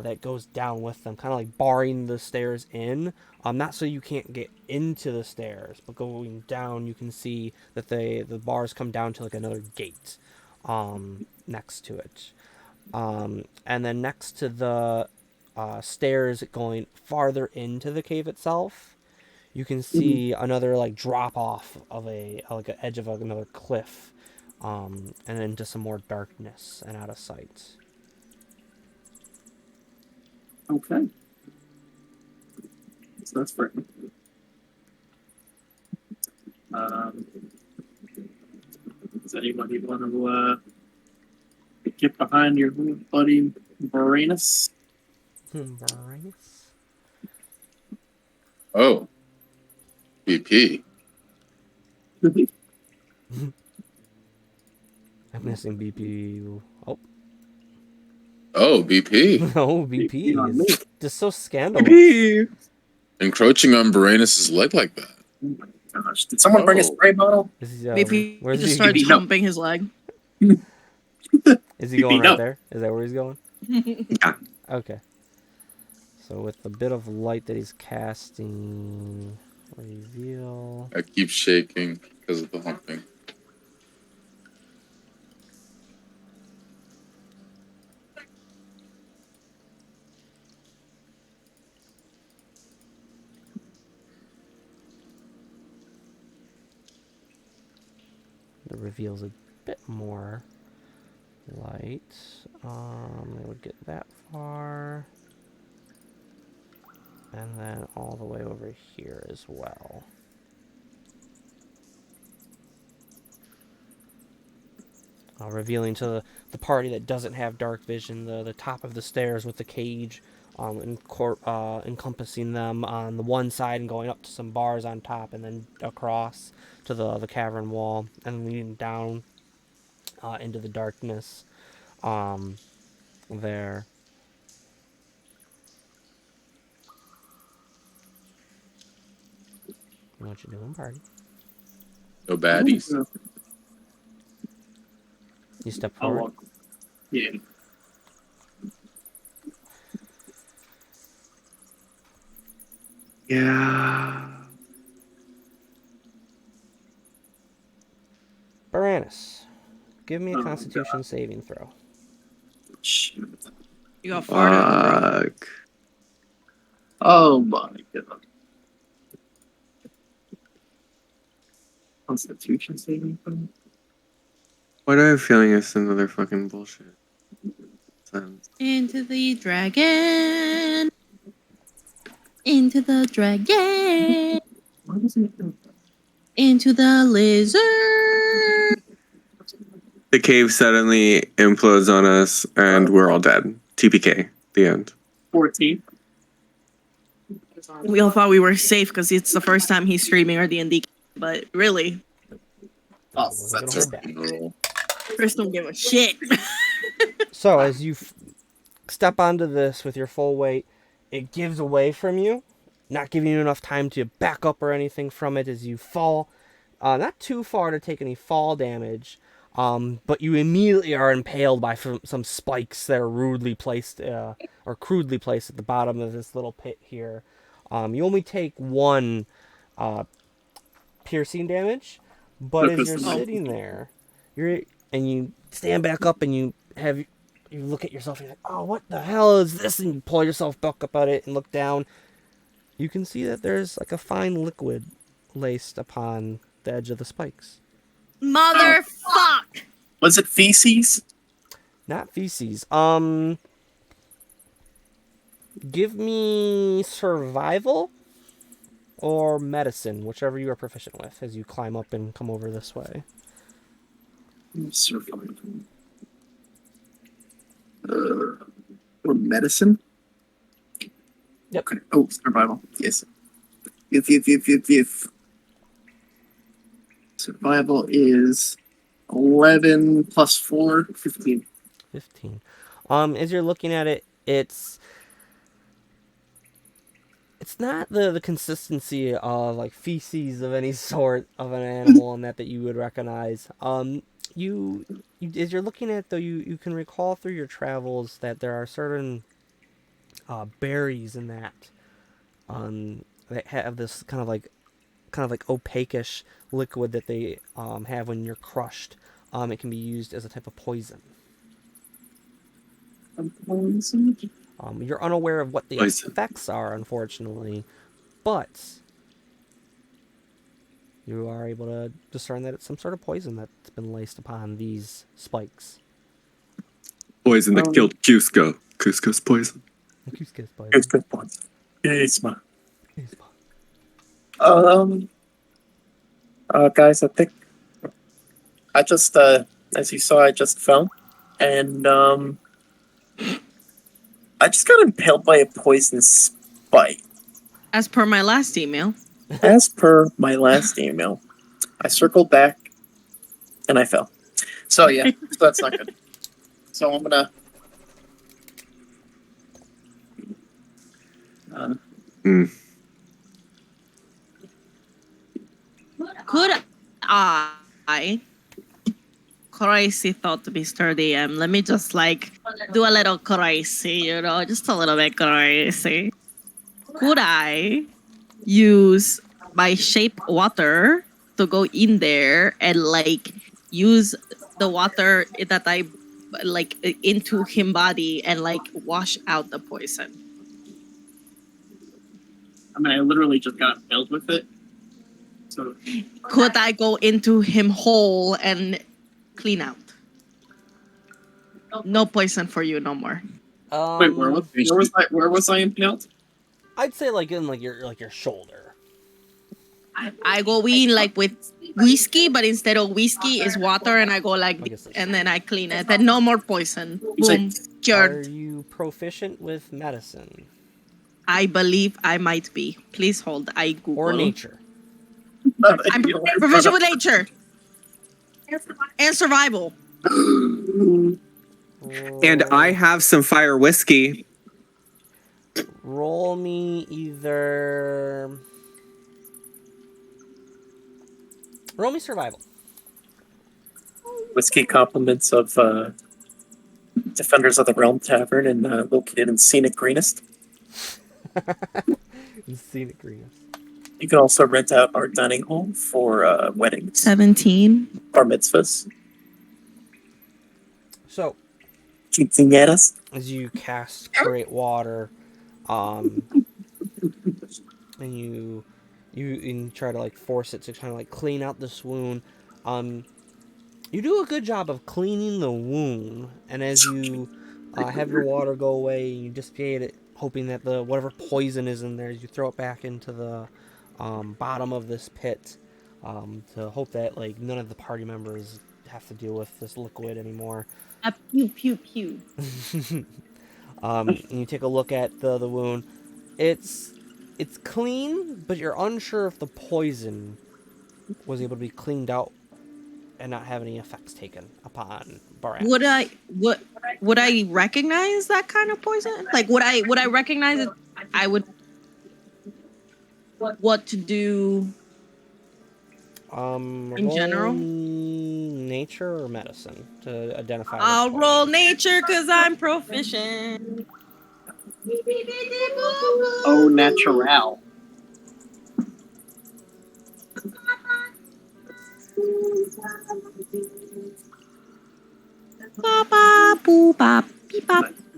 that goes down with them, kind of like barring the stairs in. Not so you can't get into the stairs, but going down, you can see that the bars come down to like another gate next to it. And then next to the stairs going farther into the cave itself, you can see another like drop off of a like an edge of another cliff, and into some more darkness and out of sight. Okay. So that's great. Does anybody want to get behind your buddy Varanus? Varanus? Oh, BP. I'm missing BP. Oh. Oh, BP. No, BP on me. is just so scandalous. BP. Encroaching on Varanus' leg like that. Oh my gosh. Did someone bring a spray bottle? Is he, Maybe he where's just he? starts BP, no. humping his leg. Is he going BP, right no. there? Is that where he's going? Yeah. Okay. So with the bit of light that he's casting, reveal. I keep shaking because of the humping. It reveals a bit more light. It would get that far. And then all the way over here as well. Revealing to the party that doesn't have dark vision, the top of the stairs with the cage encompassing them on the one side and going up to some bars on top and then across to the cavern wall and leading down into the darkness there. What you doing, party? No baddies. You step I'll forward. walk. Yeah. Yeah. Baranus, give me a Oh, Constitution saving throw. Shoot. You got farted. Fuck. Oh my god. Constitution saving throw? Why do I have a feeling it's another fucking bullshit? Sounds- Into the dragon. Into the dragon. Why doesn't it do that? Into the lizard. The cave suddenly implodes on us and we're all dead. TPK. The end. 14. We all thought we were safe because it's the first time he's streaming our D&D, but really, Oh, Wasn't that's gonna just hold back. Roll. Chris don't give a shit. So as you step onto this with your full weight, it gives away from you, not giving you enough time to back up or anything from it as you fall, not too far to take any fall damage, but you immediately are impaled by some spikes that are rudely placed or crudely placed at the bottom of this little pit here. You only take one piercing damage, but as you're sitting there, you stand back up and you look at yourself and you're like, oh, what the hell is this? And you pull yourself back up at it and look down. You can see that there's like a fine liquid laced upon the edge of the spikes. Motherfuck! Was it feces? Not feces. Give me survival or medicine, whichever you are proficient with, as you climb up and come over this way. Survival. Or medicine? Yep. Okay. Oh, survival. Yes. Yes. Survival is 11 plus 4, 15. 15. As you're looking at it, it's not the consistency of like feces of any sort of an animal and that you would recognize. You as you're looking at it, though, you can recall through your travels that there are certain berries in that that have this kind of like opaquish liquid that they have when you're crushed. It can be used as a type of poison. You're unaware of what the Poison. effects are, unfortunately, but you are able to discern that it's some sort of poison that's been laced upon these spikes. Poison that killed Cusco. Cusco's poison. Cusco's poison. It's good points. Yes, man. Guys, I think I just, as you saw, I just fell, and I just got impaled by a poison spike. As per my last email. As per my last email, I circled back, and I fell. So yeah, so that's not good. So I'm gonna. Could I, crazy thought to be sturdy, let me just like do a little crazy, you know, just a little bit crazy. Could I use my shape water to go in there and like use the water that I like into him body and like wash out the poison? I mean, I literally just got filled with it. So Could I go into him whole and clean out? No poison for you no more. wait, where was I impaled? I'd say like in like your shoulder. I go in like with whiskey, but instead of whiskey is water, and I go like, and then I clean it. Then no more poison. Boom, Are cured. you proficient with medicine I believe I might be. Please hold. I Google. or nature? I'm proficient with nature and survival. And I have some fire whiskey. Roll me survival. Whiskey compliments of Defenders of the Realm Tavern and located in Scenic Greenest. Scenic Greenest. You can also rent out our dining hall for weddings, 17. bar mitzvahs, So quinceañeras. as you cast create water, and you try to like force it to kind of like clean out this wound, you do a good job of cleaning the wound, and as you have your water go away, you dissipate it, hoping that the whatever poison is in there, as you throw it back into the bottom of this pit, to hope that like none of the party members have to deal with this liquid anymore. Pew pew pew. And you take a look at the wound. It's clean, but you're unsure if the poison was able to be cleaned out and not have any effects taken upon Barat. Would I recognize that kind of poison? Like would I recognize it? I would. What to do? In general, nature or medicine to identify. I'll roll nature because I'm proficient. Oh, natural.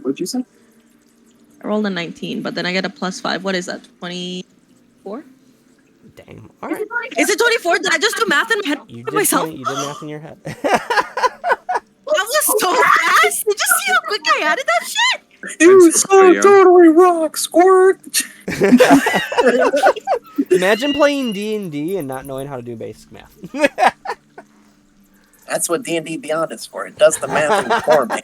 What'd you say? I rolled a 19, but then I get a +5. What is that? 24? Damn. All right. Is it 24? Did I just do math in my head You for did myself? you did math in your head. That was so fast. Did you see how quick I added that shit? Dude, so totally rock, squirt. Imagine playing D&D and not knowing how to do basic math. That's what D&D Beyond is for. It does the math for me.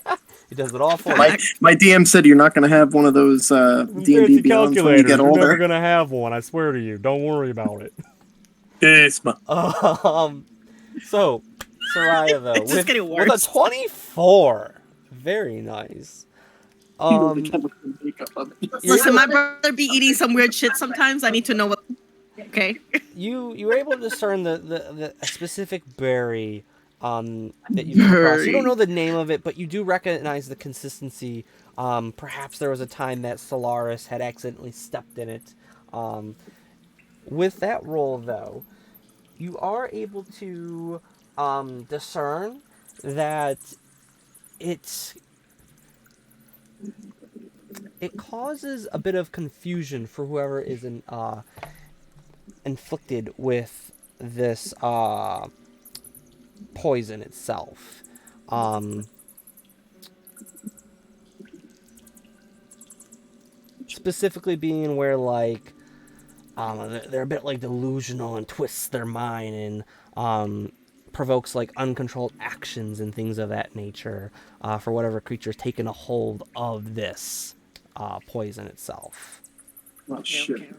It does it all for me. My DM said you're not going to have one of those D&D Beyond when you get older. going to have one, I swear to you. Don't worry about it. Yes, man. So, Soraya, though, It's just getting with a worse. 24. Very nice. Listen, my brother be eating some weird shit sometimes. I need to know what. Okay. You were able to discern the specific berry that you come across. You don't know the name of it, but you do recognize the consistency. Perhaps there was a time that Solaris had accidentally stepped in it. With that roll, though, you are able to discern that it's it causes a bit of confusion for whoever is inflicted with this poison itself. Specifically being where, like, they're a bit, like, delusional and twists their mind and provokes, like, uncontrolled actions and things of that nature for whatever creature's taken a hold of this poison itself. Oh, shit.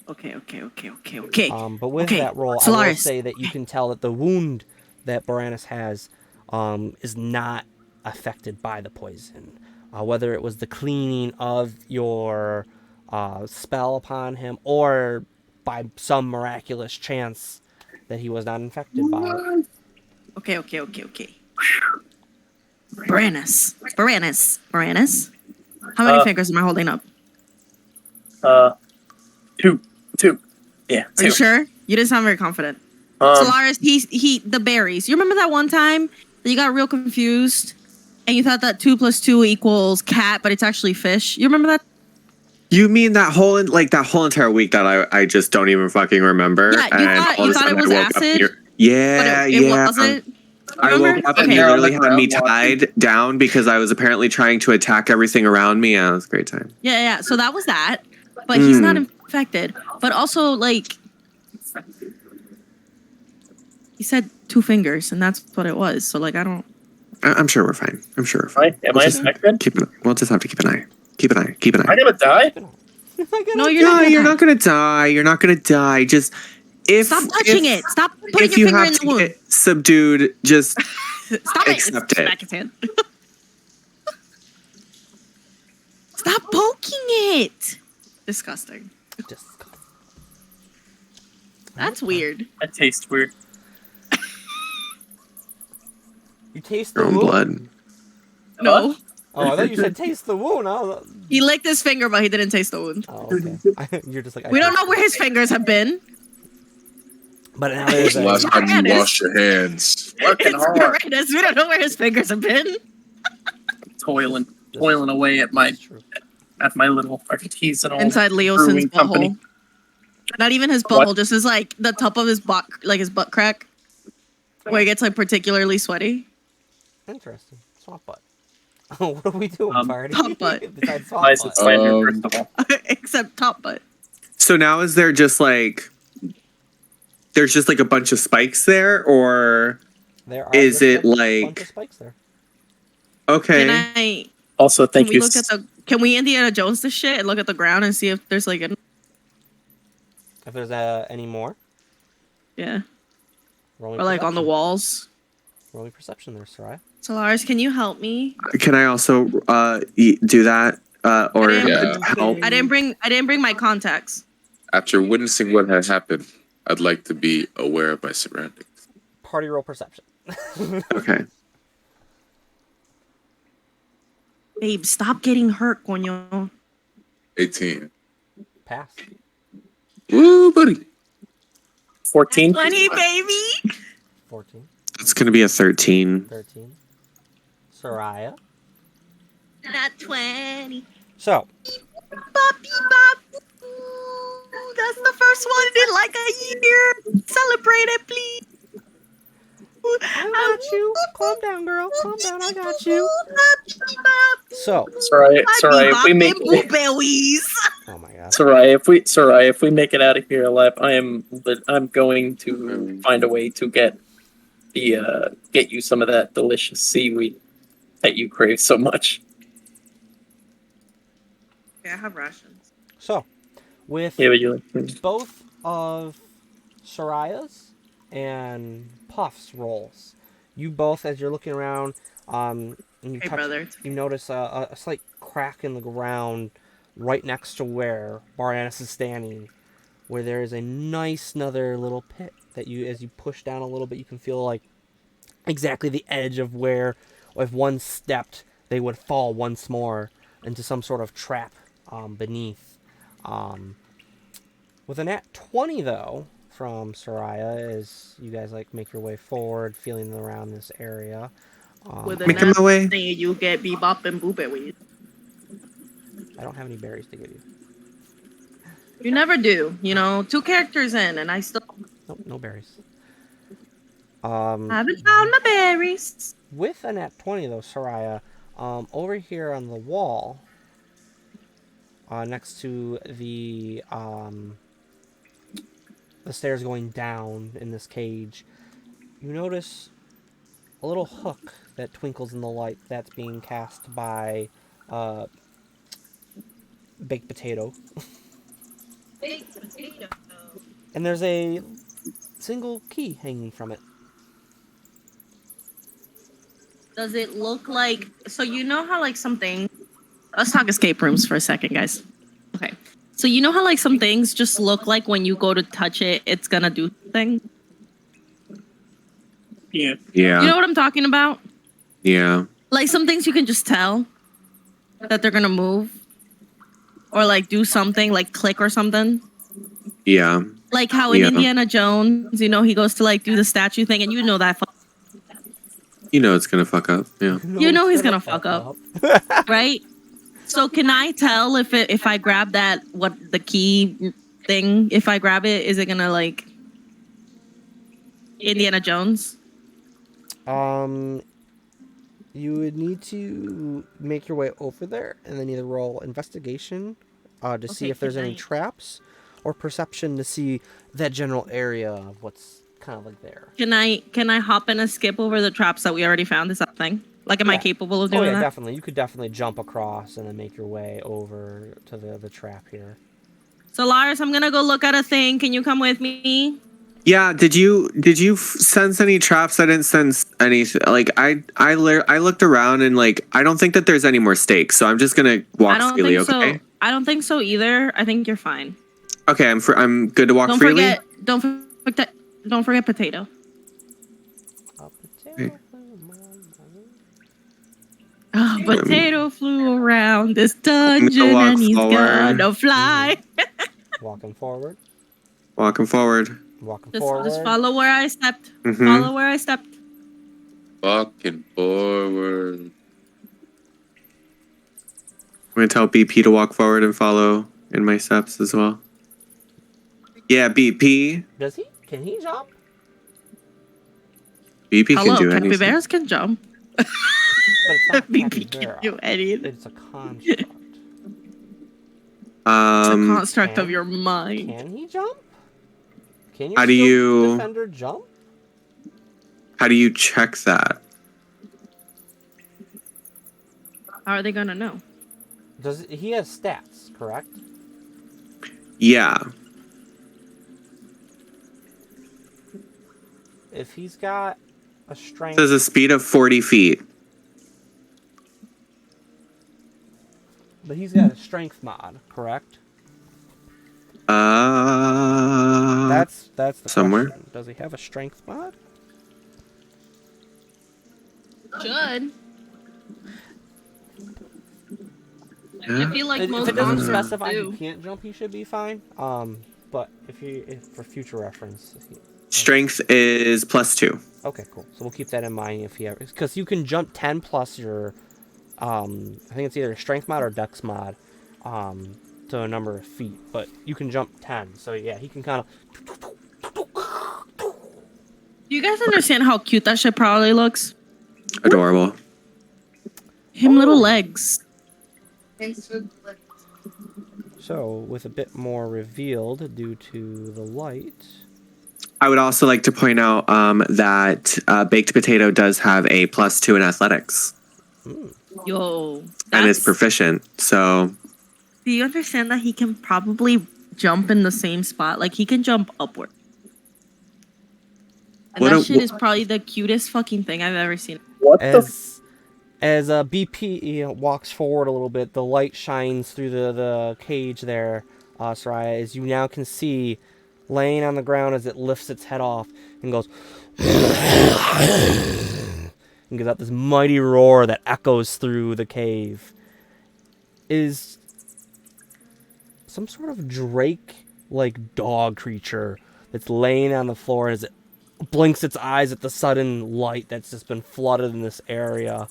Okay. But with Okay, that roll, I will Solaris. say that you can tell that the wound that Boranis has is not affected by the poison. Whether it was the cleaning of your spell upon him or by some miraculous chance that he was not infected by it. Okay. Baranus. How many fingers am I holding up? Two. Yeah, Are you two. sure? You didn't sound very confident. Solaris, the berries. You remember that one time that you got real confused and you thought that 2 + 2 = cat, but it's actually fish? You remember that? You mean that whole entire week that I just don't even fucking remember? Yeah, you thought it was acid? Yeah, But it wasn't. I woke up and Okay. you literally On the had me ground tied down because I was apparently trying to attack everything around me. Yeah, it was a great time. Yeah. So that was that. But he's not infected. But also, like, he said 2 fingers, and that's what it was. So, like, I don't. I'm sure we're fine. I'm sure we're fine. Am I infected? We'll just have to keep an eye. Keep an eye. I gonna die? No, you're not gonna die. You're not gonna die. Just Stop touching it. Stop putting if your you finger have in the to wound. get subdued, just Stop it. accept it. Smack his hand. Stop poking it. Disgusting. That's weird. That tastes weird. You taste the your own wound? blood. No. Oh, I thought you said taste the wound. He licked his finger, but he didn't taste the wound. Oh, okay. You're just like... We don't know where his fingers have been. But now When was there's the last time you Baranus. washed your hands? Working It's hard. Baranus. We don't know where his fingers have been. Toiling away at my true. little artisanal Inside Leoson's brewing company. butthole. Not even his butthole, just his, like, the top of his butt, like his butt crack. Where he gets, like, particularly sweaty. Interesting. Swamp butt. Oh, what are we doing, party? top butt. Besides swamp Nice butt. and slender, first of all. Except top butt. So now is there just like there's just like a bunch of spikes there, or There are is just it a like bunch of spikes there? okay? Also, Can thank we you. look at can we Indiana Jones this shit and look at the ground and see if there's like a If there's any more, yeah, roll me or like on the perception. walls? Roll me perception there, Sarai. Solaris, can you help me? Can I also do that or Yeah. help? I didn't bring my contacts. After witnessing what had happened, I'd like to be aware of my surroundings. Party roll perception. Okay. Babe, stop getting hurt, coño. 18. Pass. Woo, buddy. 14. 20, baby. 14. It's gonna be a 13. 13. Soraya. Not 20. So, Puppy bop. Ooh, that's the first one in like a year. Celebrate it, please. I got you. Calm down, girl. Calm down. I got you. So, Sorry, if we make oh my god. Sorry, if we make it out of here alive, I'm going to find a way to get you some of that delicious seaweed that you crave so much. Yeah, I have rations. So, with Yeah, but you both of Soraya's and Puff's rolls, you both, as you're looking around, and you Hey, touch, brother. you notice a slight crack in the ground right next to where Baranus is standing, where there is a nice another little pit that you, as you push down a little bit, you can feel like exactly the edge of where, if one stepped, they would fall once more into some sort of trap beneath. With a nat 20, though, from Soraya, as you guys like make your way forward, feeling around this area. With a Making my way. thing, you get bebop and boop it with. I don't have any berries to give you. You never do. 2 characters in, and I still Nope, no berries. haven't found my berries. With a nat 20 though, Soraya, over here on the wall, next to the stairs going down in this cage, you notice a little hook that twinkles in the light that's being cast by Baked Potato. Baked potato. And there's a single key hanging from it. Does it look like... So you know how like something... Let's talk escape rooms for a second, guys. Okay. So you know how like some things just look like when you go to touch it, it's gonna do something? Yeah. Yeah. You know what I'm talking about? Yeah. Like some things you can just tell that they're gonna move. Or like do something, like click or something. Yeah. Like how in Yeah. Indiana Jones, he goes to like do the statue thing, and that You know it's gonna fuck up. Yeah. You know he's gonna fuck up. Right? So can I tell if I grab the key thing, if I grab it, is it gonna like Indiana Jones? You would need to make your way over there and then either roll investigation to see if there's any traps, or perception to see that general area of what's kind of like there. Can I hop and skip over the traps that we already found? Is that a thing? Like, am I capable of doing that? Definitely. You could definitely jump across and then make your way over to the trap here. So Lars, I'm gonna go look at a thing. Can you come with me? Yeah. Did you sense any traps? I didn't sense anything. Like I looked around and like I don't think that there's any more stakes. So I'm just gonna walk freely. Okay. So. I don't think so either. I think you're fine. Okay. I'm good to walk freely. Don't forget potato. Potato. Oh, potato flew around this dungeon walk and he's forward. gonna fly. Walking forward. Walking forward. Walking Just forward. follow where I stepped. Mhm. Follow where I stepped. Walking forward. I'm gonna tell BP to walk forward and follow in my steps as well. Yeah, BP. Does he? Can he jump? BP Hello, can do anything. capybaras can jump. But it's not BP capybara. can do anything. It's a construct. It's a Um, construct can- of your mind. Can he jump? Can How do skilled you- defender jump? how do you check that? How are they gonna know? Does he has stats, correct? Yeah. If he's got a strength, There's a speed of 40 feet. but he's got a strength mod, correct? That's the somewhere. question. Does he have a strength mod? Should. Yeah. I feel like If most it doesn't constructs specify do. he can't jump, he should be fine. But if for future reference, Strength is +2. okay, cool. So we'll keep that in mind if he ever, because you can jump 10 plus your, I think it's either a strength mod or dex mod, to a number of feet. But you can jump 10. So yeah, he can kind of. Do you guys understand how cute that shit probably looks? Adorable. Him little legs. So with a bit more revealed due to the light. I would also like to point out that Baked Potato does have a +2 in athletics Yo. and is proficient. So Do you understand that he can probably jump in the same spot? Like, he can jump upward. And What that a- shit is probably the cutest fucking thing I've ever seen. What the? As BP walks forward a little bit, the light shines through the cage there, Soraya, as you now can see laying on the ground as it lifts its head off and goes and gives out this mighty roar that echoes through the cave. Is some sort of drake-like dog creature that's laying on the floor as it blinks its eyes at the sudden light that's just been flooded in this area.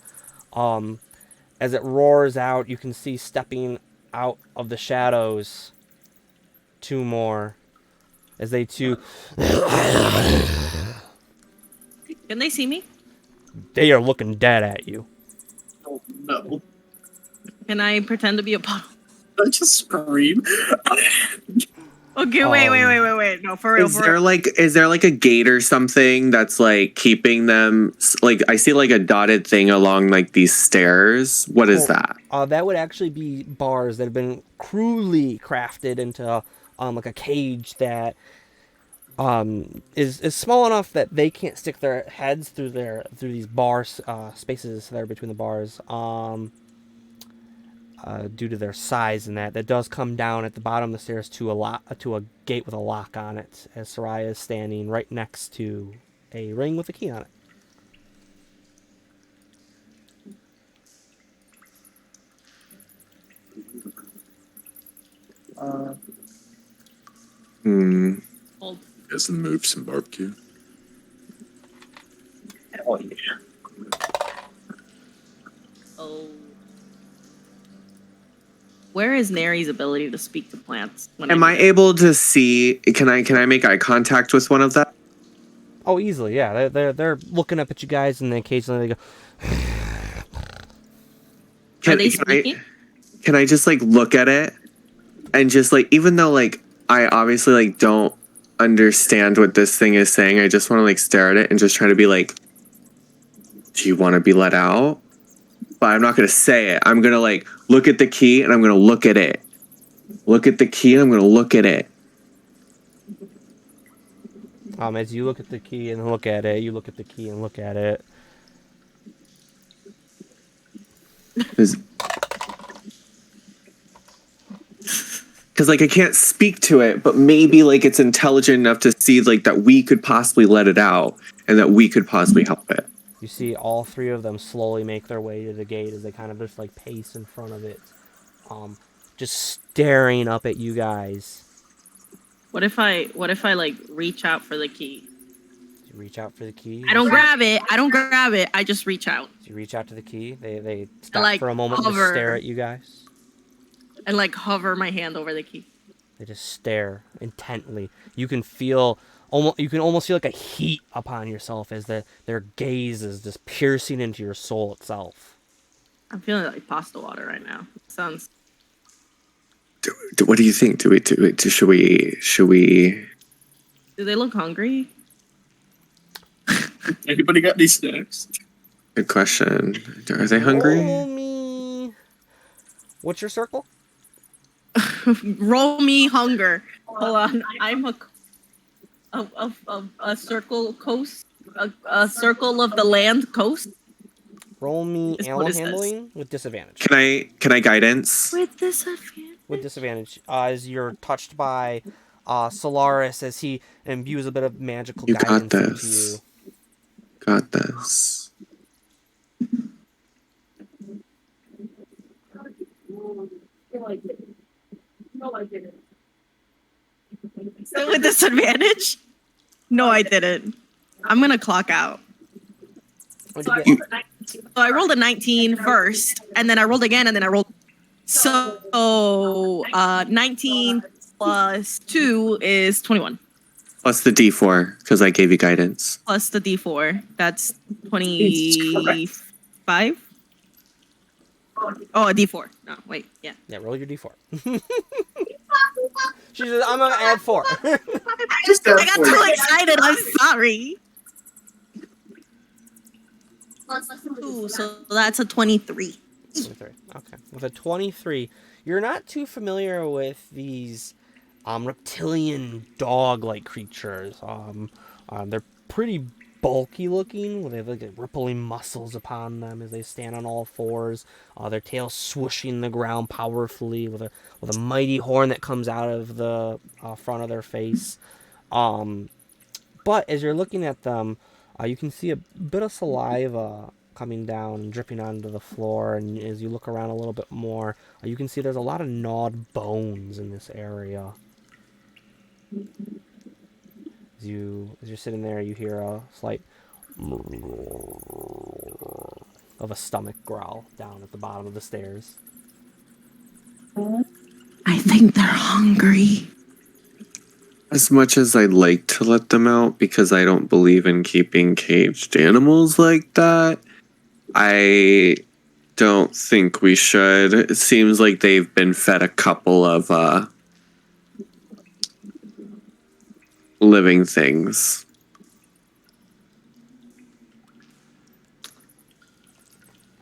As it roars out, you can see stepping out of the shadows, 2 more, as they too. Can they see me? They are looking dead at you. Oh no! Can I pretend to be a puddle? I just scream. Okay, wait. No, for real. Is there like a gate or something that's like keeping them? Like I see like a dotted thing along like these stairs. What is that? That would actually be bars that have been crudely crafted into like a cage that is small enough that they can't stick their heads through these bar spaces that are between the bars. Due to their size and that does come down at the bottom of the stairs to a gate with a lock on it, as Soraya is standing right next to a ring with a key on it. Hold. Guess and move some barbecue. Oh yeah. Oh. Where is Neri's ability to speak to plants? Am I able to see? Can I make eye contact with one of them? Oh, easily, yeah. They're looking up at you guys, and then occasionally they go. Are they speaking? Can I just like look at it and just like, even though like I obviously like don't understand what this thing is saying, I just want to like stare at it and just try to be like, do you want to be let out? But I'm not going to say it. I'm going to like look at the key and I'm going to look at it. Look at the key and I'm going to look at it. As you look at the key and look at it, you look at the key and look at it. Because like I can't speak to it, but maybe like it's intelligent enough to see like that we could possibly let it out and that we could possibly help it. You see all 3 of them slowly make their way to the gate as they kind of just like pace in front of it, just staring up at you guys. What if I like reach out for the key? You reach out for the key. I don't grab it. I just reach out. You reach out to the key. They stop like, for a moment to hover. stare at you guys. And like hover my hand over the key. They just stare intently. You can feel almost feel like a heat upon yourself as their gaze is just piercing into your soul itself. I'm feeling like pasta water right now. Sounds. What do you think? Should we? Do they look hungry? Anybody got any snacks? Good question. Are they hungry? Roll me. What's your circle? Roll me hunger. Hold on. I'm a circle coast. A circle of the land coast. Roll me What animal is this? handling with disadvantage. Can I guidance? With disadvantage. With disadvantage, as you're touched by Solaris as he imbues a bit of magical You got guidance into this. you. Got this. So with disadvantage? No, I didn't. I'm gonna clock out. What'd you get? So I rolled a 19 first, and then I rolled again, and then I rolled. So 19 plus 2 is 21. Plus the D4 because I gave you guidance. Plus the D4, that's 25. Oh, a D4. No, wait, yeah. Yeah, roll your d4. She says, I'm gonna add 4. I got too excited. I'm sorry. Ooh, so that's a 23. 23. Okay. With a 23, you're not too familiar with these reptilian dog-like creatures. They're pretty bulky looking. They have like rippling muscles upon them as they stand on all 4s. Their tails swooshing the ground powerfully with a mighty horn that comes out of the front of their face. But as you're looking at them, you can see a bit of saliva coming down and dripping onto the floor, and as you look around a little bit more, you can see there's a lot of gnawed bones in this area. As you're sitting there, you hear a slight of a stomach growl down at the bottom of the stairs. I think they're hungry. As much as I'd like to let them out because I don't believe in keeping caged animals like that, I don't think we should. It seems like they've been fed a couple of living things.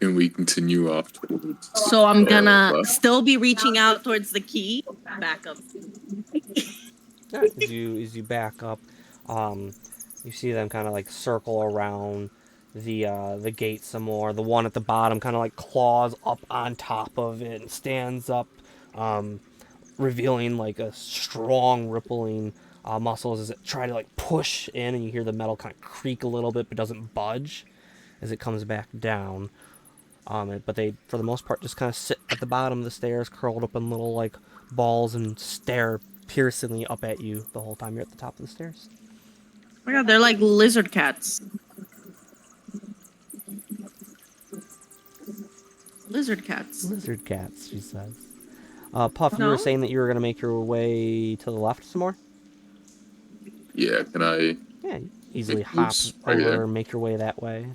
Can we continue off towards? So I'm gonna still be reaching out towards the key. Back up. Yeah, as you back up, you see them kind of like circle around the gate some more. The one at the bottom kind of like claws up on top of it and stands up, revealing like a strong rippling muscles as it try to like push in, and you hear the metal kind of creak a little bit but doesn't budge as it comes back down. But they, for the most part, just kind of sit at the bottom of the stairs, curled up in little like balls, and stare piercingly up at you the whole time you're at the top of the stairs. Oh my god, they're like lizard cats. Lizard cats. Lizard cats, she says. Puff, you No? were saying that you were going to make your way to the left some more? Yeah, can I? Yeah, easily Make hop moves right over, here. make your way that way.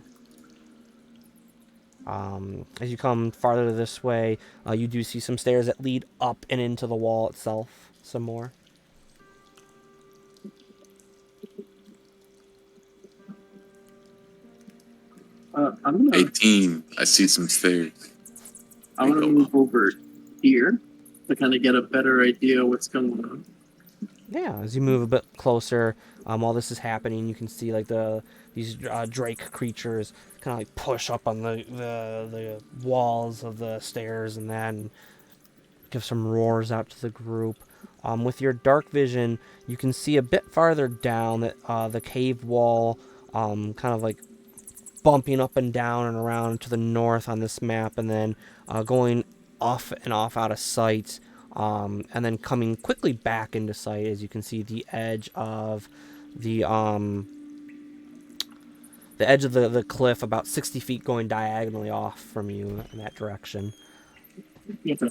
As you come farther this way, you do see some stairs that lead up and into the wall itself some more. I'm gonna 18. I see some stairs. move over here to kind of get a better idea what's going on. Yeah, as you move a bit closer, while this is happening, you can see like these drake creatures kind of like push up on the walls of the stairs and then give some roars out to the group. With your dark vision, you can see a bit farther down that the cave wall, kind of like bumping up and down and around to the north on this map, and then going off and off out of sight, and then coming quickly back into sight as you can see the edge of the cliff about 60 feet going diagonally off from you in that direction. Okay.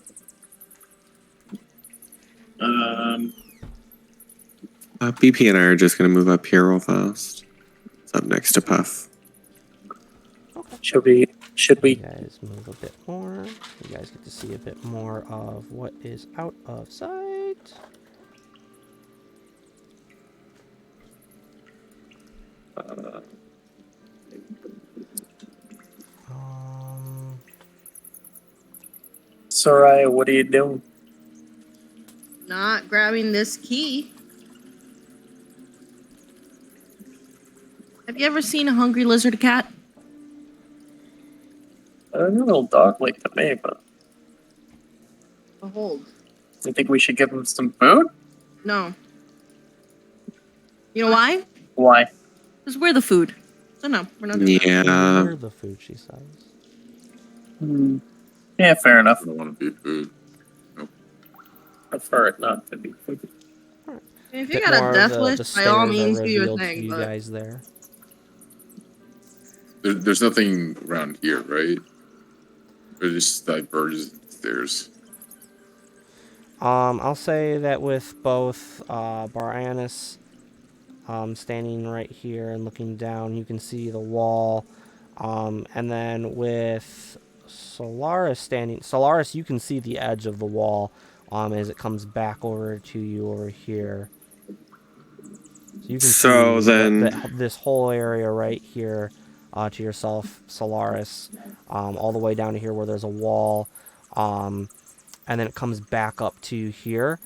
BP and I are just going to move up here real fast. It's up next to Puff. Should we? You guys move a bit more. You guys get to see a bit more of what is out of sight. Soraya, what are you doing? Not grabbing this key. Have you ever seen a hungry lizard cat? A little dog like to me, but Behold. you think we should give him some food? No. You know why? Why? Because we're the food. So no, we're not doing that. Yeah. You're the food, she says. Yeah, fair enough. I don't want to be food. Prefer it not to be food. If you Bit got more a of death the wish, by stairs all are means do your revealed to thing. you But guys there. There's nothing around here, right? Or just diverges stairs. I'll say that with both Baranis standing right here and looking down, you can see the wall. And then with Solaris standing, Solaris, you can see the edge of the wall as it comes back over to you over here. So you can So see then- this whole area right here to yourself, Solaris, all the way down to here where there's a wall. And then it comes back up to here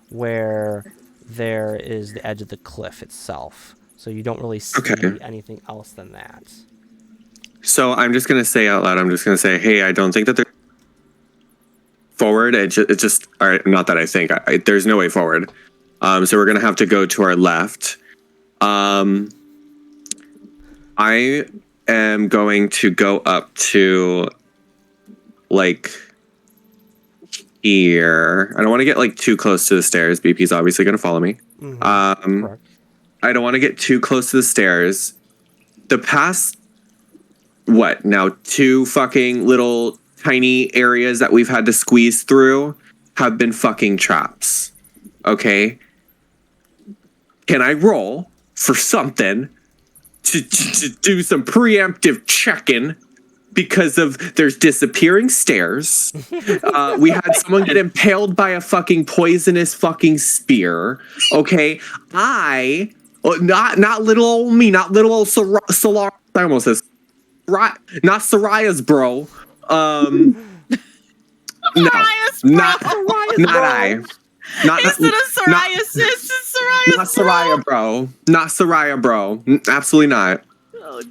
where there is the edge of the cliff itself. So you don't really see Okay. anything else than that. So I'm just going to say out loud, I'm just going to say, hey, I don't think that they're forward. It just all right, not that I think. There's no way forward. So we're going to have to go to our left. I am going to go up to like here. I don't want to get like too close to the stairs. BP's obviously going to follow me. Correct. I don't want to get too close to the stairs. The past, what now, 2 fucking little tiny areas that we've had to squeeze through have been fucking traps. Okay? Can I roll for something to do some preemptive checking because of there's disappearing stairs. We had someone get impaled by a fucking poisonous fucking spear. Okay, not little old me, not little old Solar. I almost said not Soraya's bro. No, not I. Instead of psoriasis, it's Soraya's not Soraya, bro. Not Soraya, bro. Absolutely not. Oh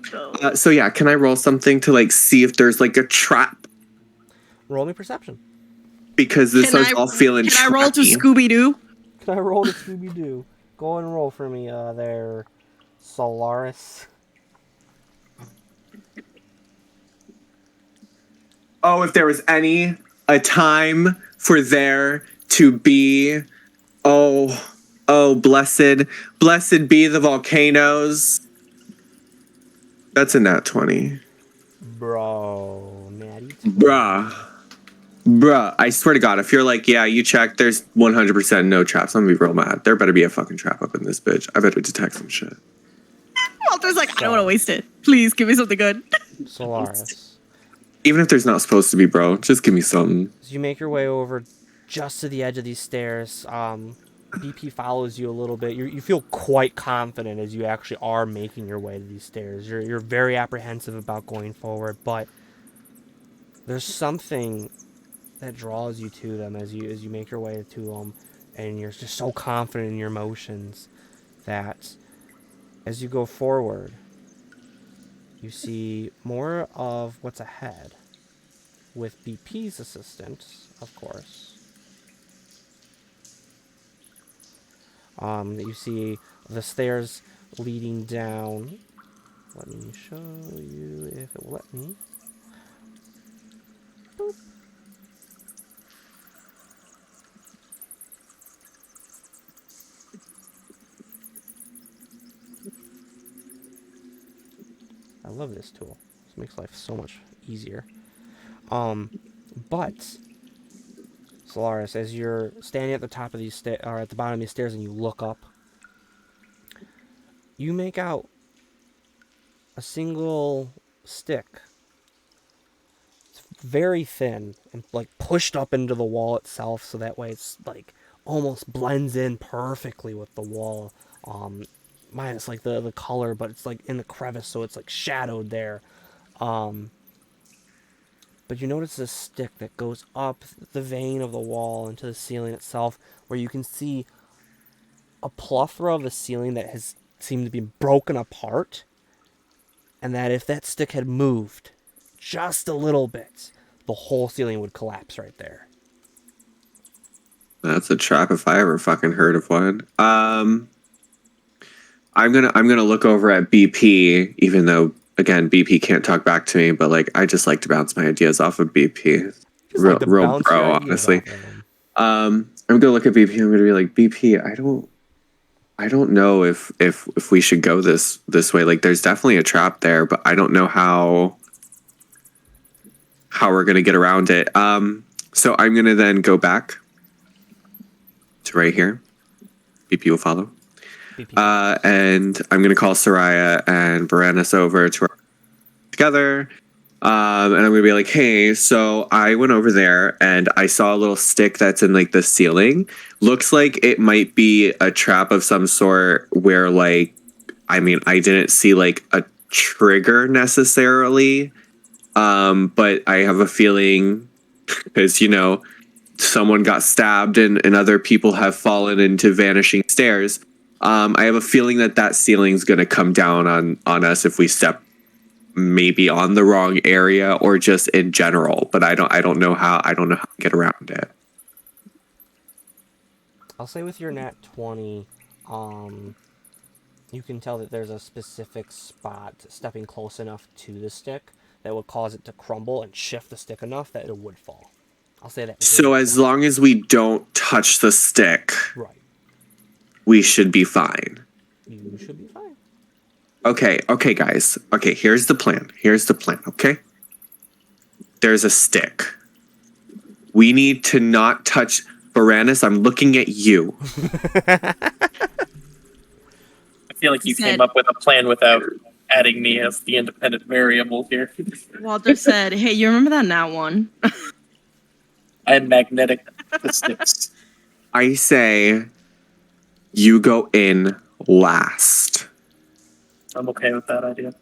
no. So yeah, can I roll something to like see if there's like a trap? Roll me perception. Because this is all feeling. Can I roll to Scooby Doo? Can I roll to Scooby Doo? Go and roll for me, there, Solaris. Oh, if there was a time for there to be, blessed be the volcanoes. That's a nat 20. Bro, Natty. Bruh, I swear to God, if you're like, yeah, you check, there's 100% no traps, I'm gonna be real mad. There better be a fucking trap up in this bitch. I better detect some shit. Walter's like, I don't want to waste it. Please, give me something good. Solaris. Even if there's not supposed to be, bro, just give me something. As you make your way over just to the edge of these stairs, BP follows you a little bit. You feel quite confident as you actually are making your way to these stairs. You're very apprehensive about going forward, but there's something that draws you to them as you make your way to them, and you're just so confident in your motions that as you go forward, you see more of what's ahead with BP's assistance, of course. You see the stairs leading down. Let me show you if it will let me. Boop. I love this tool. This makes life so much easier. But Solaris, as you're standing at the top of these or at the bottom of these stairs and you look up, you make out a single stick. It's very thin and like pushed up into the wall itself, so that way it's like almost blends in perfectly with the wall. Minus like the color, but it's like in the crevice, so it's like shadowed there. But you notice this stick that goes up the vein of the wall into the ceiling itself, where you can see a plethora of the ceiling that has seemed to be broken apart, and that if that stick had moved just a little bit, the whole ceiling would collapse right there. That's a trap if I ever fucking heard of one. I'm gonna look over at BP, even though again BP can't talk back to me, but like I just like to bounce my ideas off of BP. Real bro, honestly. I'm gonna look at BP. I'm gonna be like, BP, I don't know if we should go this way. Like there's definitely a trap there, but I don't know how we're gonna get around it. So I'm gonna then go back to right here. BP will follow. And I'm gonna call Soraya and Baranis over to our together. And I'm gonna be like, hey, so I went over there and I saw a little stick that's in like the ceiling. Looks like it might be a trap of some sort where like, I mean, I didn't see like a trigger necessarily. But I have a feeling, because, you know, someone got stabbed and other people have fallen into vanishing stairs. I have a feeling that ceiling's going to come down on us if we step maybe on the wrong area or just in general, but I don't know how to get around it. I'll say with your nat 20, you can tell that there's a specific spot stepping close enough to the stick that would cause it to crumble and shift the stick enough that it would fall. I'll say that. So as long as we don't touch the stick, right, we should be fine. You should be fine. Okay, guys. Okay, here's the plan, okay? There's a stick. We need to not touch... Baranus, I'm looking at you. I feel like you Said- came up with a plan without adding me as the independent variable here. Walter said, "Hey, you remember that nat one?" I am magnetic to sticks. I say you go in last. I'm okay with that idea.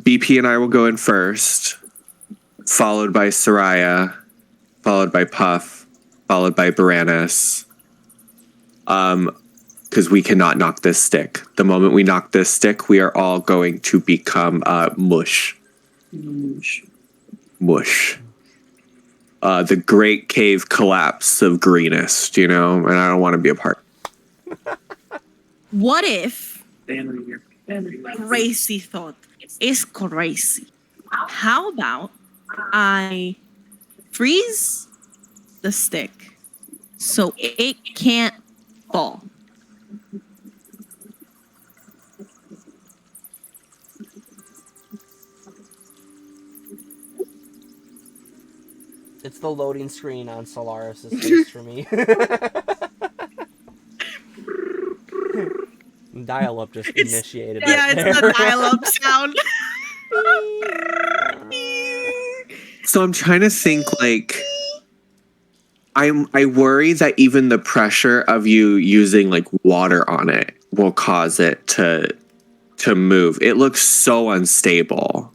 BP and I will go in first, followed by Soraya, followed by Puff, followed by Baranus. Because we cannot knock this stick. The moment we knock this stick, we are all going to become mush. Mush. The great cave collapse of greenest, you know, and I don't want to be a part. What if Dan here. crazy thought is crazy? How about I freeze the stick so it can't fall? It's the loading screen on Solaris' face for me. Dial-up just initiated. Yeah, right it's there. the dial-up sound. So I'm trying to think, like, I worry that even the pressure of you using like water on it will cause it to move. It looks so unstable.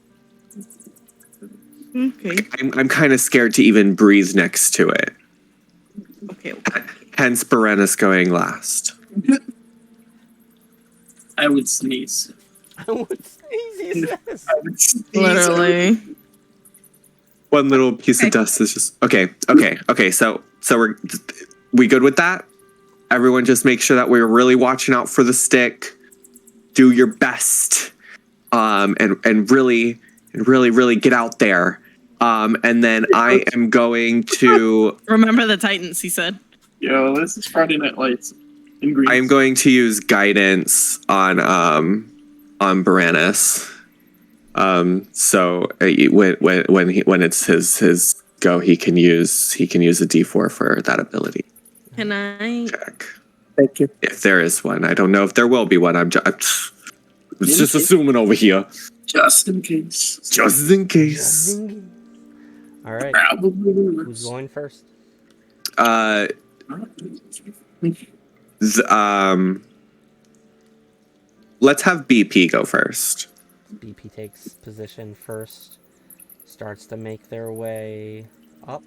Okay. I'm kind of scared to even breathe next to it. Okay. Hence Baranus going last. I would sneeze. I would sneeze, he says. I would sneeze. Literally. One little piece of dust is just okay. So we good with that? Everyone just make sure that we're really watching out for the stick. Do your best. And really get out there. And then I am going to Remember the Titans, he said. Yo, this is Friday Night Lights. I am going to use guidance on Baranus. So when it's his go, he can use a D4 for that ability Can I? check. Thank you. If there is one, I don't know if there will be one. I'm just assuming over here, Just in case. just in case. All right. Probably. Who's going first? Let's have BP go first. BP takes position first. Starts to make their way up.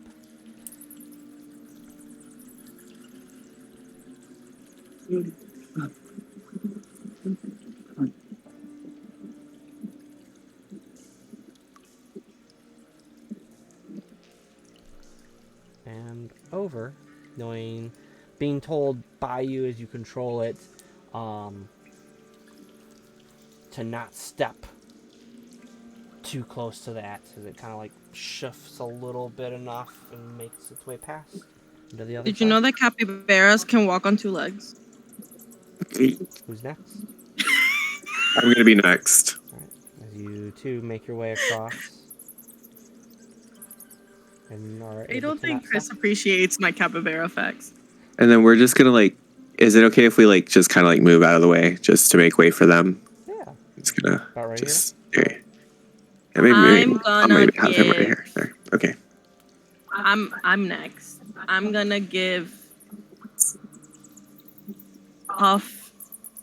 And over, being told by you as you control it, to not step too close to that, so it kind of like shifts a little bit enough and makes its way past into the other Did you know that capybaras can walk on two legs? Who's next? I'm gonna be next. Alright, as you two make your way across. And are I able don't to think not Chris step. appreciates my capybara facts. And then we're just gonna like. Is it okay if we like just kind of like move out of the way just to make way for them? Yeah, It's gonna about right just. Okay. Yeah, I'll gonna maybe have him right give- here. There. Okay. I'm next. I'm gonna give Puff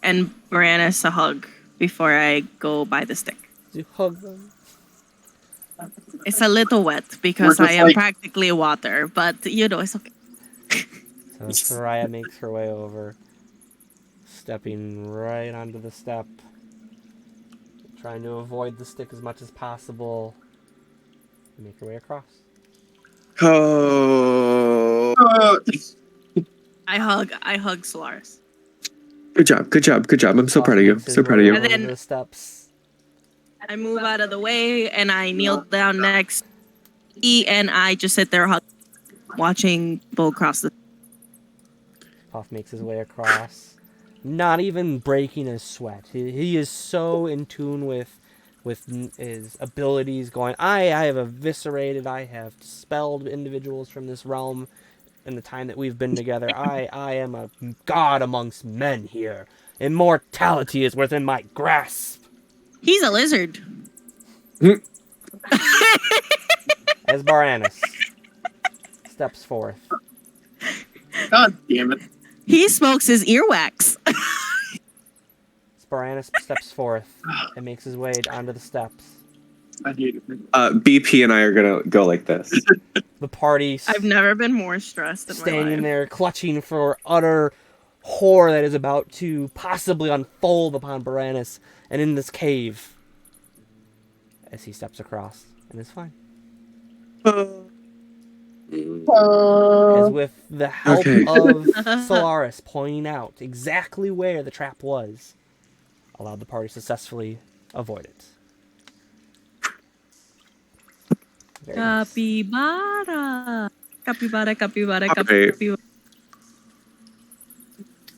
and Baranus a hug before I go by the stick. You hug them. It's a little wet because We're I just am like- practically water, but you know, it's okay. So Soraya makes her way over, stepping right onto the step, trying to avoid the stick as much as possible. Make her way across. Oh. I hug Solaris. Good job. I'm so Puff proud of you. makes his So proud of way you. over And then- the steps. I move out of the way and I kneel down next. And I just sit there watching people cross the. Puff makes his way across, not even breaking a sweat. He is so in tune with with his abilities going, I have eviscerated, I have dispelled individuals from this realm in the time that we've been together. I am a god amongst men here. Immortality is within my grasp. He's a lizard. As Baranus steps forth. God damn it. He smokes his earwax. Baranus steps forth and makes his way onto the steps. I hate it. BP and I are gonna go like this. The party I've never been more stressed in my standing life. there clutching for utter horror that is about to possibly unfold upon Baranus and in this cave as he steps across and is fine. As with the help Okay. of Solaris pointing out exactly where the trap was, allowed the party successfully avoid it. Very nice. Capybara. Capybara, capybara, Okay. capybara.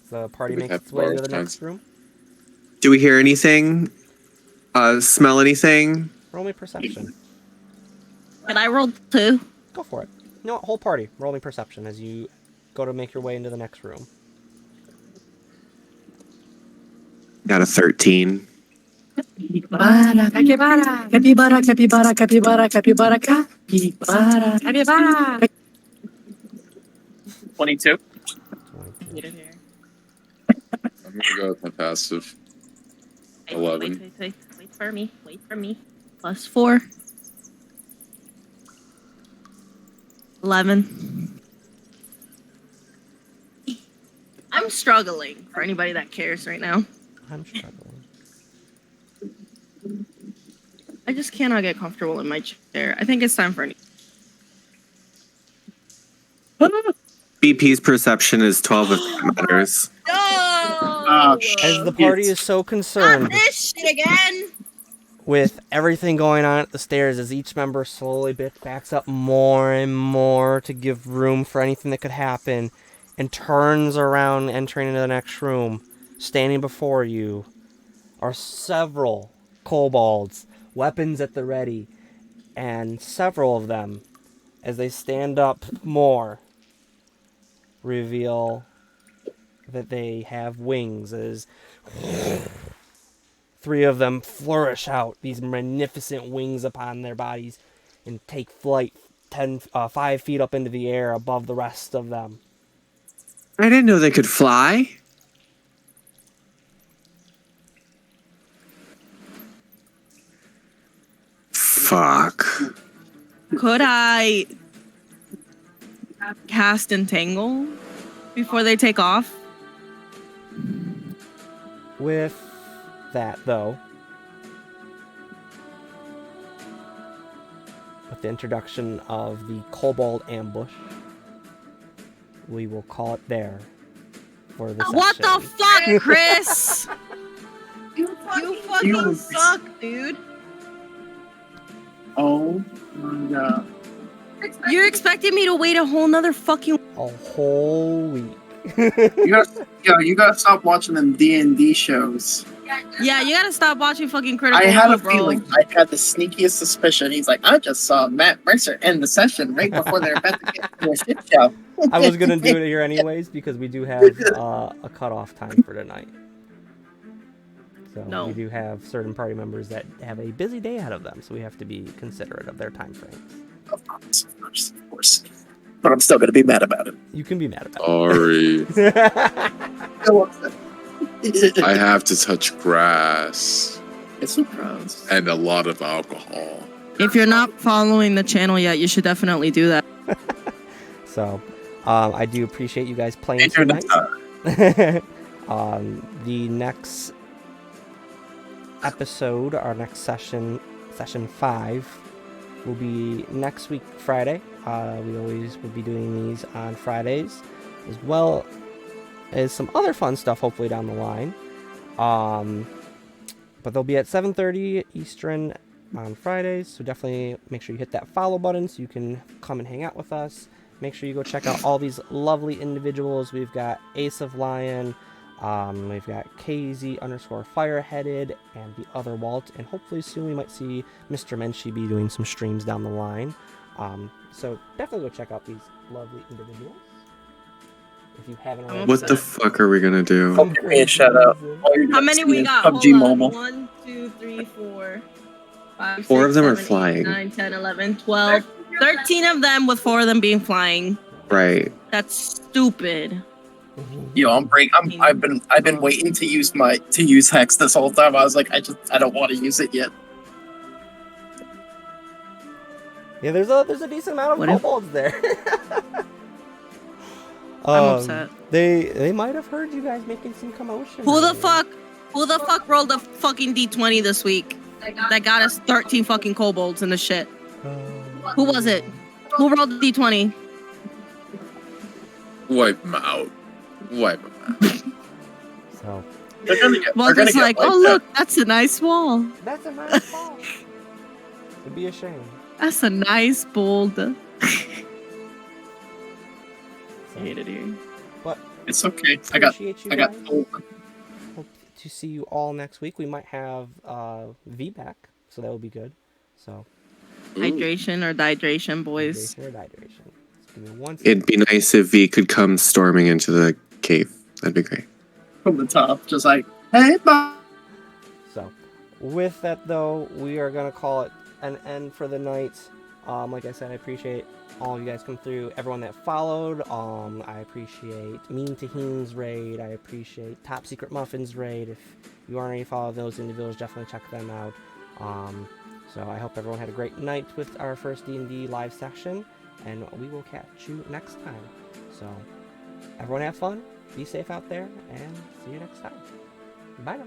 The party We makes have its way to bars, the next guys. room. Do we hear anything? Smell anything? Roll me perception. Can I roll 2? Go for it. You know what? Whole party, roll me perception as you go to make your way into the next room. Got a 13. Capybara, capybara, capybara, capybara, capybara, capybara, capybara, capybara. 22. I'm gonna go with my passive. 11. Wait for me. Wait for me. +4. 11. I'm struggling for anybody that cares right now. I'm struggling. I just cannot get comfortable in my chair. I think it's time for BP's perception is 12 if that matters. No! Oh, As the party is so Not concerned this shit again! with everything going on at the stairs as each member slowly backs up more and more to give room for anything that could happen and turns around entering into the next room, standing before you are several kobolds, weapons at the ready, and several of them, as they stand up more, reveal that they have wings as 3 of them flourish out these magnificent wings upon their bodies and take flight 5 feet up into the air above the rest of them. I didn't know they could fly. Fuck. Could I cast Entangle before they take off? With that, though, with the introduction of the kobold ambush, we will call it there for this What the session. fuck, Chris? You fucking suck, dude. Oh my god. You're expecting me to wait a whole nother fucking... A whole week. You gotta stop watching them D&D shows. Yeah, you gotta stop watching fucking Critical I had Role, a bro. feeling. I had the sneakiest suspicion. He's like, I just saw Matt Mercer end the session right before they're about to get to a shit show. I was going to do it here anyways because we do have a cutoff time for tonight. So No. we do have certain party members that have a busy day ahead of them, so we have to be considerate of their time frames. Of course. But I'm still gonna be mad about it. You can be mad about Sorry. it. Still upset. I have to touch grass It's so gross. and a lot of alcohol. If you're not following the channel yet, you should definitely do that. So, I do appreciate you guys playing Enter the tonight. The next episode, our next session 5, will be next week, Friday. We always will be doing these on Fridays, as well as some other fun stuff, hopefully, down the line. But they'll be at 7:30 Eastern on Fridays, so definitely make sure you hit that follow button so you can come and hang out with us. Make sure you go check out all these lovely individuals. We've got Ace of Lion, We've got KZ_fireheaded and the other Walt, and hopefully soon we might see Mr. Menchie be doing some streams down the line. So definitely go check out these lovely individuals. If you haven't already. What the fuck are we gonna do? Oh, give me a shout out. How many we got? PUBG Hold on. Mobile. 1, 2, 3, 4, 5, Four 6, of them are 7, 8, flying. 9, 10, 11, 12, 13 of them with 4 of them being flying. Right. That's stupid. Yo, I've been waiting to use Hex this whole time. I was like, I don't want to use it yet. Yeah, there's a decent amount of What if- kobolds there. I'm upset. They might have heard you guys making some commotion. Who the earlier. fuck rolled a fucking D20 this week? That got us 13 fucking kobolds in the shit. Who was it? Who rolled the D20? Wipe them out. Wipe them out. So They're gonna get Walter's like, wiped oh out. look, that's a nice wall. that's a nice fall. It'd be a shame. That's a nice bold. So, Hate it here. but It's okay. I got appreciate you I got guys. told. Hope to see you all next week. We might have V back, so that will be good. So Hydration or dehydration, boys. hydration or dehydration. Just give me one It'd be nice if V could come storming into the cave. That'd be great. From the top, just like, hey, bye. So, with that though, we are gonna call it an end for the night. Like I said, I appreciate all of you guys come through. Everyone that followed, I appreciate Mean Tahim's raid. I appreciate Top Secret Muffins raid. If you aren't already following those individuals, definitely check them out. So I hope everyone had a great night with our first D&D live session, and we will catch you next time. So, everyone have fun, be safe out there, and see you next time. Bye now.